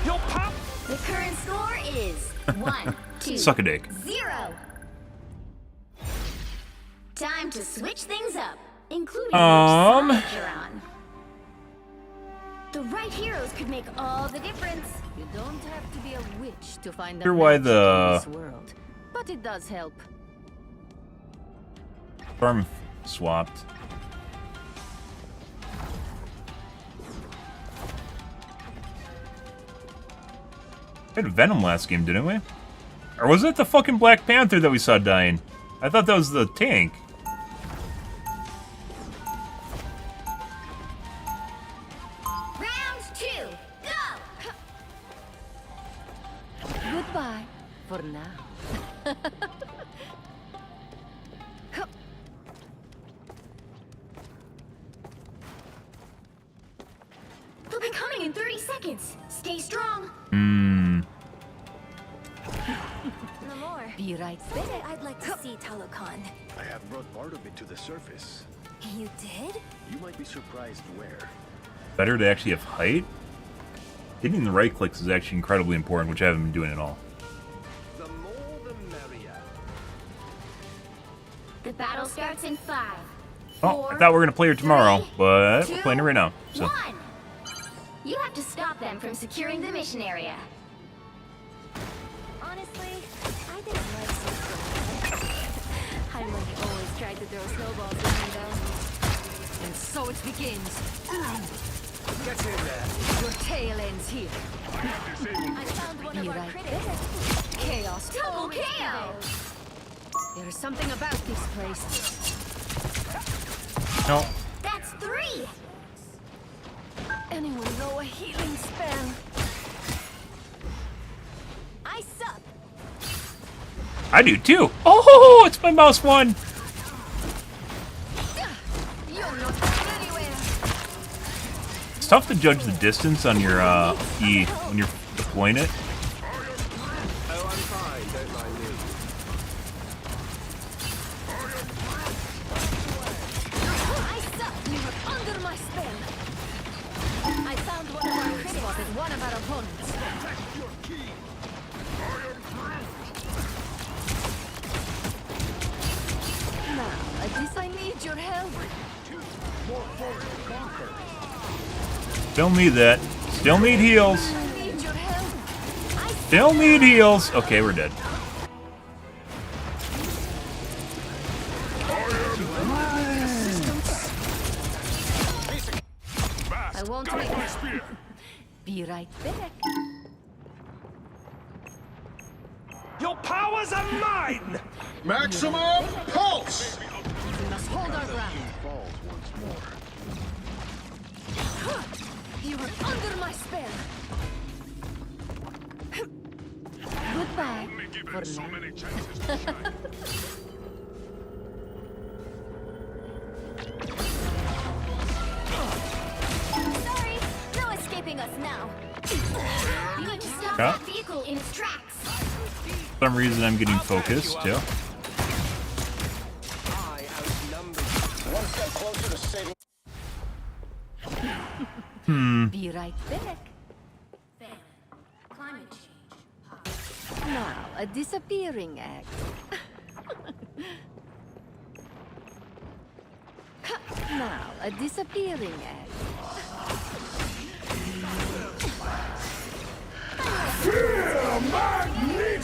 Your pop! The current score is 1, 2, Suck a dick. 0. Time to switch things up, including which side you're on. The right heroes could make all the difference. You don't have to be a witch to find the Wonder why magic the- in this world, but it does help. Farm swapped. We had Venom last game, didn't we? Or was it the fucking Black Panther that we saw dying? I thought that was the tank. Round 2, go! Goodbye for now. They'll be coming in 30 seconds. Stay strong. No more. Be right Someday I'd like to see Talokan. I have brought part of it to the surface. You did? You might be surprised where. Better to actually have height. Hitting the right clicks is actually incredibly important, which I haven't been doing at all. The more the merrier. The battle starts in 5, Oh, 4, I thought we were gonna play her tomorrow, 3, but 2, we're playing her right now. So 1. You have to stop them from securing the mission area. Honestly, I think life's so cool. Heinrich always tried to throw snowballs at me though. And so it begins. Get in there. Your tail ends here. I found one Be of our right critics. Chaos. Double Always KO! prevails. There is something about this place. no. That's 3! Anyone know a healing spell? Ice up. I do too. Oh, it's my mouse one. You're not going anywhere. It's tough to judge the distance on your E when you're deploying it. Oh, I'm fine. Don't mind me. Ice up. You are under my spell. I found one of our critics. Spotted one of our opponents. Now, at least I need your help. Still need that. Still need heals. I need your help. Still need heals. Okay, we're dead. I won't make it. Be right back. Your powers are mine! Maximum pulse! We must hold our ground. Falls once more. You are under my spell. Goodbye. For So now. many chances to shine. Sorry, no escaping us now. You need to stop Yeah. that vehicle in its tracks. For some reason, I'm getting focused too. I outnumber you. One step closer to saving. Be right back. Climate change. Now, a disappearing act. Now, a disappearing act.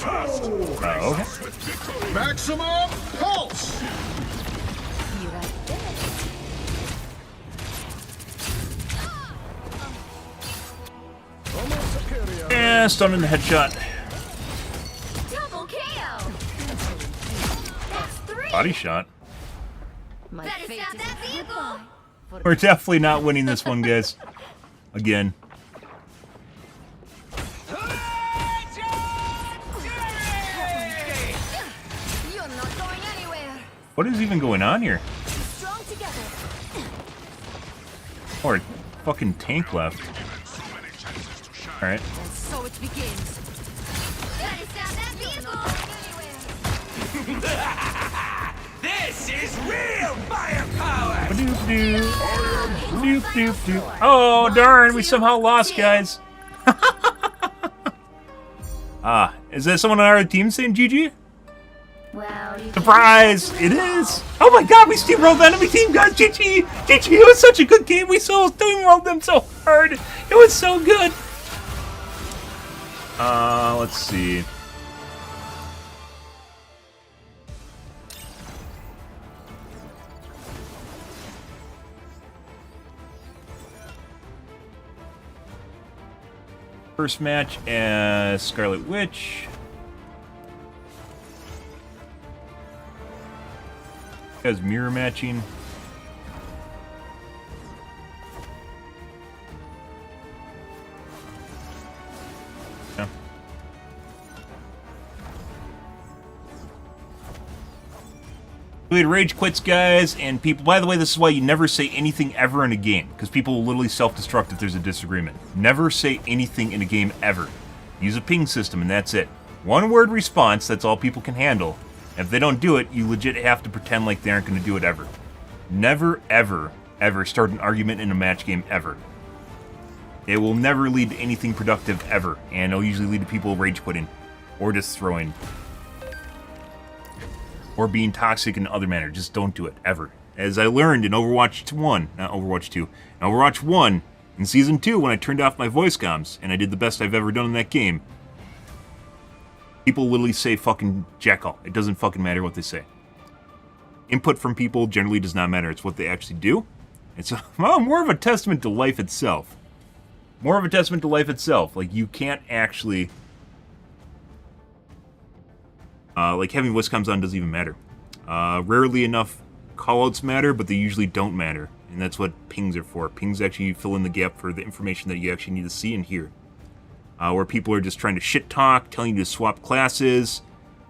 Oh, okay. Maximum pulse! Be right back. Yeah, stun in the headshot. Double KO! That's 3! Body shot. My Better fate stop is that vehicle! We're definitely not winning this one, guys. Again. You're not going anywhere. What is even going on here? Strong together. Or fucking tank left. Alright. And so it begins. Better stop that vehicle! This is real firepower! Doop doop. Doop doop doop. Oh, darn, we somehow lost, guys. Ah, is that someone on our team saying GG? Well, you Surprise! It is! Oh my god, we steamrolled the enemy team, guys! GG! GG! It was such a good game! We so steamrolled them so hard! It was so good! Let's see. First match as Scarlet Witch. As mirror matching. Yeah. We had rage quits, guys, and people. By the way, this is why you never say anything ever in a game, because people will literally self-destruct if there's a disagreement. Never say anything in a game ever. Use a ping system, and that's it. One-word response, that's all people can handle. If they don't do it, you legit have to pretend like they aren't going to do it ever. Never, ever, ever start an argument in a match game ever. It will never lead to anything productive ever, and it'll usually lead to people rage quitting, or just throwing. Or being toxic in other manner. Just don't do it, ever. As I learned in Overwatch 1, not Overwatch 2, in Overwatch 1, in Season 2, when I turned off my voice comms, and I did the best I've ever done in that game, people literally say fucking jackal. It doesn't fucking matter what they say. Input from people generally does not matter. It's what they actually do. It's more of a testament to life itself. More of a testament to life itself. Like, you can't actually... like, having voice comms on doesn't even matter. Rarely enough callouts matter, but they usually don't matter. And that's what pings are for. Pings actually fill in the gap for the information that you actually need to see and hear. Where people are just trying to shit talk, telling you to swap classes,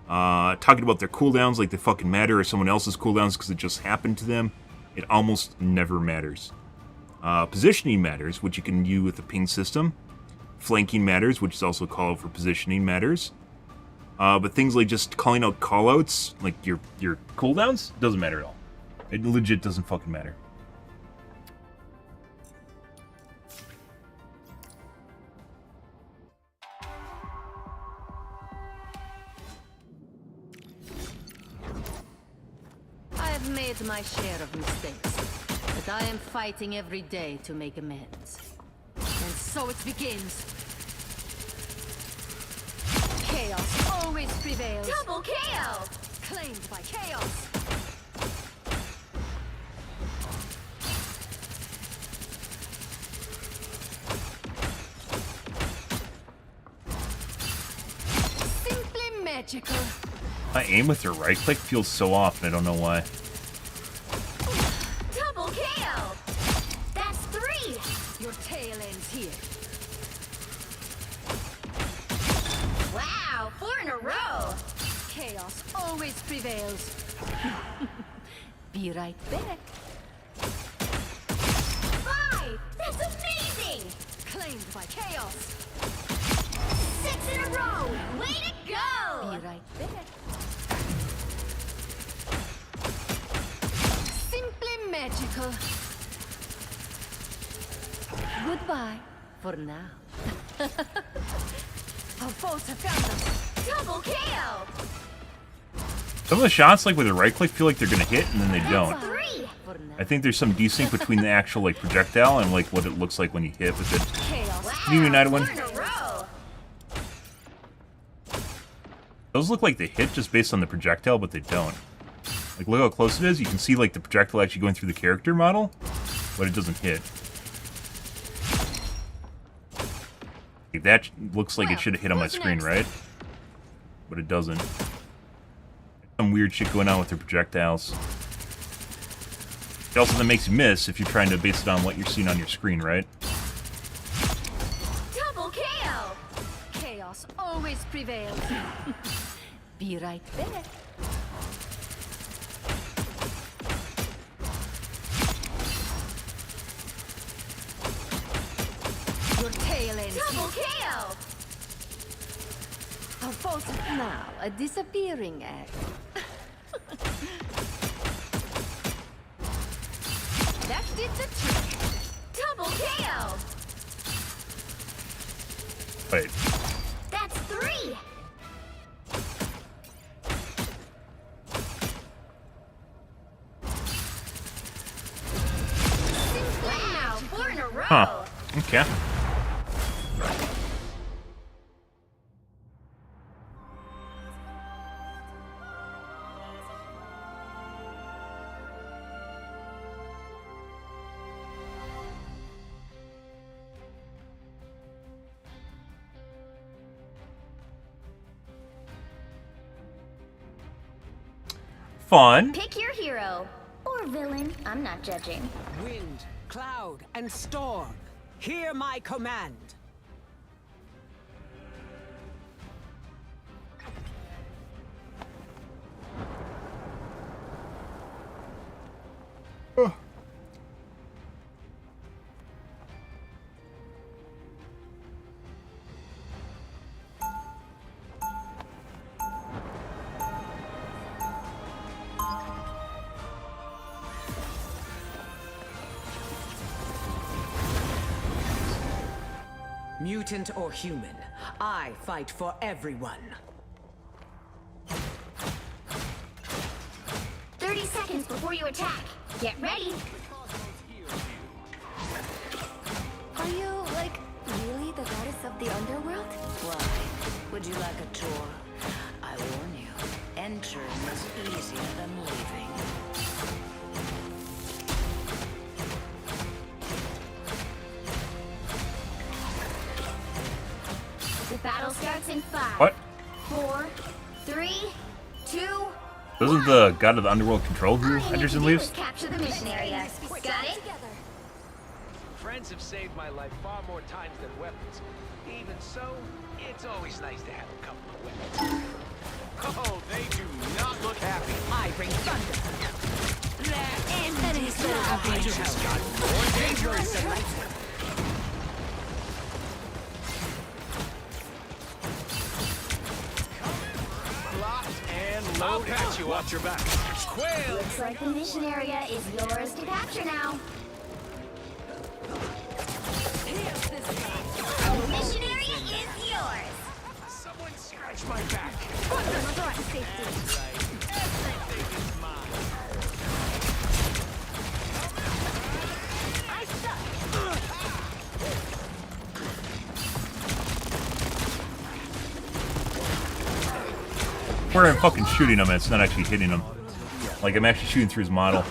talking about their cooldowns like they fucking matter, or someone else's cooldowns because it just happened to them. It almost never matters. Positioning matters, which you can do with the ping system. Flanking matters, which is also a call out for positioning matters. But things like just calling out callouts, like your cooldowns, doesn't matter at all. It legit doesn't fucking matter. I've made my share of mistakes, but I am fighting every day to make amends. And so it begins. Chaos always prevails. Double KO! Claimed by chaos. Simply magical. My aim with the right click feels so off, and I don't know why. Double KO! That's 3! Your tail ends here. Wow, 4 in a row! Chaos always prevails. Be right back. 5! That's amazing! Claimed by chaos. 6 in a row! Way to go! Be right back. Simply magical. Goodbye for now. Our foes have found us. Double KO! Some of the shots, like with the right click, feel like they're gonna hit, and then they don't. 3! I think there's some desync between the actual like projectile and like what it looks like when you hit with it. Chaos. Wow, Can you unite one? 4 in a row! Those look like they hit just based on the projectile, but they don't. Like, look how close it is. You can see like the projectile actually going through the character model, but it doesn't hit. Like, that looks like it should have hit on my screen, right? But it doesn't. Some weird shit going on with the projectiles. It also then makes you miss if you're trying to base it on what you're seeing on your screen, right? Double KO! Chaos always prevails. Be right back. Your tail ends Double here. KO! Our foes have now a disappearing act. That did the trick. Double KO! Wait. That's 3! Wow, 4 in a row! Huh. Okay. fun. Pick your hero. Or villain. I'm not judging. Wind, cloud, and storm. Hear my command. Mutant or human, I fight for everyone. 30 seconds before you attack. Get ready. Are you, like, really the goddess of the underworld? Why? Would you like a tour? I warn you, entering is easier than leaving. The battle starts in 5. What? 4, 3, 2. Doesn't the god of the underworld control who All you need enters to and do leaves? is capture the mission area. Got it? Friends have saved my life far more times than weapons. Even so, it's always nice to have a couple of weapons. Oh, they do not look happy. I bring thunder. Enemies I just got more dangerous. Locked and loaded. I'll patch you up your back. Quail. Looks like the mission area is yours to capture now. The mission area is yours. Someone scratch my back. safety. Everything is mine. I suck. Where I'm fucking shooting him and it's not actually hitting him. Like, I'm actually shooting through his model.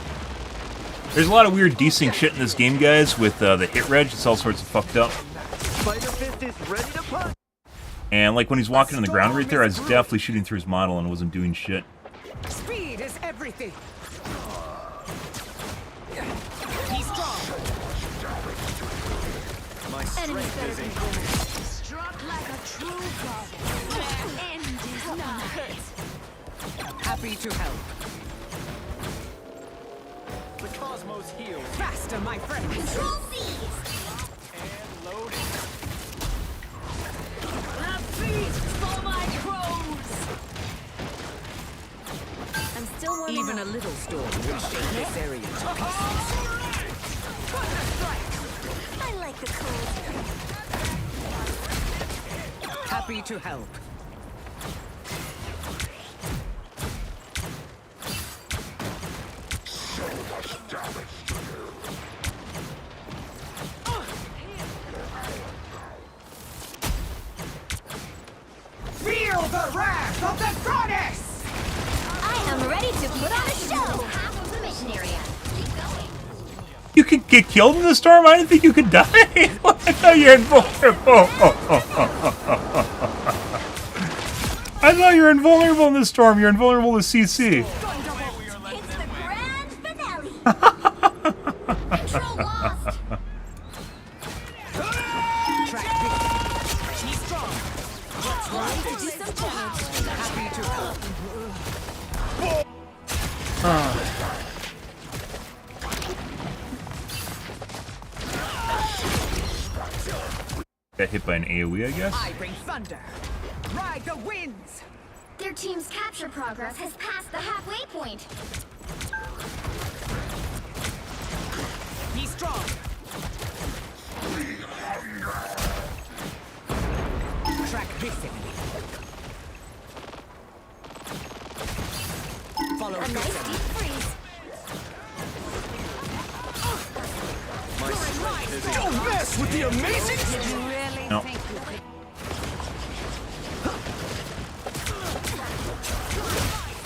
There's a lot of weird desync shit in this game, guys, with the hit reg. It's all sorts of fucked up. Spider Fist is ready to punch. And, like, when he's walking on the ground right there, I was definitely shooting through his model and wasn't doing shit. Speed is everything. He's strong. My strength is in. Struck like a true god. Their end is not. Happy to help. The cosmos heals. Faster, my friend. Control C. And loaded. A feast for my crows. I'm still warming Even up. a little storm will shake this area to pieces. I like the cold. Happy to help. Feel the wrath of the goddess! I am ready to put on a show. Half of the mission area. Keep going. You could get killed in the storm? I didn't think you could die. I thought you're invulnerable. I thought you were invulnerable in the storm. You're invulnerable to CC. It's the grand finale. Control lost. She's strong. Ready to do some damage. Happy to help. Got hit by an AoE, I guess? I bring thunder. Ride the winds. Their team's capture progress has passed the halfway point. He's strong. Track this enemy. Follow A this nice enemy. deep freeze. My strength is in. Don't mess with the amazing. Did you really No. think you could?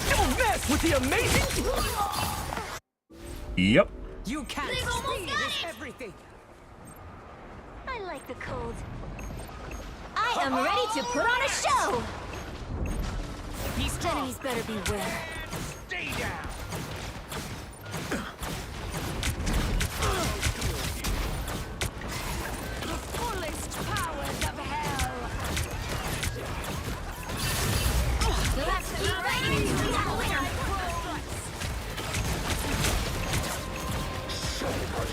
Don't mess with the amazing. Yep. You can't. They've almost Speed got is it. everything. I like the cold. I am ready to put on a show. He's strong. Enemies better beware. Stay down.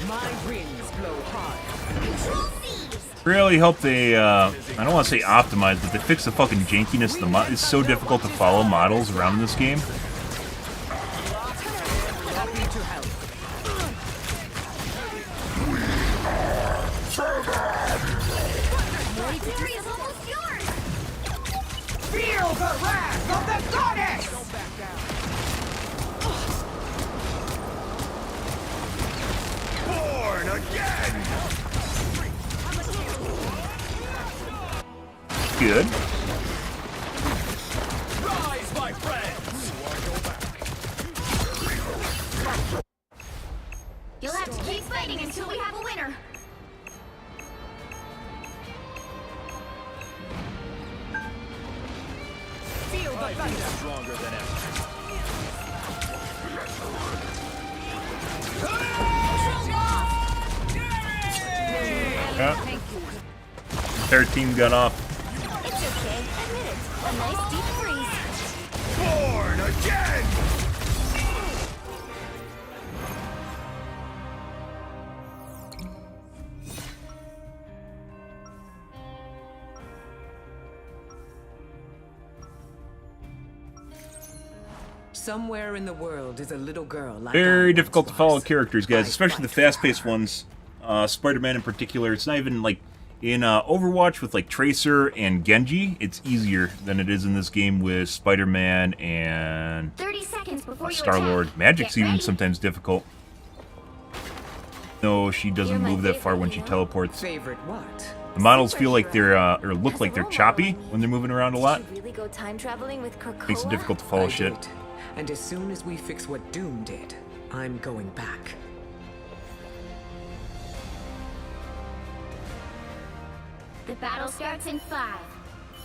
My winds blow hard. Control seized. Really hope they, I don't want to say optimize, but they fix the fucking jankiness of the mod. It's so difficult to follow models around in this game. Happy to help. Victory is almost yours. Feel the wrath of the goddess! Born again! Good. Rise, my friends! You'll have to keep fighting until we have a winner. Feel the thunder. Stronger than ever. Yeah. 13 gun off. It's okay. Admit it. A nice deep freeze. Born again! Somewhere in the world is a little girl like Very I difficult to once follow was. characters, guys, Fight, especially the fight, fast-paced ones. Spider-Man in particular. It's not even like in Overwatch with like Tracer and Genji. It's easier than it is in this game with Spider-Man and 30 seconds before you Star-Lord. attack. Magic's Get even ready. sometimes difficult. No, she doesn't You're my move that far favorite, when she you know? teleports. Favorite what? The models feel like they're or look like they're choppy when they're moving around a lot. Did you really go time traveling with Krakoa? Makes it difficult to follow I shit. did. And as soon as we fix what Doom did, I'm going back. The battle starts in 5,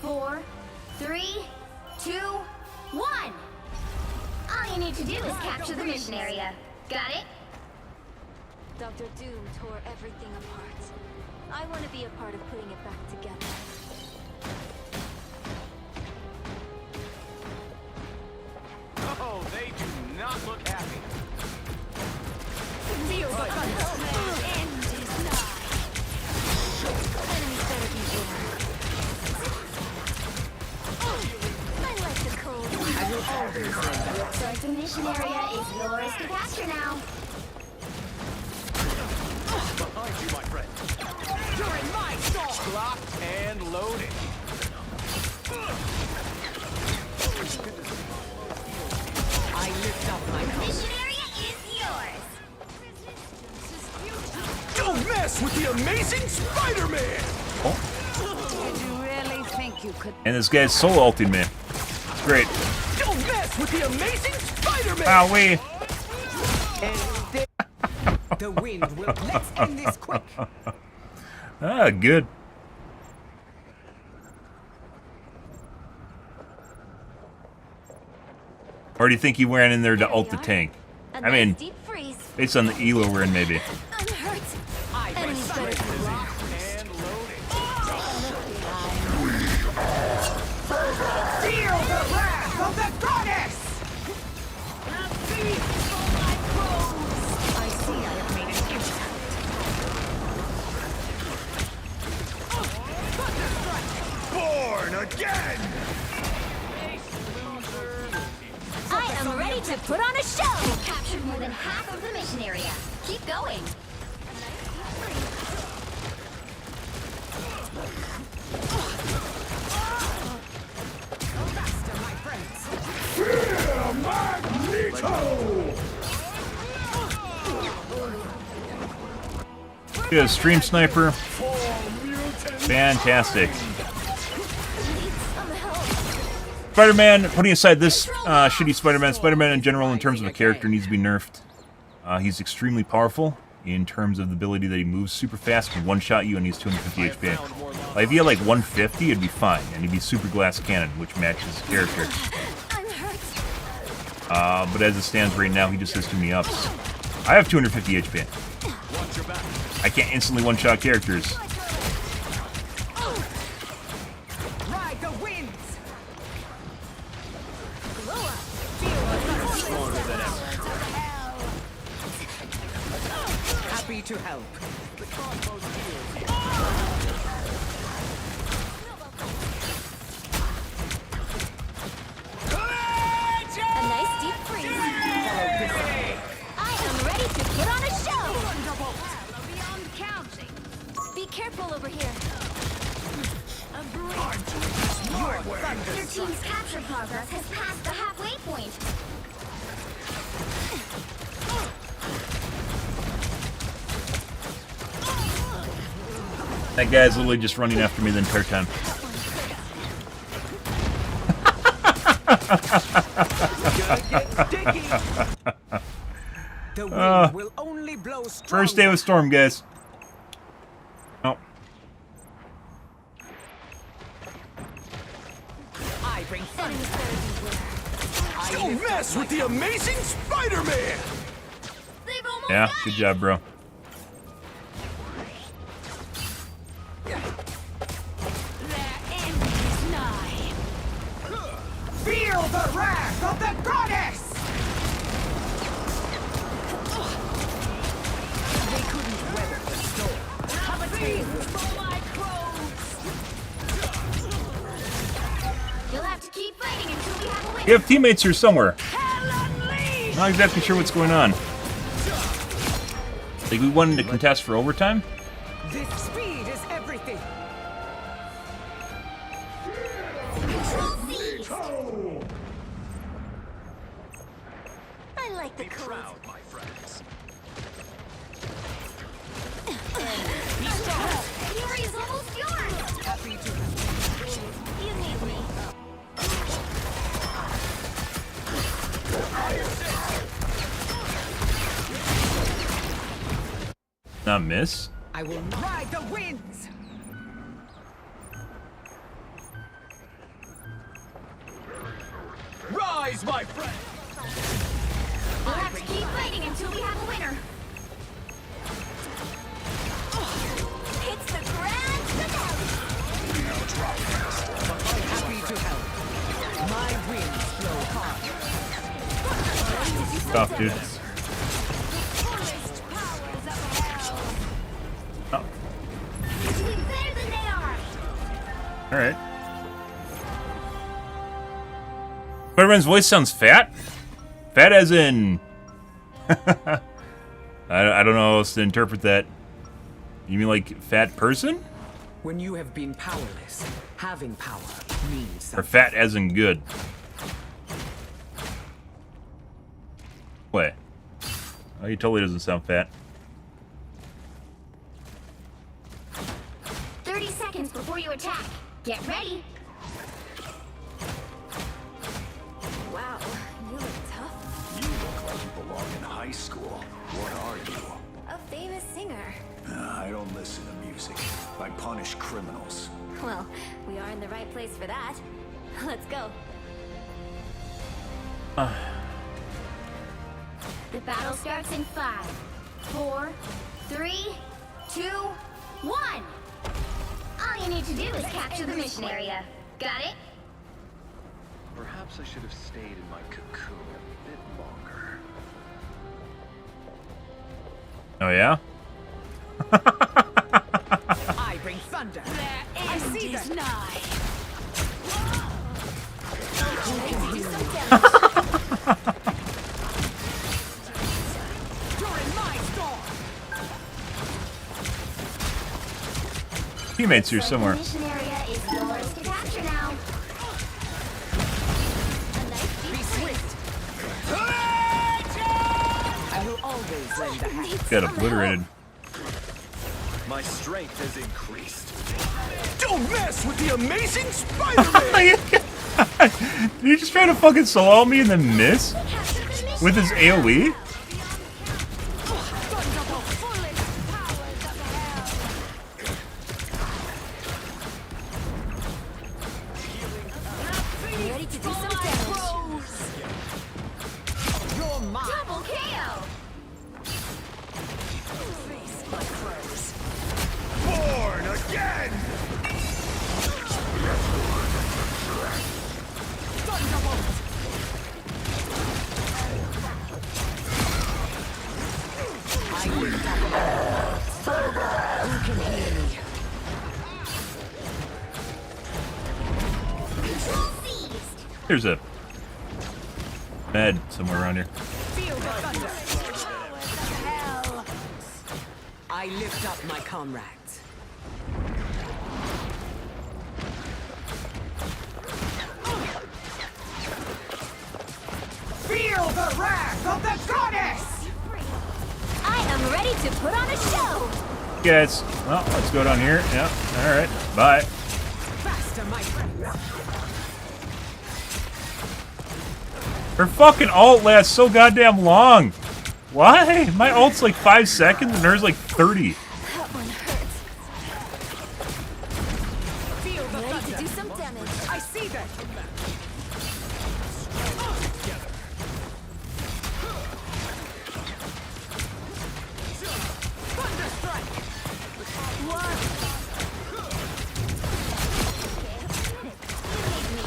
4, 3, 2, 1. All you need to do is capture the mission area. Got it? Dr. Doom tore everything apart. I want to be a part of putting it back together. Oh, they do not look happy. Feel the thunder. End is nigh. Enemies better beware. I like the cold. I will always remember. Looks like the mission area is yours to capture now. Behind you, my friend. You're in my storm. Locked and loaded. I lift up my coat. Mission area is yours. Don't mess with the amazing Spider-Man! Did you really think you could? And this guy's soul ulting me. It's great. Don't mess with the amazing Spider-Man! Owie! The wind will. Let's end this quick. Ah, good. Or do you think he went in there to ult the tank? A I mean, nice deep freeze. based on the elo we're in, maybe. I'm hurt. I Enemies better beware. And loaded. feel the wrath of the goddess. I see I have made an impact. Born again! I am ready to put on a show. You've captured more than half of the mission area. Keep going. Faster, my friends. Yeah, stream sniper. Fantastic. Spider-Man, putting aside this shitty Spider-Man, Spider-Man in general in terms of a character needs to be nerfed. He's extremely powerful in terms of the ability that he moves super fast, can one-shot you, and he's 250 HP. Like, if he had like 150, it'd be fine, and he'd be super glass cannon, which matches his character. I'm hurt. But as it stands right now, he just has too many ups. I have 250 HP. I can't instantly one-shot characters. Ride the winds. Happy to to help. The cosmos heals. A nice deep freeze. I am ready to put on a show. Beyond counting. Be careful over here. Your team's capture progress has passed the halfway point. That guy's literally just running after me the entire time. The wind will only blow strong. First day with Storm, guys. Oh. I bring thunder. Don't mess with the amazing Spider-Man! They've almost Yeah, got good it. job, bro. Their end is nigh. Feel the wrath of the goddess! They couldn't weather the storm. Have a tail. For my crows. You'll have to keep fighting until we have a win. You have teammates here somewhere. Hell unleashed. Not exactly sure what's going on. Like, we wanted to contest for overtime? This speed is everything. Control seized. I like the Be code. proud, my friends. Fury is almost yours. You need me. Not miss. I will ride the winds. Rise, my friend! We'll have to keep fighting until we have a winner. It's the grand finale. Happy to help. My winds blow hard. Tough, dude. Fullest powers of hell. Oh, You're doing better than they are. alright. Spider-Man's voice sounds fat? Fat as in... I don't know how else to interpret that. You mean like fat person? When you have been powerless, having power means Or something. fat as in good? Wait. Oh, he totally doesn't sound fat. 30 seconds before you attack. Get ready. Wow, you look tough. You look like you belong in high school. What are you? A famous singer. I don't listen to music. I punish criminals. Well, we are in the right place for that. Let's go. The battle starts in 5, 4, 3, 2, 1. All you need to do is capture the mission area. Got it? Perhaps I should have stayed in my cocoon a bit longer. Oh, yeah? I bring thunder. Their I end see is them. nigh. During my storm. Teammates here somewhere. The mission area is yours to capture now. Be swift. I will always lend a hand. Got obliterated. My strength has increased. Don't mess with the amazing Spider-Man! Did he just try to fucking solo me and then miss? Capture the mission With his area. AoE? Fullest powers of hell. Ready to do For some my damage. crows. You're mine. Double KO. Face my crows. Born again! Thunderbolt. There's a med somewhere around here. Feel the thunder. Hell. I lift up my comrades. Feel the wrath of the goddess! I am ready to put on a show. Guys, well, let's go down here. Yeah, alright. Bye. Faster, my friends. Her fucking ult lasts so goddamn long. Why? My ult's like 5 seconds and hers like 30. That one hurts. Feel the Ready to thunder. do some damage. I see them. Thunder strike.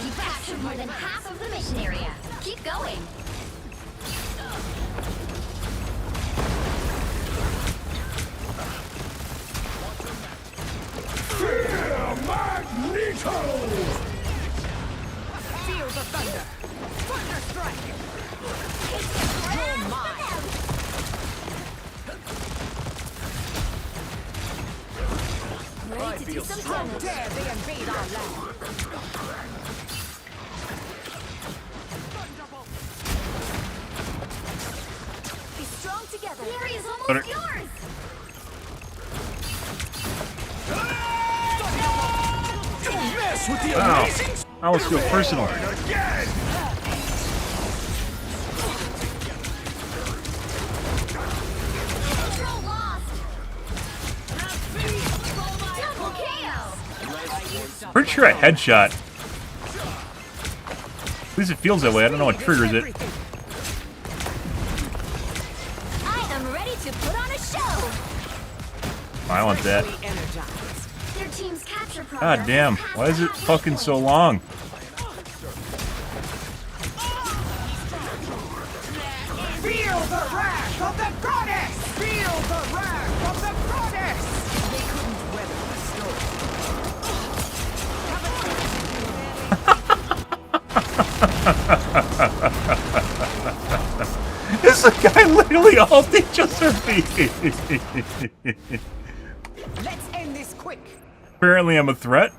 You captured more than half of the mission area. Keep going. Feel the thunder. Thunder strike. You're mine. Ready to do some How damage. dare they invade our land? Be strong together. Glory is almost Better- yours. Don't mess with the Wow. amazing I almost feel personal. again! Control lost. Double KO. Pretty sure a headshot. At least it feels that way. I don't know what triggers it. I am ready to put on a show. I want that. Fully energized. Their team's capture progress. God damn. Why is it fucking so long? Feel the wrath of the goddess! Feel the wrath of the goddess! They couldn't weather the storm. This guy literally ulted just for me. Let's end this quick. Apparently I'm a threat.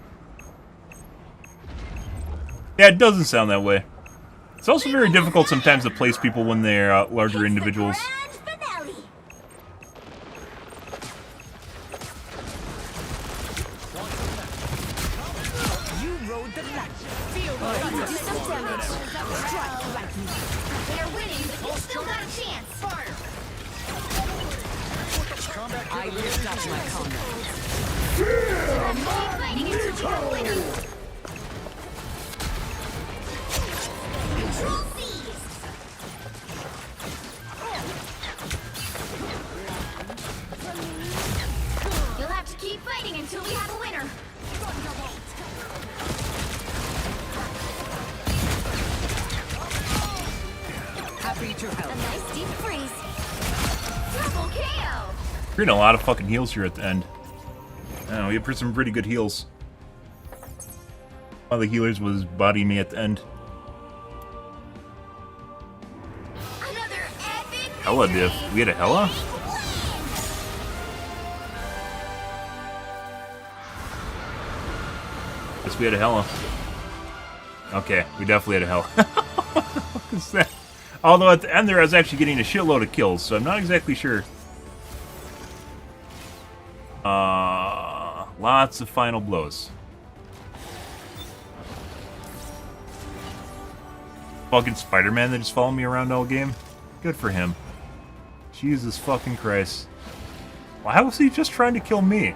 Yeah, it doesn't sound that way. It's also very difficult sometimes to place people when they're larger individuals. Grand finale. You rode the lightning. Feel the Ready to thunder. do some damage. Strike lightning. They're winning, but you still got a chance. I lift up my comrades. Keep fighting until we have a winner. Control seized. You'll have to keep fighting until we have a winner. Happy to A help. nice deep freeze. Double KO. We're getting a lot of fucking heals here at the end. I don't know, we have some pretty good heals. One of the healers was bodying me at the end. Another epic Hella diff. We had a Hella? Guess we had a Hella. Okay, we definitely had a Hella. What is that? Although at the end there I was actually getting a shitload of kills, so I'm not exactly sure. Lots of final blows. Fucking Spider-Man that just followed me around all game. Good for him. Jesus fucking Christ. Why was he just trying to kill me?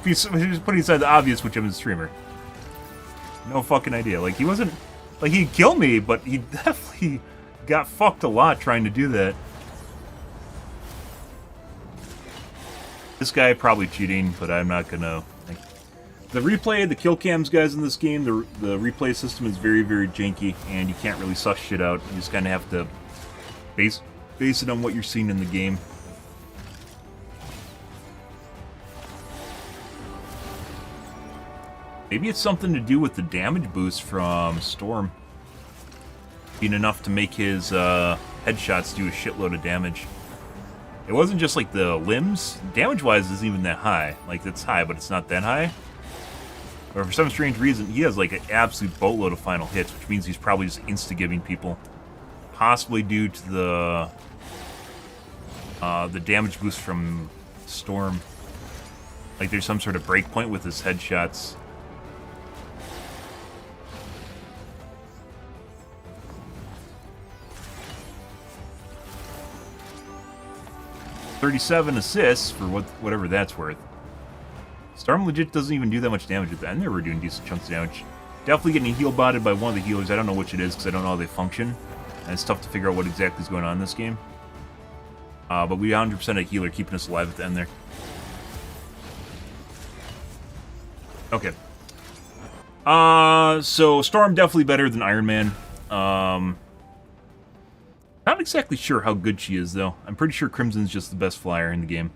He's putting aside the obvious, which I'm a streamer. No fucking idea. Like, he wasn't... Like, he'd kill me, but he definitely got fucked a lot trying to do that. This guy probably cheating, but I'm not gonna... Like, the replay, the kill cams guys in this game, the replay system is very, very janky, and you can't really suss shit out. You just kind of have to base it on what you're seeing in the game. Maybe it's something to do with the damage boost from Storm. being enough to make his headshots do a shitload of damage. It wasn't just like the limbs. Damage-wise isn't even that high. Like, it's high, but it's not that high. But for some strange reason, he has like an absolute boatload of final hits, which means he's probably just insta-giving people. Possibly due to the damage boost from Storm. Like there's some sort of breakpoint with his headshots. "37 assists for whatever that's worth. Storm legit doesn't even do that much damage at the end. They were doing decent chunks of damage. Definitely getting heal botted by one of the healers. I don't know which it is because I don't know how they function. And it's tough to figure out what exactly is going on in this game. But we 100% a healer keeping us alive at the end there. Okay. So Storm definitely better than Iron Man. Not exactly sure how good she is, though. I'm pretty sure Crimson's just the best flyer in the game.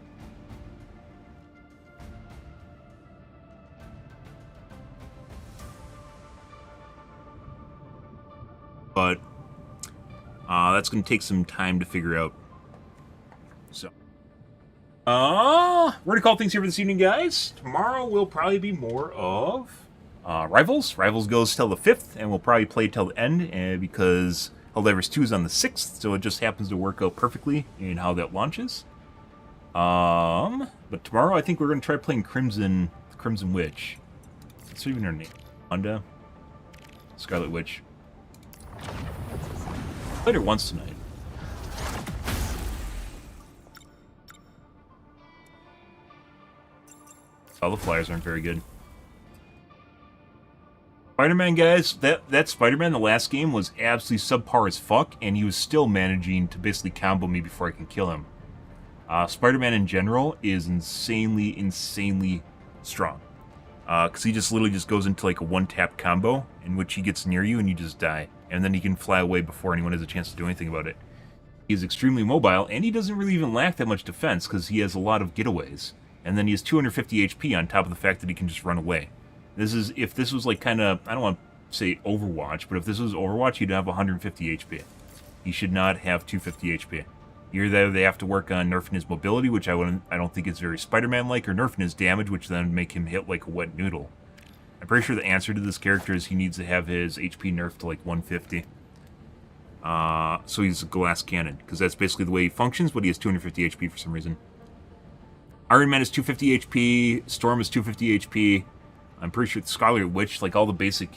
But that's going to take some time to figure out. So, we're going to call things here for this evening, guys. Tomorrow will probably be more of Rivals. Rivals goes till the 5th, and we'll probably play till the end, because Helldivers 2 is on the 6th, so it just happens to work out perfectly in how that launches. But tomorrow I think we're going to try playing Crimson Witch. What's even her name? Honda? Scarlet Witch. Played her once tonight. All the flyers aren't very good. Spider-Man, guys, that Spider-Man, the last game, was absolutely subpar as fuck, and he was still managing to basically combo me before I can kill him. Spider-Man in general is insanely strong. Because he just literally just goes into like a one-tap combo, in which he gets near you and you just die. And then he can fly away before anyone has a chance to do anything about it. He's extremely mobile, and he doesn't really even lack that much defense, because he has a lot of getaways. And then he has 250 HP on top of the fact that he can just run away. If this was like kind of, I don't want to say Overwatch, but if this was Overwatch, he'd have 150 HP. He should not have 250 HP. Either they have to work on nerfing his mobility, which I don't think is very Spider-Man-like, or nerfing his damage, which then make him hit like a wet noodle. I'm pretty sure the answer to this character is he needs to have his HP nerfed to like 150. So he's a glass cannon, because that's basically the way he functions, but he has 250 HP for some reason. Iron Man is 250 HP, Storm is 250 HP. I'm pretty sure Scarlet Witch, like all the basic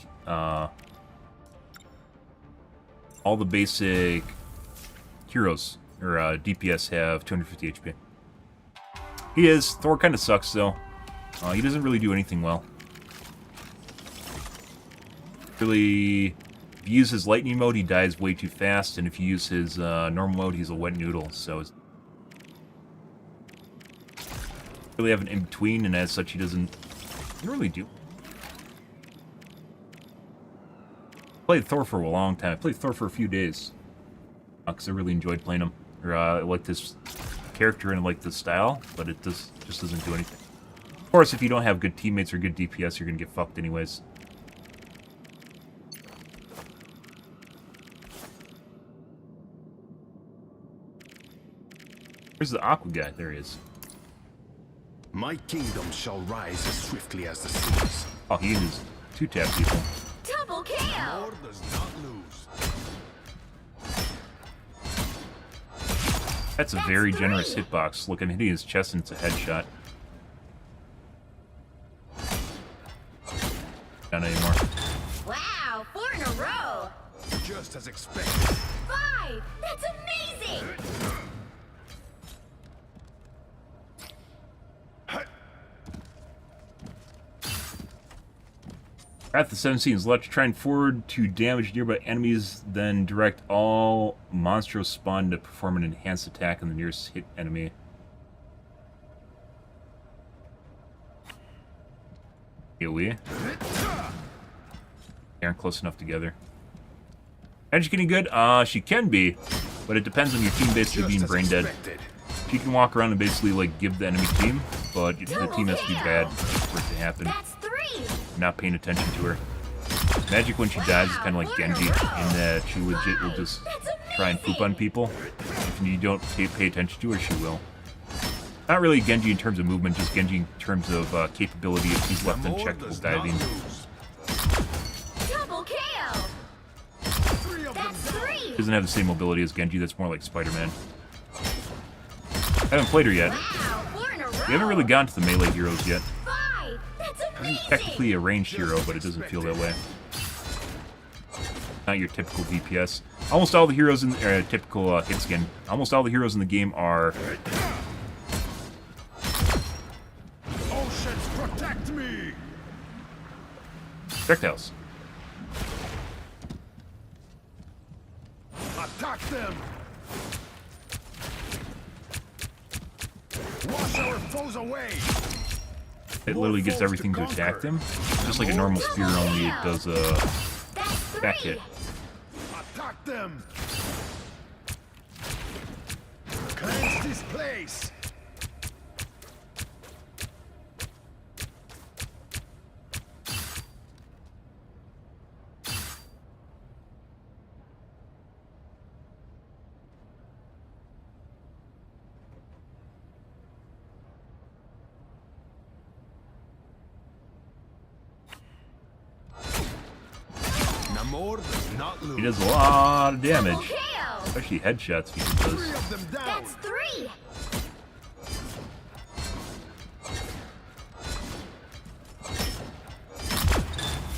heroes or DPS have 250 HP. Thor kind of sucks though. He doesn't really do anything well. Really, if you use his lightning mode, he dies way too fast, and if you use his normal mode, he's a wet noodle. So it's really have an in between, and as such, he doesn't really do. I played Thor for a long time. I played Thor for a few days because I really enjoyed playing him. Or I like this character and I like this style, but it just doesn't do anything. Of course, if you don't have good teammates or good DPS, you're gonna get fucked anyways. Where's the Aqua guy? There he is. My kingdom shall rise as swiftly as the seas. Oh, he uses 2-tap people. Double KO! War does not lose. That's a very generous hitbox. Look, I'm hitting his chest and it's a headshot. Not anymore. Wow, 4 in a row! Just as expected. 5! That's amazing! At the 17s, left to try and forward to damage nearby enemies, then direct all monsters spawn to perform an enhanced attack on the nearest hit enemy. They aren't close enough together. Is she getting good? She can be, but it depends on your team basically being brain dead. She can walk around and basically like give the enemy team, but the team has to be bad for it to happen. That's 3! Not paying attention to her. Magic, when she dies, is kind of like Genji, in that she legit will just try and poop on people. If you don't pay attention to her, she will. Not really Genji in terms of movement, just Genji in terms of capability if he's left unchecked while diving. Double KO. That's 3. Doesn't have the same mobility as Genji, that's more like Spider-Man. I haven't played her yet. Wow, 4 in a row. We haven't really gotten to the melee heroes yet. 5. That's amazing. Technically a ranged hero, but it doesn't feel that way. Not your typical DPS. Almost all the heroes in typical hit skin. Almost all the heroes in the game are. Oceans, protect me! Projectiles. Attack them! Wash our foes away! It literally gets everything to attack them. Just like a normal spear, only it does a back hit. Attack them! Cleanse this place! He does a lot of damage. KO. Especially headshots he does. That's 3.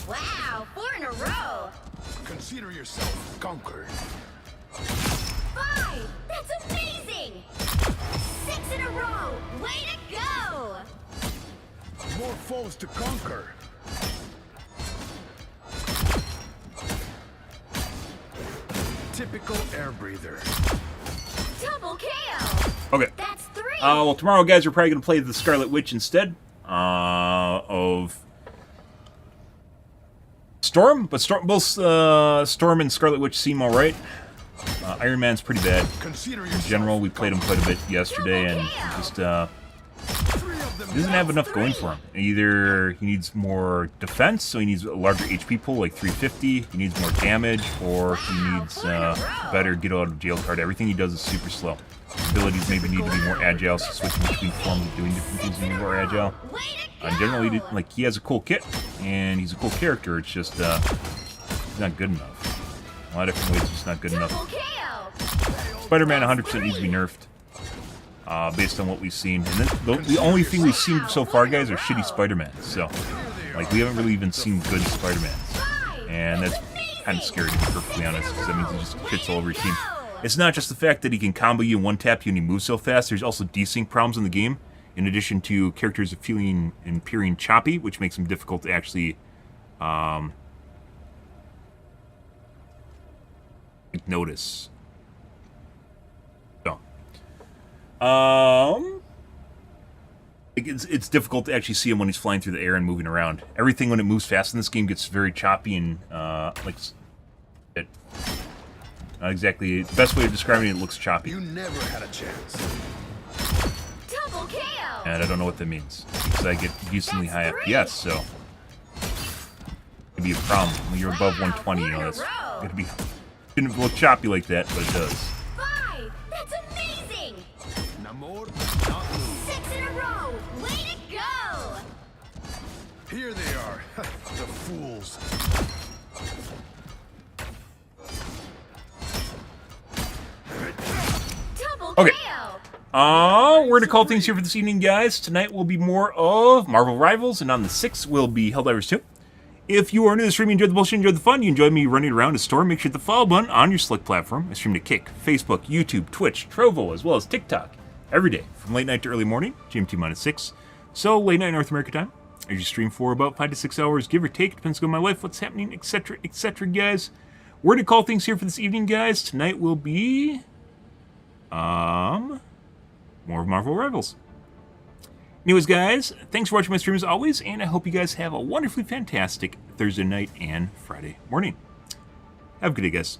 Wow, 4 in a row. Consider yourself conquered. 5. That's amazing. 6 in a row. Way to go. More foes to conquer. Typical air breather. Double KO. Okay. That's 3. Well, tomorrow, guys, we're probably going to play the Scarlet Witch instead of Storm. But both Storm and Scarlet Witch seem all right. Iron Man's pretty bad. In general, we played him quite a bit yesterday, and just he doesn't have enough going for him. Either he needs more defense, so he needs a larger HP pool, like 350. He needs more damage, or he needs better get out of jail card. Everything he does is super slow. Abilities maybe need to be more agile, so switching between forms of doing different things need to be more agile. Generally, like, he has a cool kit, and he's a cool character. It's just he's not good enough. A lot of different ways, just not good enough. Spider-Man 100% needs to be nerfed. Based on what we've seen. And the only thing we've seen so far, guys, are shitty Spider-Mans. So, like, we haven't really even seen good Spider-Mans. And that's kind of scary, to be perfectly honest, because that means he just fits all over your team. It's not just the fact that he can combo you and one-tap you and he moves so fast. There's also desync problems in the game, in addition to characters feeling and appearing choppy, which makes them difficult to actually notice. It's difficult to actually see him when he's flying through the air and moving around. Everything when it moves fast in this game gets very choppy and like it. Not exactly the best way of describing it. It looks choppy. You never had a chance. Double KO. And I don't know what that means because I get decently high FPS, so it'd be a problem when you're above 120. You know, that's gonna be shouldn't look choppy like that, but it does. 5. That's amazing. 6 in a row. Way to go. Here they are, the fools. Double Okay. KO. We're gonna call things here for this evening, guys. Tonight will be more of Marvel Rivals, and on the 6th will be Helldivers 2. If you are new to the stream, you enjoy the bullshit, enjoy the fun, you enjoy me running around a store, make sure to hit the follow button on your select platform. I stream to Kick, Facebook, YouTube, Twitch, Trovo, as well as TikTok every day from late night to early morning, GMT-6. So late night North America time. I usually stream for about 5 to 6 hours, give or take. Depends on my life, what's happening, etc., etc., guys. We're gonna call things here for this evening, guys. Tonight will be more of Marvel Rivals. Anyways, guys, thanks for watching my stream as always, and I hope you guys have a wonderfully fantastic Thursday night and Friday morning. Have a good day, guys.